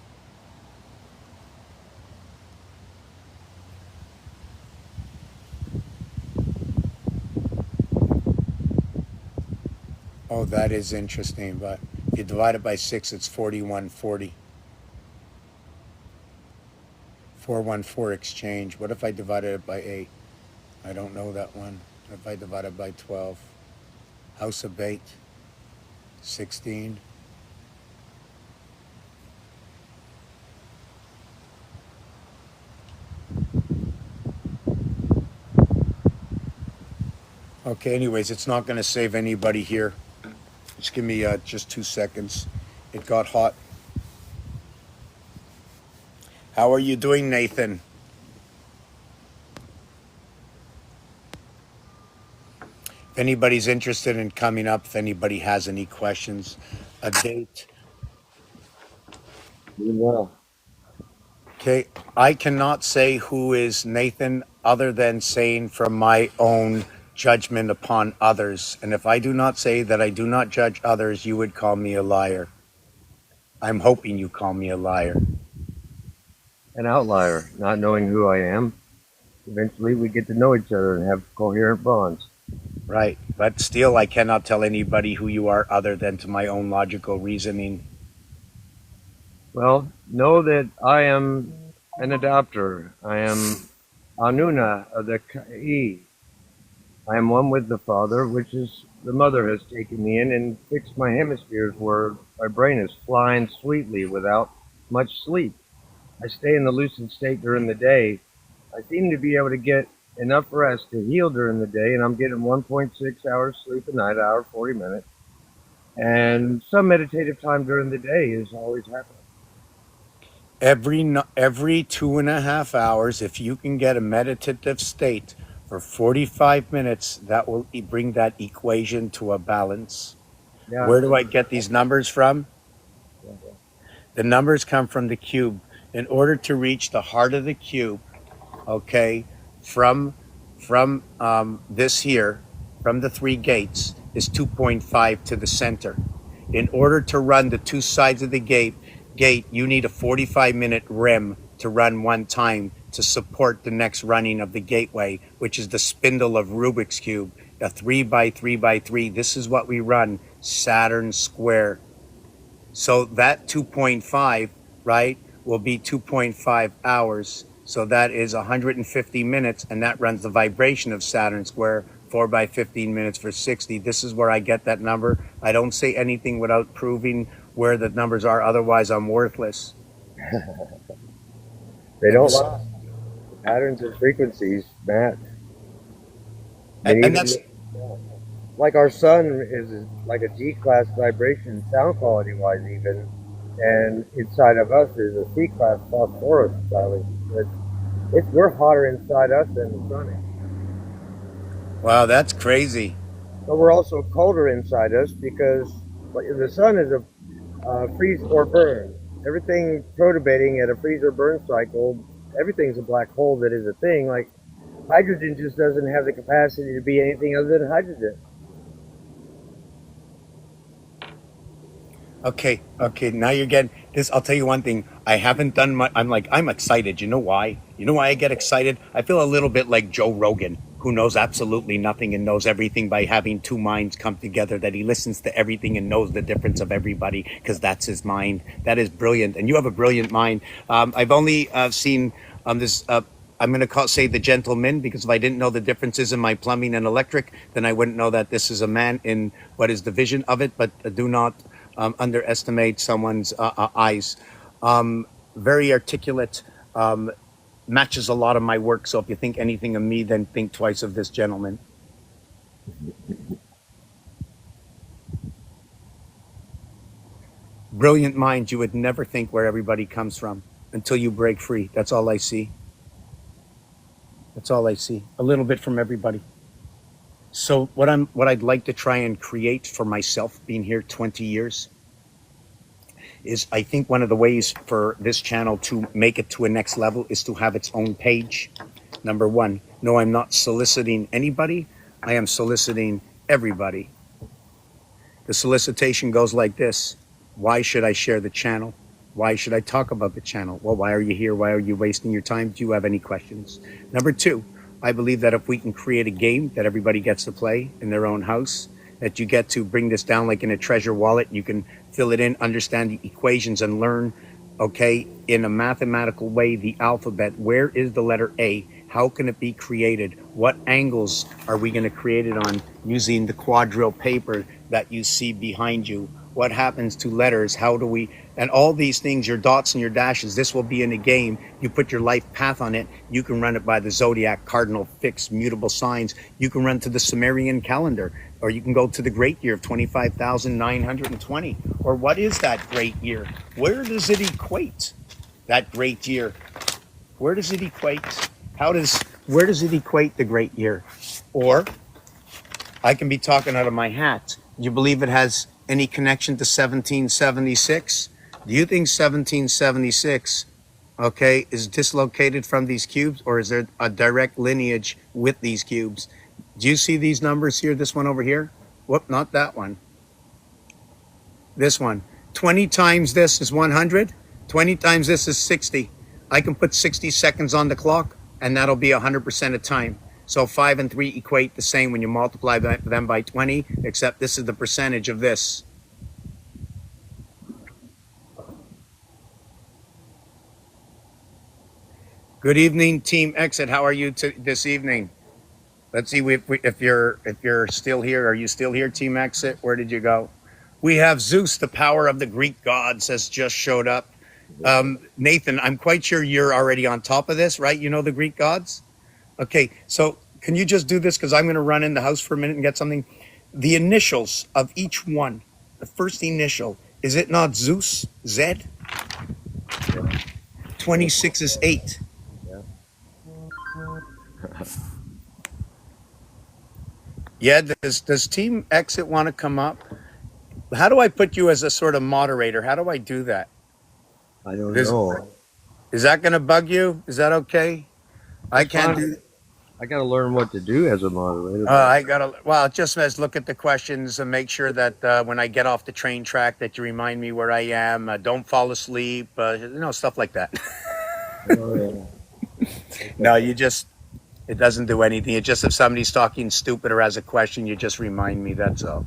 Oh, that is interesting, but if you divide it by 6, it's 4140. 414 exchange. What if I divided it by 8? I don't know that one. What if I divide it by 12? House of Bait, 16. Okay, anyways, it's not going to save anybody here. Just give me just 2 seconds. It got hot. How are you doing, Nathan? If anybody's interested in coming up, if anybody has any questions, a date Doing well. Okay, I cannot say who is Nathan other than saying from my own judgment upon others. And if I do not say that I do not judge others, you would call me a liar. I'm hoping you call me a liar. An outlier, not knowing who I am. Eventually, we get to know each other and have coherent bonds. Right. But still, I cannot tell anybody who you are other than to my own logical reasoning. Well, know that I am an adopter. I am Anuna of the Ka'i. I am one with the Father, which is the Mother has taken me in and fixed my hemispheres where my brain is flying sweetly without much sleep. I stay in the lucid state during the day. I seem to be able to get enough rest to heal during the day, and I'm getting 1.6 hours sleep a night, hour 40 minutes. And some meditative time during the day is always happening. Every 2.5 hours, if you can get a meditative state for 45 minutes, that will bring that equation to a balance. Yeah. Where do I get these numbers from? The numbers come from the cube. In order to reach the heart of the cube, okay, from this here, from the three gates, is 2.5 to the center. In order to run the two sides of the gate, you need a 45-minute REM to run one time to support the next running of the gateway, which is the spindle of Rubik's Cube, a 3x3x3. This is what we run, Saturn square. So that 2.5, right, will be 2.5 hours. So that is 150 minutes, and that runs the vibration of Saturn square, 4 by 15 minutes for 60. This is where I get that number. I don't say anything without proving where the numbers are. Otherwise, I'm worthless. They don't lie. The patterns and frequencies match. And that's Like our sun is like a G-class vibration, sound quality-wise even, and inside of us is a C-class phosphorus vibration. We're hotter inside us than the sun is. wow, that's crazy. But we're also colder inside us because the sun is a freeze or burn. Everything protobating at a freeze or burn cycle, everything's a black hole that is a thing. Like hydrogen just doesn't have the capacity to be anything other than hydrogen. Okay, now you're getting this. I'll tell you one thing. I haven't done much. I'm excited. You know why? You know why I get excited? I feel a little bit like Joe Rogan, who knows absolutely nothing and knows everything by having two minds come together, that he listens to everything and knows the difference of everybody because that's his mind. That is brilliant. And you have a brilliant mind. I've only seen this. I'm going to say the gentleman, because if I didn't know the differences in my plumbing and electric, then I wouldn't know that this is a man in what is the vision of it. But do not underestimate someone's eyes. Very articulate, matches a lot of my work. So if you think anything of me, then think twice of this gentleman. Brilliant mind. You would never think where everybody comes from until you break free. That's all I see. That's all I see. A little bit from everybody. So what I'd like to try and create for myself, being here 20 years, is I think one of the ways for this channel to make it to a next level is to have its own page. Number one, no, I'm not soliciting anybody. I am soliciting everybody. The solicitation goes like this. Why should I share the channel? Why should I talk about the channel? Well, why are you here? Why are you wasting your time? Do you have any questions? Number two, I believe that if we can create a game that everybody gets to play in their own house, that you get to bring this down like in a treasure wallet, you can fill it in, understand the equations and learn, okay, in a mathematical way, the alphabet. Where is the letter A? How can it be created? What angles are we going to create it on using the quadrille paper that you see behind you? What happens to letters? How do we, and all these things, your dots and your dashes, this will be in a game. You put your life path on it. You can run it by the zodiac, cardinal, fixed, mutable signs. You can run to the Sumerian calendar, or you can go to the great year of 25,920. Or what is that great year? Where does it equate? That great year. Where does it equate? Where does it equate, the great year? Or I can be talking out of my hat. You believe it has any connection to 1776? Do you think 1776, okay, is dislocated from these cubes, or is there a direct lineage with these cubes? Do you see these numbers here? This one over here? Whoop, not that one. This one. 20 times this is 100. 20 times this is 60. I can put 60 seconds on the clock, and that'll be 100% of time. So 5 and 3 equate the same when you multiply them by 20, except this is the percentage of this. Good evening, Team Exit. How are you this evening? Let's see if you're still here. Are you still here, Team Exit? Where did you go? We have Zeus, the power of the Greek gods, has just showed up. Nathan, I'm quite sure you're already on top of this, right? You know the Greek gods? Okay, so can you just do this? Because I'm going to run in the house for a minute and get something. The initials of each one, the first initial, is it not Zeus? Z? 26 is 8. Yeah, does Team Exit want to come up? How do I put you as a sort of moderator? How do I do that? I don't know. Is that going to bug you? Is that okay? I can't fine. do. I got to learn what to do as a moderator. I gotta. Well, just as look at the questions and make sure that when I get off the train track, that you remind me where I am. Don't fall asleep. Stuff like that. Oh, yeah. No, you just. It doesn't do anything. It's just if somebody's talking stupid or has a question, you just remind me. That's all.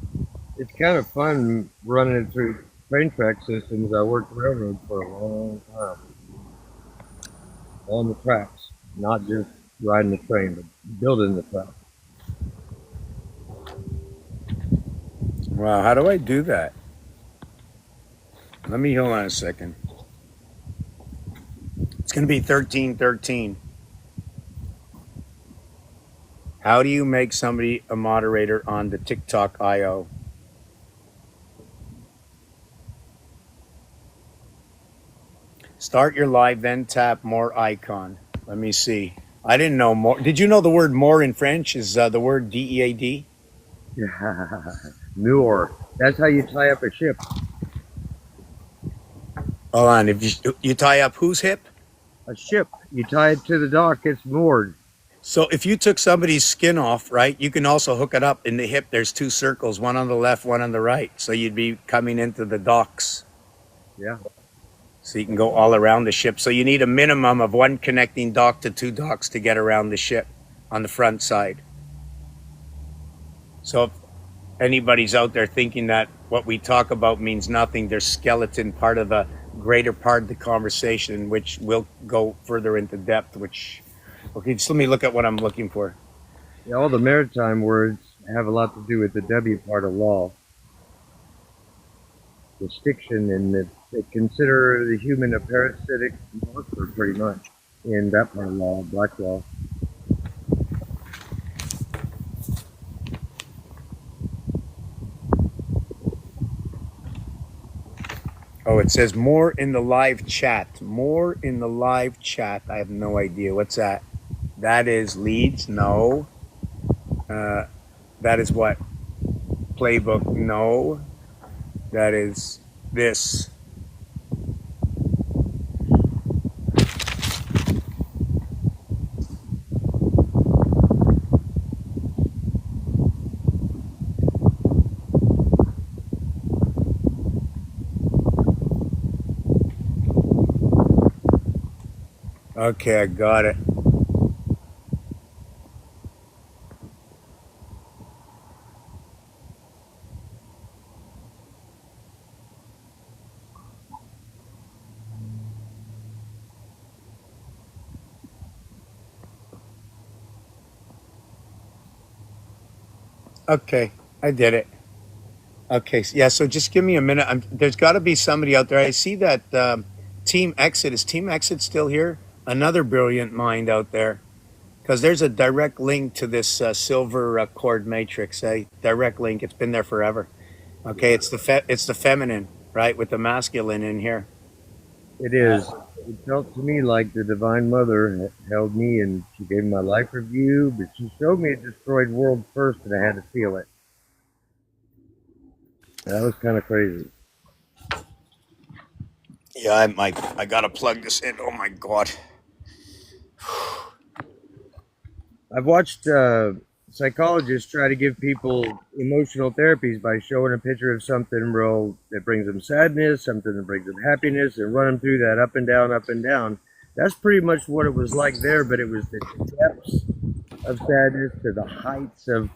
It's kind of fun running it through train track systems. I worked railroad for a long time. On the tracks, not just riding the train, but building the track. Wow, how do I do that? Let me hold on a second. It's going to be 1313. How do you make somebody a moderator on the TikTok IO? Start your live, then tap more icon. Let me see. I didn't know more. Did you know the word more in French is the word DEAD? Yeah, Moor. That's how you tie up a ship. Hold on. If you tie up whose hip? A ship. You tie it to the dock, it's moored. So if you took somebody's skin off, right, you can also hook it up in the hip. There's 2 circles, one on the left, one on the right. So you'd be coming into the docks. Yeah. So you can go all around the ship. So you need a minimum of 1 connecting dock to 2 docks to get around the ship on the front side. So if anybody's out there thinking that what we talk about means nothing, there's skeleton part of a greater part of the conversation, which will go further into depth, okay, just let me look at what I'm looking for. Yeah, all the maritime words have a lot to do with the W part of law. Distinction, and they consider the human a parasitic monster pretty much in that part of law, black law. Oh, it says more in the live chat. More in the live chat. I have no idea. What's that? That is leads? No. That is what? Playbook? No. That is this. Okay, I got it. Okay, I did it. Okay, yeah, so just give me a minute. There's got to be somebody out there. I see that Team Exit. Is Team Exit still here? Another brilliant mind out there. Because there's a direct link to this silver cord matrix. Direct link. It's been there forever. Okay, it's the feminine, right, with the masculine in here. It is. It felt to me like the Divine Mother held me and she gave me my life review, but she showed me a destroyed world first and I had to feel it. That was kind of crazy. Yeah, I gotta plug this in. Oh my god. I've watched psychologists try to give people emotional therapies by showing a picture of something real that brings them sadness, something that brings them happiness, and run them through that up and down, up and down. That's pretty much what it was like there, but it was the depths of sadness to the heights of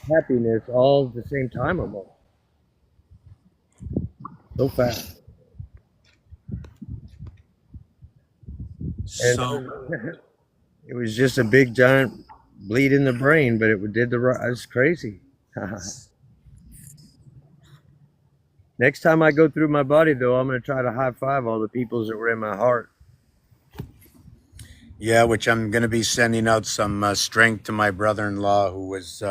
happiness all at the same time almost. So fast. And So it was just a big giant bleed in the brain, but it did the right. It's crazy. Next time I go through my body, though, I'm going to try to high five all the peoples that were in my heart. yeah, which I'm gonna be sending out some strength to my brother-in-law who was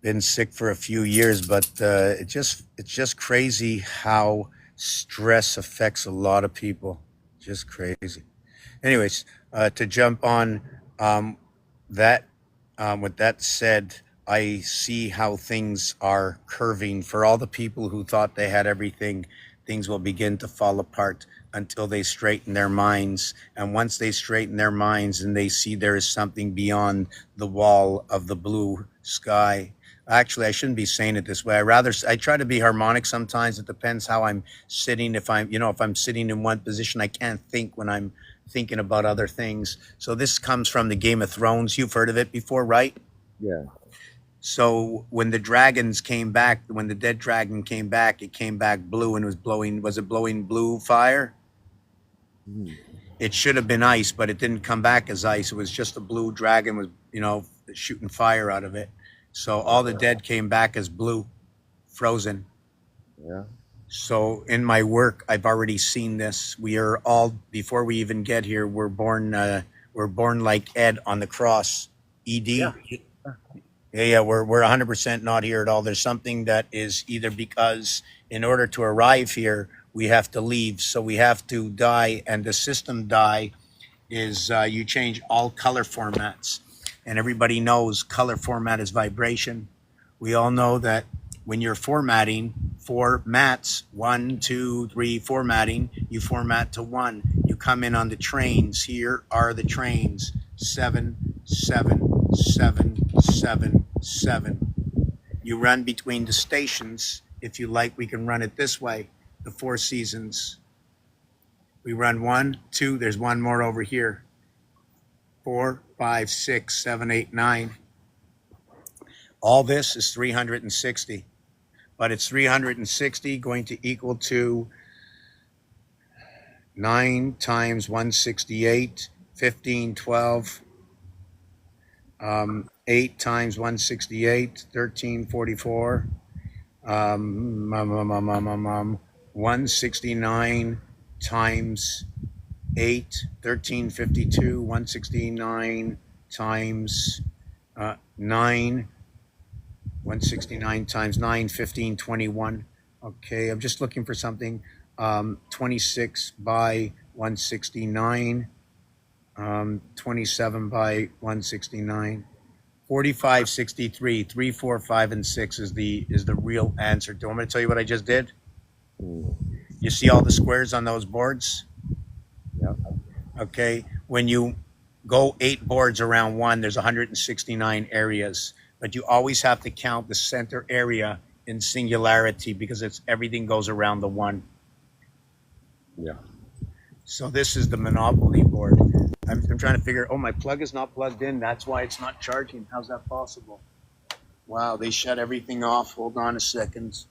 been sick for a few years, but it's just crazy how stress affects a lot of people. Just crazy. Anyways, to jump on that, with that said, I see how things are curving for all the people who thought they had everything. Things will begin to fall apart until they straighten their minds. And once they straighten their minds and they see there is something beyond the wall of the blue sky. Actually, I shouldn't be saying it this way. I try to be harmonic sometimes. It depends how I'm sitting. If I'm sitting in one position, I can't think when I'm thinking about other things. So this comes from the Game of Thrones. You've heard of it before, right? Yeah. So when the dragons came back, when the dead dragon came back, it came back blue and was it blowing blue fire? Mm. It should have been ice, but it didn't come back as ice. It was just a blue dragon was, shooting fire out of it. So all the dead came back as blue, frozen. Yeah. So in my work, I've already seen this. We are all, before we even get here, we're born like Ed on the cross. ED. Yeah. Yeah, we're 100% not here at all. There's something that is either because in order to arrive here, we have to leave. So we have to die, and the system die is you change all color formats. And everybody knows color format is vibration. We all know that when you're formatting formats, 1, 2, 3, formatting, you format to 1. You come in on the trains. Here are the trains. 7, 7, 7, 7, 7. You run between the stations. If you like, we can run it this way. The 4 seasons. We run 1, 2, there's one more over here. 4, 5, 6, 7, 8, 9. All this is 360. But it's 360 going to equal to 9 times 168, 15, 12, 8 times 168, 13, 44, 169 times 8, 13, 52, 169 times 9, 169 times 9, 15, 21. Okay, I'm just looking for something. 26 by 169, 27 by 169, 45, 63, 3, 4, 5, and 6 is the real answer. Do you want me to tell you what I just did? Mm. You see all the squares on those boards? Yeah. Okay, when you go 8 boards around one, there's 169 areas, but you always have to count the center area in singularity because everything goes around the one. Yeah. So this is the Monopoly board. I'm trying to figure, oh, my plug is not plugged in. That's why it's not charging. How's that possible? Wow, they shut everything off. Hold on a second.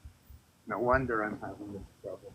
No wonder I'm having this trouble.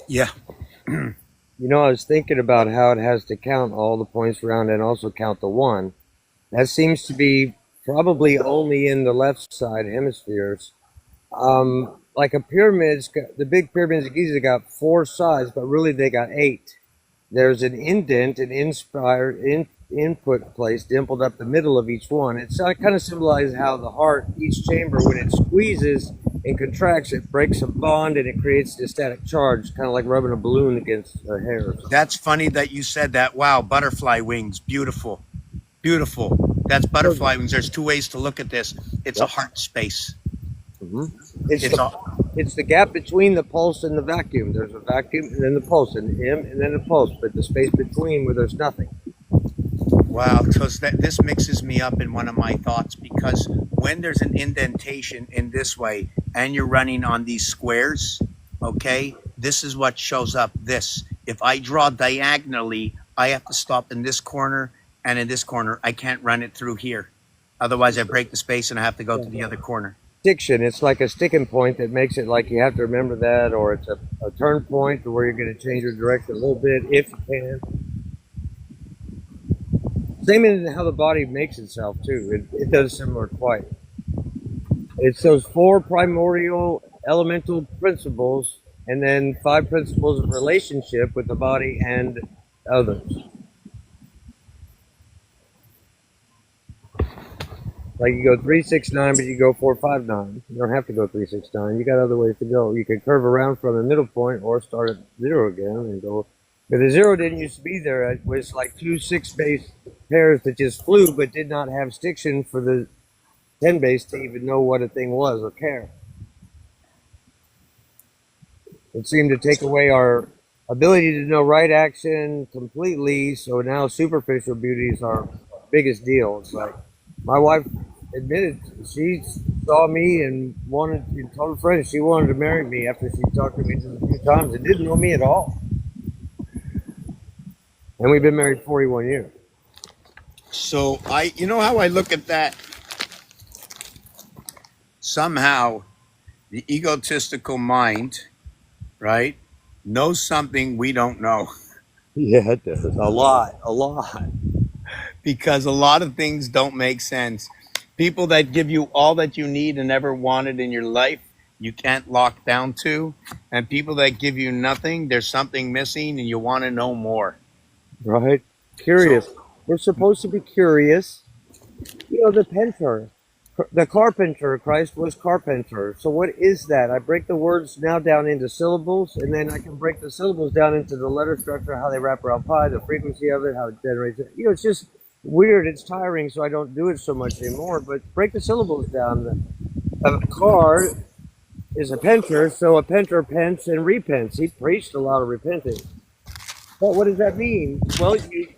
Yeah. You know, I was thinking about how it has to count all the points around and also count the one. That seems to be probably only in the left side hemispheres. Like a pyramid's got, the big pyramids of Giza got four sides, but really they got eight. There's an indent, input place dimpled up the middle of each one. It kind of symbolizes how the heart, each chamber, when it squeezes and contracts, it breaks a bond and it creates a static charge, kind of like rubbing a balloon against a hair. That's funny that you said that. Wow, butterfly wings, beautiful, beautiful. That's butterfly wings. There's two ways to look at this. It's a heart space. Mm-hmm. It's It's the gap between the pulse and the vacuum. There's a vacuum and then the pulse, and M and then the pulse, but the space between where there's nothing. Wow, because this mixes me up in one of my thoughts, because when there's an indentation in this way and you're running on these squares, okay, this is what shows up. This, if I draw diagonally, I have to stop in this corner and in this corner. I can't run it through here. Otherwise, I break the space and I have to go to the other corner. Stiction, it's like a sticking point that makes it like you have to remember that, or it's a turn point to where you're going to change your direction a little bit if you can. Same in how the body makes itself too. It does similar quite. It's those four primordial elemental principles and then 5 principles of relationship with the body and others. Like you go 3, 6, 9, but you go 4, 5, 9. You don't have to go 3, 6, 9. You got other ways to go. You can curve around from the middle point or start at 0 again and go. But the 0 didn't used to be there. It was like 2 6-base pairs that just flew but did not have stiction for the 10 base to even know what a thing was or care. It seemed to take away our ability to know right action completely. So now superficial beauty is our biggest deal. It's like my wife admitted she saw me and told her friends she wanted to marry me after she talked to me just a few times and didn't know me at all. And we've been married 41 years. So you know how I look at that? Somehow the egotistical mind, right, knows something we don't know. Yeah, it does. A lot. Because a lot of things don't make sense. People that give you all that you need and ever wanted in your life, you can't lock down to. And people that give you nothing, there's something missing and you want to know more. Right? Curious. We're supposed to be curious. You know, the carpenter, Christ was carpenter. So what is that? I break the words now down into syllables, and then I can break the syllables down into the letter structure, how they wrap around pi, the frequency of it, how it generates it. You know, it's just weird. It's tiring, so I don't do it so much anymore. But break the syllables down. A car is a penter, so a penter pents and repents. He preached a lot of repenting. But what does that mean? Well, you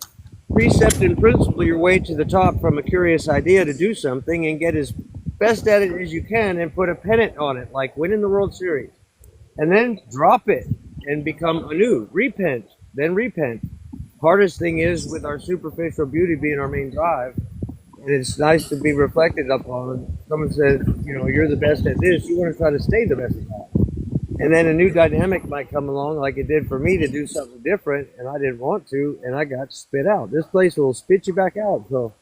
precept and principle your way to the top from a curious idea to do something and get as best at it as you can and put a pennant on it, like winning the World Series. And then drop it and become anew. Repent, then repent. Hardest thing is with our superficial beauty being our main drive, and it's nice to be reflected upon. Someone says, you know, you're the best at this. You want to try to stay the best at that. And then a new dynamic might come along like it did for me to do something different, and I didn't want to, and I got spit out. This place will spit you back out. So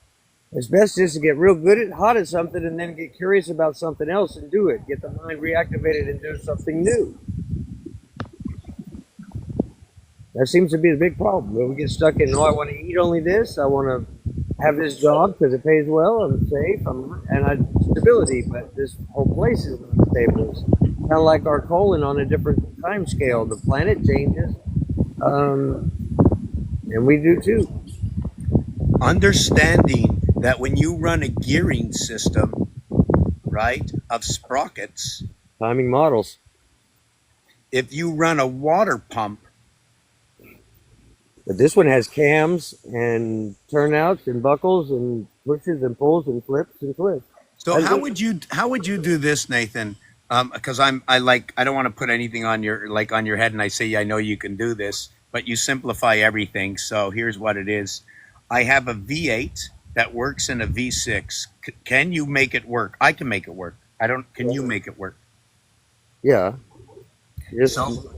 it's best just to get real good at hot at something and then get curious about something else and do it. Get the mind reactivated and do something new. That seems to be the big problem. When we get stuck in, I want to eat only this. I want to have this job because it pays well. I'm safe. And I stability. But this whole place is unstable. It's kind of like our colon on a different time scale. The planet changes, and we do too. Understanding that when you run a gearing system, right, of sprockets, Timing models. if you run a water pump, But this one has cams and turnouts and buckles and pushes and pulls and flips and twists. so how would you do this, Nathan? Because I don't want to put anything on your head, and I say I know you can do this, but you simplify everything. So here's what it is: I have a V8 that works in a V6. Can you make it work? I can make it work. Can you make it work? Yeah. Yes. So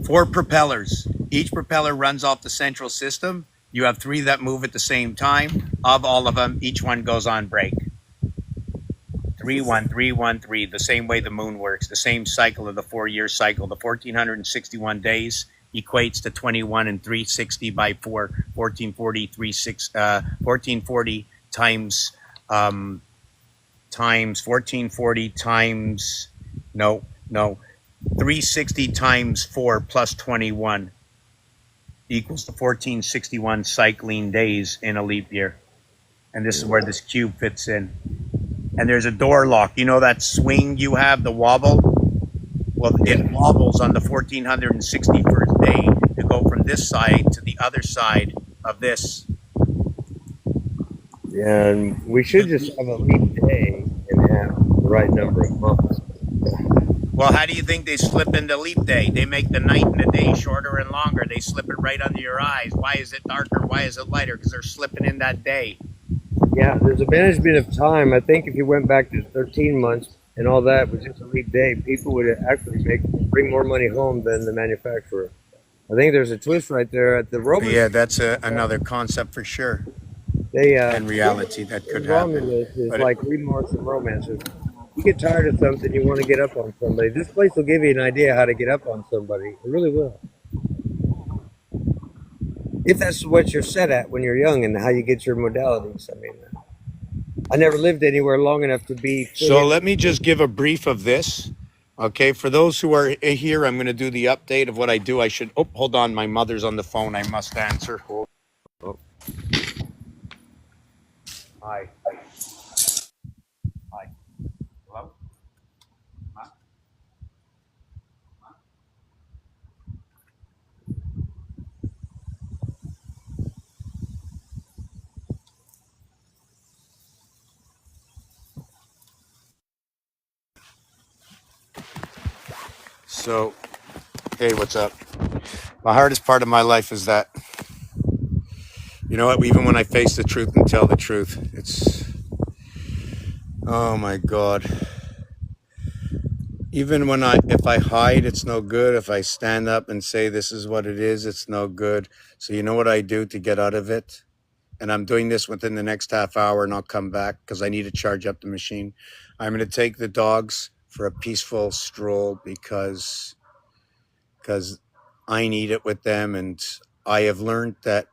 4 propellers. Each propeller runs off the central system. You have 3 that move at the same time. Of all of them, each one goes on break. 3 1 3 1 3. The same way the moon works, the same cycle of the 4-year cycle. The 1461 days equates to 21 and 360 by 4. 1440 1440 times times 1440 times no 360 times 4 plus 21 equals to 1461 cycling days in a leap year. And this is where this cube fits in. And there's a door lock. You know that swing you have, the wobble? Well, it wobbles on the 1461st day to go from this side to the other side of this. And we should just have a leap day and have the right number of months. Well, how do you think they slip into leap day? They make the night and the day shorter and longer. They slip it right under your eyes. Why is it darker? Why is it lighter? Because they're slipping in that day. Yeah, there's a management of time. I think if you went back to 13 months and all that was just a leap day, people would actually bring more money home than the manufacturer. I think there's a twist right there at the Romans. Yeah, that's another concept for sure. In reality, that could happen. Romulus is But like remorse and romance. If you get tired of something, you want to get up on somebody. This place will give you an idea how to get up on somebody. It really will. If that's what you're set at when you're young and how you get your modalities. I mean, I never lived anywhere long enough to be. So let me just give a brief of this. Okay, for those who are here, I'm going to do the update of what I do. I should, oh, hold on, my mother's on the phone. I must answer. Oh. Hi. Hi. Hello? Huh? So, hey, what's up? The hardest part of my life is that, you know what, even when I face the truth and tell the truth, it's, oh my God. Even when if I hide, it's no good. If I stand up and say this is what it is, it's no good. So you know what I do to get out of it? And I'm doing this within the next half hour and I'll come back because I need to charge up the machine. I'm going to take the dogs for a peaceful stroll because I need it with them. And I have learned that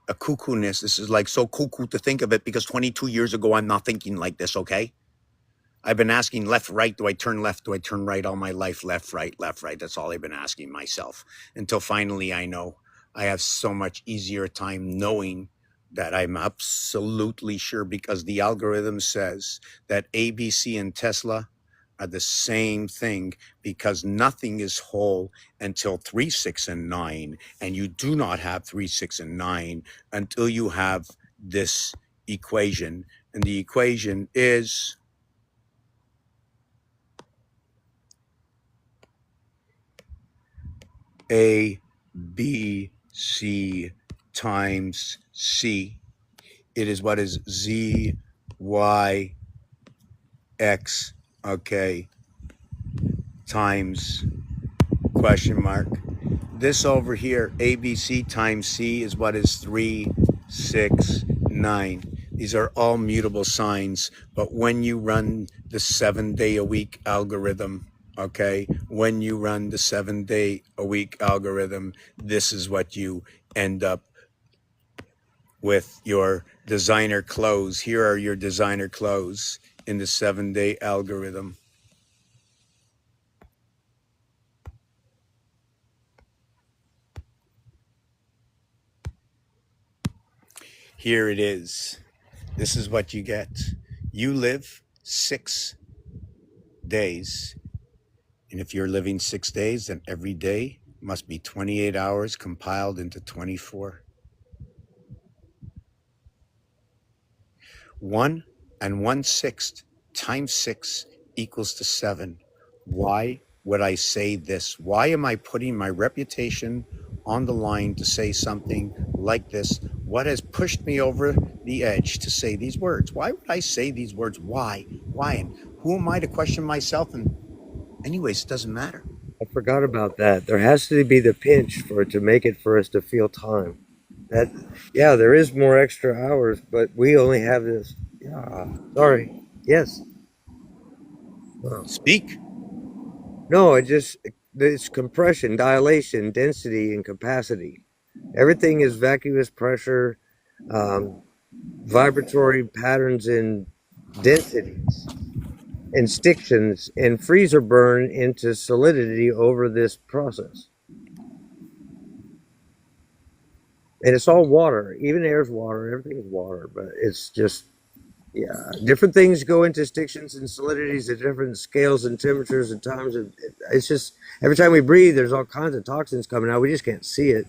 a cuckoo-ness, this is like so cuckoo to think of it because 22 years ago, I'm not thinking like this, okay? I've been asking left, right, do I turn left, do I turn right all my life, left, right, left, right. That's all I've been asking myself until finally I know. I have so much easier time knowing that I'm absolutely sure because the algorithm says that ABC and Tesla are the same thing because nothing is whole until 3, 6, and 9. And you do not have 3, 6, and 9 until you have this equation. And the equation is A, B, C times C. It is what is Z, Y, X, okay, times question mark. This over here, ABC times C is what is 3, 6, 9. These are all mutable signs, but when you run the 7-day-a-week algorithm, okay, when you run the 7-day-a-week algorithm, this is what you end up with your designer clothes. Here are your designer clothes in the 7-day algorithm. Here it is. This is what you get. You live 6 days. And if you're living 6 days, then every day must be 28 hours compiled into 24. 1 1/6 times 6 equals to 7. Why would I say this? Why am I putting my reputation on the line to say something like this? What has pushed me over the edge to say these words? Why would I say these words? Why? And who am I to question myself? And anyways, it doesn't matter. I forgot about that. There has to be the pinch for it to make it for us to feel time. That, yeah, there is more extra hours, but we only have this. Yeah, sorry. Yes. Oh. Speak. No, it's compression, dilation, density, and capacity. Everything is vacuous pressure, um, vibratory patterns in densities and stictions and freezer burn into solidity over this process. And it's all water. Even air is water. Everything is water, but it's just, yeah, different things go into stictions and solidities at different scales and temperatures and times. It's just every time we breathe, there's all kinds of toxins coming out. We just can't see it.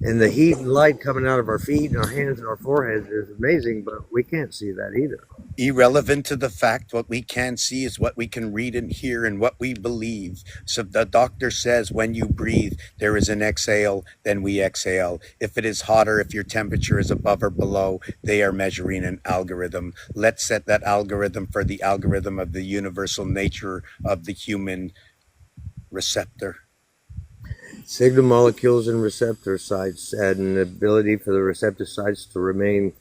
And the heat and light coming out of our feet and our hands and our foreheads is amazing, but we can't see that either. Irrelevant to the fact, what we can see is what we can read and hear and what we believe. So the doctor says when you breathe, there is an exhale, then we exhale. If it is hotter, if your temperature is above or below, they are measuring an algorithm. Let's set that algorithm for the algorithm of the universal nature of the human receptor. Signal molecules and receptor sites add an ability for the receptor sites to remain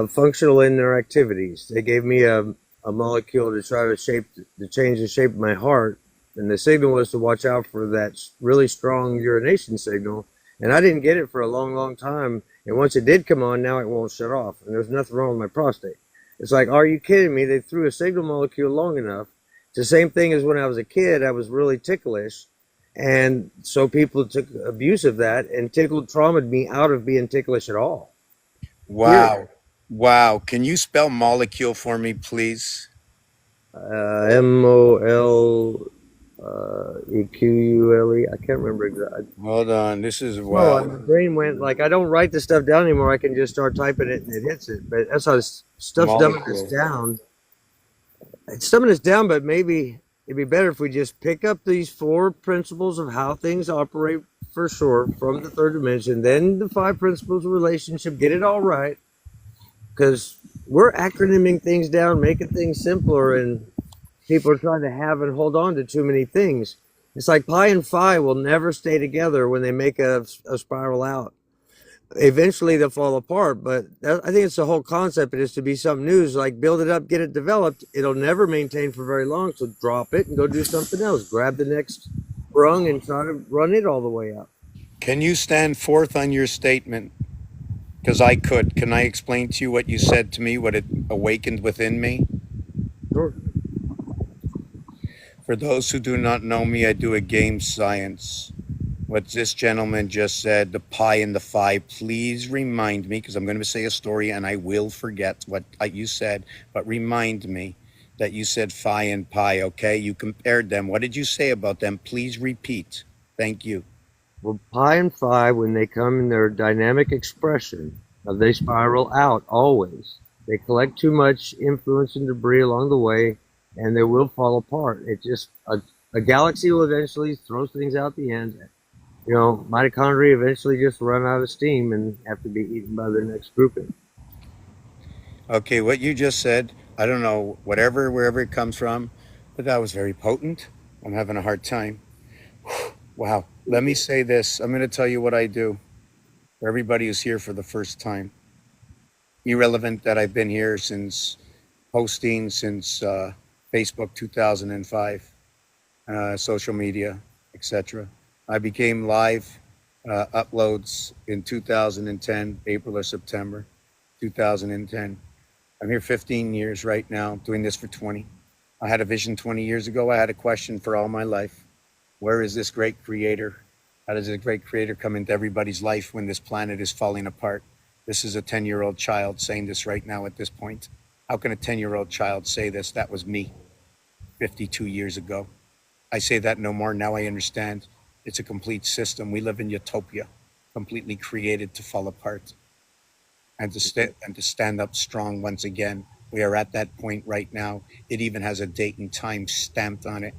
functional in their activities. They gave me a molecule to try to change the shape of my heart, and the signal was to watch out for that really strong urination signal. And I didn't get it for a long, long time. And once it did come on, now it won't shut off. And there's nothing wrong with my prostate. It's like, are you kidding me? They threw a signal molecule long enough. It's the same thing as when I was a kid. I was really ticklish. And so people took abuse of that, and tickle traumatized me out of being ticklish at all. Wow. Period. Wow. Can you spell molecule for me, please? MOLEQULE. I can't remember exactly. Hold on. This is Well, wow. my brain went like, I don't write the stuff down anymore. I can just start typing it and it hits it. But that's how stuff's dumbing us Molecule. down. It's dumbing us down, but maybe it'd be better if we just pick up these four principles of how things operate for sure from the third dimension, then the five principles of relationship, get it all right. Because we're acronyming things down, making things simpler, and people are trying to have and hold on to too many things. It's like pi and phi will never stay together when they make a spiral out. Eventually they'll fall apart, but I think it's the whole concept. It is to be something new, like build it up, get it developed. It'll never maintain for very long, so drop it and go do something else. Grab the next rung and try to run it all the way up. Can you stand forth on your statement? Because I could. Can I explain to you what you said to me, what it awakened within me? Sure. For those who do not know me, I do a game science. What this gentleman just said, the pi and the phi, please remind me, because I'm going to say a story and I will forget what you said, but remind me that you said phi and pi, okay? You compared them. What did you say about them? Please repeat. Thank you. Well, pi and phi, when they come in their dynamic expression, they spiral out always. They collect too much influence and debris along the way, and they will fall apart. It just a galaxy will eventually throw things out the end. You know, mitochondria eventually just run out of steam and have to be eaten by the next grouping. Okay, what you just said, I don't know, wherever it comes from, but that was very potent. I'm having a hard time. Wow. Let me say this. I'm going to tell you what I do for everybody who's here for the first time. Irrelevant that I've been here since posting since Facebook 2005, social media, etc. I became live uploads in 2010, April or September 2010. I'm here 15 years right now, doing this for 20. I had a vision 20 years ago. I had a question for all my life. Where is this great creator? How does this great creator come into everybody's life when this planet is falling apart? This is a 10-year-old child saying this right now at this point. How can a 10-year-old child say this? That was me 52 years ago. I say that no more. Now I understand. It's a complete system. We live in utopia, completely created to fall apart and to stand up strong once again. We are at that point right now. It even has a date and time stamped on it.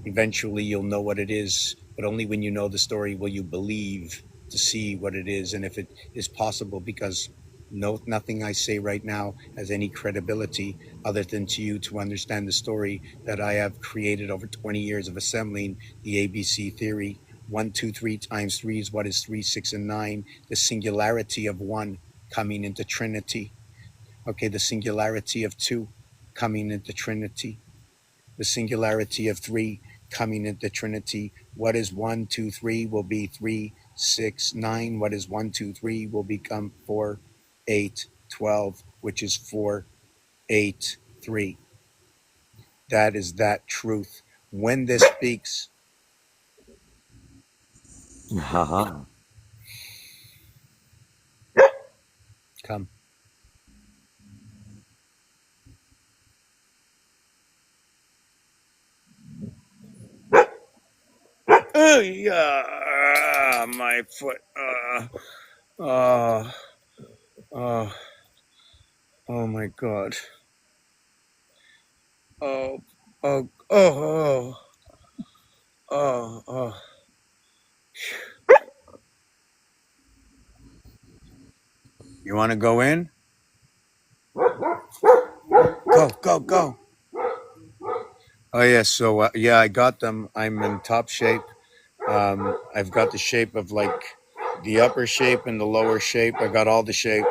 Eventually you'll know what it is, but only when you know the story will you believe to see what it is and if it is possible, because No, nothing I say right now has any credibility other than to you to understand the story that I have created over 20 years of assembling the ABC theory. 1, 2, 3 times 3 is what is 3, 6, and 9. The singularity of 1 coming into Trinity. Okay, the singularity of 2 coming into Trinity. The singularity of 3 coming into Trinity. What is 1, 2, 3 will be 3, 6, 9. What is 1, 2, 3 will become 4, 8, 12, which is 4, 8, 3. That is that truth. When this speaks, Haha. come. Oh, yeah, my foot. Uh, uh, oh my God. Oh, oh, oh, oh, oh. You want to go in? Go, go, go. Oh, yeah. So, yeah, I got them. I'm in top shape. I've got the shape of like the upper shape and the lower shape. I got all the shape.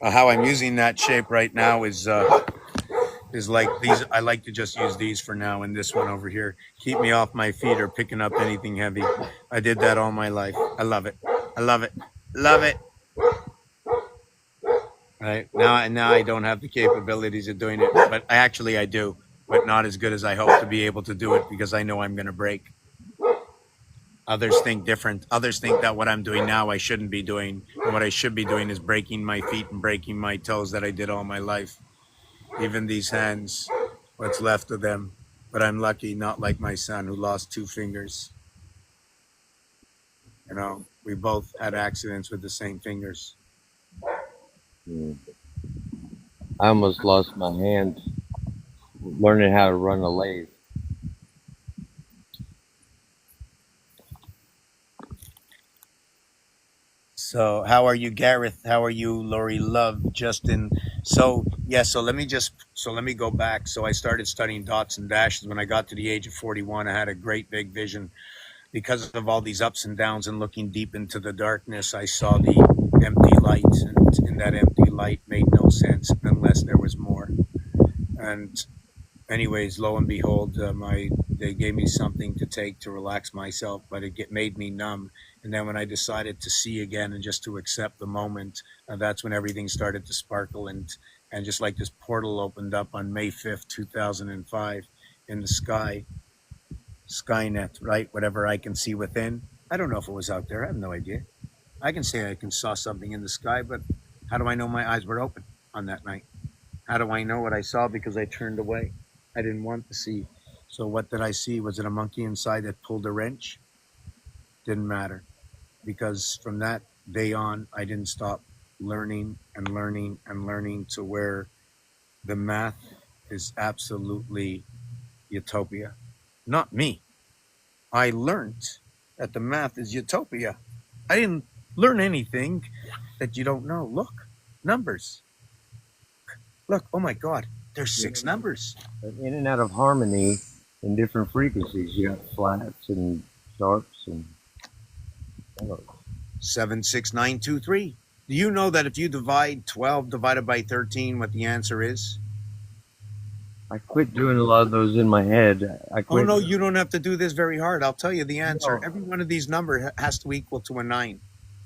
How I'm using that shape right now is like these. I like to just use these for now, and this one over here keep me off my feet or picking up anything heavy. I did that all my life. I love it. I love it. Love it. Right now I don't have the capabilities of doing it, but I do, but not as good as I hope to be able to do it because I know I'm going to break. Others think different. Others think that what I'm doing now I shouldn't be doing, and what I should be doing is breaking my feet and breaking my toes that I did all my life. Even these hands, what's left of them. But I'm lucky, not like my son who lost 2 fingers. You know, we both had accidents with the same fingers. Mm. I almost lost my hand learning how to run a lathe. So how are you, Gareth? How are you, Lori Love, Justin? So let me go back. So I started studying dots and dashes when I got to the age of 41. I had a great big vision. Because of all these ups and downs and looking deep into the darkness, I saw the empty light, and in that empty light made no sense unless there was more. And anyways, lo and behold, they gave me something to take to relax myself, but made me numb. And then when I decided to see again and just to accept the moment, that's when everything started to sparkle, and just like this portal opened up on May 5th, 2005, in the sky, Skynet, right? Whatever I can see within. I don't know if it was out there. I have no idea. I can say I can saw something in the sky, but how do I know my eyes were open on that night? How do I know what I saw? Because I turned away. I didn't want to see. So what did I see? Was it a monkey inside that pulled a wrench? Didn't matter. Because from that day on, I didn't stop learning and learning and learning to where the math is absolutely utopia. Not me. I learned that the math is utopia. I didn't learn anything that you don't know. Look, numbers. Look, oh my God, there's 6 numbers. In and out of harmony in different frequencies. You got flats and sharps and 7, 6, 9, 2, 3. Do you know that if you divide 12 divided by 13, what the answer is? I quit doing a lot of those in my head. I Oh quit. no, you don't have to do this very hard. I'll tell you the answer. No. Every one of these numbers has to equal to a 9.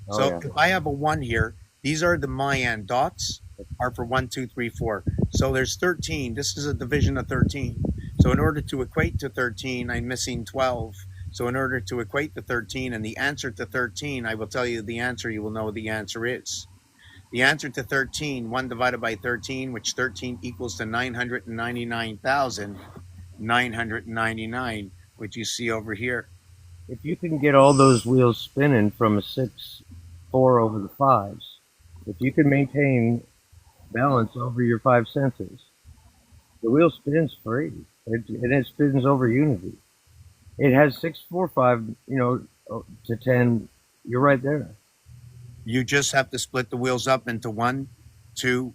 Oh, So yeah. if I have a 1 here, these are the Mayan dots are for 1, 2, 3, 4. So there's 13. This is a division of 13. So in order to equate to 13, I'm missing 12. So in order to equate to 13 and the answer to 13, I will tell you the answer. You will know what the answer is. The answer to 13, 1 divided by 13, which 13 equals to 999,999, which you see over here. If you can get all those wheels spinning from a 6-4 over the 5s, if you can maintain balance over your 5 senses, the wheel spins free. It spins over unity. It has 6, 4, 5, to 10. You're right there. You just have to split the wheels up into one, two,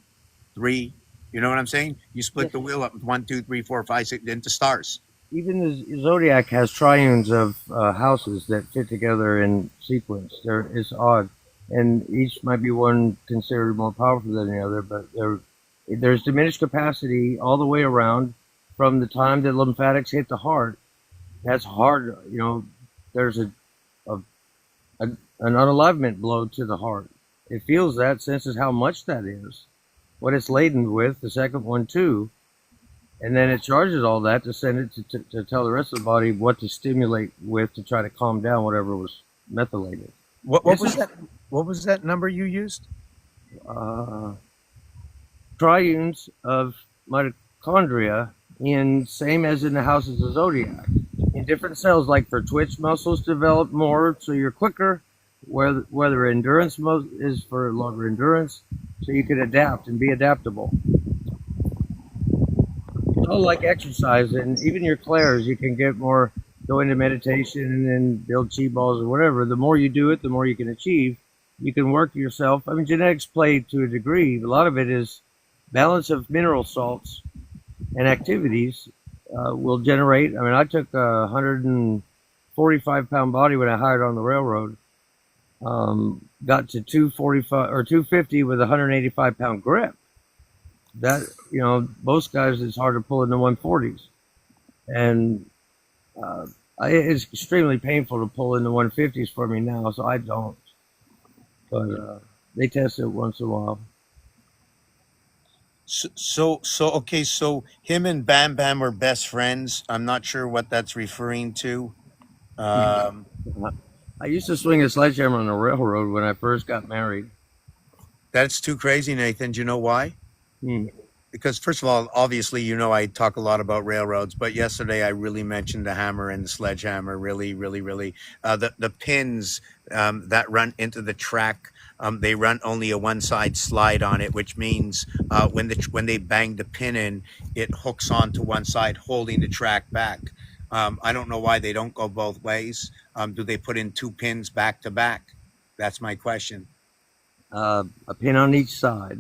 three. You know what I'm saying? You split Yes. the wheel up into 1, 2, 3, 4, 5, 6 into stars. Even the zodiac has triunes of houses that fit together in sequence. It's odd, and each might be one considered more powerful than the other, but there's diminished capacity all the way around from the time that lymphatics hit the heart. That's hard. There's a an unalignment blow to the heart. It feels that, senses how much that is, what it's laden with. The second one too. And then it charges all that to send it to tell the rest of the body what to stimulate with to try to calm down whatever was methylated. What was that? What was that number you used? Uh, Triunes of mitochondria, in same as in the houses of zodiac, in different cells. Like for twitch muscles develop more, so you're quicker. Whether endurance is for longer endurance, so you can adapt and be adaptable. Oh, like exercise, and even your clairs, you can get more, go into meditation and then build chi balls or whatever. The more you do it, the more you can achieve. You can work yourself. I mean, genetics play to a degree. A lot of it is balance of mineral salts and activities will generate. I mean, I took a 145-pound body when I hired on the railroad. Got to 245 or 250 with a 185-pound grip. That, most guys, it's hard to pull in the 140s, and it's extremely painful to pull in the 150s for me now, so I don't. But they test it once in a while. So okay. So him and Bam Bam were best friends. I'm not sure what that's referring to. Um, I used to swing a sledgehammer on the railroad when I first got married. that's too crazy, Nathan. Do you know why? Hmm. Because first of all, obviously, I talk a lot about railroads, but yesterday I really mentioned the hammer and the sledgehammer. Really, really, really, the pins that run into the track. They run only a one side slide on it, which means when they bang the pin in, it hooks onto one side, holding the track back. I don't know why they don't go both ways. Do they put in two pins back to back? That's my question. A pin on each side.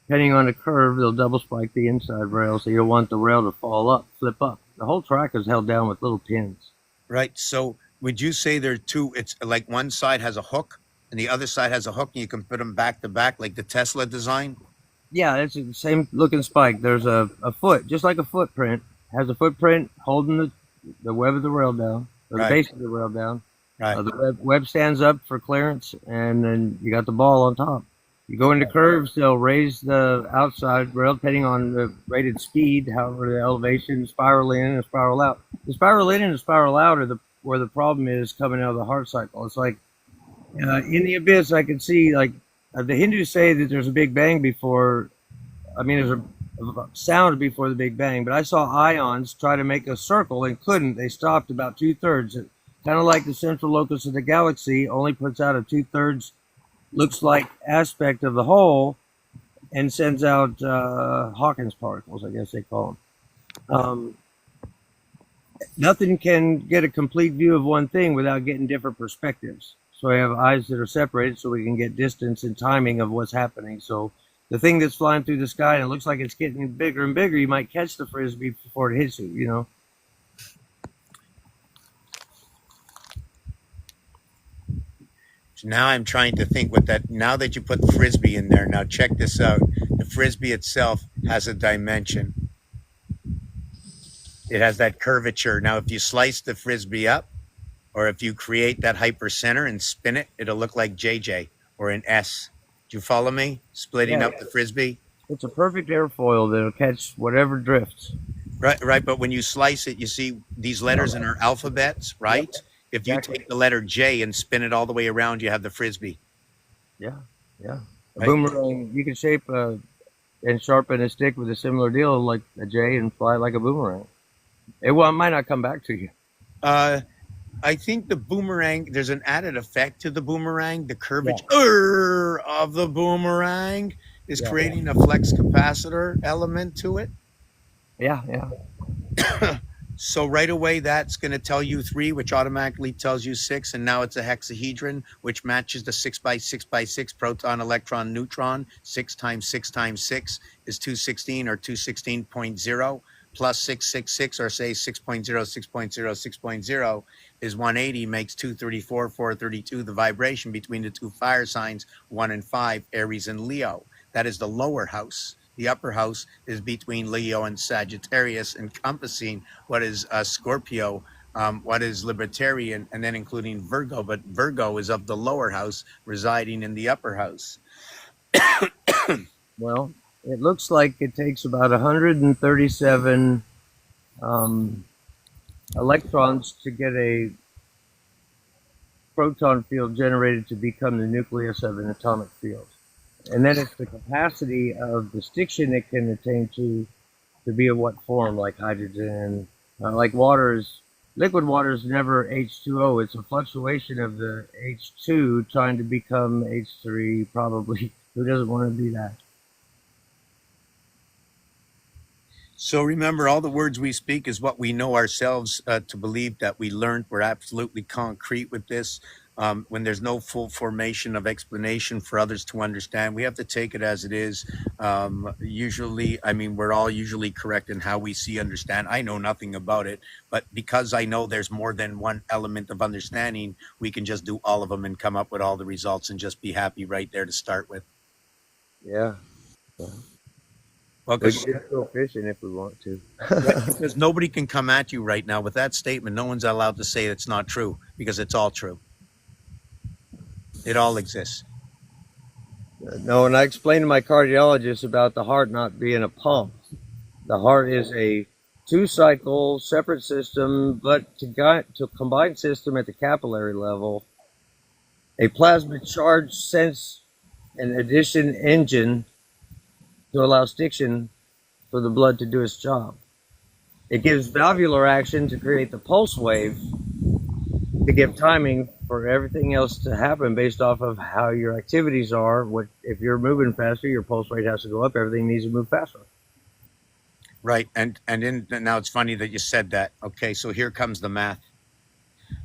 Depending on the curve, they'll double spike the inside rail, so you don't want the rail to fall up, flip up. The whole track is held down with little pins. Right. So would you say there are two? It's like one side has a hook and the other side has a hook, and you can put them back to back, like the Tesla design. Yeah, it's the same looking spike. There's a foot, just like a footprint, has a footprint holding the web of the rail down, or the Right. base of the rail down. Right. The web stands up for clearance, and then you got the ball on top. You go into curves, they'll raise the outside rail depending on the rated speed, however the elevation, spiral in and spiral out. The spiral in and the spiral out are where the problem is coming out of the heart cycle. It's like in the abyss, I can see, like, the Hindus say that there's a big bang before. I mean, there's a sound before the big bang, but I saw ions try to make a circle and couldn't. They stopped about 2/3. Kind of like the central locus of the galaxy only puts out a 2/3 looks like aspect of the whole and sends out Hawkins particles, I guess they call them. Nothing can get a complete view of one thing without getting different perspectives. So I have eyes that are separated so we can get distance and timing of what's happening. So the thing that's flying through the sky and it looks like it's getting bigger and bigger, you might catch the frisbee before it hits you, So now I'm trying to think what that. Now that you put the frisbee in there, now check this out. The frisbee itself has a dimension. It has that curvature. Now, if you slice the frisbee up, or if you create that hypercenter and spin it, it'll look like JJ or an S. Do you follow me? Splitting Yeah. up the frisbee. It's a perfect airfoil that'll catch whatever drifts. Right, right. But when you slice it, you see these letters in our alphabets, right? If you Exactly. take the letter J and spin it all the way around, you have the frisbee. Yeah. A Right. boomerang, you can shape and sharpen a stick with a similar deal like a J and fly it like a boomerang. It might not come back to you. I think the boomerang, there's an added effect to the boomerang. The curvature of the boomerang is Yeah. creating a flex capacitor element to it. Yeah. So right away, that's going to tell you 3, which automatically tells you 6, and now it's a hexahedron, which matches the 6 by 6 by 6 proton, electron, neutron. 6 times 6 times 6 is 216 or 216.0 plus 666, or say 6.0, 6.0, 6.0 is 180, makes 234, 432, the vibration between the two fire signs, 1 and 5, Aries and Leo. That is the lower house. The upper house is between Leo and Sagittarius, encompassing what is Scorpio, what is Libertarian, and then including Virgo. But Virgo is of the lower house, residing in the upper house. Well, it looks like it takes about 137 electrons to get a proton field generated to become the nucleus of an atomic field. And then it's the capacity of the stiction it can attain to be of what form, like hydrogen, like water is, liquid water is never H2O. It's a fluctuation of the H2 trying to become H3, probably. Who doesn't want to be that? So remember, all the words we speak is what we know ourselves to believe, that we learned. We're absolutely concrete with this. When there's no full formation of explanation for others to understand, we have to take it as it is. Usually, I mean, we're all usually correct in how we see, understand. I know nothing about it, but because I know there's more than one element of understanding, we can just do all of them and come up with all the results and just be happy right there to start with. Yeah. Well, We can go fishing if we want to. because nobody can come at you right now with that statement. No one's allowed to say it's not true, because it's all true. It all exists. No, and I explained to my cardiologist about the heart not being a pump. The heart is a 2-cycle separate system, but to combined system at the capillary level, a plasma charge sense and addition engine to allow stiction for the blood to do its job. It gives valvular action to create the pulse wave to give timing for everything else to happen based off of how your activities are. If you're moving faster, your pulse rate has to go up. Everything needs to move faster. Right. And now it's funny that you said that. Okay, so here comes the math.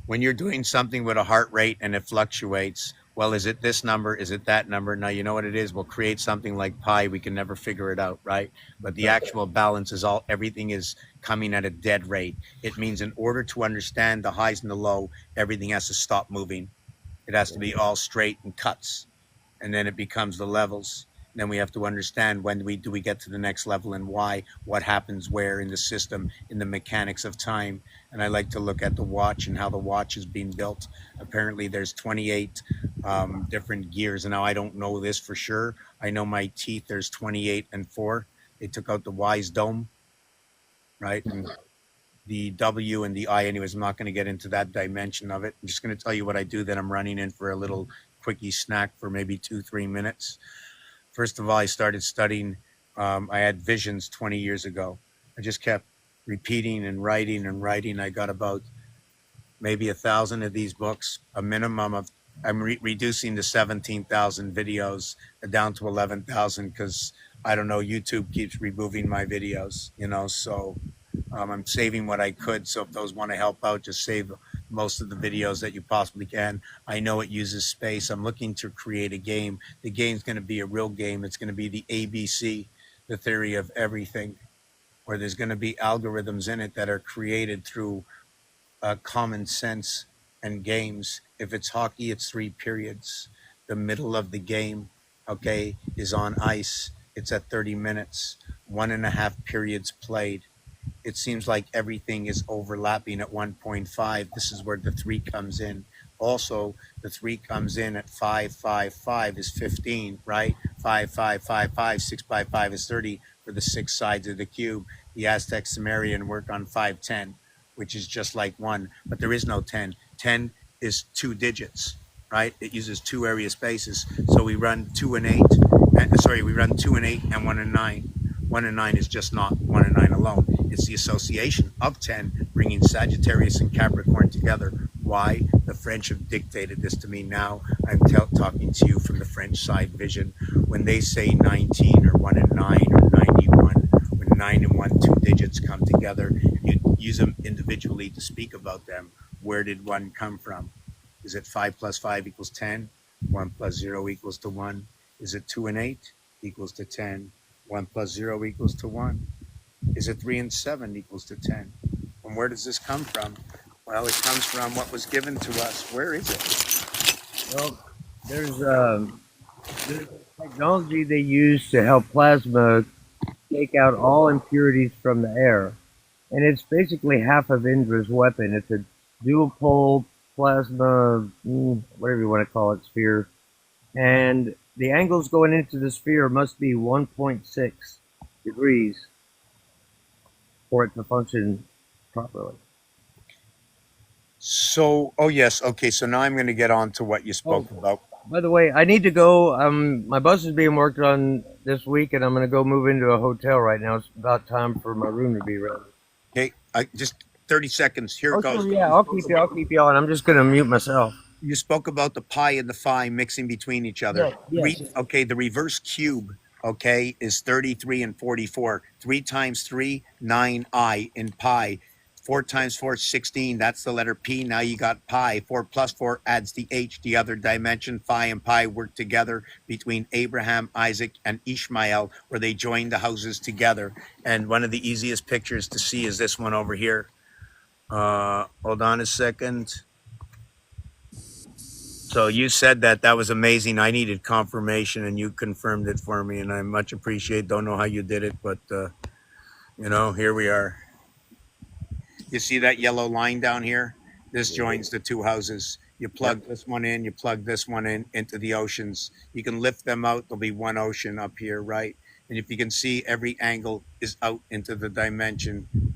When you're doing something with a heart rate and it fluctuates, well, is it this number? Is it that number? Now, you know what it is? We'll create something like pi. We can never figure it out, right? But the actual balance is everything is coming at a dead rate. It means in order to understand the highs and the low, everything has to stop moving. It has to be all straight and cuts. And then it becomes the levels. Then we have to understand when do we get to the next level and why, what happens where in the system, in the mechanics of time. And I like to look at the watch and how the watch is being built. Apparently there's 28 different gears. And now I don't know this for sure. I know my teeth, there's 28 and 4. They took out the Wise Dome, right? And the W and the I, anyways, I'm not going to get into that dimension of it. I'm just going to tell you what I do. Then I'm running in for a little quickie snack for maybe 2-3 minutes. First of all, I started studying. I had visions 20 years ago. I just kept repeating and writing and writing. I got about maybe 1,000 of these books, a minimum of, I'm reducing the 17,000 videos down to 11,000 because I don't know, YouTube keeps removing my videos, you know, so I'm saving what I could. So if those want to help out, just save most of the videos that you possibly can. I know it uses space. I'm looking to create a game. The game's going to be a real game. It's going to be the ABC, the theory of everything, where there's going to be algorithms in it that are created through common sense and games. If it's hockey, it's 3 periods. The middle of the game, okay, is on ice. It's at 30 minutes, 1.5 periods played. It seems like everything is overlapping at 1.5. This is where the 3 comes in. Also, the 3 comes in at 5, 5, 5 is 15, right? 5, 5, 5, 5, 6 by 5 is 30 for the 6 sides of the cube. The Aztec Sumerian worked on 5, 10, which is just like 1, but there is no 10. 10 is 2 digits, right? It uses 2 area spaces. So we run 2 and 8, we run 2 and 8 and 1 and 9. 1 and 9 is just not 1 and 9 alone. It's the association of 10, bringing Sagittarius and Capricorn together. Why? The French have dictated this to me now. I'm talking to you from the French side vision. When they say 19 or 1 and 9 or 91, when 9 and 1, two digits come together. You use them individually to speak about them. Where did 1 come from? Is it 5 plus 5 equals 10? 1 plus 0 equals to 1. Is it 2 and 8 equals to 10? 1 plus 0 equals to 1. Is it 3 and 7 equals to 10? And where does this come from? Well, it comes from what was given to us. Where is it? Well, there's technology they use to help plasma take out all impurities from the air. And it's basically half of Indra's weapon. It's a dual pole plasma, whatever you want to call it, sphere. And the angles going into the sphere must be 1.6 degrees for it to function properly. So, oh yes, okay. So now I'm going to get on to what you spoke about. By the way, I need to go. My bus is being worked on this week, and I'm going to go move into a hotel right now. It's about time for my room to be ready. Okay, just 30 seconds. Here it goes. Sure, yeah, I'll keep you on. I'm just going to mute myself. You spoke about the pi and the phi mixing between each other. Yes. Okay, the reverse cube, okay, is 33 and 44. 3 times 3, 9i in pi. 4 times 4 is 16. That's the letter P. Now you got pi. 4 plus 4 adds the H, the other dimension. Phi and pi work together between Abraham, Isaac, and Ishmael, where they joined the houses together. And one of the easiest pictures to see is this one over here. Hold on a second. So you said that was amazing. I needed confirmation, and you confirmed it for me, and I much appreciate. Don't know how you did it, but here we are. You see that yellow line down here? This joins the two houses. You plug this one in, you plug this one in into the oceans. You can lift them out. There'll be one ocean up here, right? And if you can see, every angle is out into the dimension.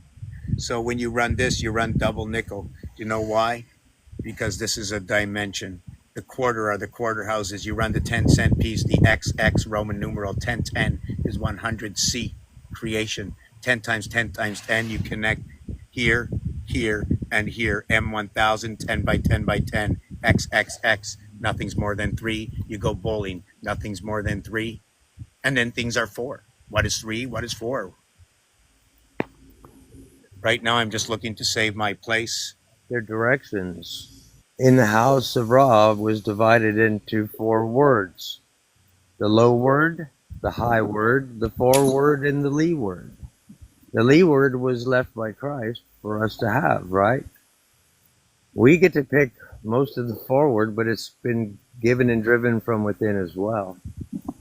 So when you run this, you run double nickel. Do you know why? Because this is a dimension. The quarter are the quarter houses. You run the 10-cent piece, the XX Roman numeral 1010 is 100C creation. 10 times 10 times 10, you connect here, here, and here. M1000, 10 by 10 by 10, XXX, nothing's more than 3. You go bowling, nothing's more than 3. And then things are 4. What is 3? What is 4? Right now, I'm just looking to save my place. Their directions in the house of Ra was divided into 4 words. The low word, the high word, the forward, and the lee word. The lee word was left by Christ for us to have, right? We get to pick most of the forward, but it's been given and driven from within as well.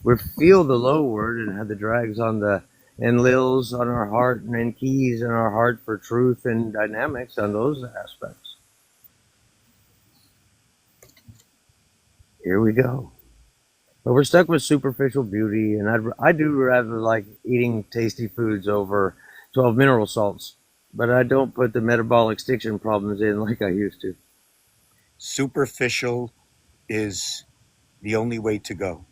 We feel the low word and have the drags on the enlils on our heart and keys in our heart for truth and dynamics on those aspects. Here we go. But we're stuck with superficial beauty, and I do rather like eating tasty foods over 12 mineral salts, but I don't put the metabolic extinction problems in like I used to. Superficial is the only way to go.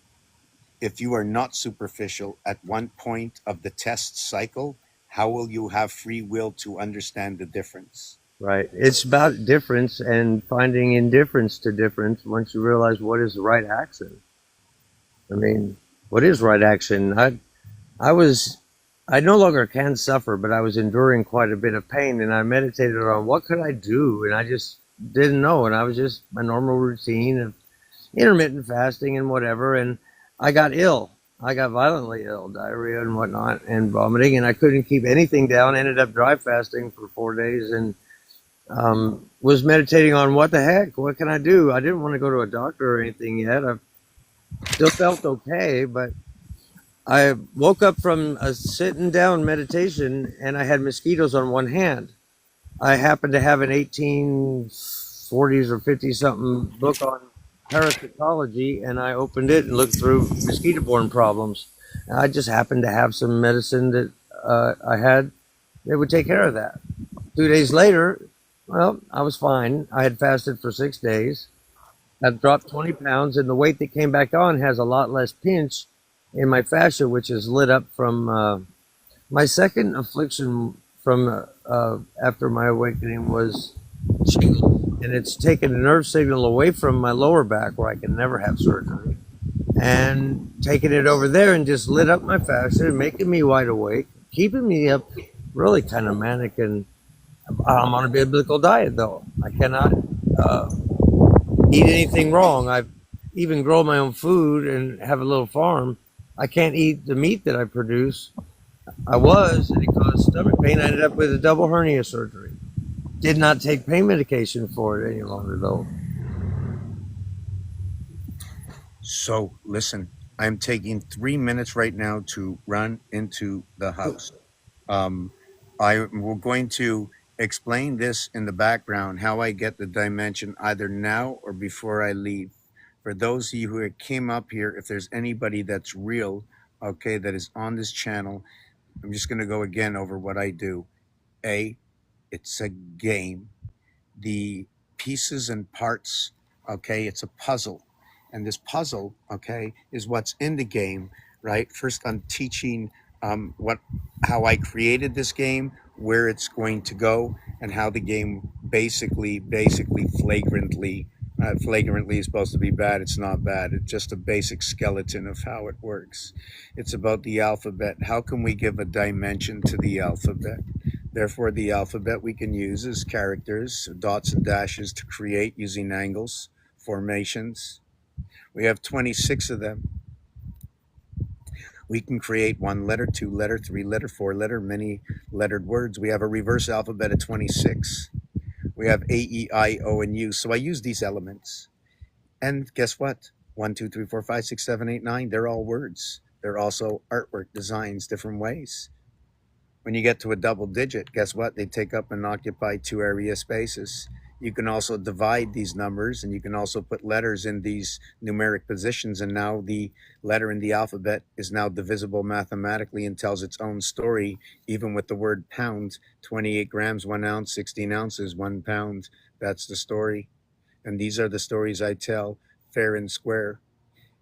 If you are not superficial at one point of the test cycle, how will you have free will to understand the difference? Right. It's about difference and finding indifference to difference once you realize what is the right action. I mean, what is right action? I no longer can suffer, but I was enduring quite a bit of pain, and I meditated on what could I do, and I just didn't know, and I was just my normal routine of intermittent fasting and whatever, and I got ill. I got violently ill, diarrhea and whatnot, and vomiting, and I couldn't keep anything down. Ended up dry fasting for 4 days, and was meditating on what the heck, what can I do? I didn't want to go to a doctor or anything yet. I still felt okay, but I woke up from a sitting down meditation and I had mosquitoes on one hand. I happened to have an 1840s or 50 something book on parasitology, and I opened it and looked through mosquito-borne problems. And I just happened to have some medicine that I had that would take care of that. 2 days later, well, I was fine. I had fasted for 6 days. I've dropped 20 pounds, and the weight that came back on has a lot less pinch in my fascia, which is lit up from my second affliction from after my awakening was shingles, and it's taken a nerve signal away from my lower back where I can never have surgery, and taking it over there and just lit up my fascia and making me wide awake. keeping me up really kind of manic. And I'm on a biblical diet, though. I cannot uh, eat anything wrong. I even grow my own food and have a little farm. I can't eat the meat that I produce. I was, and it caused stomach pain. I ended up with a double hernia surgery. Did not take pain medication for it any longer, though. So listen, I'm taking 3 minutes right now to run into the house. Um, we're going to explain this in the background how I get the dimension either now or before I leave. For those of you who came up here, if there's anybody that's real, okay, that is on this channel, I'm just going to go again over what I do. A, it's a game. The pieces and parts, okay, it's a puzzle. And this puzzle, okay, is what's in the game, right? First, I'm teaching how I created this game, where it's going to go, and how the game basically flagrantly is supposed to be bad. It's not bad. It's just a basic skeleton of how it works. It's about the alphabet. How can we give a dimension to the alphabet? Therefore, the alphabet we can use as characters, dots and dashes to create using angles, formations. We have 26 of them. We can create 1 letter, 2 letter, 3 letter, 4 letter, many lettered words. We have a reverse alphabet of 26. We have A, E, I, O, and U. So I use these elements. And guess what? 1, 2, 3, 4, 5, 6, 7, 8, 9. They're all words. They're also artwork designs, different ways. When you get to a double digit, guess what? They take up and occupy 2 area spaces. You can also divide these numbers, and you can also put letters in these numeric positions. And now the letter in the alphabet is now divisible mathematically and tells its own story, even with the word pound. 28 grams, 1 ounce, 16 ounces, 1 pound. That's the story. And these are the stories I tell, fair and square.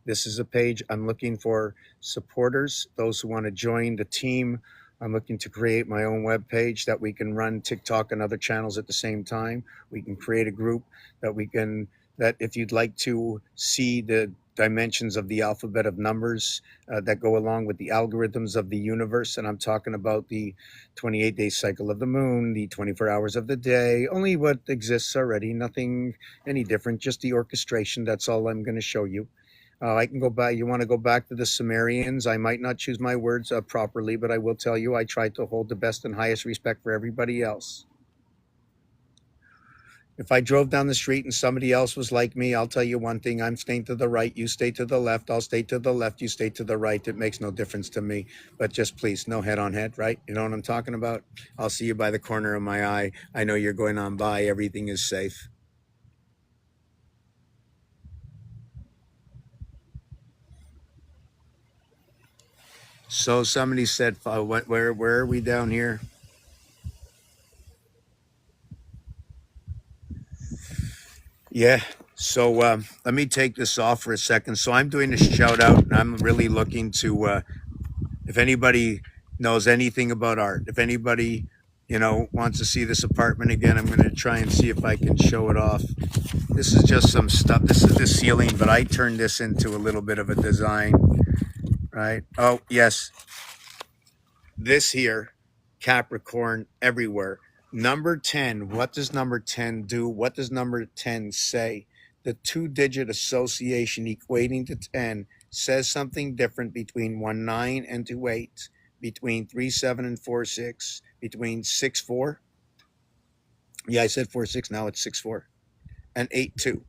This is a page I'm looking for supporters, those who want to join the team. I'm looking to create my own web page that we can run TikTok and other channels at the same time. We can create a group that if you'd like to see the dimensions of the alphabet of numbers that go along with the algorithms of the universe. And I'm talking about the 28-day cycle of the moon, the 24 hours of the day, only what exists already, nothing any different, just the orchestration. That's all I'm going to show you. I can go back. You want to go back to the Sumerians? I might not choose my words properly, but I will tell you I tried to hold the best and highest respect for everybody else. If I drove down the street and somebody else was like me, I'll tell you one thing. I'm staying to the right. You stay to the left. I'll stay to the left. You stay to the right. It makes no difference to me. But just please, no head on head, right? You know what I'm talking about? I'll see you by the corner of my eye. I know you're going on by. Everything is safe. So somebody said, where are we down here? Yeah. So let me take this off for a second. So I'm doing a shout out, and I'm really looking to, if anybody knows anything about art, if anybody, wants to see this apartment again, I'm going to try and see if I can show it off. This is just some stuff. This is the ceiling, but I turned this into a little bit of a design, right? Oh, yes. This here, Capricorn everywhere. Number 10, what does number 10 do? What does number 10 say? The 2-digit association equating to 10 says something different between 1 9 and 2 8, between 3 7 and 4 6, between 6 4. Yeah, I said 4 6, now it's 6 4, and 8 2.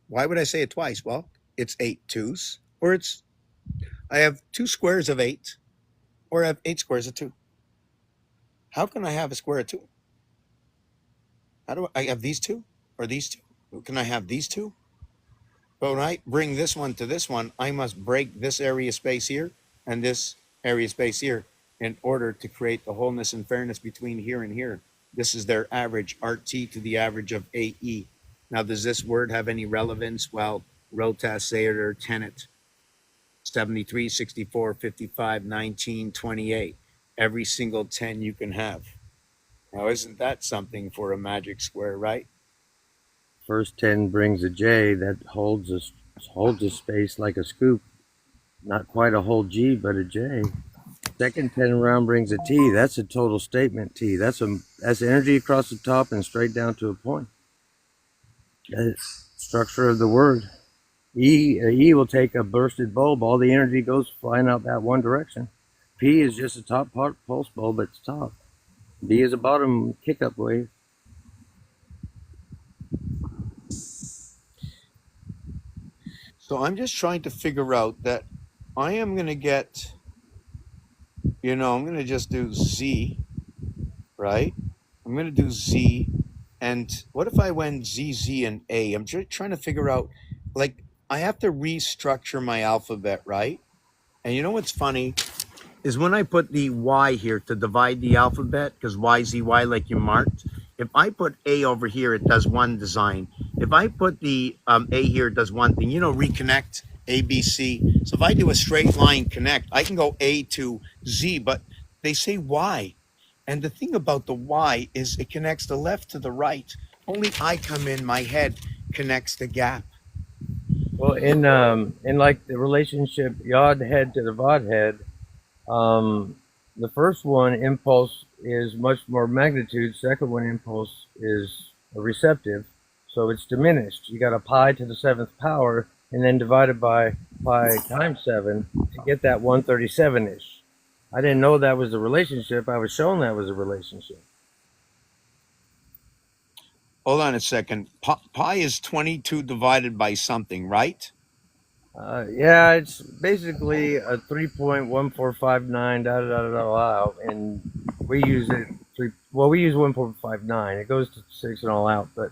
Why would I say it twice? Well, it's 8 2s, or I have 2 squares of 8, or I have 8 squares of 2. How can I have a square of 2? How do I have these 2 or these 2? Can I have these 2? But when I bring this one to this one, I must break this area space here and this area space here in order to create the wholeness and fairness between here and here. This is their average, RT to the average of AE. Now, does this word have any relevance? Well, Rotas, Sayre, Tenet, 73, 64, 55, 19, 28. Every single 10 you can have. Now, isn't that something for a magic square, right? First 10 brings a J that holds a space like a scoop. Not quite a whole G, but a J. Second 10 round brings a T. That's a total statement T. That's energy across the top and straight down to a point. That's structure of the word. E will take a bursted bulb. All the energy goes flying out that one direction. P is just a top pulse bulb at the top. B is a bottom kick up wave. So I'm just trying to figure out that I am going to get, I'm going to just do Z, right? I'm going to do Z. And what if I went Z, Z, and A? I'm just trying to figure out, like, I have to restructure my alphabet, right? And you know what's funny is when I put the Y here to divide the alphabet, because Y, Z, Y, like you marked, if I put A over here, it does one design. If I put the A here, it does one thing. Reconnect, A, B, C. So if I do a straight line connect, I can go A to Z, but they say Y. And the thing about the Y is it connects the left to the right. Only I come in, my head connects the gap. Well, in like the relationship yod head to the vod head, the first one impulse is much more magnitude. Second one impulse is receptive, so it's diminished. You got a pi to the 7th power, and then divided by pi times 7 to get that 137-ish. I didn't know that was a relationship. I was shown that was a relationship. Hold on a second. Pi is 22 divided by something, right? Yeah, it's basically a 3.1459 da da da da, and we use it we use 1.59. It goes to 6 and all out, but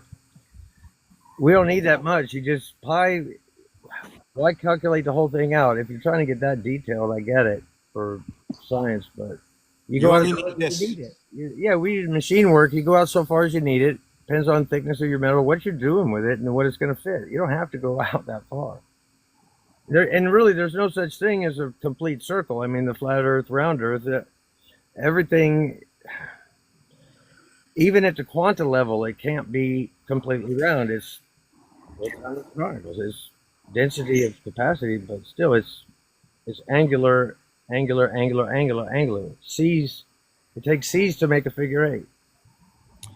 we don't need that much. You just pi. Why calculate the whole thing out? If you're trying to get that detailed, I get it for science, but you go out only as need far as this. you need it. Yeah, we use machine work. You go out so far as you need it. Depends on thickness of your metal, what you're doing with it, and what it's going to fit. You don't have to go out that far. And really, there's no such thing as a complete circle. I mean, the flat Earth, round Earth, everything, even at the quanta level, it can't be completely round. It's triangles. It's density of capacity, but still, it's angular. C's. It takes C's to make a figure 8.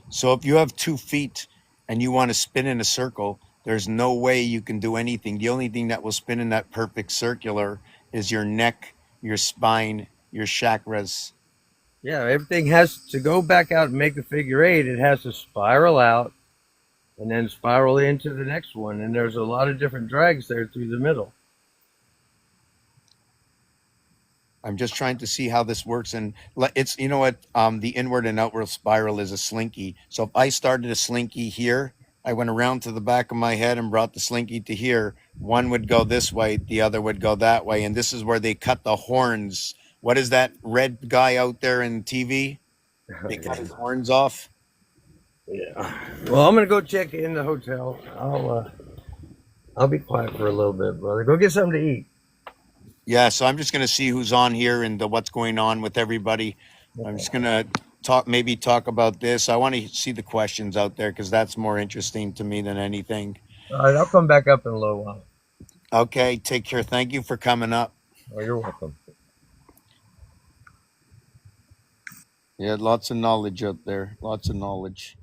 So if you have 2 feet and you want to spin in a circle, there's no way you can do anything. The only thing that will spin in that perfect circular is your neck, your spine, your chakras. Yeah, everything has to go back out and make the figure 8. It has to spiral out and then spiral into the next one. And there's a lot of different drags there through the middle. I'm just trying to see how this works. And it's, the inward and outward spiral is a slinky. So if I started a slinky here, I went around to the back of my head and brought the slinky to here. One would go this way, the other would go that way. And this is where they cut the horns. What is that red guy out there in TV? They cut his horns off. Yeah. Well, I'm gonna go check in the hotel. I'll be quiet for a little bit, brother. Go get something to eat. Yeah, so I'm just going to see who's on here and what's going on with everybody. I'm just going to talk about this. I want to see the questions out there because that's more interesting to me than anything. All right, I'll come back up in a little while. Okay, take care. Thank you for coming up. Oh, you're welcome. Yeah, lots of knowledge out there. Lots of knowledge.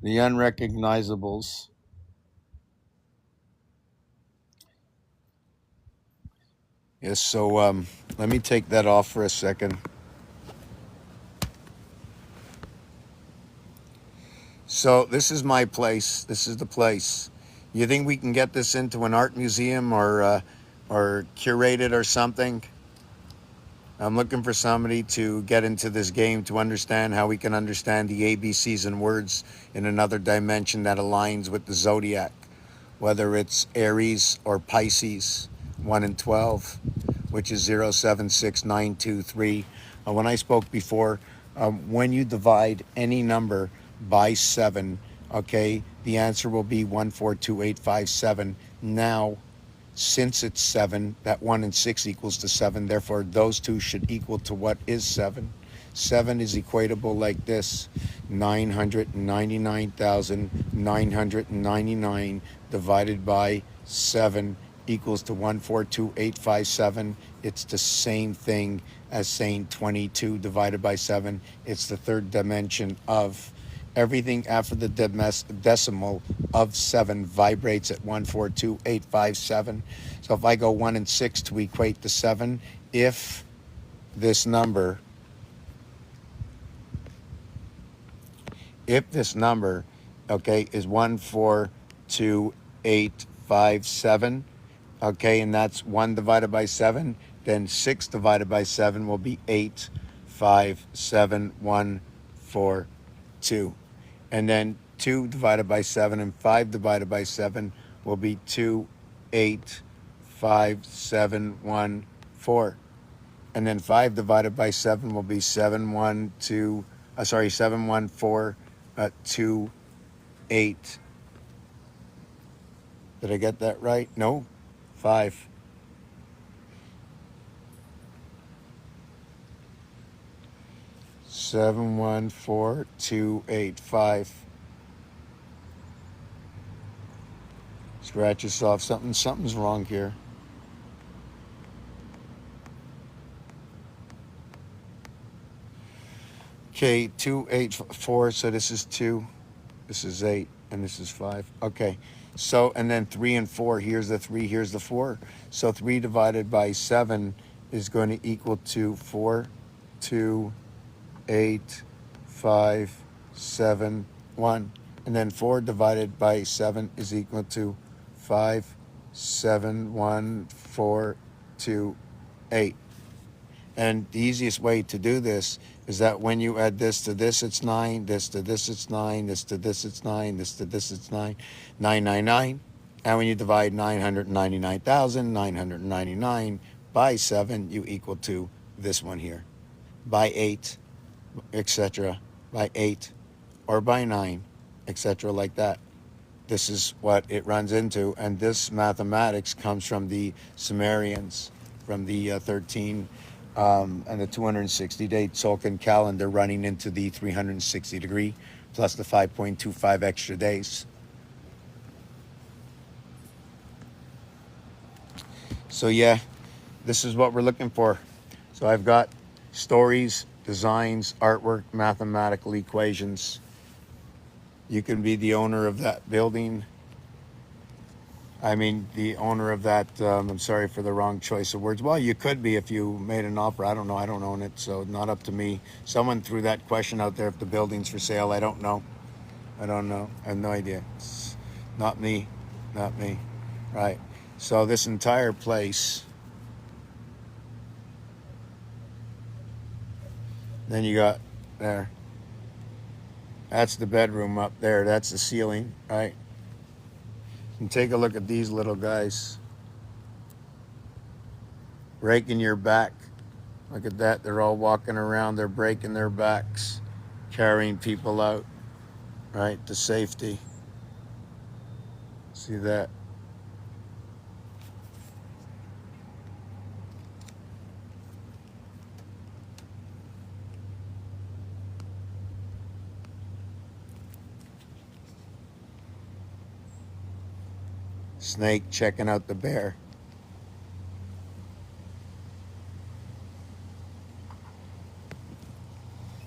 The unrecognizables. Yes, so let me take that off for a second. So this is my place. This is the place. You think we can get this into an art museum or curate it or something? I'm looking for somebody to get into this game to understand how we can understand the ABCs and words in another dimension that aligns with the zodiac, whether it's Aries or Pisces. 1 and 12, which is 076923. When I spoke before, when you divide any number by 7, okay, the answer will be 142,857. Now, since it's 7, that 1 and 6 equals to 7. Therefore, those two should equal to what is 7. 7 is equatable like this: 999,999 divided by 7 equals to 142,857. It's the same thing as saying 22 divided by 7. It's the third dimension of everything after the decimal of 7 vibrates at 142,857. So if I go 1 and 6 to equate to 7, if this number, okay, is 142,857, okay, and that's 1 divided by 7, then 6 divided by 7 will be 857,142. And then 2 divided by 7 and 5 divided by 7 will be 2,857,142. And then 5 divided by 7 will be 71428. Did I get that right? No, 5. Seven, 1, 4, 2, 8, 5. Scratch yourself. Something's wrong here. Okay, 2, 8, 4. So this is 2, this is 8, and this is 5. Okay, so and then 3 and 4. Here's the 3, here's the 4. So 3 divided by 7 is going to equal to 4, 2, 8, 5, 7, 1. And then 4 divided by 7 is equal to 5, 7, 1, 4, 2, 8. And the easiest way to do this is that when you add this to this, it's 9, this to this, it's 9, this to this, it's 9, this to this, it's 9, 999. And when you divide 999,999 by 7, you equal to this one here. By 8, etc., by 8, or by 9, etc., like that. This is what it runs into. And this mathematics comes from the Sumerians, from the 13 and the 260-day Tzolk'in calendar running into the 360-degree plus the 5.25 extra days. So yeah, this is what we're looking for. So I've got stories, designs, artwork, mathematical equations. You can be the owner of that building. I mean, the owner of that, I'm sorry for the wrong choice of words. Well, you could be if you made an offer. I don't know. I don't own it, so not up to me. Someone threw that question out there if the building's for sale. I don't know. I don't know. I have no idea. It's not me. Not me. Right. So this entire place. Then you got there. That's the bedroom up there. That's the ceiling, right? And take a look at these little guys. Breaking your back. Look at that. They're all walking around. They're breaking their backs, carrying people out, right, to safety. See that? Snake checking out the bear.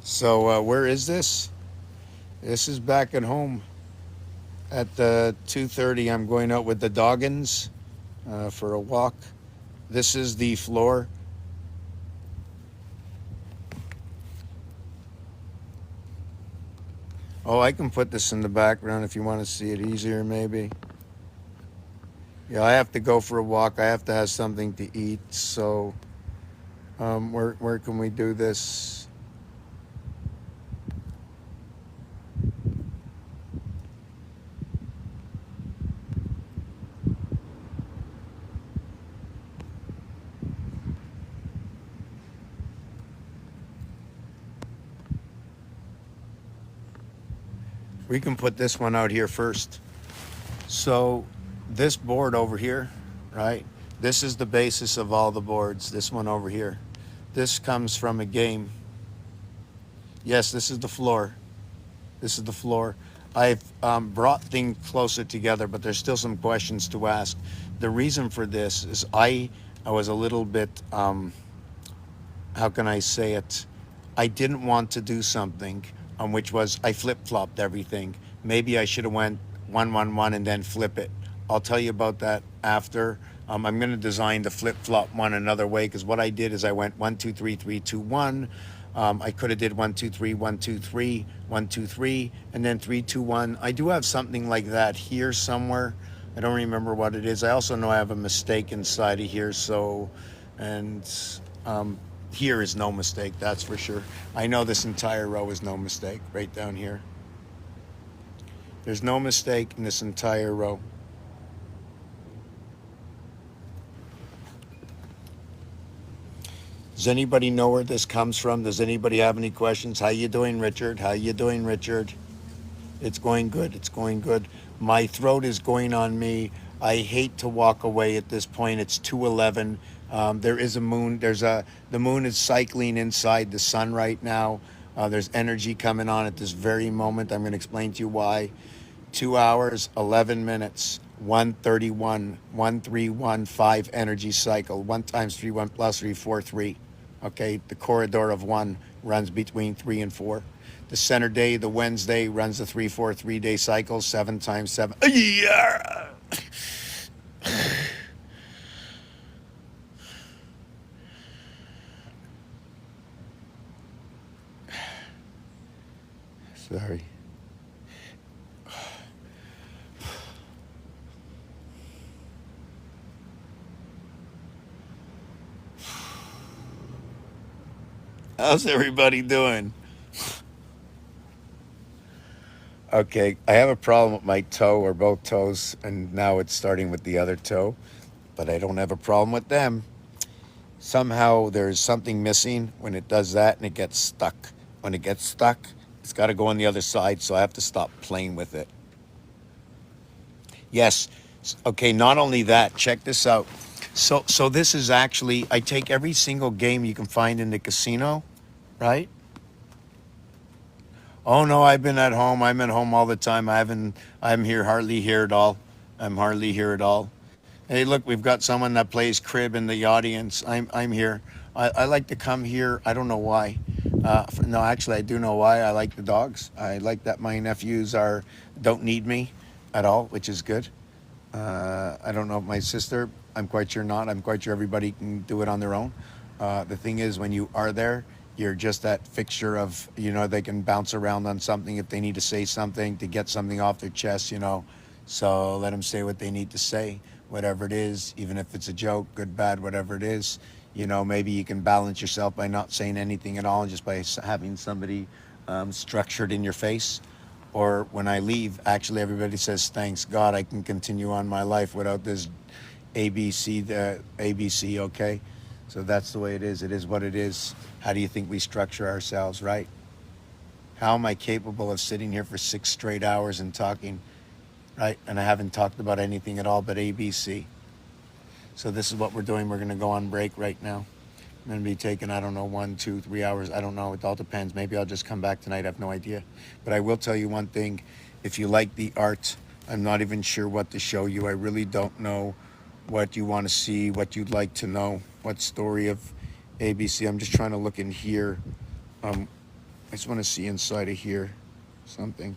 So where is this? This is back at home. At 2:30, I'm going out with the Doggins for a walk. This is the floor. Oh, I can put this in the background if you want to see it easier, maybe. Yeah, I have to go for a walk. I have to have something to eat. So, where can we do this? We can put this one out here first. So, this board over here, right? This is the basis of all the boards. This one over here. This comes from a game. Yes, this is the floor. This is the floor. I've brought things closer together, but there's still some questions to ask. the reason for this is I was a little bit how can I say it? I didn't want to do something which was I flip flopped everything. Maybe I should have went 1-1-1 and then flip it. I'll tell you about that after. I'm going to design the flip flop one another way because what I did is I went 1-2-3-3-2-1. I could have did 1-2-3, 1-2-3, 1-2-3, and then 3-2-1. I do have something like that here somewhere. I don't remember what it is. I also know I have a mistake inside of here. So, and um, here is no mistake. That's for sure. I know this entire row is no mistake. Right down here. There's no mistake in this entire row. Does anybody know where this comes from? Does anybody have any questions? How you doing, Richard? How you doing, Richard? It's going good. It's going good. My throat is going on me. I hate to walk away at this point. It's 2:11. There is a moon. The moon is cycling inside the sun right now. There's energy coming on at this very moment. I'm going to explain to you why. 2 hours, 11 minutes, 131, 1315 energy cycle. 1 times 3, 1 plus 3, 4, 3. Okay, the corridor of 1 runs between 3 and 4. The center day, the Wednesday, runs the 3-4 3-day cycle, 7 times 7. Yeah. Sorry. How's everybody doing? Okay, I have a problem with my toe or both toes, and now it's starting with the other toe, but I don't have a problem with them. Somehow there's something missing when it does that and it gets stuck. When it gets stuck, it's got to go on the other side, so I have to stop playing with it. Yes. Okay, not only that, check this out. So this is actually, I take every single game you can find in the casino, right? Oh no, I've been at home. I'm at home all the time. I'm here, hardly here at all. I'm hardly here at all. Hey, look, we've got someone that plays crib in the audience. I'm here. I like to come here. I don't know why. No, actually, I do know why. I like the dogs. I like that my nephews don't need me at all, which is good. I don't know if my sister, I'm quite sure not. I'm quite sure everybody can do it on their own. The thing is, when you are there, you're just that fixture of, they can bounce around on something if they need to say something, to get something off their chest. So let them say what they need to say, whatever it is, even if it's a joke, good, bad, whatever it is. Maybe you can balance yourself by not saying anything at all, just by having somebody structured in your face. Or when I leave, actually everybody says, thanks God I can continue on my life without this ABC, okay? So that's the way it is. It is what it is. How do you think we structure ourselves, right? How am I capable of sitting here for 6 straight hours and talking, right? And I haven't talked about anything at all but ABC. So this is what we're doing. We're going to go on break right now. I'm going to be taking, I don't know, 1, 2, 3 hours. I don't know. It all depends. Maybe I'll just come back tonight. I have no idea. But I will tell you one thing. If you like the art, I'm not even sure what to show you. I really don't know what you want to see, what you'd like to know, what story of ABC. I'm just trying to look in here. I just want to see inside of here something.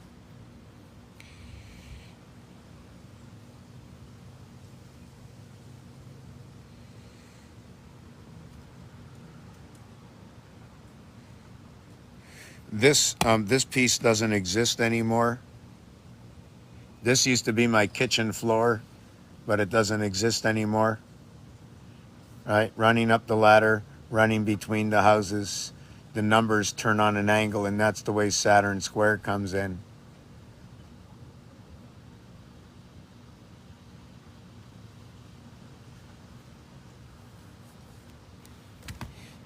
This piece doesn't exist anymore. This used to be my kitchen floor, but it doesn't exist anymore. Right? Running up the ladder, running between the houses, the numbers turn on an angle, and that's the way Saturn Square comes in.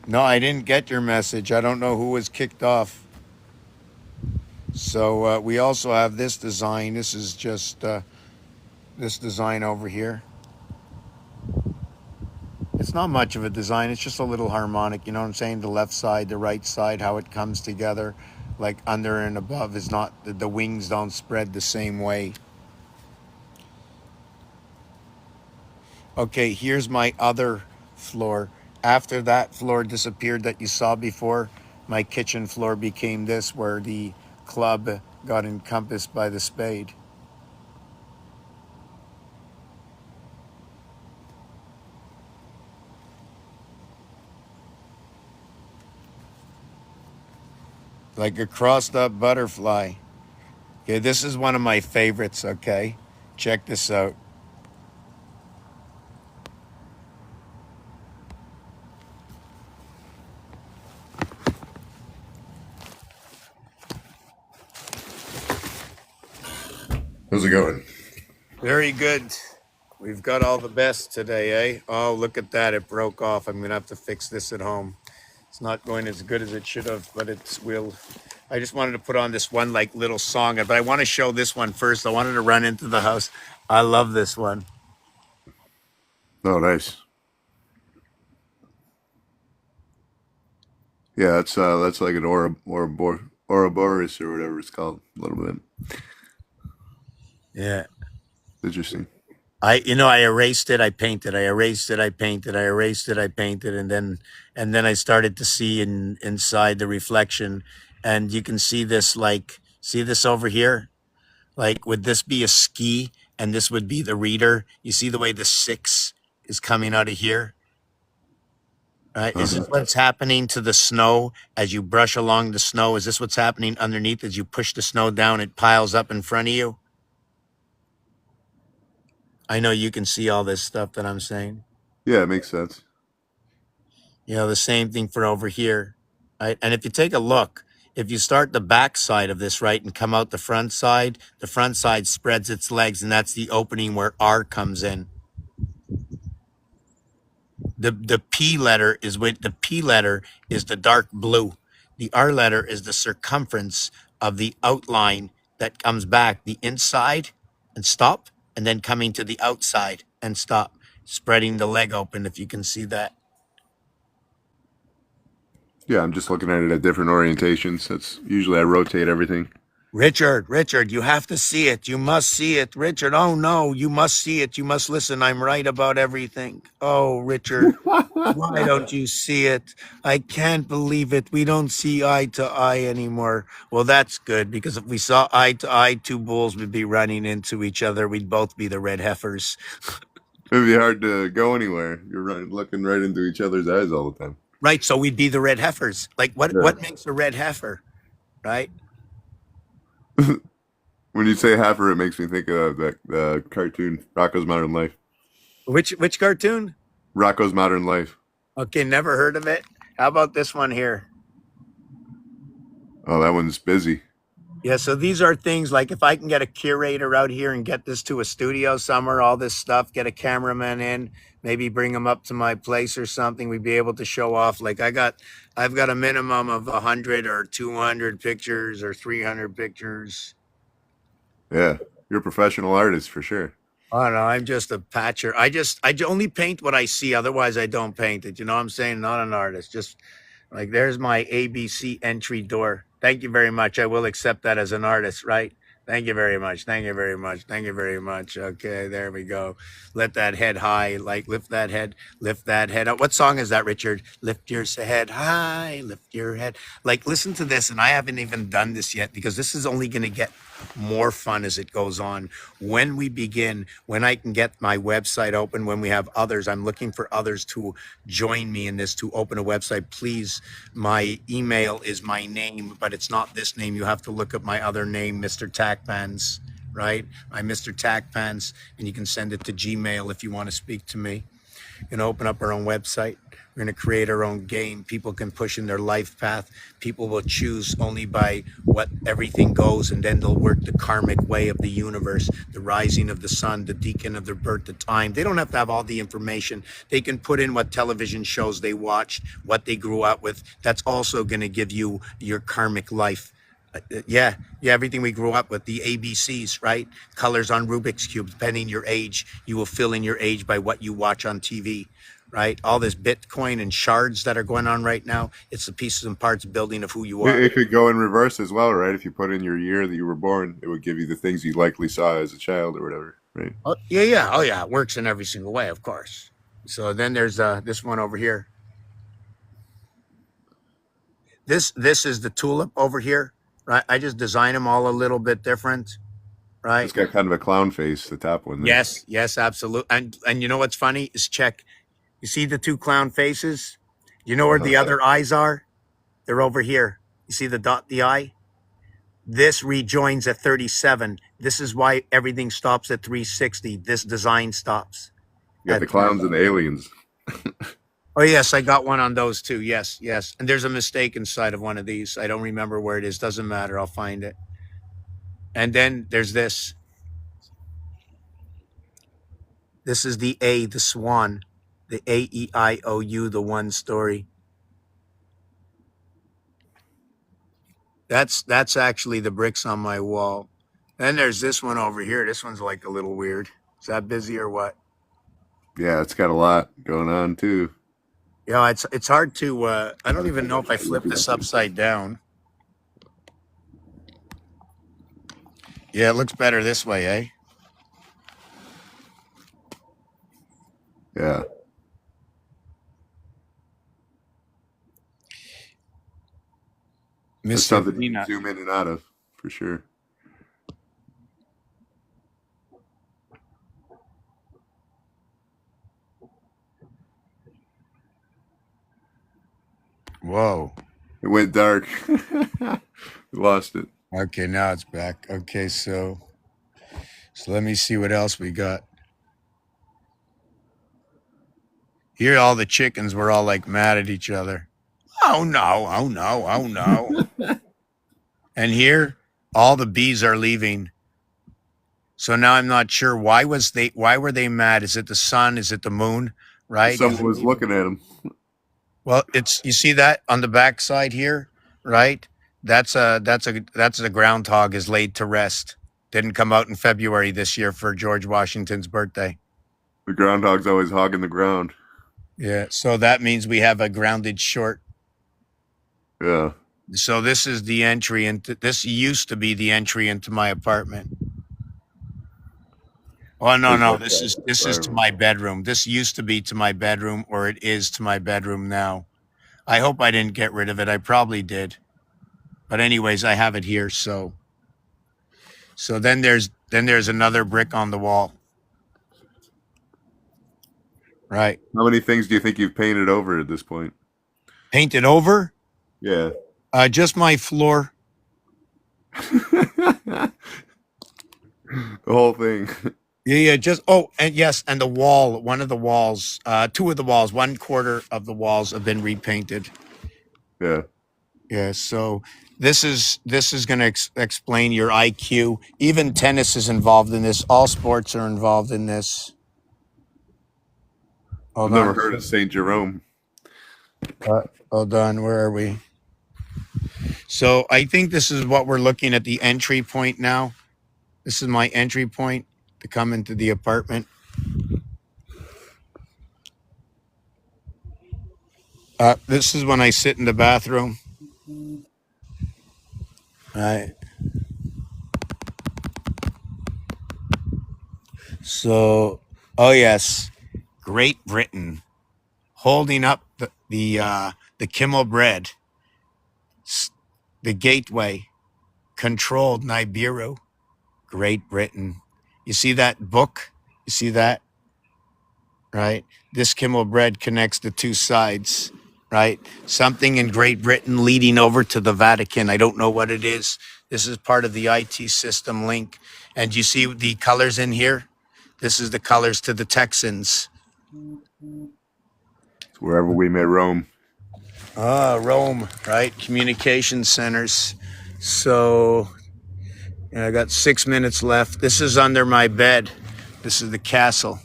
No, I didn't get your message. I don't know who was kicked off. So we also have this design. This is just this design over here. It's not much of a design. It's just a little harmonic. You know what I'm saying? The left side, the right side, how it comes together. Like under and above is not, the wings don't spread the same way. Okay, here's my other floor. After that floor disappeared that you saw before, my kitchen floor became this, where the club got encompassed by the spade. Like a crossed up butterfly. Okay, this is one of my favorites, okay? Check this out. How's it going? Very good. We've got all the best today, eh? Oh, look at that. It broke off. I'm going to have to fix this at home. It's not going as good as it should have, but it's will. I just wanted to put on this one like little song, but I want to show this one first. I wanted to run into the house. I love this one. Oh, nice. Yeah, that's like an Ouroboros or whatever it's called. A little bit Yeah. interesting. I erased it, I painted, I erased it, I painted, I erased it, I painted, and then I started to see inside the reflection, and you can see this, like, see this over here? Like, would this be a ski and this would be the reader? You see the way the six is coming out of here? Right? Is Uh-huh. this what's happening to the snow as you brush along the snow? Is this what's happening underneath as you push the snow down? It piles up in front of you. I know you can see all this stuff that I'm saying. Yeah, it makes sense. The same thing for over here. Right? And if you take a look, if you start the back side of this, right, and come out the front side spreads its legs, and that's the opening where R comes in. The P letter is the P letter is the dark blue. The R letter is the circumference of the outline that comes back the inside and stop, and then coming to the outside and stop, spreading the leg open, if you can see that. Yeah, I'm just looking at it at different orientations. That's usually I rotate everything. Richard, you have to see it. You must see it. Richard, oh no, you must see it. You must listen. I'm right about everything. Oh, Richard, why don't you see it? I can't believe it. We don't see eye to eye anymore. Well, that's good, because if we saw eye to eye, two bulls would be running into each other. We'd both be the red heifers. It'd be hard to go anywhere. You're looking right into each other's eyes all the time. Right, so we'd be the red heifers. Like, what Yeah. what makes a red heifer, right? When you say heifer, it makes me think of that cartoon Rocco's Modern Life. Which cartoon? Rocco's Modern Life. Okay, never heard of it. How about this one here? Oh, that one's busy. Yeah, so these are things like, if I can get a curator out here and get this to a studio somewhere, all this stuff, get a cameraman in, maybe bring them up to my place or something, we'd be able to show off. Like, I've got a minimum of 100 or 200 pictures or 300 pictures. Yeah, you're a professional artist for sure. I don't know. I'm just a patcher. I only paint what I see. Otherwise, I don't paint it. You know what I'm saying? Not an artist. Just like, there's my ABC entry door. Thank you very much. I will accept that as an artist, right? Thank you very much. Thank you very much. Thank you very much. Okay, there we go. Let that head high. Like, lift that head. Lift that head up. What song is that, Richard? Lift your head high. Lift your head. Like, listen to this. And I haven't even done this yet, because this is only going to get more fun as it goes on. When we begin, when I can get my website open, when we have others, I'm looking for others to join me in this, to open a website. Please, my email is my name, but it's not this name. You have to look up my other name, Mr. Tackpans, right? I'm Mr. Tackpans, and you can send it to Gmail if you want to speak to me. Going to open up our own website. We're going to create our own game. People can push in their life path. People will choose only by what everything goes, and then they'll work the karmic way of the universe, the rising of the sun, the deacon of their birth, the time. They don't have to have all the information. They can put in what television shows they watched, what they grew up with. That's also going to give you your karmic life. Yeah, everything we grew up with, the ABCs, right? Colors on Rubik's Cube, depending your age. You will fill in your age by what you watch on TV, right? All this Bitcoin and shards that are going on right now, it's the pieces and parts building of who you are. It could go in reverse as well, right? If you put in your year that you were born, it would give you the things you likely saw as a child or whatever. right? Oh, yeah, yeah. Oh, yeah. It works in every single way, of course. So then there's this one over here. This is the tulip over here, right? I just designed them all a little bit different, It's right? got kind of a clown face, the top one there. Yes, yes, absolutely. And you know what's funny is check. You see the two clown faces? You know where the other eyes are? They're over here. You see the dot, the eye? This rejoins at 37. This is why everything stops at 360. This design stops. You got the clowns and the aliens. Oh, yes, I got one on those too. Yes, yes. And there's a mistake inside of one of these. I don't remember where it is. Doesn't matter. I'll find it. And then there's this. This is the A, the swan, the AEIOU, the one story. That's actually the bricks on my wall. Then there's this one over here. This one's like a little weird. Is that busy or what? Yeah, it's got a lot going on too. Yeah, it's hard to. I don't even know if I flip this upside down. Yeah, it looks better this way, eh? Yeah. That's Mr. something you Peanut. can zoom in and out of for sure. Whoa. It went dark. We lost it. Okay, now it's back. Okay, so let me see what else we got. Here, all the chickens were all like mad at each other. Oh no! Oh no! Oh no! And here, all the bees are leaving. So now I'm not sure why were they mad? Is it the sun? Is it the moon? Right? Someone was looking at him. Well, you see that on the back side here, right? That's a groundhog is laid to rest. Didn't come out in February this year for George Washington's birthday. The groundhog's always hogging the ground. Yeah, so that means we have a grounded short. Yeah. So this is the entry into this used to be the entry into my apartment. Oh no, this is to my bedroom. This used to be to my bedroom, or it is to my bedroom now. I hope I didn't get rid of it. I probably did. But anyways, I have it here, so then there's another brick on the wall. Right. How many things do you think you've painted over at this point? Painted over? Yeah. Just my floor. The whole thing. Yeah, and the wall, one of the walls, two of the walls, 1/4 of the walls have been repainted. Yeah. Yeah, so this is going to explain your IQ. Even tennis is involved in this. All sports are involved in this. I've never heard of St. Jerome. Hold on, where are we? So I think this is what we're looking at, the entry point now. This is my entry point to come into the apartment. This is when I sit in the bathroom. All right. So, oh yes, Great Britain holding up the Kimmel bread, the gateway, controlled Nibiru, Great Britain. You see that book? You see that? Right? This Kimmel bread connects the two sides, right? Something in Great Britain leading over to the Vatican. I don't know what it is. This is part of the IT system link. And you see the colors in here? This is the colors to the Texans. It's wherever we may roam. Rome, right? Communication centers. So I got 6 minutes left. This is under my bed. This is the castle.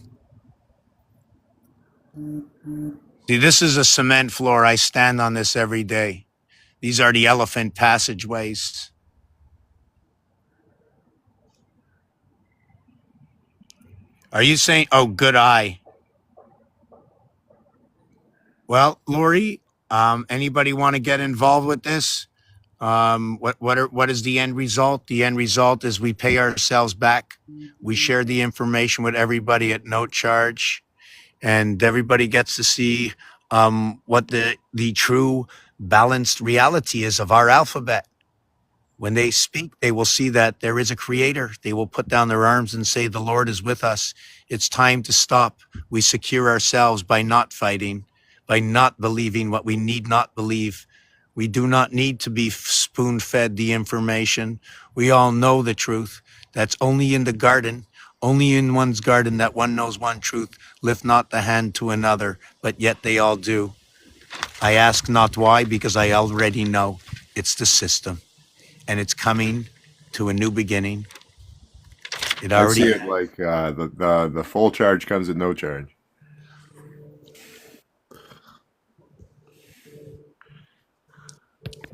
See, this is a cement floor. I stand on this every day. These are the elephant passageways. Are you saying, oh, good eye? Well, Lori, anybody want to get involved with this? What is the end result? The end result is we pay ourselves back. We share the information with everybody at no charge, and everybody gets to see what the true balanced reality is of our alphabet. When they speak, they will see that there is a creator. They will put down their arms and say, the Lord is with us. It's time to stop. We secure ourselves by not fighting, by not believing what we need not believe. We do not need to be spoon fed the information. We all know the truth. That's only in the garden, only in one's garden that one knows one truth. Lift not the hand to another, but yet they all do. I ask not why, because I already know it's the system. And it's coming to a new beginning. It I see already. it like the full charge comes at no charge.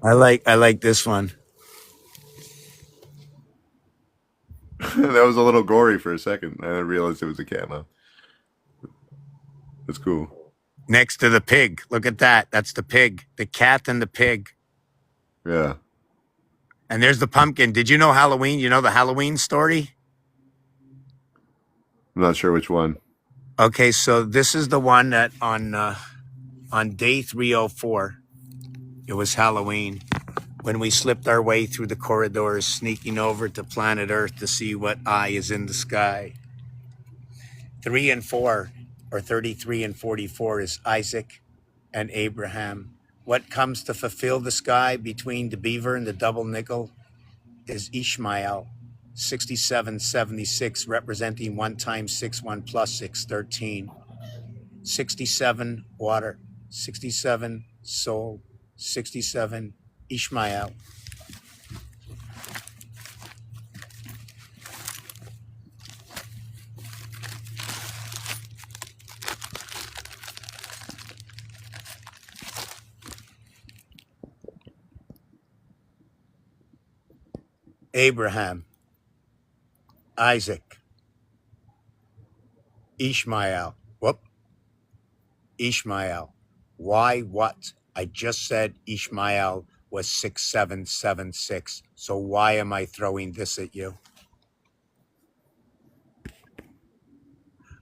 I like this one. That was a little gory for a second. I didn't realize it was a camo. That's cool. Next to the pig. Look at that. That's the pig. The cat and the pig. Yeah. And there's the pumpkin. Did you know Halloween? You know the Halloween story? I'm not sure which one. Okay, so this is the one that on day 304, it was Halloween, when we slipped our way through the corridors, sneaking over to planet Earth to see what eye is in the sky. 3 and 4, or 33 and 44, is Isaac and Abraham. What comes to fulfill the sky between the beaver and the double nickel is Ishmael, 6776, representing 1 times 6, 1 plus 6, 13. 67 water, 67 soul, 67 Ishmael. Abraham, Isaac, Ishmael. Whoop. Ishmael. Why what? I just said Ishmael was 6776. So why am I throwing this at you?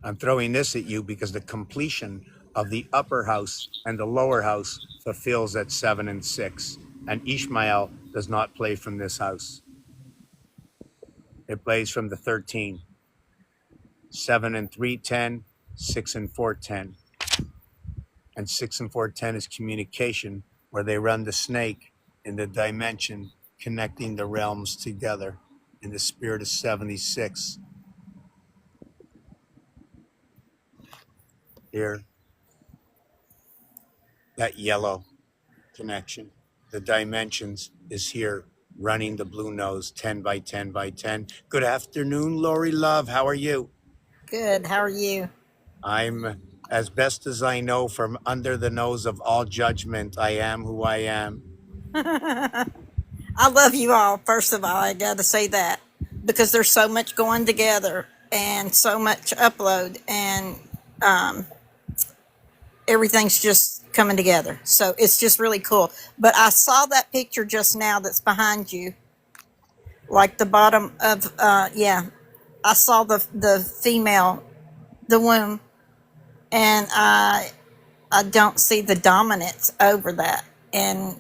I'm throwing this at you because the completion of the upper house and the lower house fulfills at 7 and 6. And Ishmael does not play from this house. It plays from the 13. 7 and 3, 10, 6 and 4, 10. And 6 and 4, 10 is communication, where they run the snake in the dimension, connecting the realms together in the spirit of 76. Here, that yellow connection, the dimensions is here, running the blue nose, 10 by 10 by 10. Good afternoon, Lori Love. How are you? Good. How are you? I'm, as best as I know, from under the nose of all judgment. I am who I am. I love you all. First of all, I got to say that because there's so much going together and so much upload and everything's just coming together. So it's just really cool. But I saw that picture just now that's behind you, like the bottom of yeah. I saw the female, the womb, and I don't see the dominance over that, and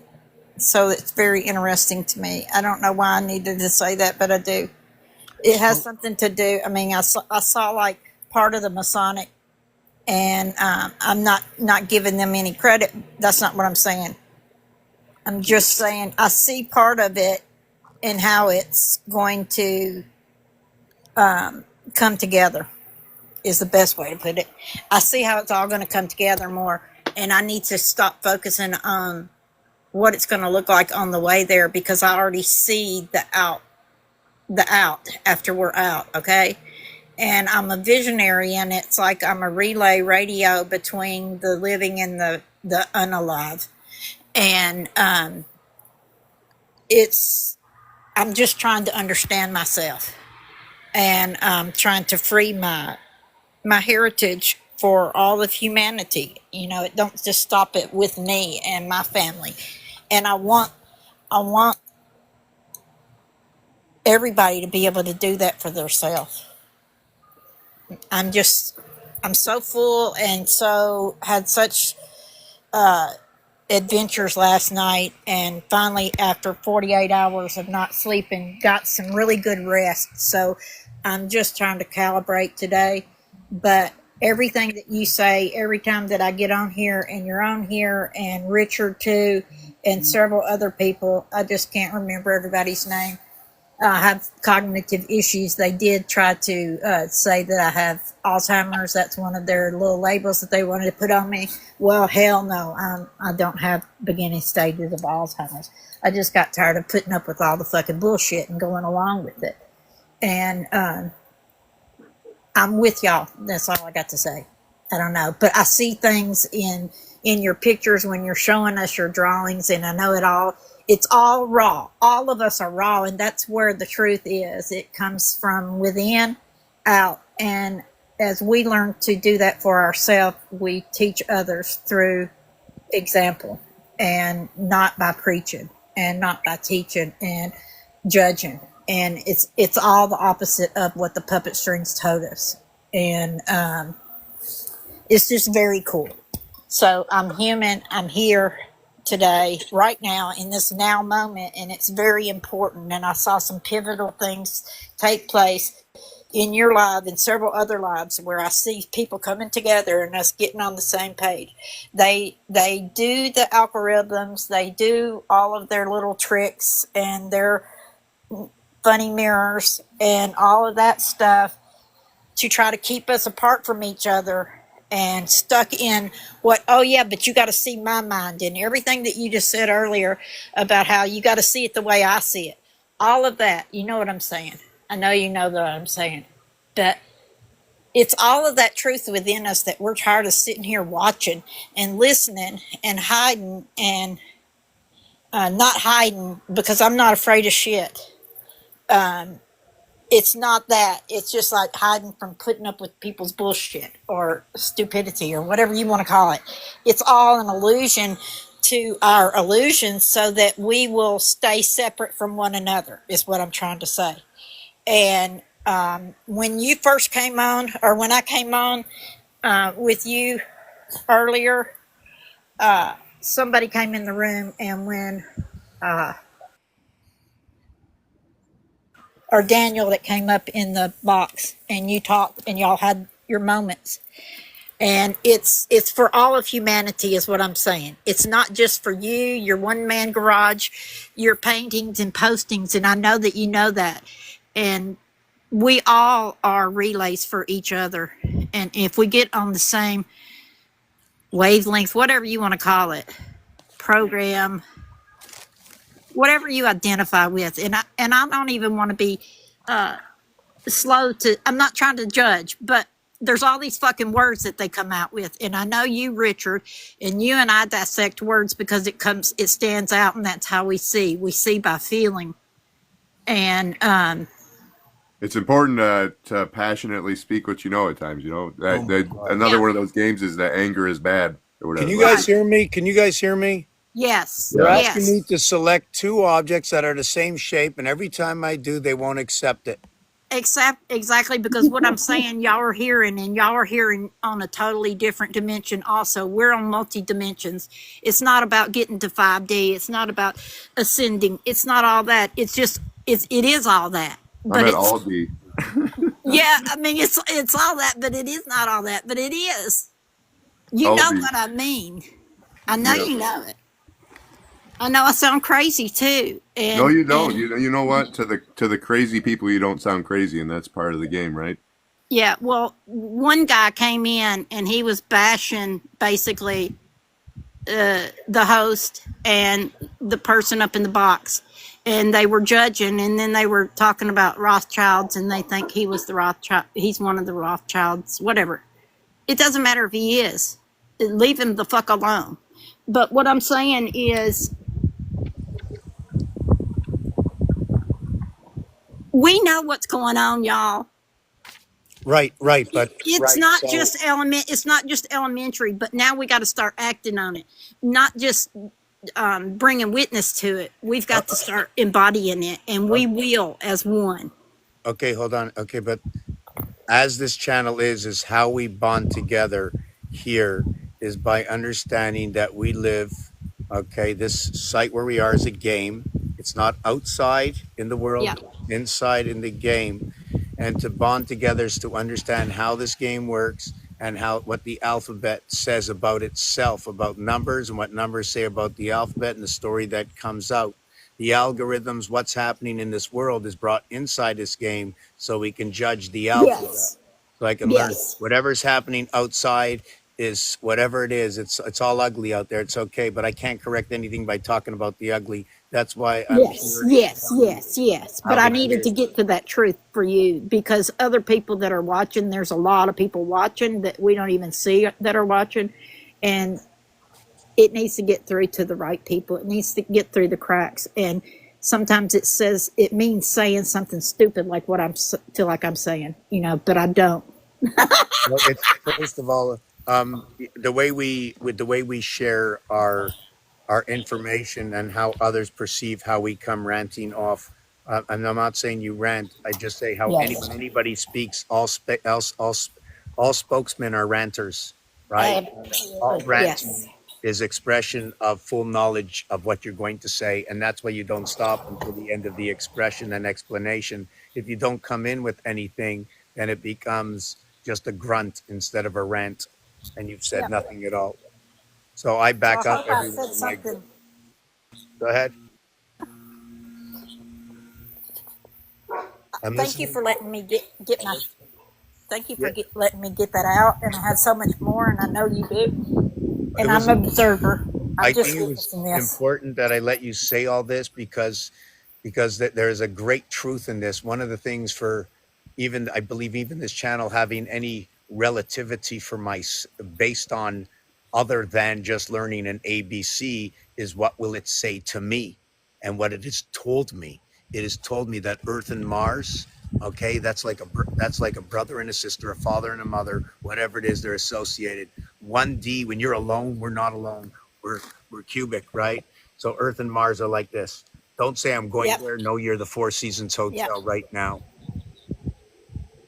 so it's very interesting to me. I don't know why I needed to say that, but I do. It has something to do. I mean, I saw like part of the Masonic, and I'm not giving them any credit. That's not what I'm saying. I'm just saying I see part of it and how it's going to come together is the best way to put it. I see how it's all going to come together more, and I need to stop focusing on what it's going to look like on the way there because I already see the out after we're out, okay? And I'm a visionary, and it's like I'm a relay radio between the living and the unalive. And I'm just trying to understand myself, and I'm trying to free my heritage for all of humanity. You know, it don't just stop it with me and my family. And I want I want everybody to be able to do that for themselves. I'm just, I'm so full and so had such adventures last night, and finally, after 48 hours of not sleeping, got some really good rest. So I'm just trying to calibrate today. But everything that you say, every time that I get on here, and you're on here, and Richard too, and several other people, I just can't remember everybody's name. I have cognitive issues. They did try to say that I have Alzheimer's. That's one of their little labels that they wanted to put on me. Well, hell no. I don't have beginning stages of Alzheimer's. I just got tired of putting up with all the fucking bullshit and going along with it. And I'm with y'all. That's all I got to say. I don't know. But I see things in your pictures when you're showing us your drawings, and I know it all. It's all raw. All of us are raw, and that's where the truth is. It comes from within out. And as we learn to do that for ourselves, we teach others through example, and not by preaching, and not by teaching and judging. And it's all the opposite of what the puppet strings told us. And it's just very cool. So I'm human. I'm here today, right now, in this now moment, and it's very important. And I saw some pivotal things take place in your life and several other lives where I see people coming together and us getting on the same page. They do the algorithms, they do all of their little tricks and their funny mirrors and all of that stuff to try to keep us apart from each other and stuck in what, oh yeah, but you got to see my mind, and everything that you just said earlier about how you got to see it the way I see it. All of that, you know what I'm saying. I know you know what I'm saying. But it's all of that truth within us that we're tired of sitting here watching and listening and hiding and not hiding, because I'm not afraid of shit. It's not that. It's just like hiding from putting up with people's bullshit or stupidity or whatever you want to call it. It's all an illusion to our illusions so that we will stay separate from one another, is what I'm trying to say. And when you first came on, or when I came on with you earlier, somebody came in the room, and when or Daniel that came up in the box, and you talked and y'all had your moments. And it's for all of humanity, is what I'm saying. It's not just for you, your one man garage, your paintings and postings, and I know that you know that. And we all are relays for each other. And if we get on the same wavelength, whatever you want to call it, program, whatever you identify with, and I don't even want to be slow to. I'm not trying to judge, but there's all these fucking words that they come out with, and I know you, Richard, and you and I dissect words because it stands out, and that's how we see. We see by feeling, and it's important to passionately speak what you know at times. You know, another one of those games is that anger is bad or whatever. Can you guys hear me? Can you guys hear me? yes, They're yes, asking me to select two objects that are the same shape, and every time I do, they won't accept it. exactly, because what I'm saying, y'all are hearing, and y'all are hearing on a totally different dimension. Also, we're on multi dimensions. It's not about getting to 5D. It's not about ascending. It's not all that. It's just it is all that. I'm at Aldi. Yeah, I mean it's all that, but it is not all that. But it is. You know Aldi. what I mean. I know Yeah. you know it. I know I sound crazy too. And, No, you don't. and- You know what? To the crazy people, you don't sound crazy, and that's part of the game, right? yeah, well, one guy came in and he was bashing basically the host and the person up in the box, and they were judging, and then they were talking about Rothschilds, and they think he was the Rothschild. He's one of the Rothschilds, whatever. It doesn't matter if he is. Leave him the fuck alone. But what I'm saying is, we know what's going on, y'all. Right, but It's not just it's not just elementary, but now we got to start acting on it. Not just bringing witness to it. We've got to start embodying it, and we will as one. Okay, hold on. Okay, but as this channel is how we bond together here is by understanding that we live, okay, this site where we are is a game. It's not outside in the world, Yeah. inside in the game. And to bond together is to understand how this game works and how what the alphabet says about itself, about numbers, and what numbers say about the alphabet and the story that comes out. The algorithms, what's happening in this world is brought inside this game so we can judge the alphabet. Yes. So I can learn Yes. whatever's happening outside is whatever it is. It's all ugly out there. It's okay, but I can't correct anything by talking about the ugly. That's why I'm Yes, here. yes, yes, yes. But How I it needed to is. get to that truth for you because other people that are watching, there's a lot of people watching that we don't even see that are watching. And it needs to get through to the right people. It needs to get through the cracks. And sometimes it says, it means saying something stupid like what feel like I'm saying, but I don't. Well, it's first of all, the way we share our information and how others perceive how we come ranting off. And I'm not saying you rant. I just say how Yes. when anybody speaks, all spokesmen are ranters, right? All Absolutely. ranting Yes. is expression of full knowledge of what you're going to say, and that's why you don't stop until the end of the expression and explanation. If you don't come in with anything, then it becomes just a grunt instead of a rant, and you've said Yep. nothing at all. So I So back I up hope I everyone. said something. Go ahead. I'm Thank you listening. for letting me get my. Thank you for Yeah, letting me get that out, and I have so much more, and I know you do. it And was. I'm an observer. I I'm just think it was witnessing this. important that I let you say all this because there is a great truth in this. One of the things for even I believe even this channel having any relativity for based on other than just learning an ABC is what will it say to me and what it has told me. It has told me that Earth and Mars, okay, that's like a brother and a sister, a father and a mother, whatever it is, they're associated. 1D, when you're alone, we're not alone. We're cubic, right? So Earth and Mars are like this. Don't say I'm going Yep. there. No, you're the Four Seasons Yep. Hotel right now,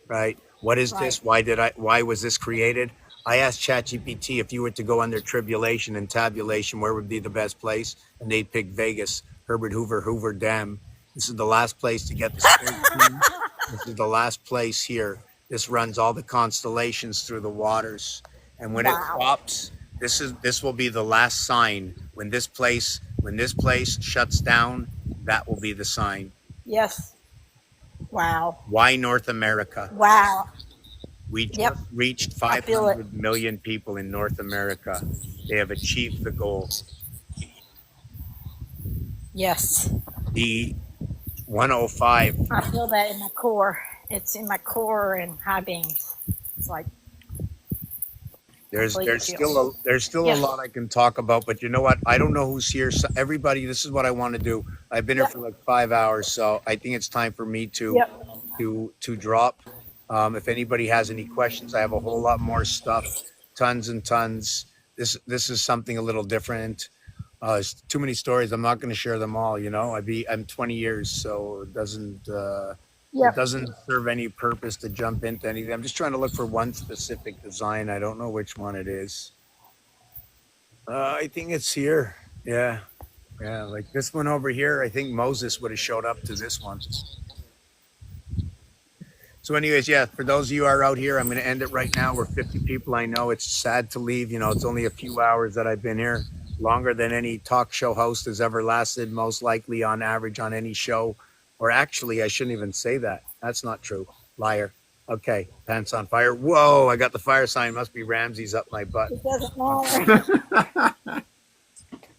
right? What is Right. this? Why was this created? I asked ChatGPT if you were to go under tribulation and tabulation, where would be the best place? And they'd pick Vegas, Herbert Hoover Dam. This is the last place to get the sports team. This is the last place here. This runs all the constellations through the waters. And when it Wow. stops, this will be the last sign. When this place shuts down, that will be the sign. Yes. Wow. Why North America? Wow. We Yep. just reached I feel it. 500 million people in North America. They have achieved the goal. Yes. The 105. I feel that in my core. It's in my core and high beams. It's like There's complete chills. there's still a Yeah. lot I can talk about, but you know what? I don't know who's here. So everybody, this is what I want to do. I've been here Yep. for like 5 hours, so I think it's time for me Yep. to drop. If anybody has any questions, I have a whole lot more stuff, tons and tons. This is something a little different. There's too many stories. I'm not going to share them all. I'm 20 years, so it Yep. doesn't serve any purpose to jump into anything. I'm just trying to look for one specific design. I don't know which one it is. I think it's here. Yeah. Yeah. Like this one over here. I think Moses would have showed up to this one. So anyways, yeah, for those of you who are out here, I'm going to end it right now. We're 50 people. I know it's sad to leave. It's only a few hours that I've been here, longer than any talk show host has ever lasted, most likely on average on any show. Or actually, I shouldn't even say that. That's not true. Liar. Okay, pants on fire. Whoa, I got the fire sign. Must be Ramses up my butt. It doesn't matter.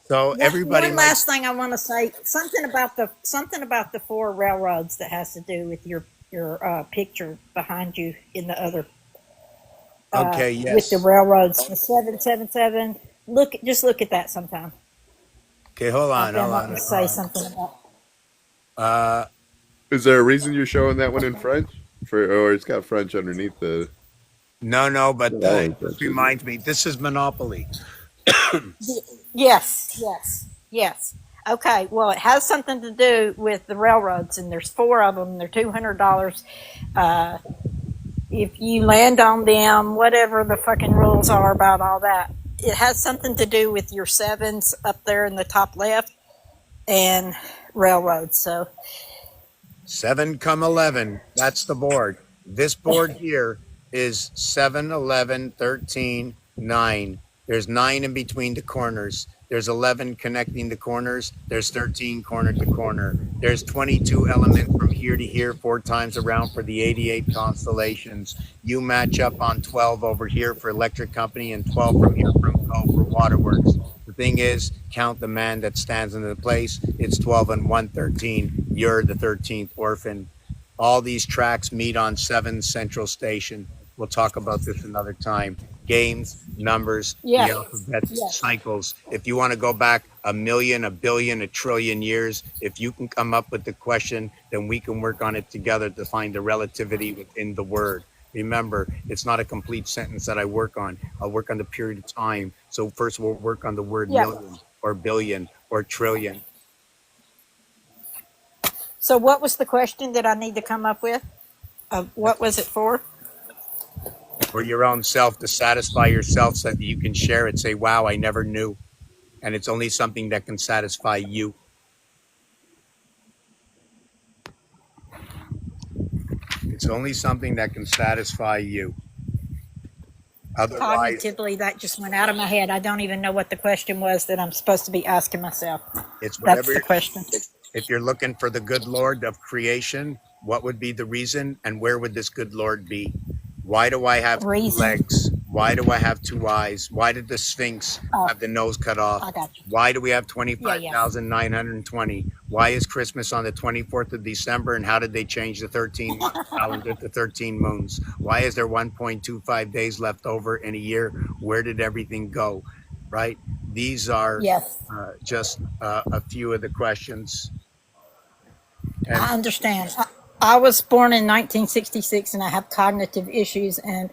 So everybody One might, last thing I want to say, something about the four railroads that has to do with your picture behind you in the other okay, with the yes. railroads, the 777. Just look at that sometime. Okay, hold I've on, been hold on, wanting to hold say on. something about. Uh, Is there a reason you're showing that one in French? Or it's got French underneath the. no, but That ain't this French, is it? reminds me, this is Monopoly. Yes, yes. Yes. Okay. Well, it has something to do with the railroads, and there's four of them. They're $200. Uh, if you land on them, whatever the fucking rules are about all that, it has something to do with your sevens up there in the top left and railroads. So 7 come 11. That's the board. This board here is 7, 11, 13, 9. There's 9 in between the corners. There's 11 connecting the corners. There's 13 corner to corner. There's 22 elements from here to here, 4 times around for the 88 constellations. You match up on 12 over here for electric company and 12 from here from Go for waterworks. The thing is, count the man that stands in the place. It's 12 and 113. You're the 13th orphan. All these tracks meet on 7 Central Station. We'll talk about this another time. Games, numbers, yeah, the alphabet, yes. cycles. If you want to go back a million, a billion, a trillion years, if you can come up with the question, then we can work on it together to find the relativity within the word. Remember, it's not a complete sentence that I work on. I'll work on the period of time. So first we'll work on the word Yeah. million or billion or trillion. So what was the question that I need to come up with? What was it for? For your own self, to satisfy yourself so that you can share it. Say, wow, I never knew. And it's only something that can satisfy you. It's only something that can satisfy you. Otherwise, Cognitively, that just went out of my head. I don't even know what the question was that I'm supposed to be asking myself. it's That's whatever. the question. If you're looking for the good Lord of creation, what would be the reason and where would this good Lord be? Why do I have 2 Reason. legs? Why do I have 2 eyes? Why did the Sphinx Oh, have the nose cut off? I got you. Why do we have Yeah, yeah. 25,920? Why is Christmas on the 24th of December? And how did they change the 13 month calendar to 13 moons? Why is there 1.25 days left over in a year? Where did everything go? Right? These are Yes, just a few of the questions. And I understand. I was born in 1966 and I have cognitive issues, and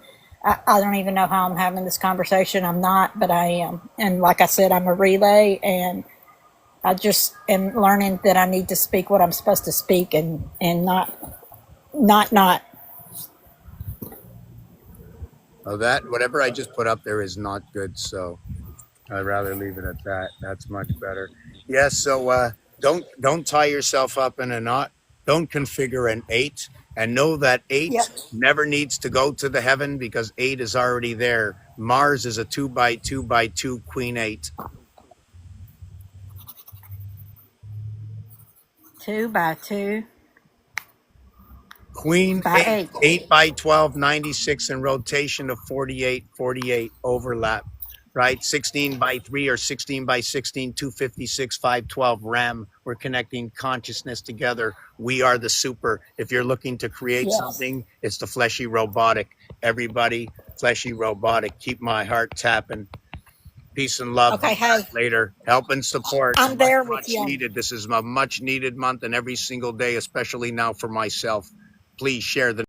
I don't even know how I'm having this conversation. I'm not, but I am. And like I said, I'm a relay, and I just am learning that I need to speak what I'm supposed to speak, and not. that whatever I just put up there is not good. So I'd rather leave it at that. That's much better. Yes. So don't tie yourself up in a knot. Don't configure an 8, and know that 8 Yep. never needs to go to the heaven because 8 is already there. Mars is a 2 by 2 by 2 queen 8. 2 by 2 Queen by 8, 8. 8 by 12, 96 in rotation of 48, 48 overlap, right? 16 by 3 or 16 by 16, 256, 512 RAM. We're connecting consciousness together. We are the super. If you're looking to create Yes. something, it's the fleshy robotic. Everybody, fleshy robotic. Keep my heart tapping. Peace and love. Okay, hey, Later. Help and support. I'm there Much with you. needed. This is a much needed month and every single day, especially now for myself. Please share the